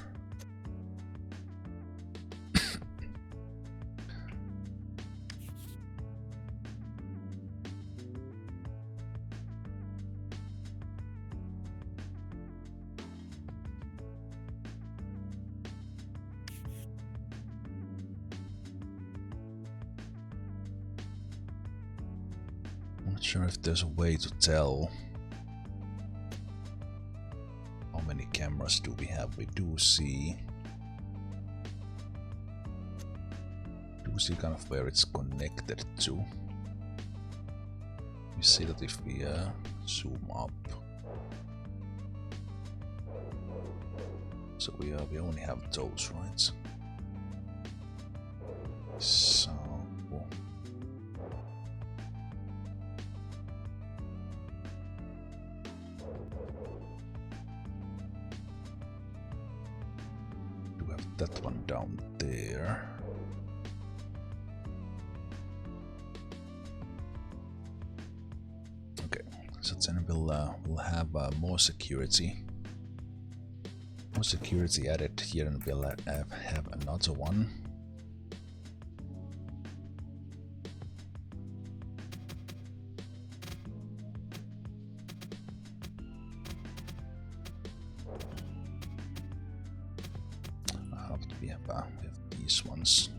I'm not sure if there's a way to tell how many cameras do we have. We do see kind of where it's connected to. We see that if we zoom up, so we only have those, right? So that one down there. Okay, so then we'll have more security. More security added here, and we'll have another one. We have these ones.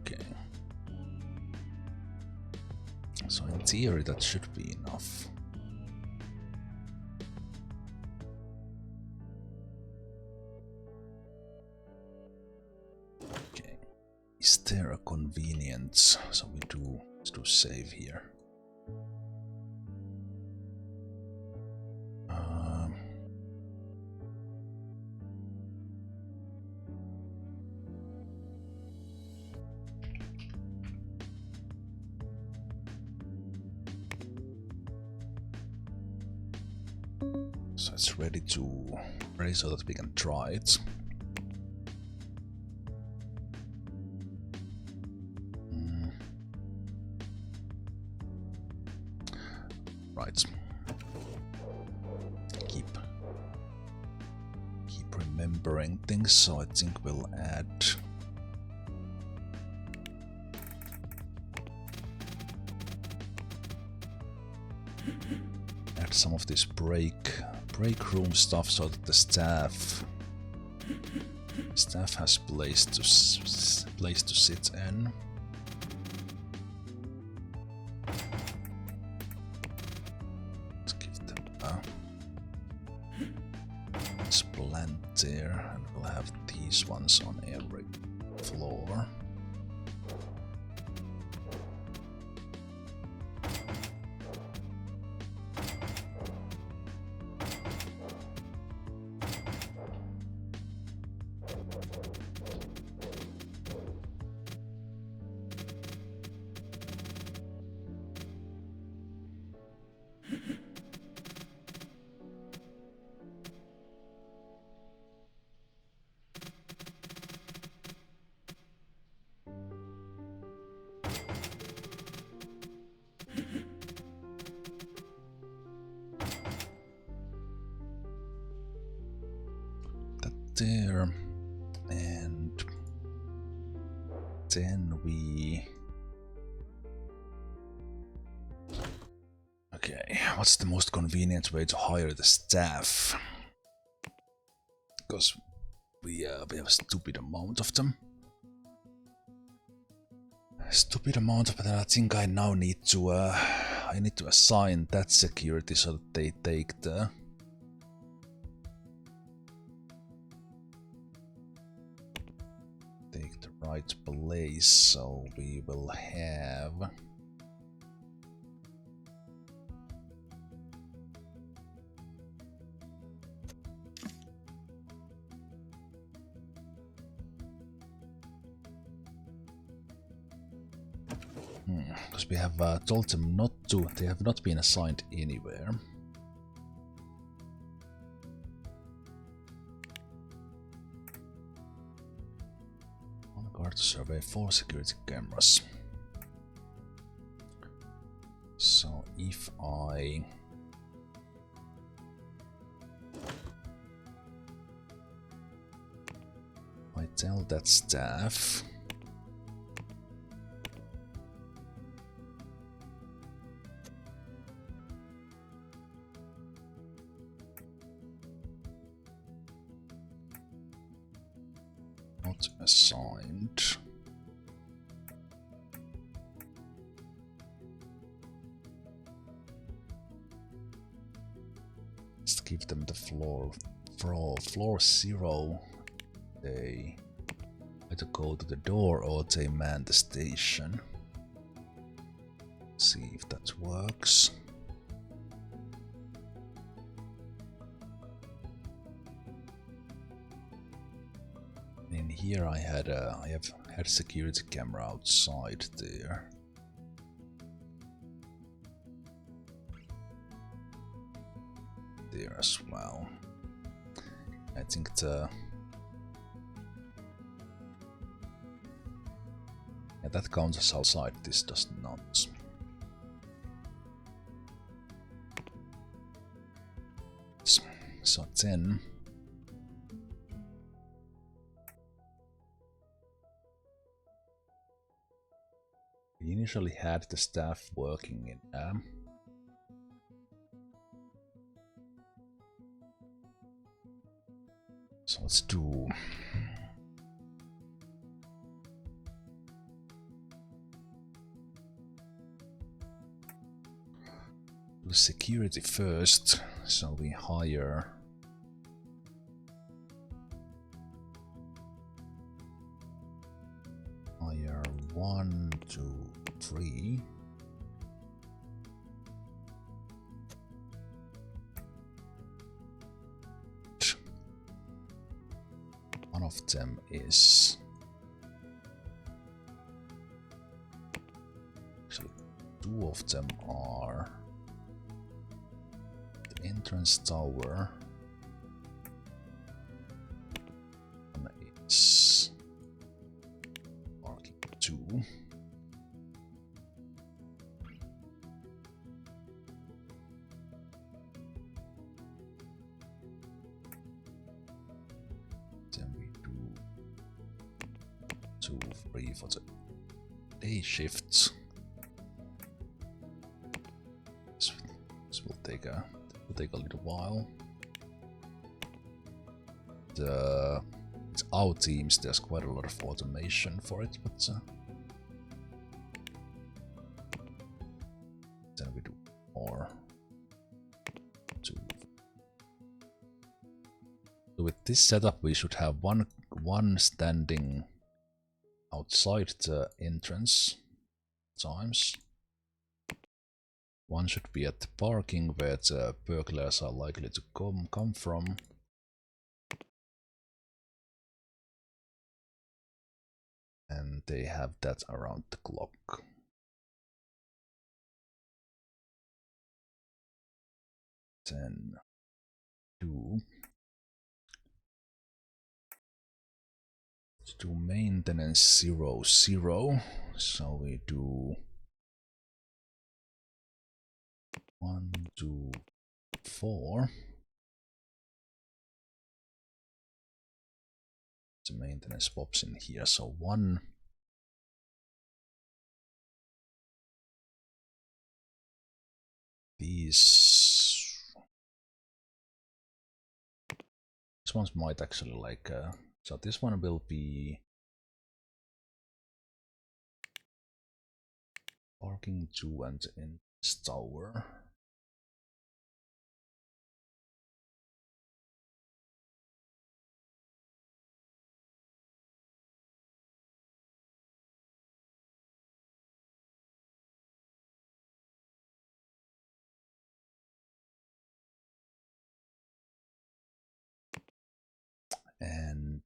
Okay. So in theory that should be enough. Okay. Is there a convenience? So let's do save here. So it's ready so that we can try it. Right. Keep remembering things, so I think we'll add some of this break room stuff so that the staff has place to sit in. Let's give them a plant there, and we'll have these ones on every floor. There, and then okay, what's the most convenient way to hire the staff? Because we have a stupid amount of them. But I think I now need to assign that security so that they take the right place. So we will have because we have told them not to. They have not been assigned anywhere. To survey 4 security cameras. So if I tell that staff not assigned, let's give them the floor 0. They either go to the door or they man the station. See if that works. In here I have had security camera outside there. There as well. I think the that counts as outside. This does not. So 10. We initially had the staff working in so let's do security first. So we hire one, two, three. One of them is actually two of them are the entrance tower. One is parking 2. Then we do 2, 3 for the day shifts. This will take a little while. It's our teams. There's quite a lot of automation for it, but then we do more. 2. So with this setup, we should have one standing outside the entrance times. One should be at the parking where the burglars are likely to come from. And they have that around the clock. Then 2. Let's do maintenance 0, 0. So we do 1, 2, 4. The maintenance pops in here. So 1. This ones might actually like. So this one will be parking 2 and in this tower. And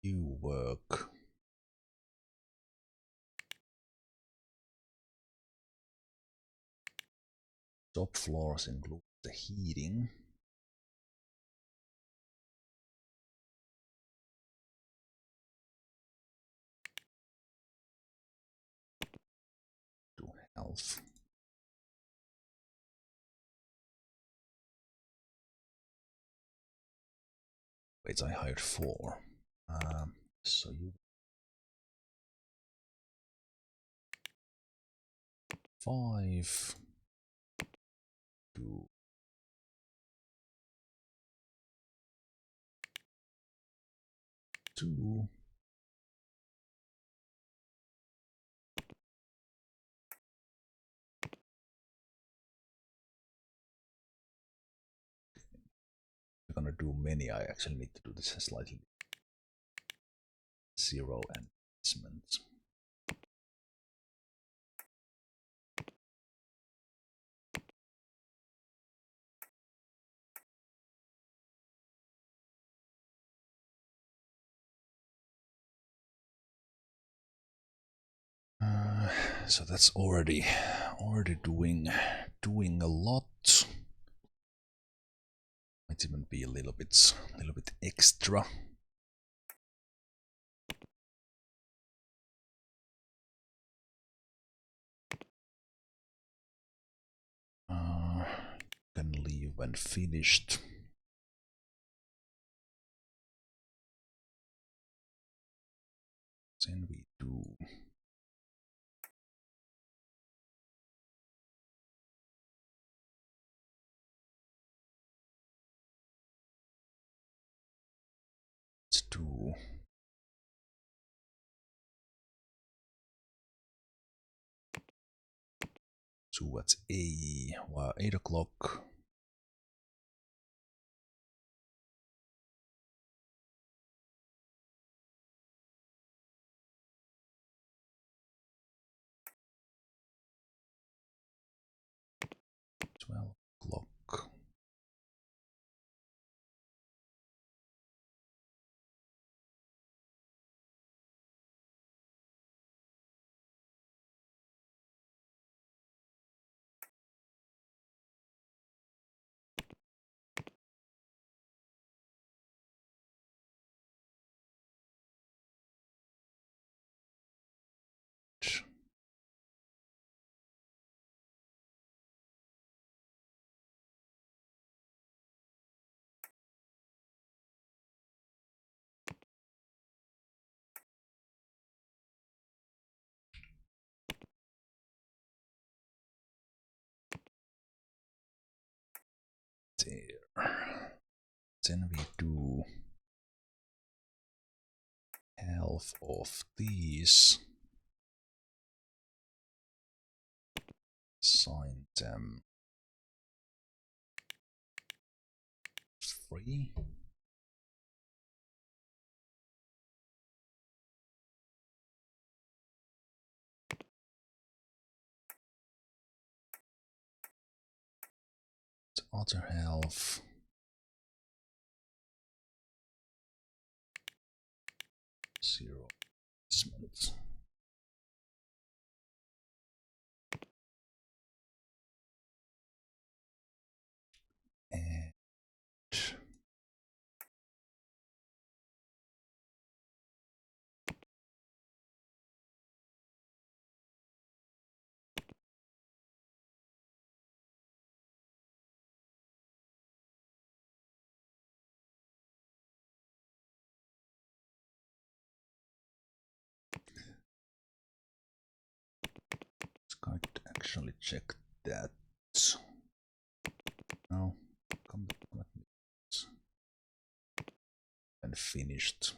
you work top floors include the heating. To health. Wait, I hired 4. So you 5 to 2. We're gonna do many. I actually need to do this slightly. 0 and basement. So that's already doing a lot. Might even be a little bit extra. Can leave when finished. Then we do let's do so what's 8 o'clock. O'clock. There. Then we do half of these. Assign them 3. The other half. Zero placement. And it's going to actually check that. No, come and finished.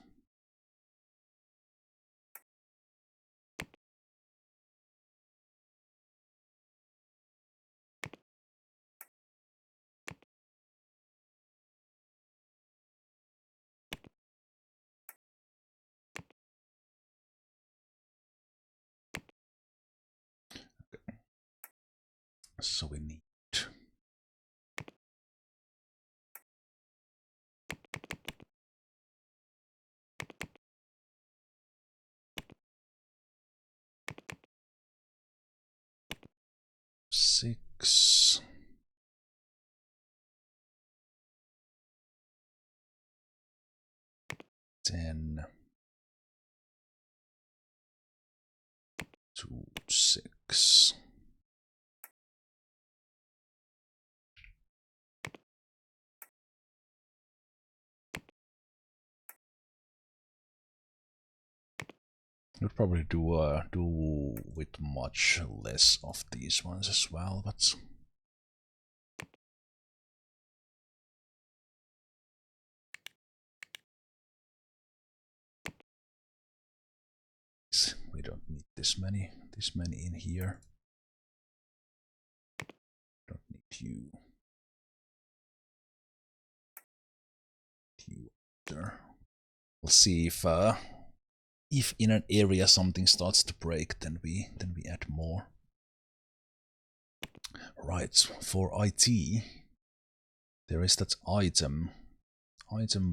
Okay. So we need six. Then 2, 6. Would probably do with much less of these ones as well, but we don't need this many in here. Don't need you. You there. We'll see if in an area something starts to break, then we add more. Right, for IT, there is that item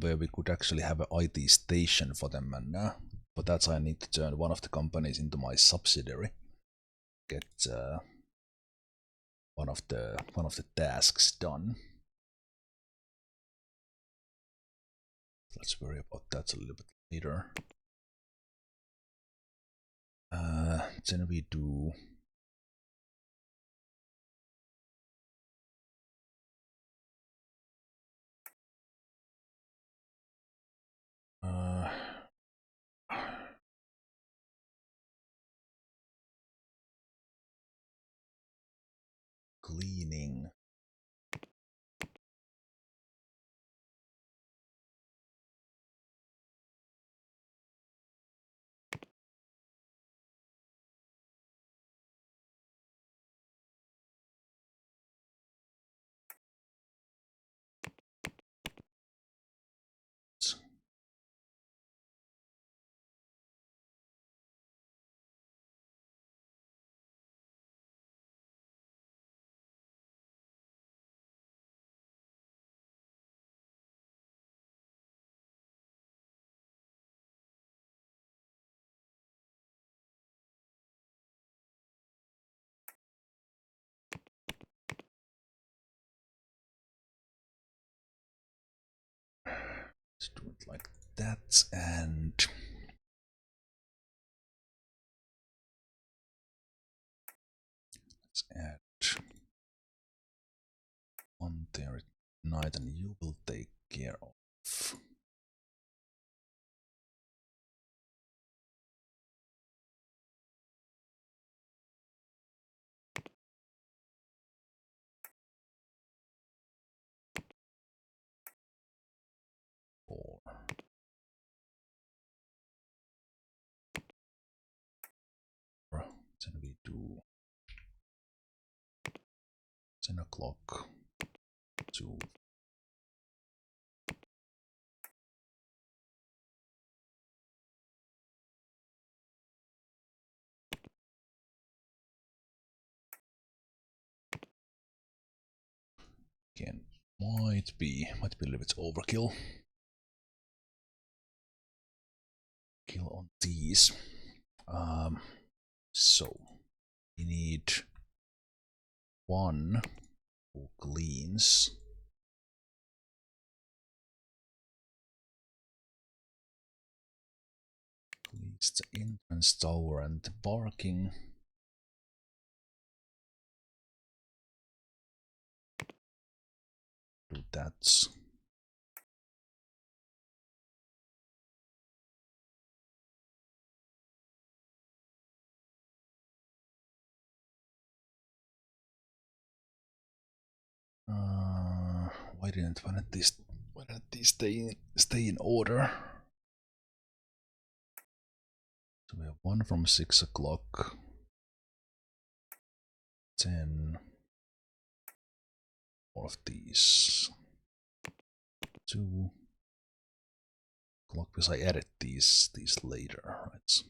where we could actually have an IT station for them, and for that I need to turn one of the companies into my subsidiary. get one of the tasks done. Let's worry about that a little bit later. Then we do cleaning. Let's do it like that, and let's add one there at night, and you will take care of. Four. Then we do 10 o'clock to again might be a little bit overkill. Kill on these. So we need one who cleans. Cleans the entrance tower and the parking. Do that. Why didn't these stay in order? So we have one from 6 o'clock. 10 more of these. 2 o'clock, because I added these later, right?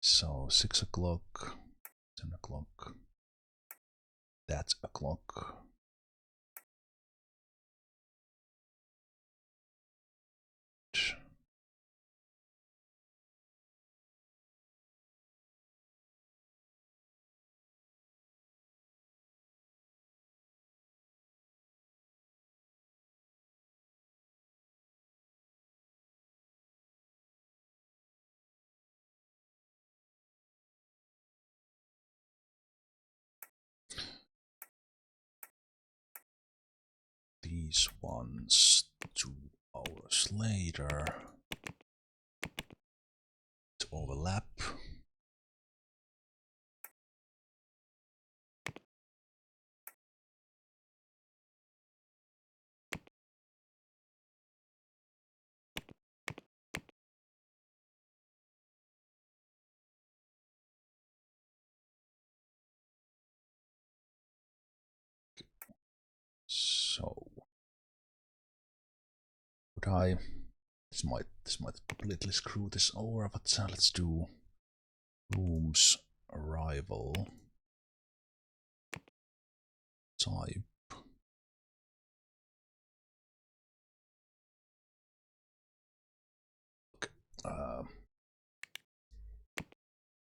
So 6 o'clock, 10 o'clock, that's o'clock. These ones 2 hours later to overlap. So would I? This might completely screw this over, but let's do rooms arrival type.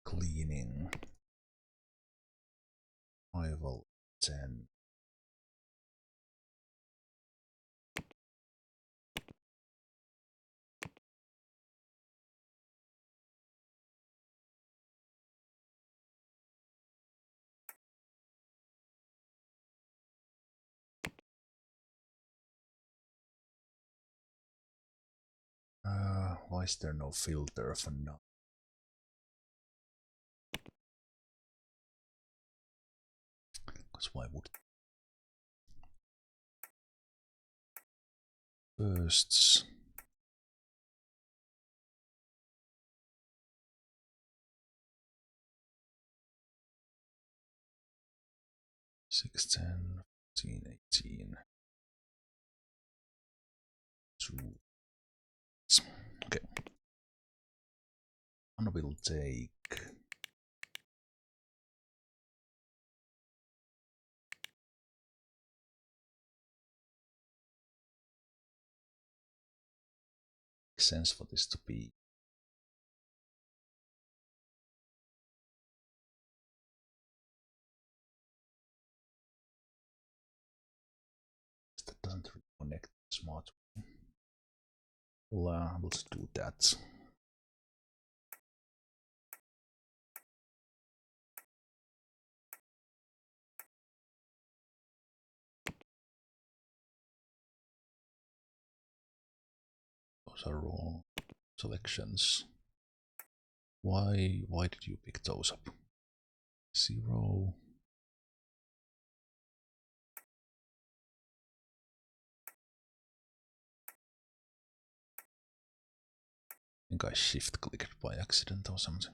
Cleaning 10. Why is there no filter for now? Because why would bursts? Six, 10, 14, 18. 2. Okay. One will take sense for this to be that doesn't really connect smart. Well, let's do that. Those are wrong selections. Why did you pick those up? 0. I think I shift clicked by accident or something.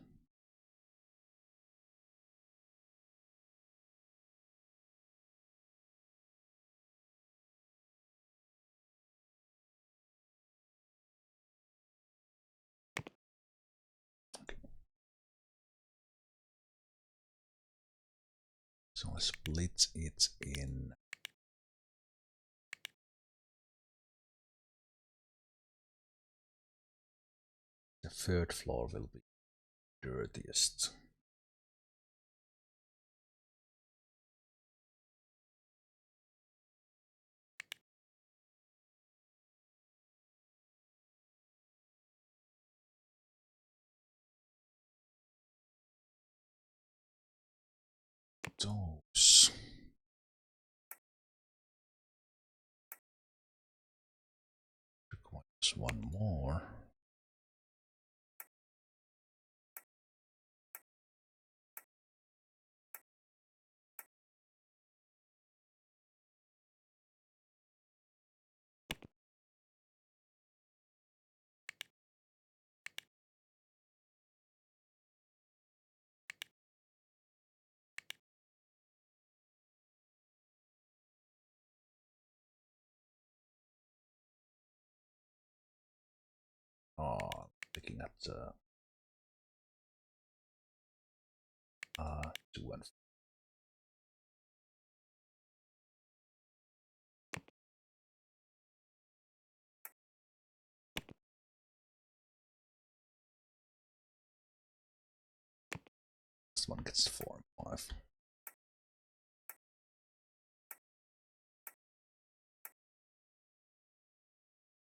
Okay. So I split it in the third floor will be dirtiest. Those. Requires one more. Looking at 2 and 4. This one gets 4 and 5.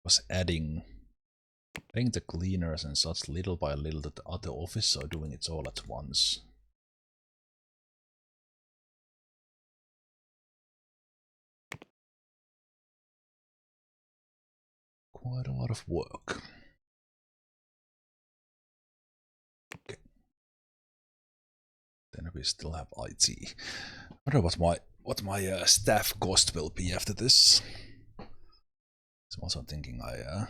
Was adding the cleaners and such little by little that the other office are doing it all at once. Quite a lot of work. Okay. Then we still have IT. I wonder what my staff cost will be after this. So I'm also thinking I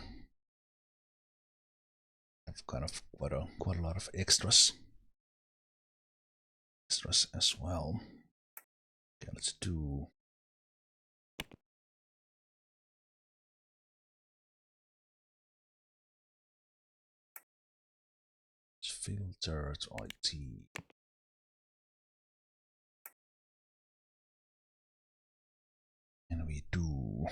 have kind of quite a lot of extras as well. Okay, let's do filter to IT. And we do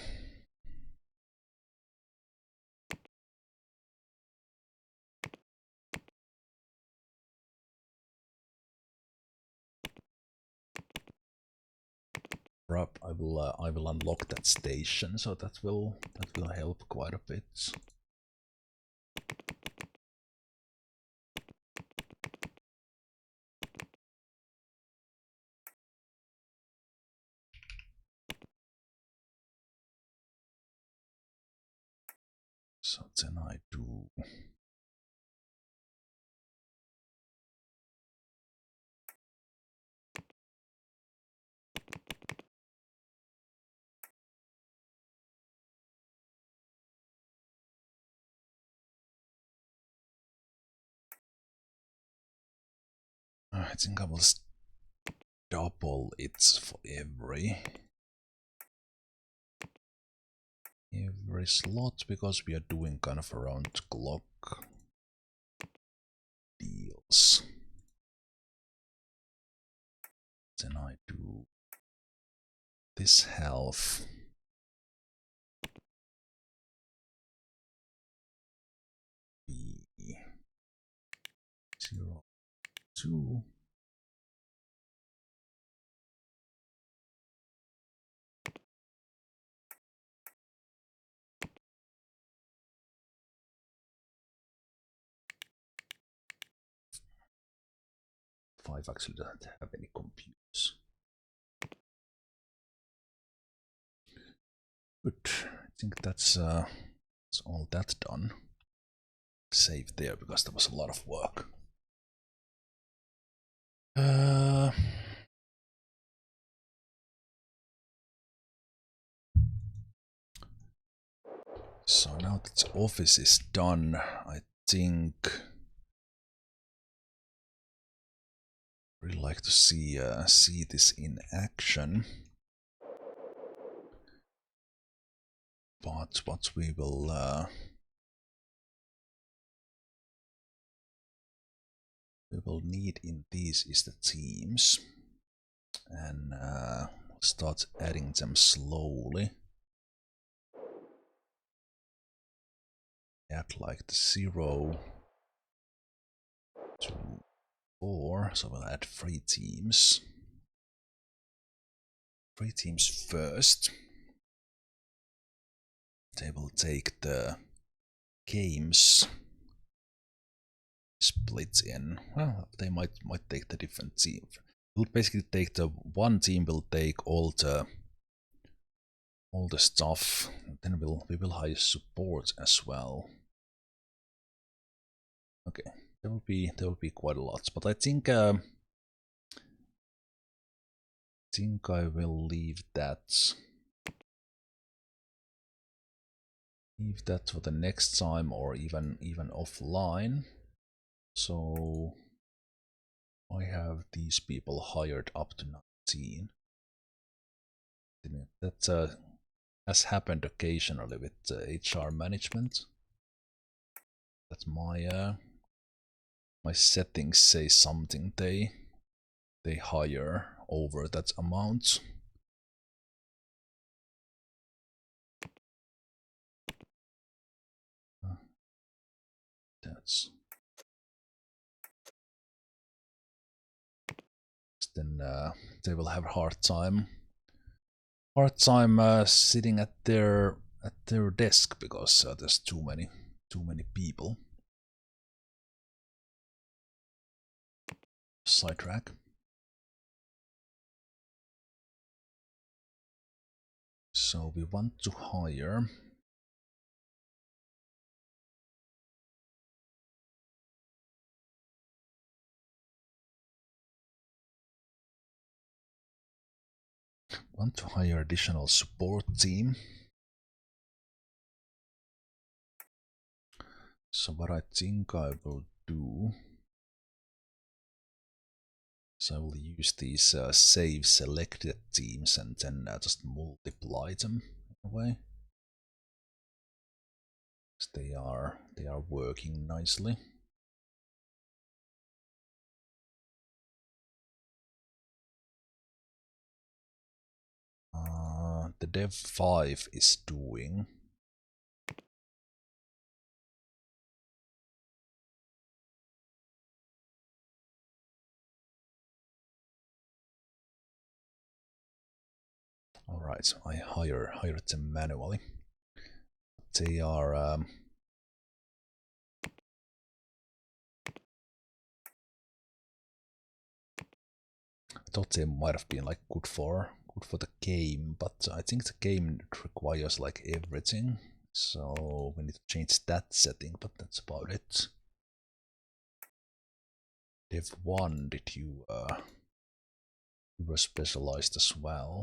up, I will unlock that station, so that will help quite a bit. So then I do. I think I will double it for every slot, because we are doing kind of around clock deals. Then I do this half. B 0, 2. Five actually doesn't have any computers. Good. I think that's all that done. Save there, because there was a lot of work. So now that the office is done, I think I'd really like to see this in action. But what we will need in these is the teams, and start adding them slowly. Add like the 0 to 4, so we'll add 3 teams. 3 teams first. They will take the games split in. Well, they might take the different team. We'll basically take the one team will take all the stuff. Then we will hire support as well. Okay, there will be quite a lot, but I think I will leave that for the next time, or even offline. So I have these people hired up to 19. That has happened occasionally with HR management. That my settings say something they hire over that amount. That's then they will have a hard time sitting at their desk, because there's too many people. Sidetrack. So we want to hire additional support team. So what I think I will do is I will use these save selected teams, and then just multiply them in a way. They are working nicely. The dev 5 is doing Alright, I hired them manually. They are I thought they might have been like good for the game, but I think the game requires like everything, so we need to change that setting, but that's about it. Dev 1, did you you were specialized as well?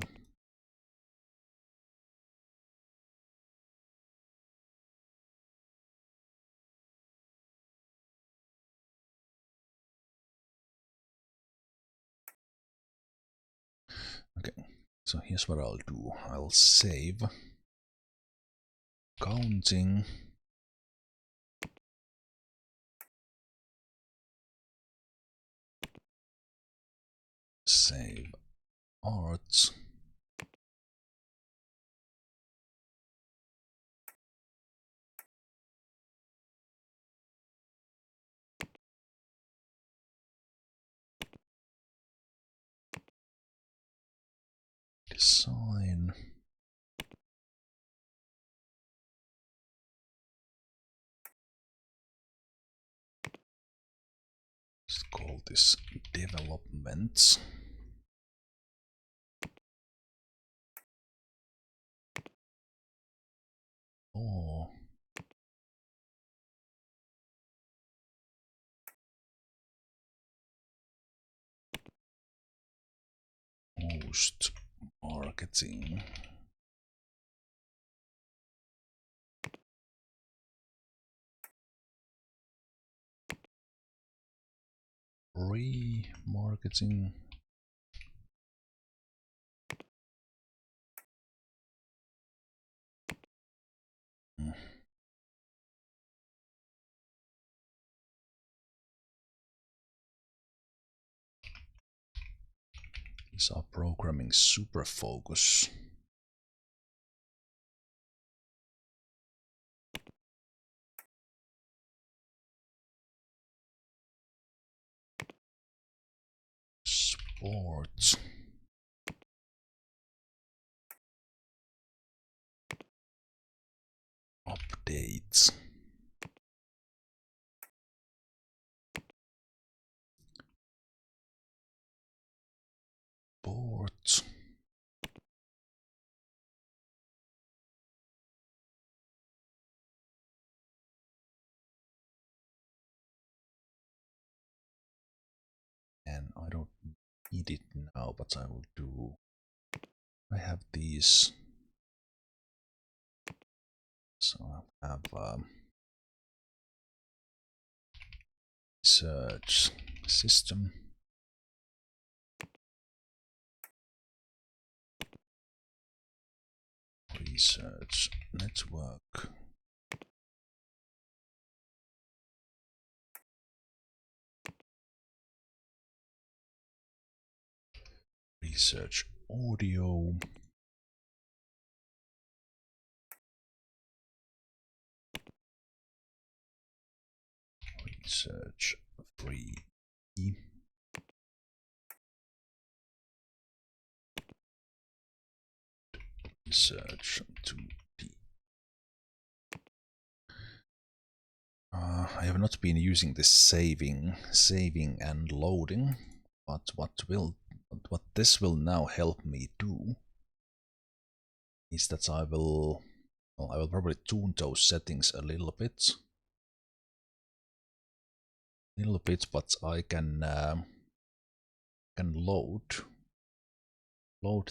Okay, so here's what I'll do. I'll save counting, save arts, design, let's call this development. Oh, host marketing. Remarketing. These are programming super focus. Sports. Updates. Sports. And I don't need it now, but I will do. I have these. So I have search system. Research network. Research audio. Research 3E. Research 2D. I have not been using this saving and loading, but what this will now help me do is that I will probably tune those settings a little bit, but I can load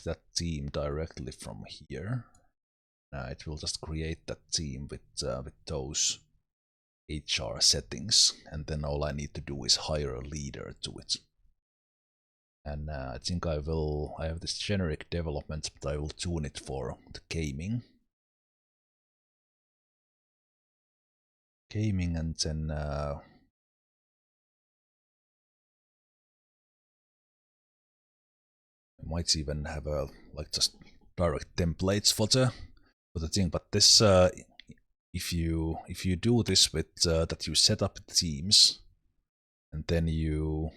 that theme directly from here. It will just create that theme with those HR settings, and then all I need to do is hire a leader to it. And I think I have this generic development, but I will tune it for the gaming. And then I might even have a like just direct templates for the thing. But this if you do this with that you set up themes and then you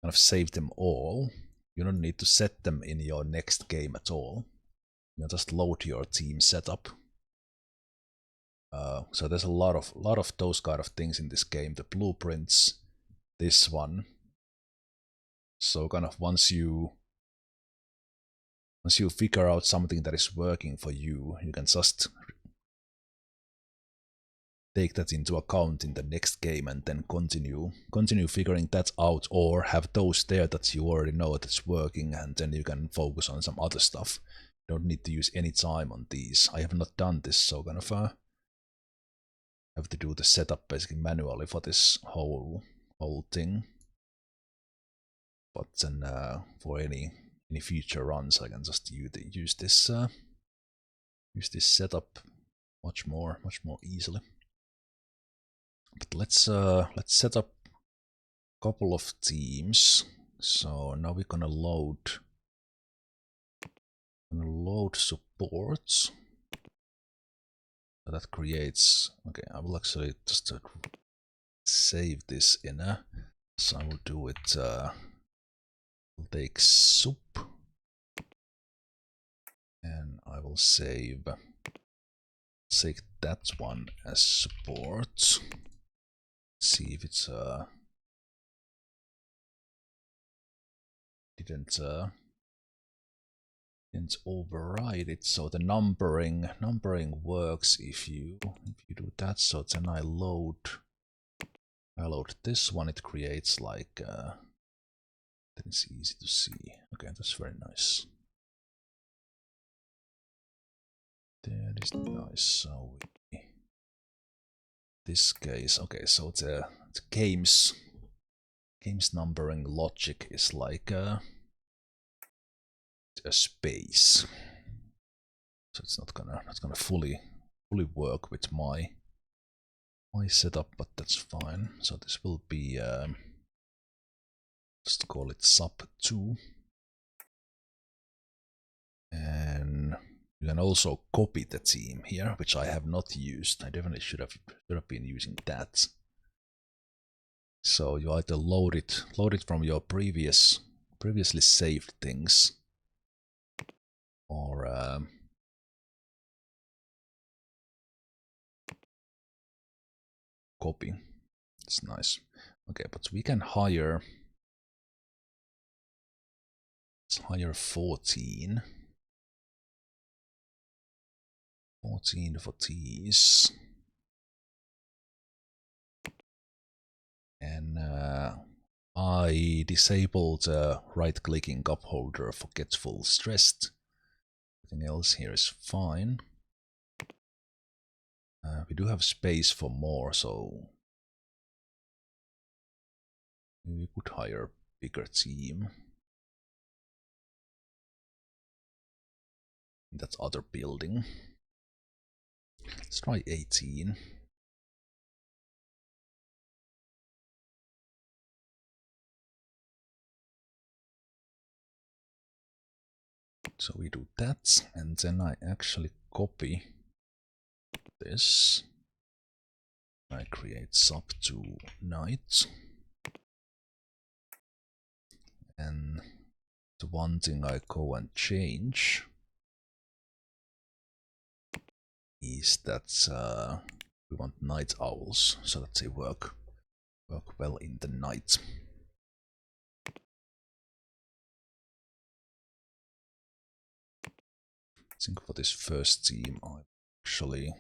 kind of save them all, You don't need to set them in your next game at all. You can just load your team setup. So there's a lot of those kind of things in this game. The blueprints, this one. So kind of once you figure out something that is working for you, you can just take that into account in the next game and then continue figuring that out, or have those there that you already know that's working, and then you can focus on some other stuff. You don't need to use any time on these. I have not done this, so kind of have to do the setup basically manually for this whole thing. But then for any future runs, I can just use this setup much more easily. But let's set up a couple of teams. So now we're gonna load supports. So that creates. Okay, I will actually just save this in a. So I will do it. I'll take soup, and I will save. Take that one as support. See if it's didn't override it. So the numbering works if you do that. So then I load this one. It creates like it's easy to see. Okay, that's very nice. That is nice. So this case, okay, so the game's numbering logic is like a space, so it's not gonna fully work with my setup, but that's fine. So this will be just call it sub2, and you can also copy the team here, which I have not used. I definitely should have been using that. So you either load it from your previously saved things, or copy. It's nice. Okay, but we can hire. Let's hire 14. 14 for these. And I disabled right-clicking cup holder, forgetful, stressed. Everything else here is fine. We do have space for more, so maybe we could hire a bigger team in that other building. Let's try 18. So we do that, and then I actually copy this. I create sub2 night. And the one thing I go and change is that we want night owls, so that they work well in the night. I think for this first team I actually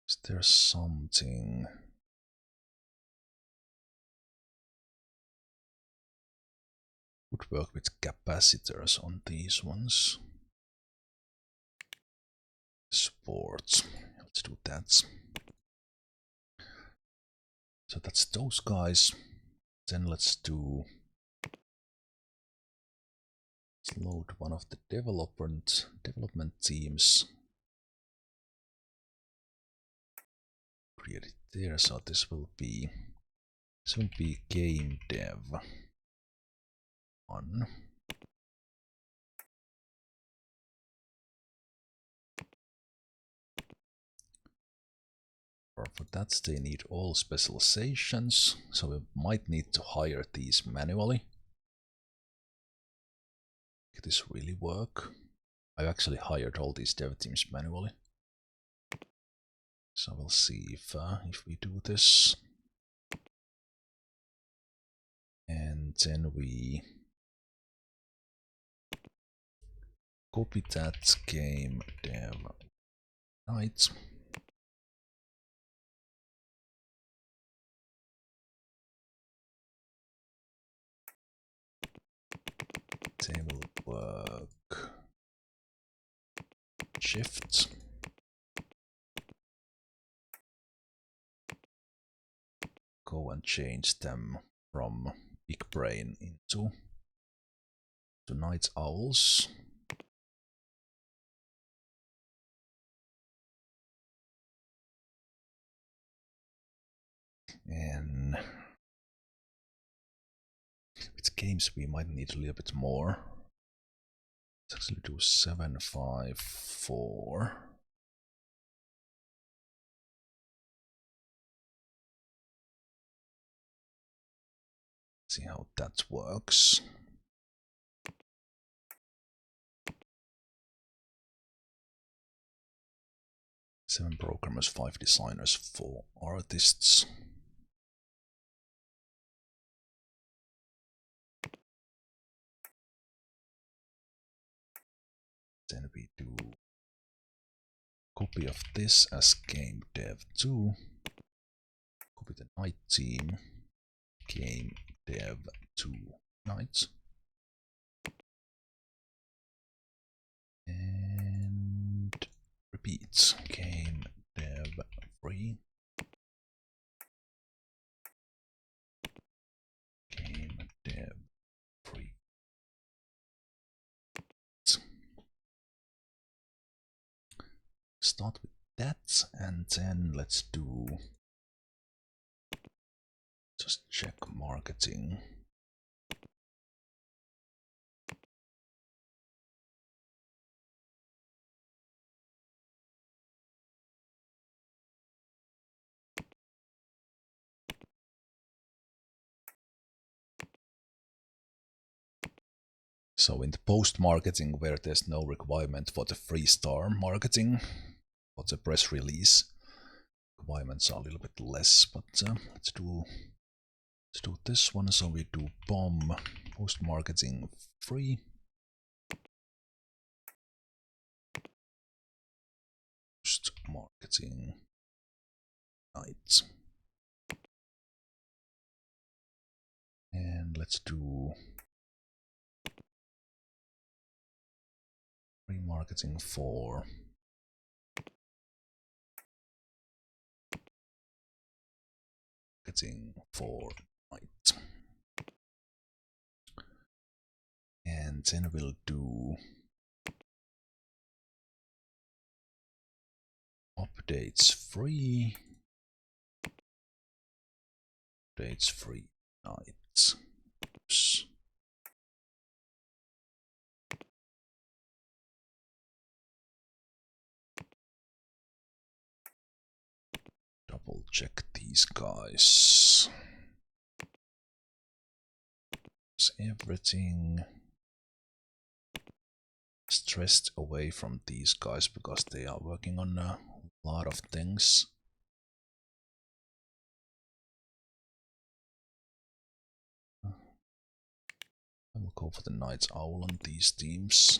is there something would work with capacitors on these ones? Sports. Let's do that. So that's those guys. Then let's load one of the development teams. Create it there. So this will be game dev 1. For that they need all specializations, so we might need to hire these manually. Make this really work. I've actually hired all these dev teams manually. So we'll see if we do this. And then we copy that game dev night. They will work shift. Go and change them from big brain into night owls. And with games we might need a little bit more. Let's actually do 754. See how that works. 7 programmers, 5 designers, 4 artists. Then we do copy of this as game dev 2. Copy the night team, game dev 2 night. And repeat, game dev 3. Game dev 3. Start with that, and then let's do just check marketing. So in the post-marketing, where there's no requirement for the 3-star marketing, for the press release, requirements are a little bit less, but let's do this one. So we do bomb post-marketing 3. Post-marketing night. And let's do remarketing 4. Marketing 4 night. And then we'll do updates 3. Updates 3 night. Oops. Double check these guys. Is everything stressed away from these guys because they are working on a lot of things. I will go for the Night's Owl on these teams.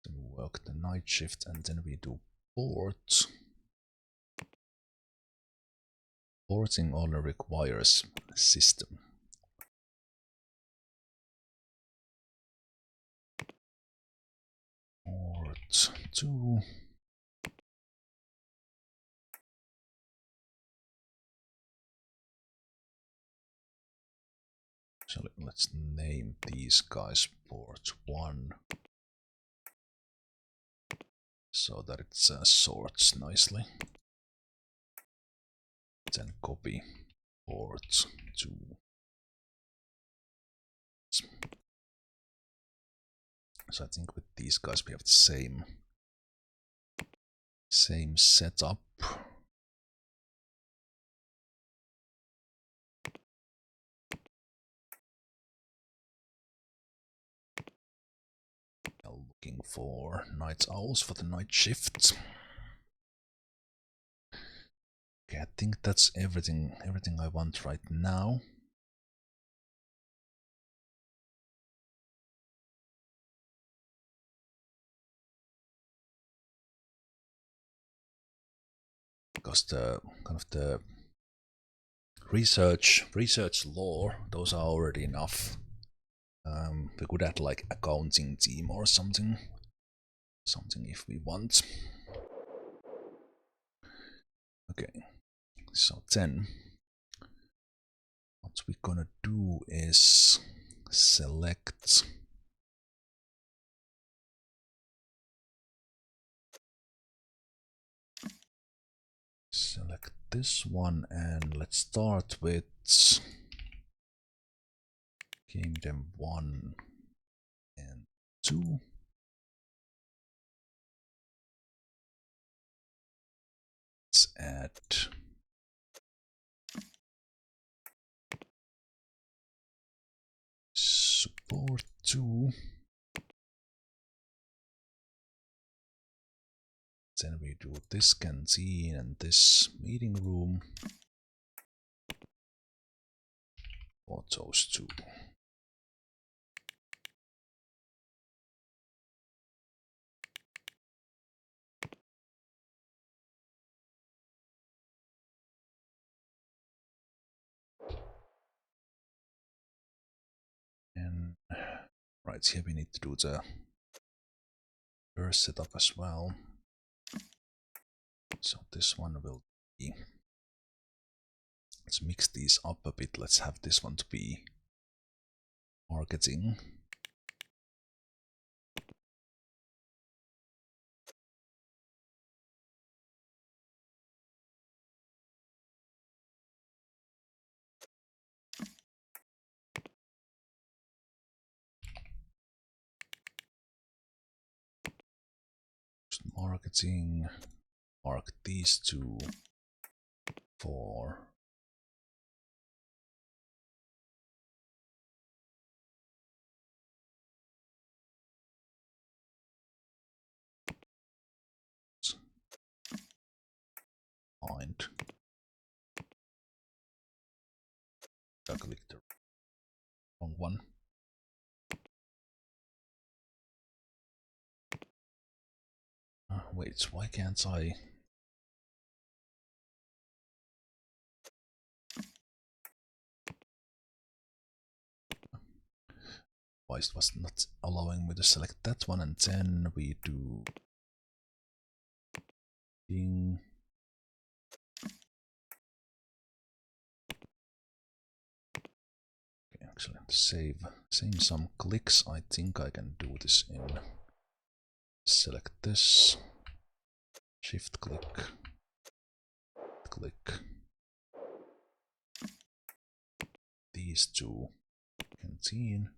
Then we work the night shift and then we do port. Porting only requires a system. Port 2. So let's name these guys port 1 so that it sorts nicely. Then copy port 2. So I think with these guys we have the same setup. Looking for night owls for the night shift. Okay, I think that's everything I want right now. Because the kind of the research lore, those are already enough. We could add like accounting team or something if we want. Okay, so then what we're gonna do is select this one, and let's start with Kingdom 1 and 2. Let's add support 2. Then we do this canteen and this meeting room for those two. And right here we need to do the first setup as well. So this one will be, let's mix these up a bit. Let's have this one to be marketing. Marketing, mark these two for find. I clicked the wrong one. Wait, why can't I? Why it was not allowing me to select that one, and then we do ding. Okay, actually, to save some clicks, I think I can do this in select this, shift click, these two, canteen.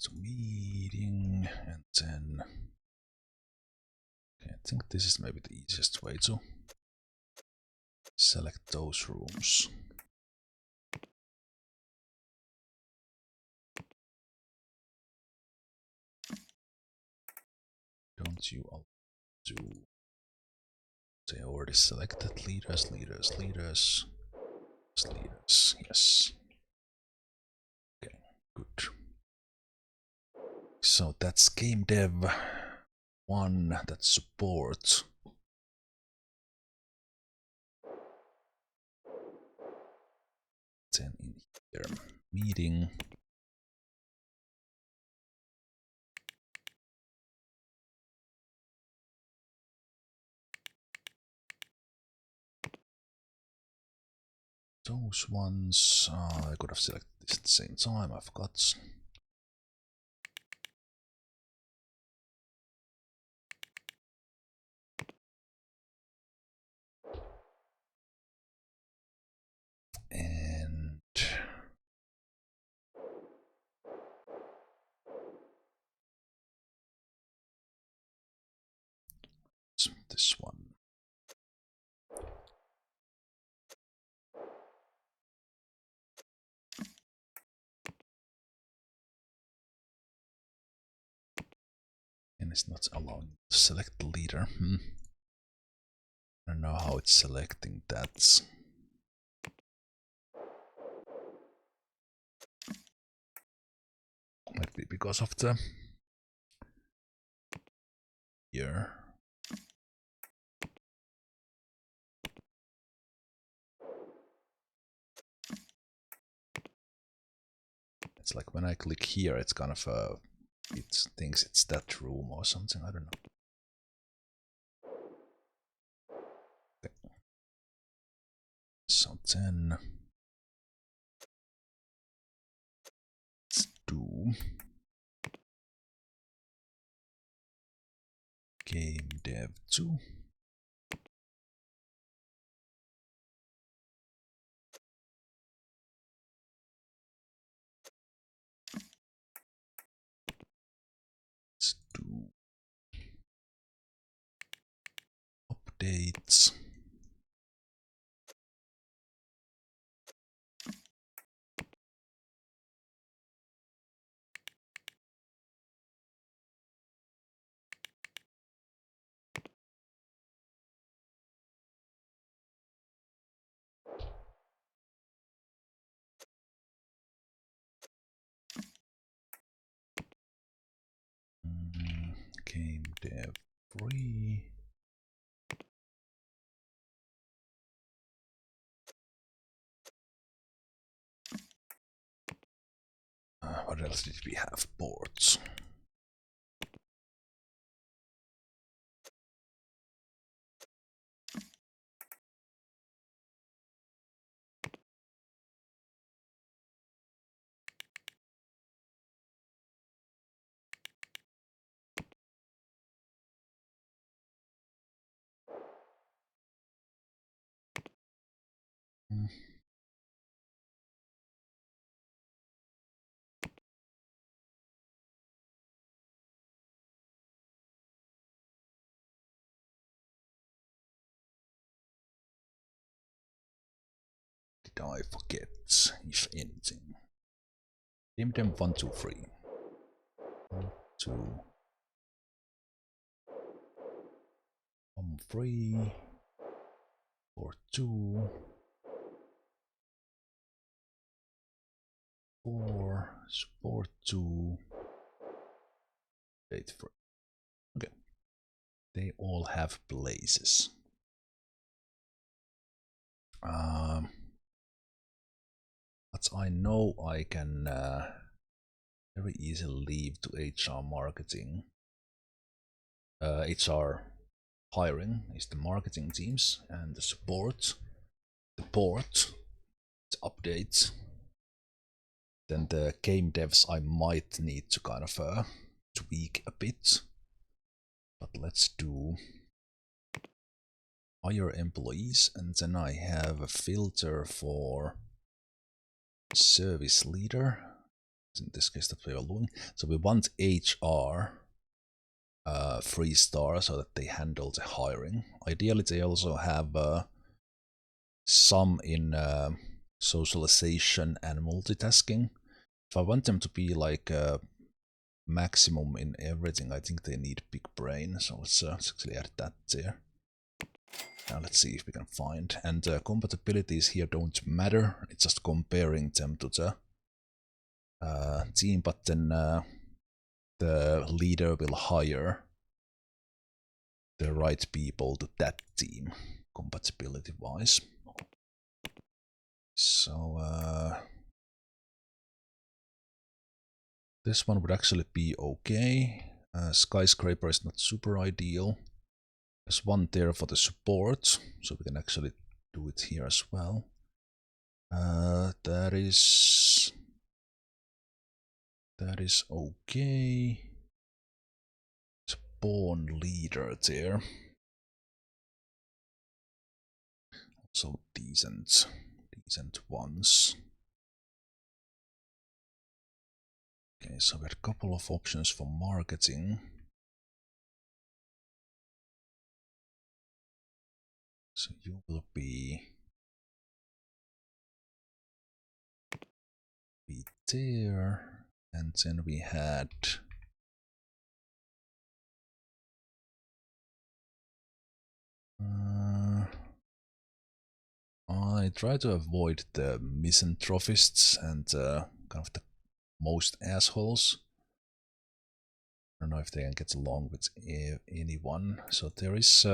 To meeting, and then okay, I think this is maybe the easiest way to select those rooms. Don't you all do? They already selected leaders. Yes. Okay, good. So that's game dev 1, that's support. Then in here, meeting. Those ones, I could have selected at the same time. I forgot. And this one. And it's not allowing to select the leader. I don't know how it's selecting that. Might be because of the here. It's like when I click here, it's kind of it thinks it's that room or something. I don't know. Okay. So then let's do game dev 2. Let's do updates. Game dev 3. What else did we have? Ports. Did I forget, if anything? Game dev 1, 2, 3. 1, 2, 3, 4, 2, 4, support 2, 8, 3. Okay. They all have places. But I know I can very easily leave to HR marketing. HR hiring is the marketing teams, and the support, the port, the updates. Then the game devs I might need to kind of tweak a bit. But let's do hire employees, and then I have a filter for service leader. In this case, that we are doing. So we want HR 3-star so that they handle the hiring. Ideally, they also have some in socialization and multitasking. If I want them to be like maximum in everything, I think they need big brain. So let's actually add that there. Now let's see if we can find. And compatibilities here don't matter. It's just comparing them to the team. But then the leader will hire the right people to that team, compatibility wise. So this one would actually be okay. Skyscraper is not super ideal. There's one there for the support, so we can actually do it here as well. That is That is okay. Spawn leader there. Also decent ones. Okay, so we had a couple of options for marketing. So you will be there, and then we had I try to avoid the misanthropists and kind of the most assholes. I don't know if they can get along with anyone. So there's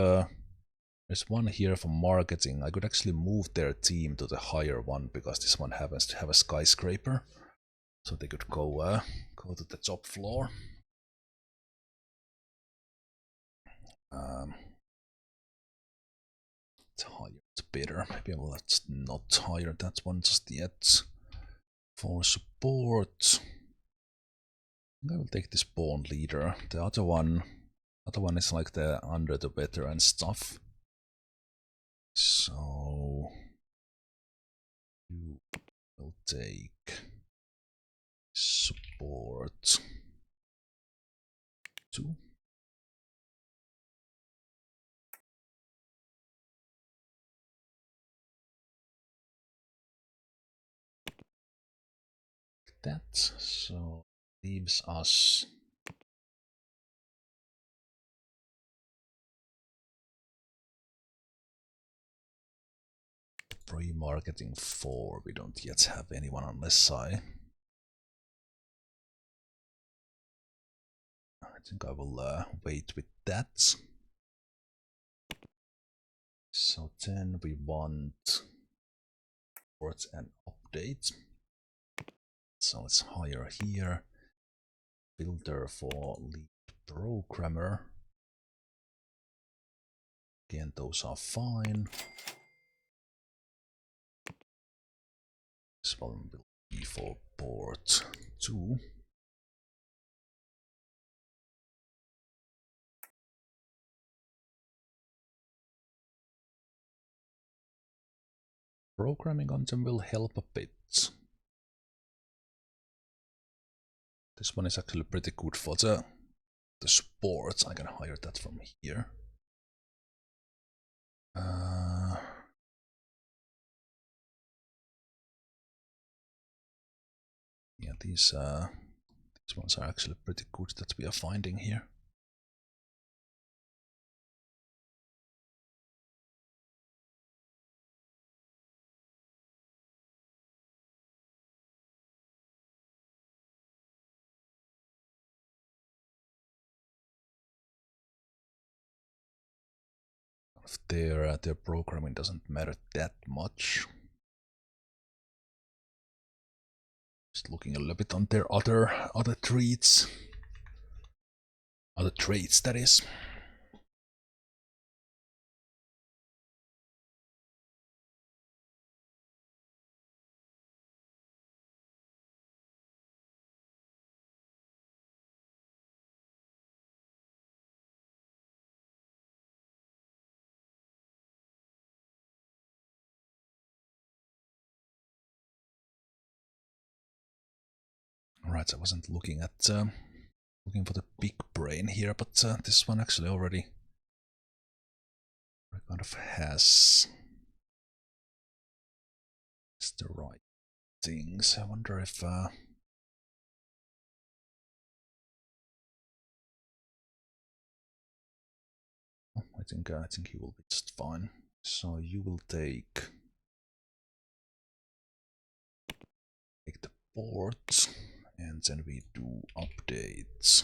one here for marketing. I could actually move their team to the higher one because this one happens to have a skyscraper, so they could go to the top floor. It's higher, it's better. Maybe let's not hire that one just yet. For support, I will take this pawn leader. The other one is like the under the veteran stuff. So you will take support 2. That so leaves us pre-marketing 4. We don't yet have anyone unless I think I will wait with that. So then we want towards an update. So let's hire here builder for lead programmer. Again, those are fine. This one will be for port 2. Programming on them will help a bit. This one is actually pretty good for the sports. I can hire that from here. Yeah, these ones are actually pretty good that we are finding here. Their programming doesn't matter that much. Just looking a little bit on their other traits. Other traits, that is. Right, I wasn't looking at looking for the big brain here, but this one actually already kind of has the right things. I wonder if I think he will be just fine. So you will take the port, and then we do updates.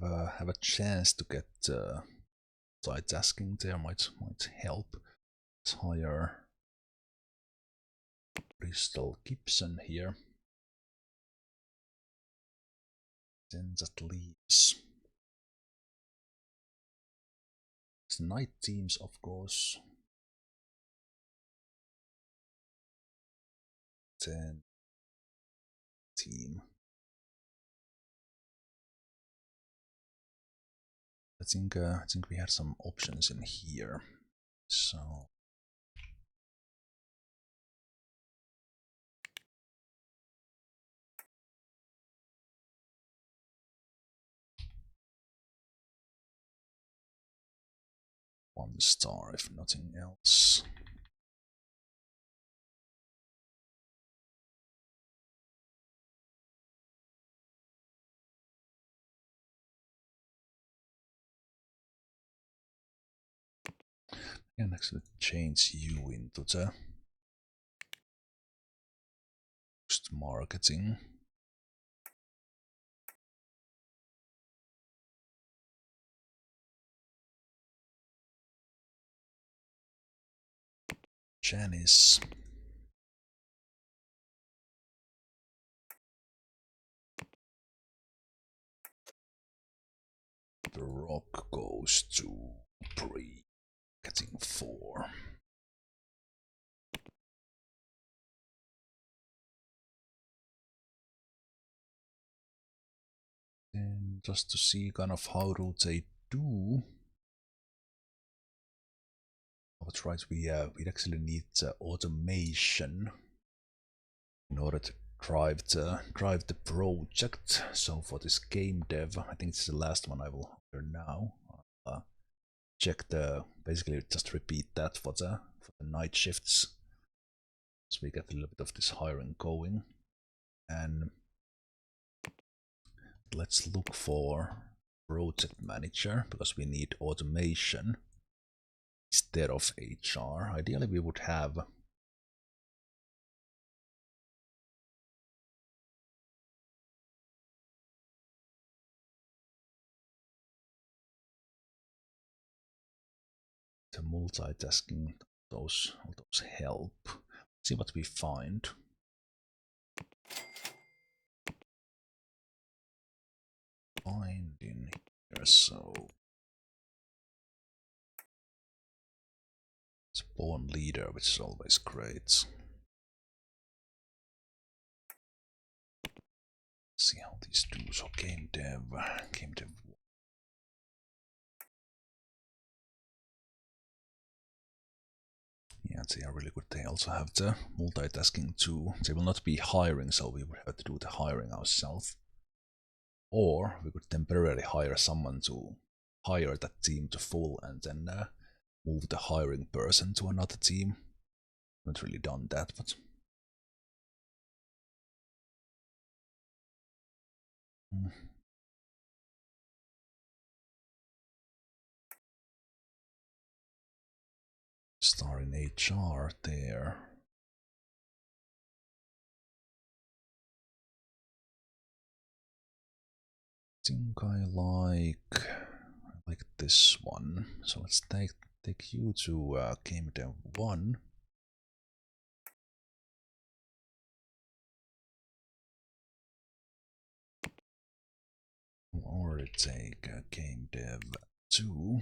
have a chance to get multitasking there might help. Let's hire Bristol Gibson here. Then that leaves it's night teams, of course. Then team. I think we had some options in here. So one star if nothing else. I can actually change you into the post marketing. Janice. The rock goes to pre-getting 4. And just to see kind of how do they do. That's right, we actually need automation in order to drive the project. So for this game dev, I think it's the last one I will hire now. Check basically just repeat that for the night shifts, so we get a little bit of this hiring going. And let's look for project manager because we need automation instead of HR. Ideally we would have the multitasking, all those help. See what we find. Find in here, so spawn leader, which is always great. See how these do. So game dev. Yeah, they are really good. They also have the multitasking too. They will not be hiring, so we would have to do the hiring ourselves. Or we could temporarily hire someone to hire that team to full and then move the hiring person to another team. Not really done that, but star in HR there. I think I like this one. So let's take you to game dev 1. We'll already take game dev 2.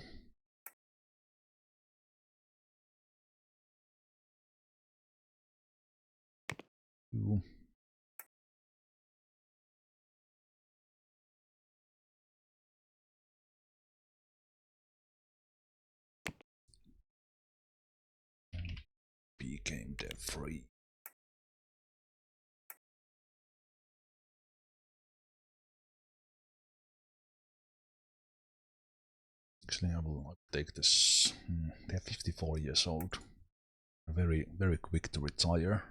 Be game dev 3. Actually, I will take this. They're 54 years old. Very, very quick to retire.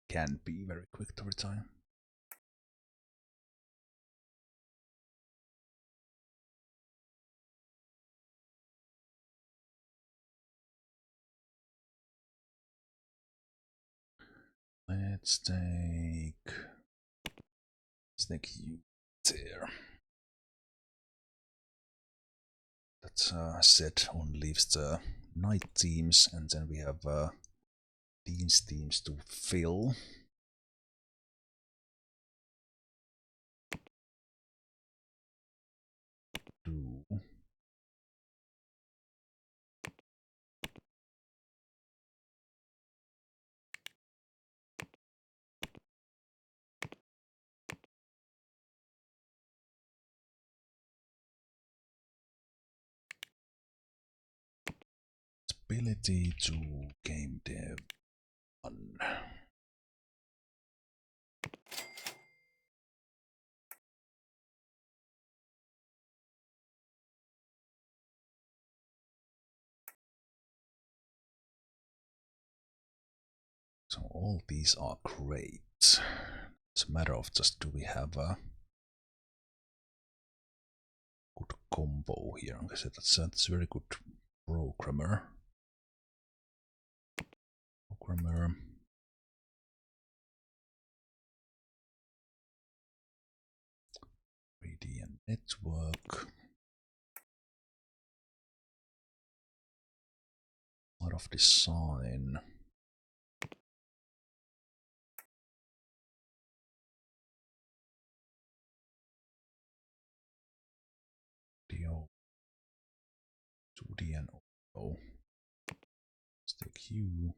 Can be very quick to retire. Let's take you there. That set only leaves the night teams, and then we have these teams to fill. Ability to game dev 1. So all these are great. It's a matter of just, do we have a good combo here? Because that's a very good programmer. 3D and network. A lot of design. Audio. 2D and audio. Let's take you.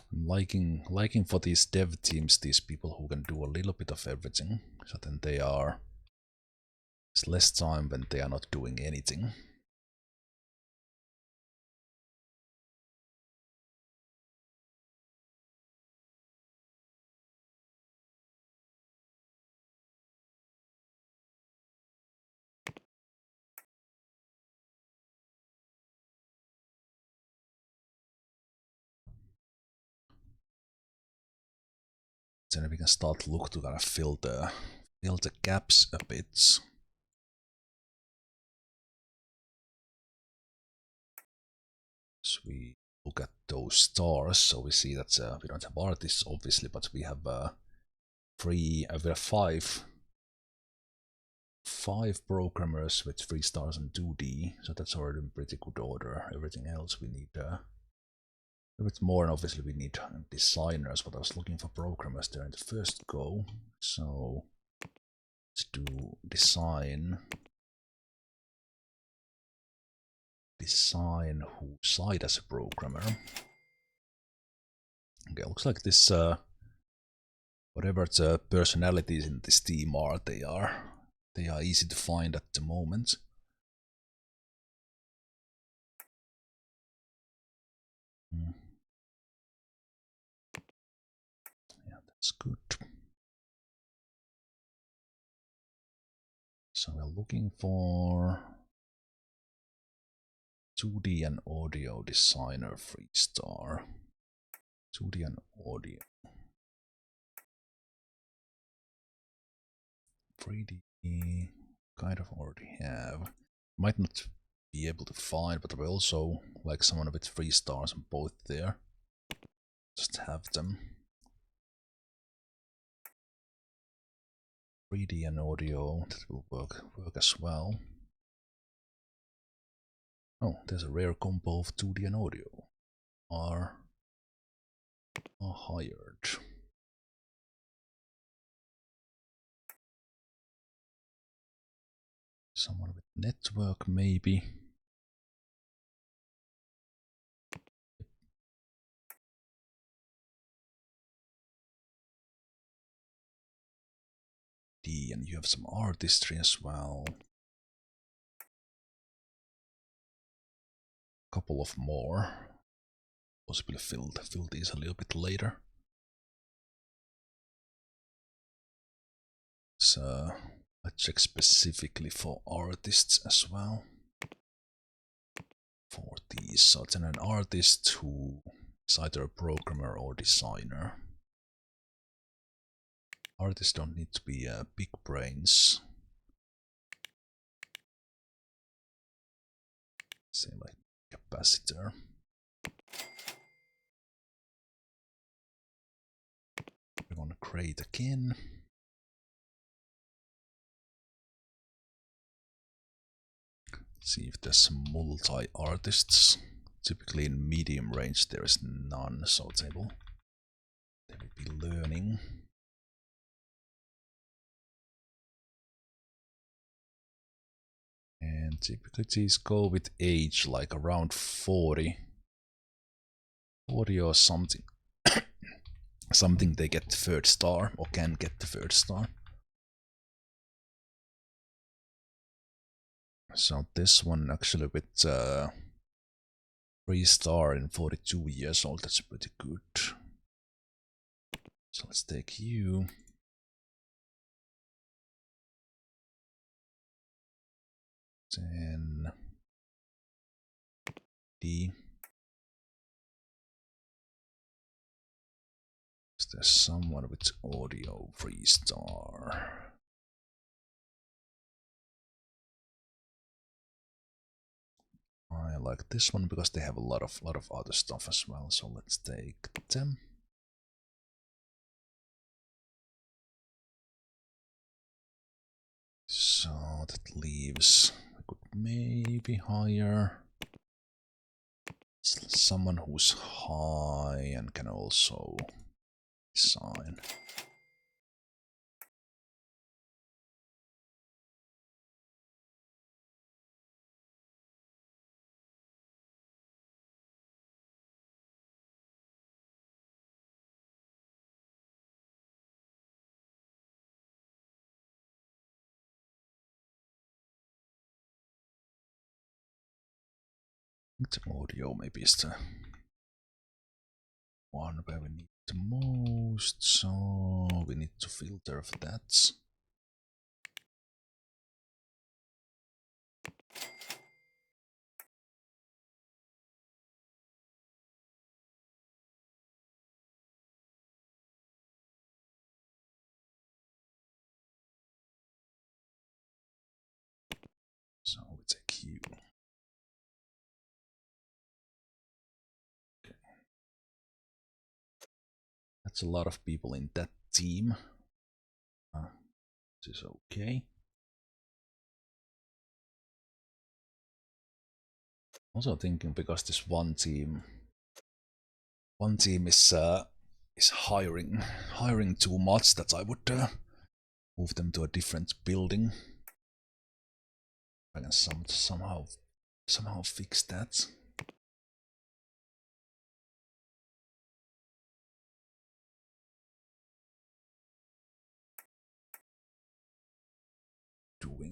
I'm liking for these dev teams, these people who can do a little bit of everything, so then it's less time when they are not doing anything. Then we can start to look to kind of fill the gaps a bit. So we look at those stars, so we see that we don't have artists obviously, but we have we have five programmers with 3 stars and 2D, so that's already in pretty good order. Everything else we need a bit more, and obviously we need designers, but I was looking for programmers there in the first go. So let's do design who side as a programmer. Okay, looks like this whatever the personalities in this team are, they are easy to find at the moment. Yeah, that's good. So we're looking for 2D and audio designer 3 star. 2D and audio. 3D kind of already have. Might not be able to find, but we also like someone with 3 stars on both there. Just have them. 3D and audio, that will work as well. Oh, there's a rare combo of 2D and audio. Are hired. Someone with network maybe. And you have some artistry as well. Couple of more. Possibly fill these a little bit later. So let's check specifically for artists as well. For these, so then an artist who It's either a programmer or designer. Artists don't need to be big brains. Say like capacitor. We're gonna create again. See if there's multi-artists. Typically in medium range there is none, so they will be learning. And typically these go with age, like around 40. 40 or something. Something they get the third star, or can get the third star. So this one actually with 3-star in 42 years old, that's pretty good. So let's take you. Then D. Is there someone with audio 3-star? I like this one because they have a lot of other stuff as well. So let's take them. So that leaves, I could maybe hire someone who's high and can also design. The audio maybe is the one where we need the most, so we need to filter for that. So we take you. Okay. That's a lot of people in that team. This is okay. Also thinking because this one team is hiring too much that I would move them to a different building. I can somehow fix that.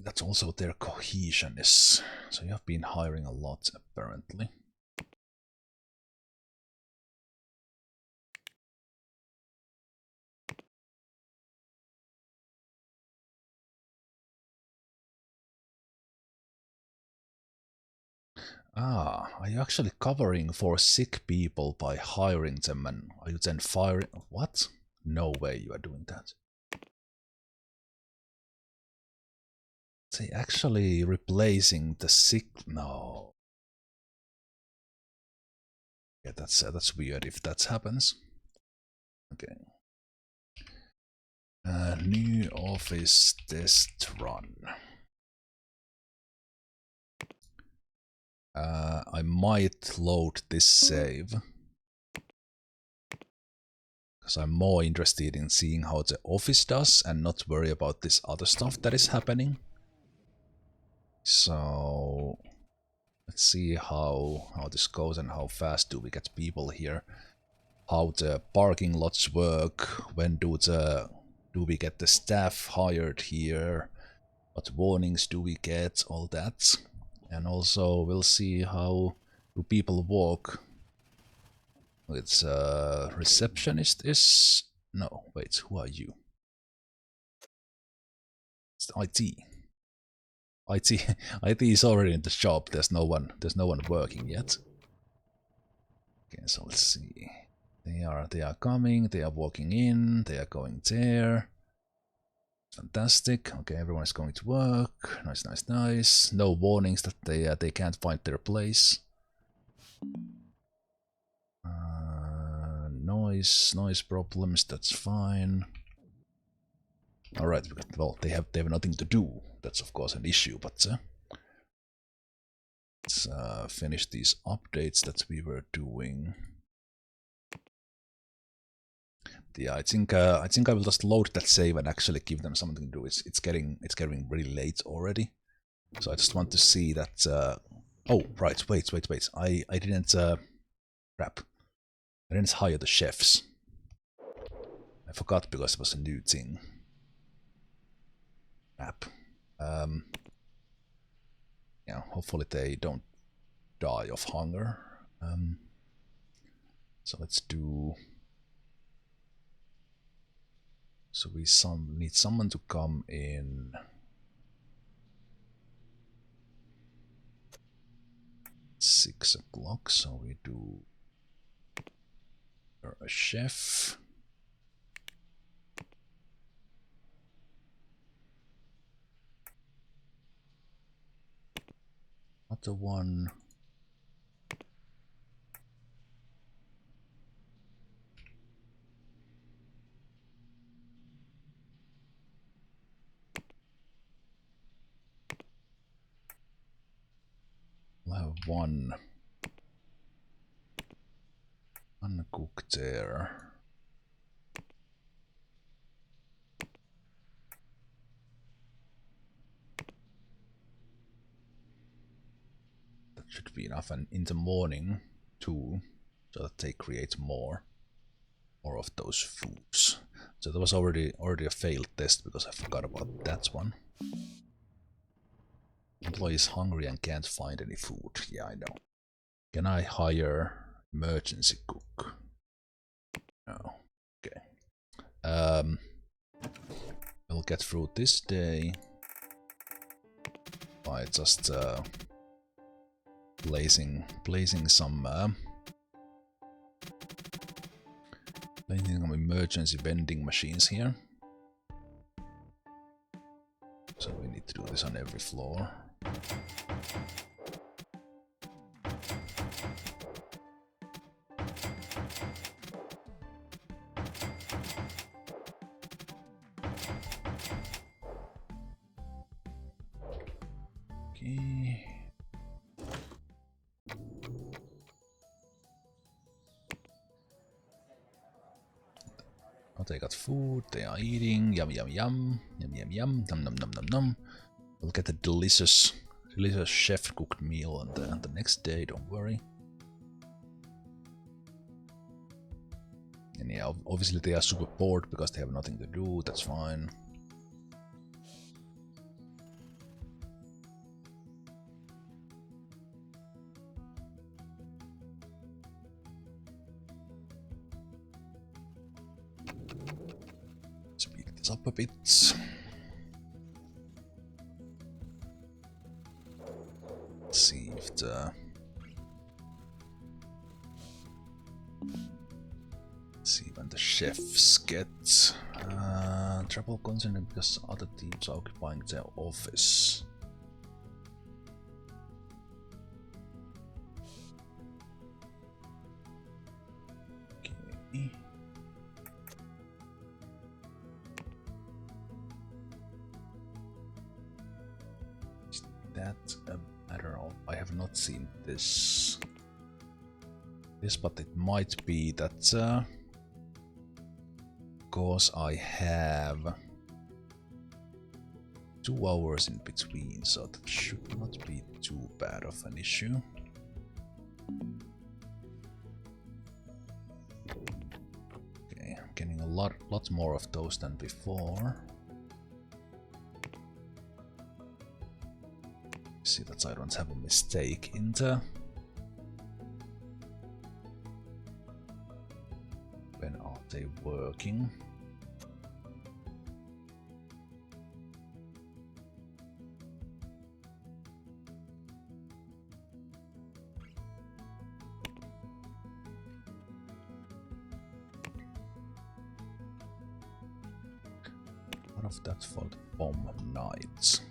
That's also their cohesion is. So you have been hiring a lot apparently. Are you actually covering for sick people by hiring them, and are you then firing? What? No way you are doing that. They actually replacing the sick? No. Yeah, that's weird if that happens. Okay. New office test run. I might load this save. Because I'm more interested in seeing how the office does and not worry about this other stuff that is happening. So let's see how this goes and how fast do we get people here. How the parking lots work, when do we get the staff hired here, what warnings do we get, all that. And also we'll see how do people walk. It's receptionist is no, wait, who are you? It's the IT. IT is already in the shop. There's no one working yet. Okay, so let's see. They are coming, they are walking in, they are going there. Fantastic. Okay, everyone is going to work. Nice, nice, nice. No warnings that they can't find their place. Noise problems. That's fine. All right. Well, they have nothing to do. That's of course an issue. But let's finish these updates that we were doing. Yeah, I think I will just load that save and actually give them something to do. It's getting really late already, so I just want to see that. Oh right, wait. I didn't crap. I didn't hire the chefs. I forgot because it was a new thing. Crap. Yeah, hopefully they don't die of hunger. So let's do. So we need someone to come in. 6 o'clock, so we do a chef. Another one. We'll have one cook there. That should be enough, and in the morning too, so that they create more of those foods. So there was already a failed test because I forgot about that one. Employee is hungry and can't find any food. Yeah, I know. Can I hire emergency cook? No. Okay. We'll get through this day by just placing some emergency vending machines here. So we need to do this on every floor. Okay. Oh, they got food, they are eating, yum yum yum, yum yum yum, num num num num num. We'll get a delicious chef cooked meal on the next day, don't worry. And yeah, obviously they are super bored because they have nothing to do, that's fine. Speed this up a bit. Let's see if the... Let's see when the chefs get trouble concerning because other teams are occupying their office. Okay. Is that I don't know. I have not seen this. But it might be that because I have 2 hours in between, so that should not be too bad of an issue. Okay, I'm getting a lot more of those than before. See that I don't have a mistake in the... When are they working? more of that for the bomb knights.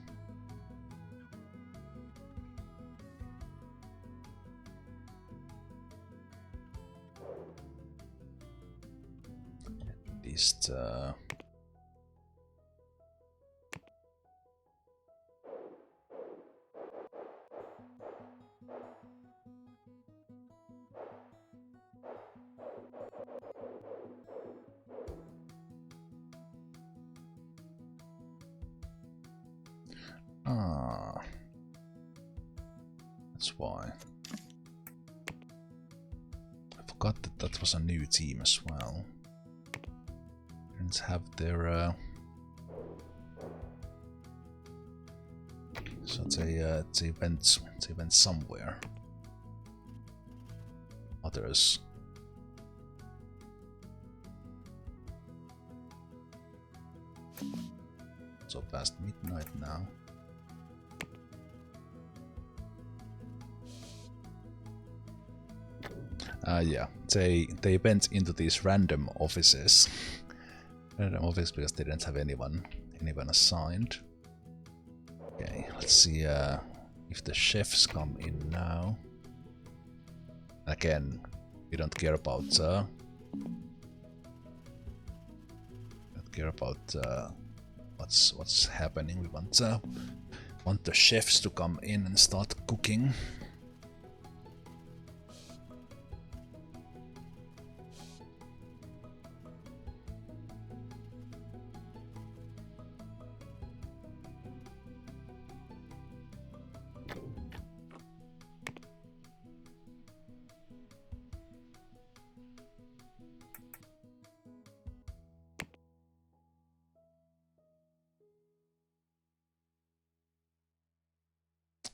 At least that's why. I forgot that that was a new team as well. Parents have their so they went somewhere. Others. So past midnight now. Yeah, they went into these random offices. Random office because they didn't have anyone assigned. Okay, let's see if the chefs come in now. Again, we don't care about what's happening. We want the chefs to come in and start cooking.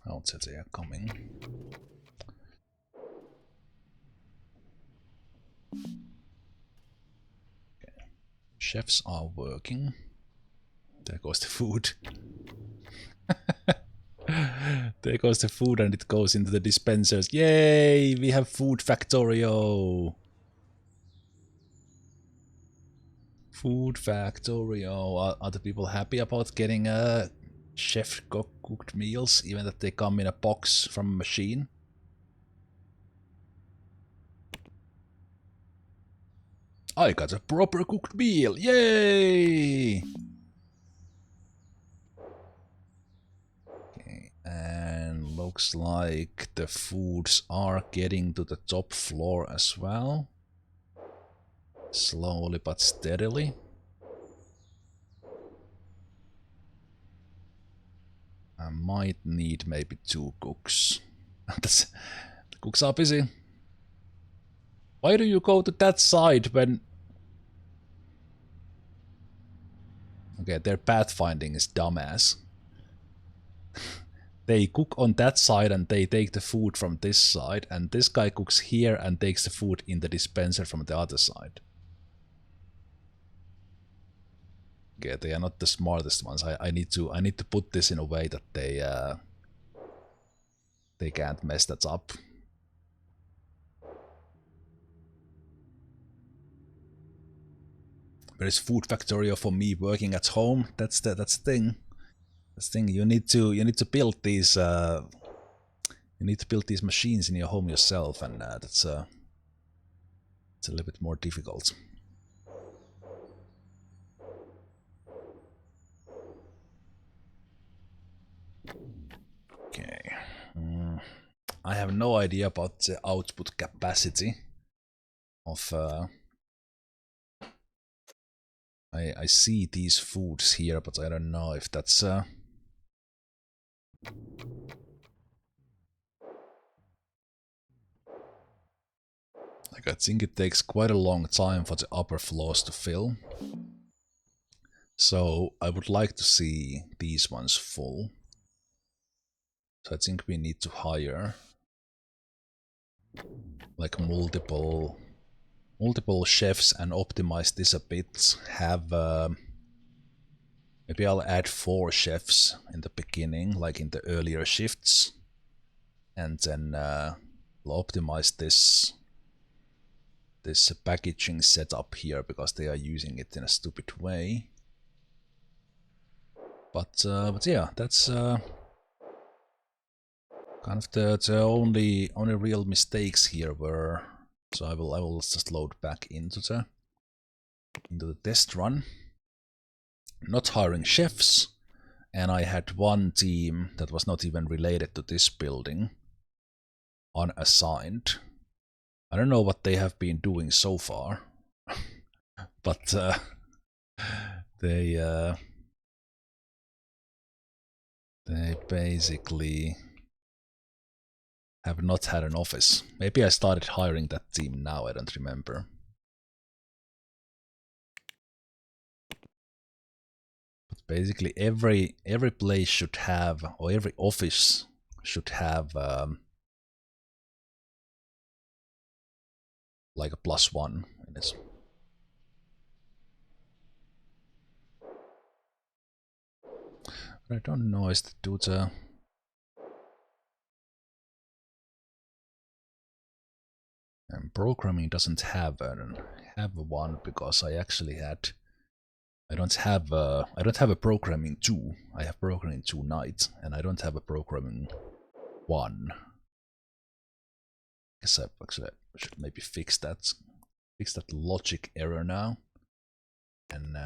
I would say they are coming. Okay. Chefs are working. There goes the food. There goes the food and it goes into the dispensers. Yay! We have Food Factorio! Food Factorio. Are the people happy about getting chef cooked meals, even that they come in a box from a machine? I got a proper cooked meal! Yay! Okay, and looks like the foods are getting to the top floor as well. Slowly but steadily. I might need maybe 2 cooks. The cooks are busy. Why do you go to that side when... Okay, their pathfinding is dumbass. They cook on that side and they take the food from this side, and this guy cooks here and takes the food in the dispenser from the other side. Okay, they are not the smartest ones. I need to put this in a way that they can't mess that up. There is Food Factorio for me working at home. That's the thing. That's the thing. You need to build these. You need to build these machines in your home yourself, and it's a little bit more difficult. Okay. I have no idea about the output capacity of. I see these foods here, but I don't know if that's. Like, I think it takes quite a long time for the upper floors to fill. So I would like to see these ones full. So I think we need to hire like multiple chefs and optimize this a bit. Have maybe I'll add 4 chefs in the beginning, like in the earlier shifts, and then we'll optimize this packaging setup here because they are using it in a stupid way. But yeah, that's kind of the only real mistakes here were. So I will just load back into the test run. Not hiring chefs, and I had one team that was not even related to this building unassigned. I don't know what they have been doing so far, but they basically have not had an office. Maybe I started hiring that team now, I don't remember. But basically every place should have, or every office should have like a +1 in it. But I don't know, is to do the... And programming doesn't have one because I actually had... I don't have a programming 2. I have programming 2 night, and I don't have a programming 1. I guess I should maybe fix that logic error now, and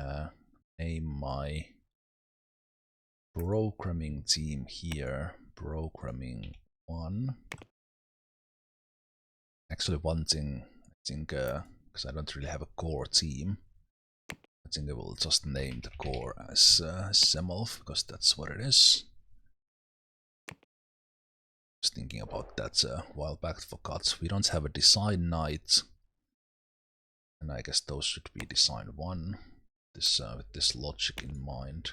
name my programming team here programming 1. Actually, one thing I think, because I don't really have a core team, I think I will just name the core as Zemalf, because that's what it is. Just thinking about that a while back, forgot. We don't have a design night, and I guess those should be design 1. This with this logic in mind.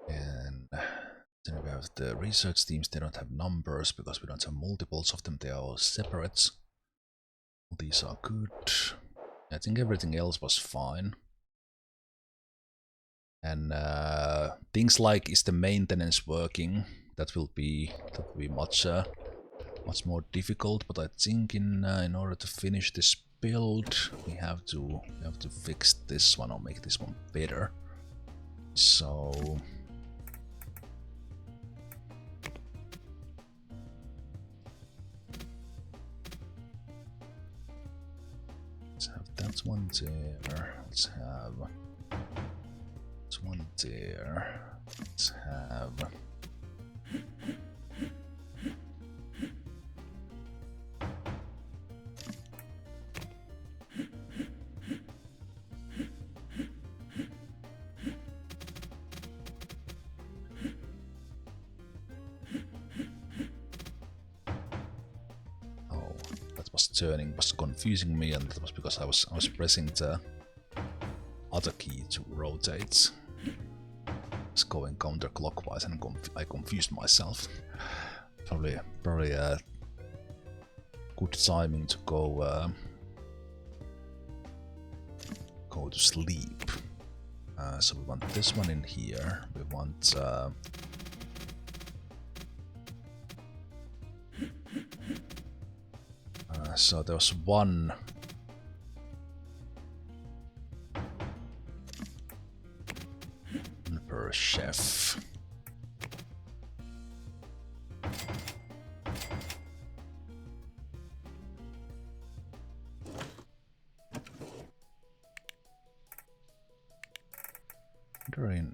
And then we have the research teams. They don't have numbers because we don't have multiples of them. They are all separate. These are good. I think everything else was fine. And things like, is the maintenance working? That will be much more difficult. But I think in order to finish this build, we have to fix this one or make this one better. So let's have that one there. Let's have this one there. Let's have was confusing me, and that was because I was pressing the other key to rotate. It's going counterclockwise, and I confused myself. Probably good timing to go to sleep. So we want this one in here. We want so there was one per chef.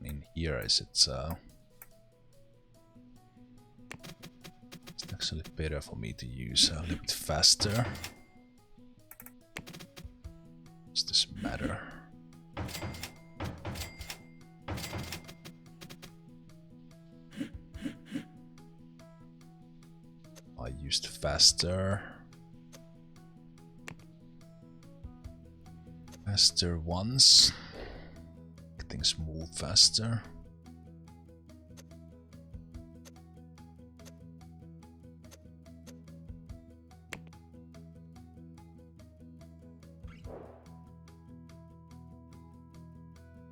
In here is it's actually better for me to use a little bit faster. Does this matter? I used faster once. Things move faster.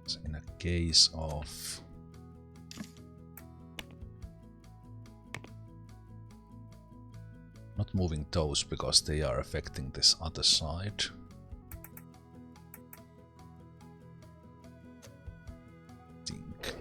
So in a case of Not moving those because they are affecting this other side. Think.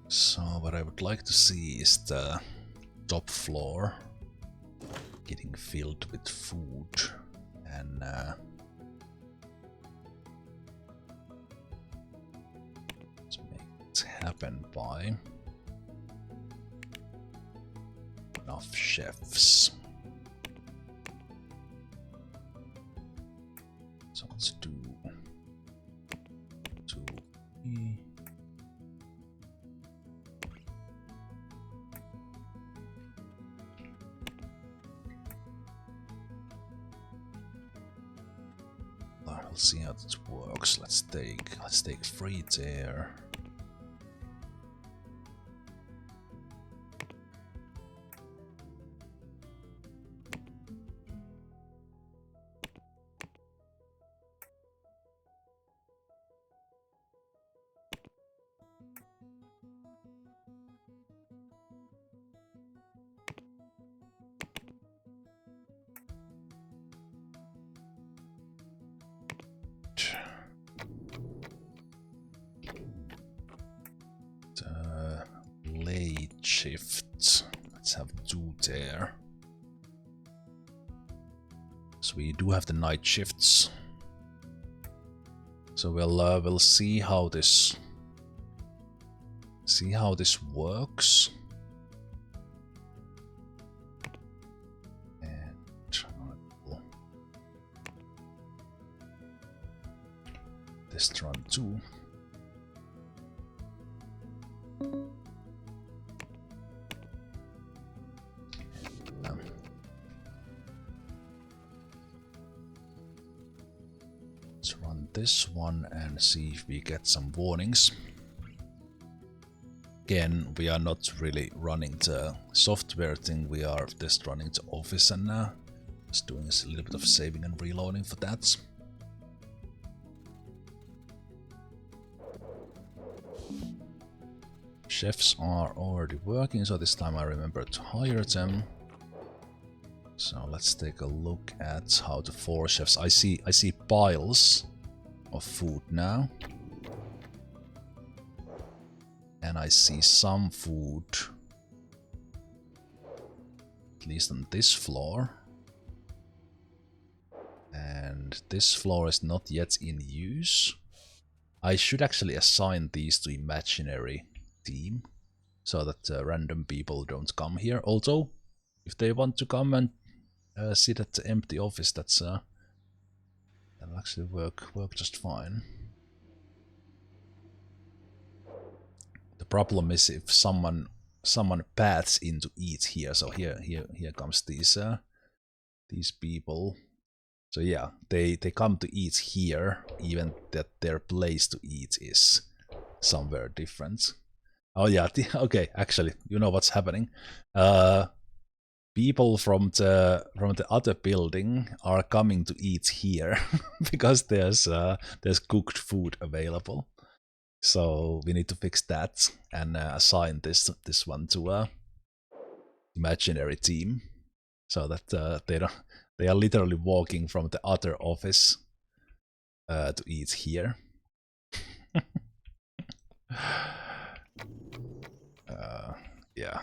So what I would like to see is the top floor getting filled with food, and let's make it happen by enough chefs. So let's do 2, 3. We'll see how this works. Let's take 3 there. Late shifts. Let's have 2 there. So we do have the night shifts. So we'll see how this works. And this run too. Let's run this one and see if we get some warnings. Again, we are not really running the software thing, we are just running the office and just doing a little bit of saving and reloading for that. Chefs are already working, so this time I remember to hire them. So let's take a look at how the 4 chefs. I see piles of food now. And I see some food, at least on this floor. And this floor is not yet in use. I should actually assign these to imaginary team, so that random people don't come here. Although, if they want to come and sit at the empty office, that'll actually work just fine. The problem is if someone paths in to eat here. So here comes these people. So yeah, they come to eat here, even that their place to eat is somewhere different. Oh yeah, okay, actually, you know what's happening. People from the other building are coming to eat here because there's cooked food available. So we need to fix that and assign this one to a imaginary team, so that they are literally walking from the other office to eat here. Yeah.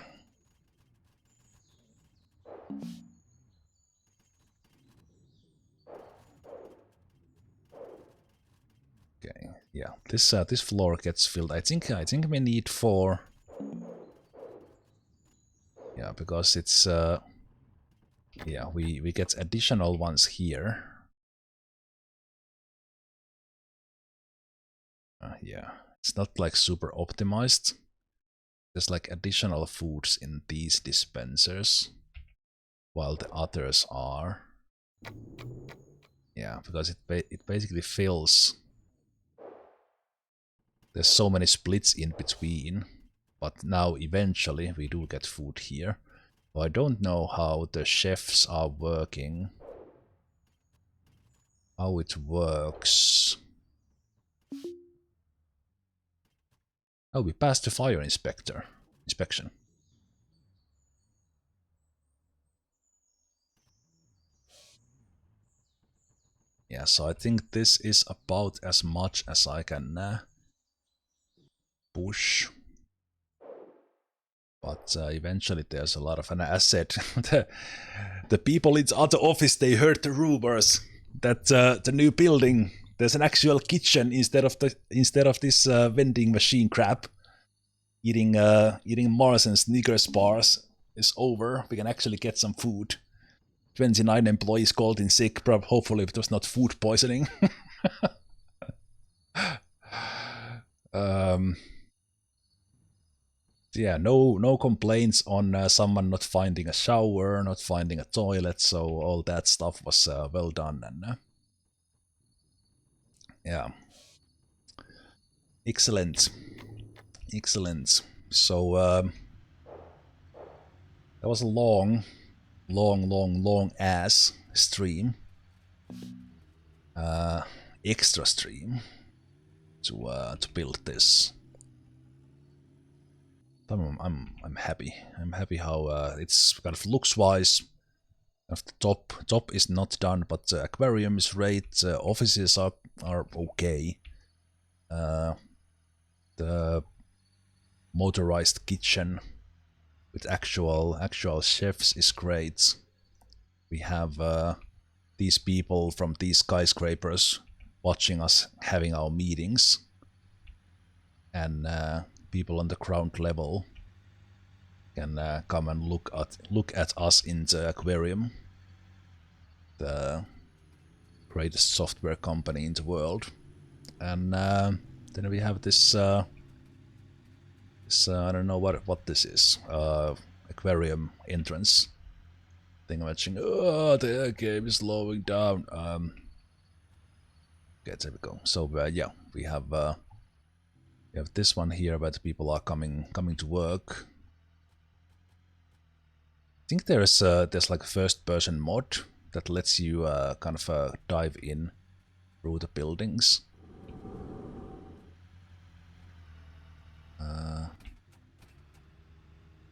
Okay. Yeah. This floor gets filled. I think we need 4. Yeah, because it's yeah, we get additional ones here. Yeah, it's not like super optimized. There's like additional foods in these dispensers, while the others are. Yeah, because it basically fills there's so many splits in between. But now eventually we do get food here. I don't know how the chefs are working. How it works. Oh, we passed the fire inspection. Yeah, so I think this is about as much as I can push. But eventually there's a lot of an asset. The people in the other office, they heard the rumors that the new building, there's an actual kitchen instead of this vending machine crap. Eating Mars and Snickers bars is over. We can actually get some food. 29 employees called in sick. Hopefully it was not food poisoning. Yeah, no complaints on someone not finding a shower, not finding a toilet, so all that stuff was well done. And yeah, excellent. So that was a long ass stream, extra stream to build this. I'm happy. I'm happy how it's kind of looks wise. The top is not done, but the aquarium is great. Offices are okay. The motorized kitchen with actual chefs is great. We have these people from these skyscrapers watching us having our meetings, and people on the ground level can come and look at us in the aquarium, the greatest software company in the world. And then we have this I don't know what this is, aquarium entrance thing. Watching, oh, the game is slowing down. Okay, there we go. So yeah, we have this one here where the people are coming to work. I think there's like a first-person mod that lets you kind of dive in through the buildings.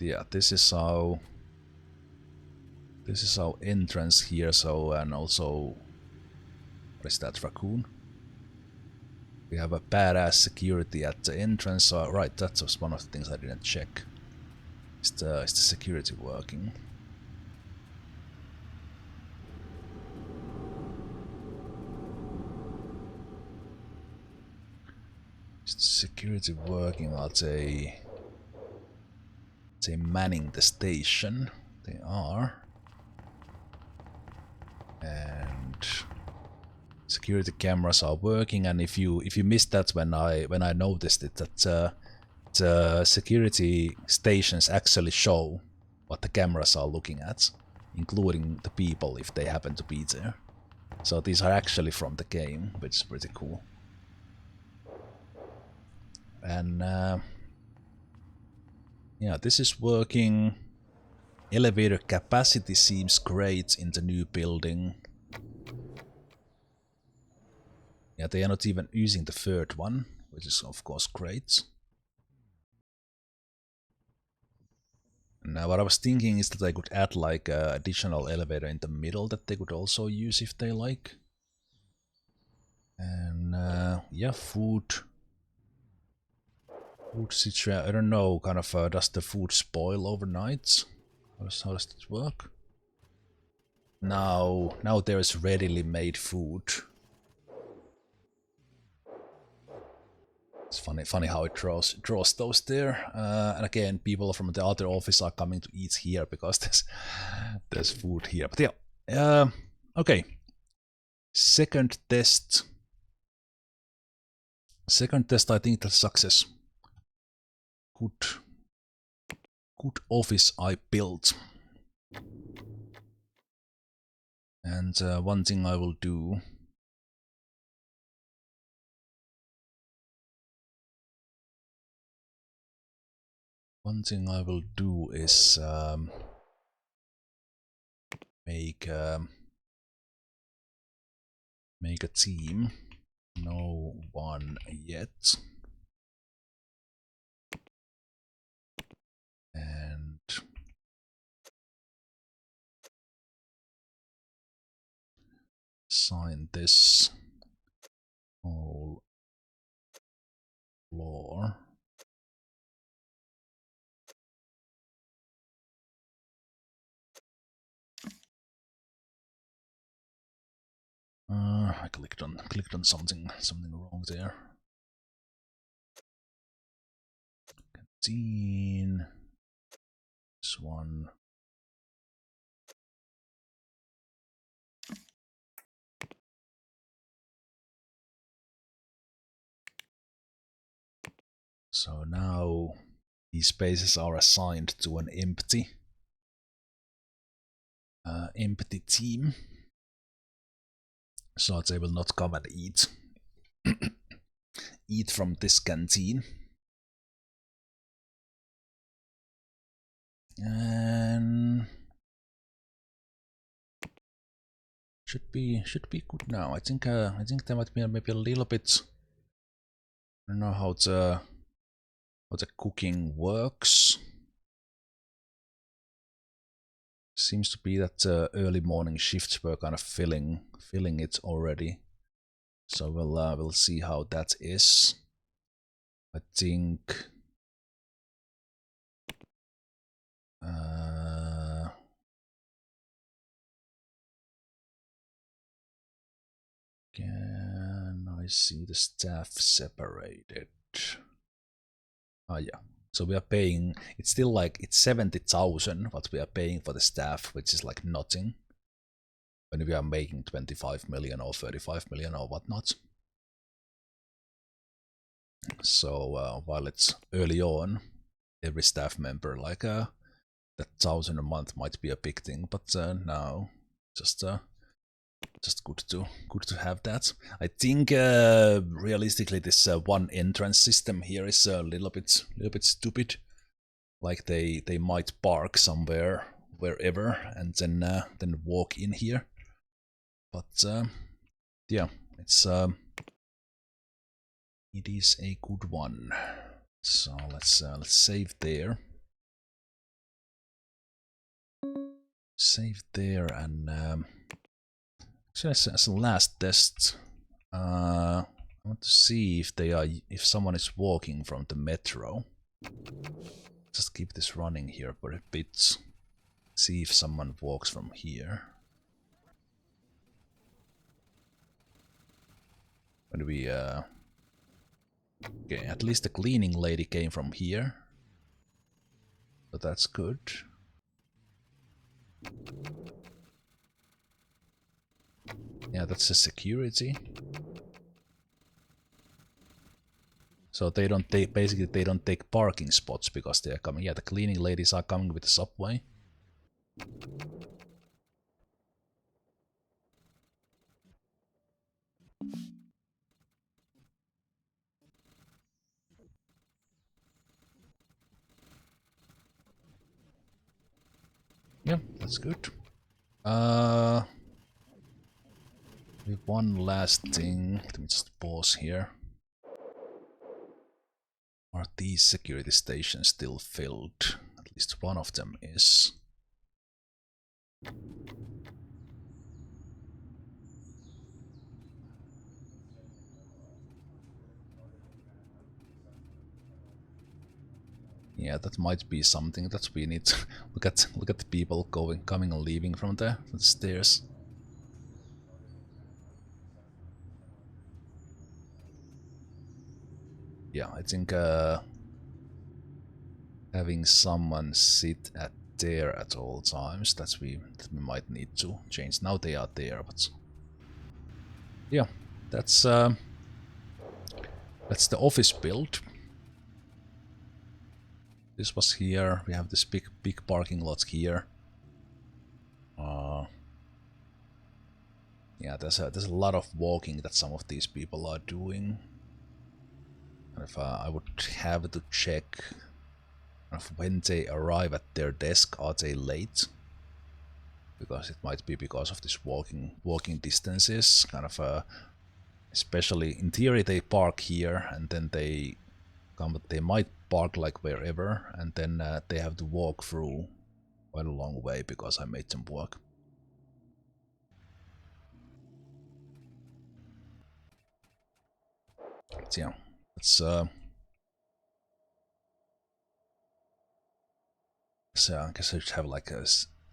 Yeah, this is our entrance here. So, and also, what is that, raccoon? We have a badass security at the entrance. So, right, that was one of the things I didn't check. Is the security working? Is the security working? Are they manning the station? They are. And security cameras are working. And if you missed that when I noticed it, that the security stations actually show what the cameras are looking at, including the people if they happen to be there. So these are actually from the game, which is pretty cool. And yeah, this is working. Elevator capacity seems great in the new building. Yeah, they are not even using the third one, which is of course great. Now what I was thinking is that I could add like an additional elevator in the middle that they could also use if they like. And yeah, food situation, I don't know, kind of does the food spoil overnight? How does it work? Now there is readily made food. It's funny how it draws those there. And again, people from the other office are coming to eat here because there's food here. But yeah, okay. Second test. I think that's success. Good office I built. And one thing I will do One thing I will do is make a team. No one yet. And assign this whole floor. I clicked on something wrong there. Canteen. This one. So now these spaces are assigned to an empty team, so they will not come and eat from this canteen. And should be good now. I think there might be maybe a little bit. I don't know how the cooking works. Seems to be that early morning shifts were kind of filling it already. So we'll see how that is. I think can I see the staff separated? Oh yeah. So we are paying, it's still like, it's 70,000 what we are paying for the staff, which is like nothing. When we are making 25 million or 35 million or whatnot. So while it's early on, every staff member, like that 1,000 a month might be a big thing, but now just good to have that. I think realistically this one entrance system here is a little bit stupid. Like they might park somewhere wherever and then walk in here. But yeah, it's it is a good one. So let's save there. Save there, and actually as a last test, I want to see if someone is walking from the metro. Just keep this running here for a bit. See if someone walks from here. When we okay, at least the cleaning lady came from here, so that's good. Yeah, that's a security. So they don't take, basically they don't take parking spots because they are coming. Yeah, the cleaning ladies are coming with the subway. Yeah, that's good. We have one last thing. Let me just pause here. Are these security stations still filled? At least one of them is. Yeah, that might be something that we need to look at the people coming and leaving from the stairs. Yeah, I think having someone sit there at all times, that we might need to change. Now they are there, but yeah, that's the office build. This was here. We have this big parking lot here. Yeah, there's a lot of walking that some of these people are doing. And if I would have to check when they arrive at their desk, are they late? Because it might be because of this walking distances, kind of especially in theory they park here and then they come, but they might park like wherever and then they have to walk through quite a long way because I made them walk. But yeah, let's so I guess I should have like a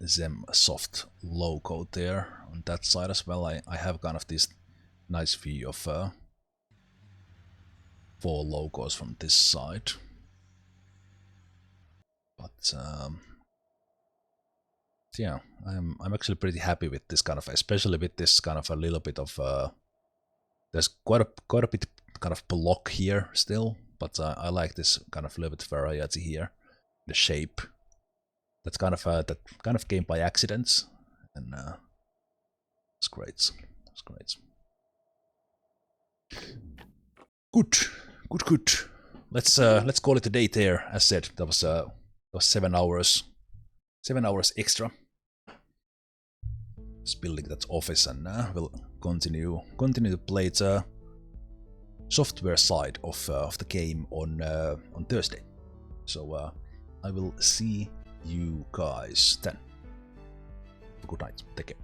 Zemalf logo there on that side as well. I have kind of this nice view of 4 logos from this side, but yeah, I'm actually pretty happy with this kind of, especially with this kind of a little bit of there's quite a bit kind of block here still, but I like this kind of little bit variety here, the shape. That's kind of that kind of came by accident, and it's great. It's great. Good. Let's call it a day there. As said, that was 7 hours. 7 hours extra. Just building that office, and we'll continue to play the software side of the game on Thursday. So I will see you guys then. Good night. Take care.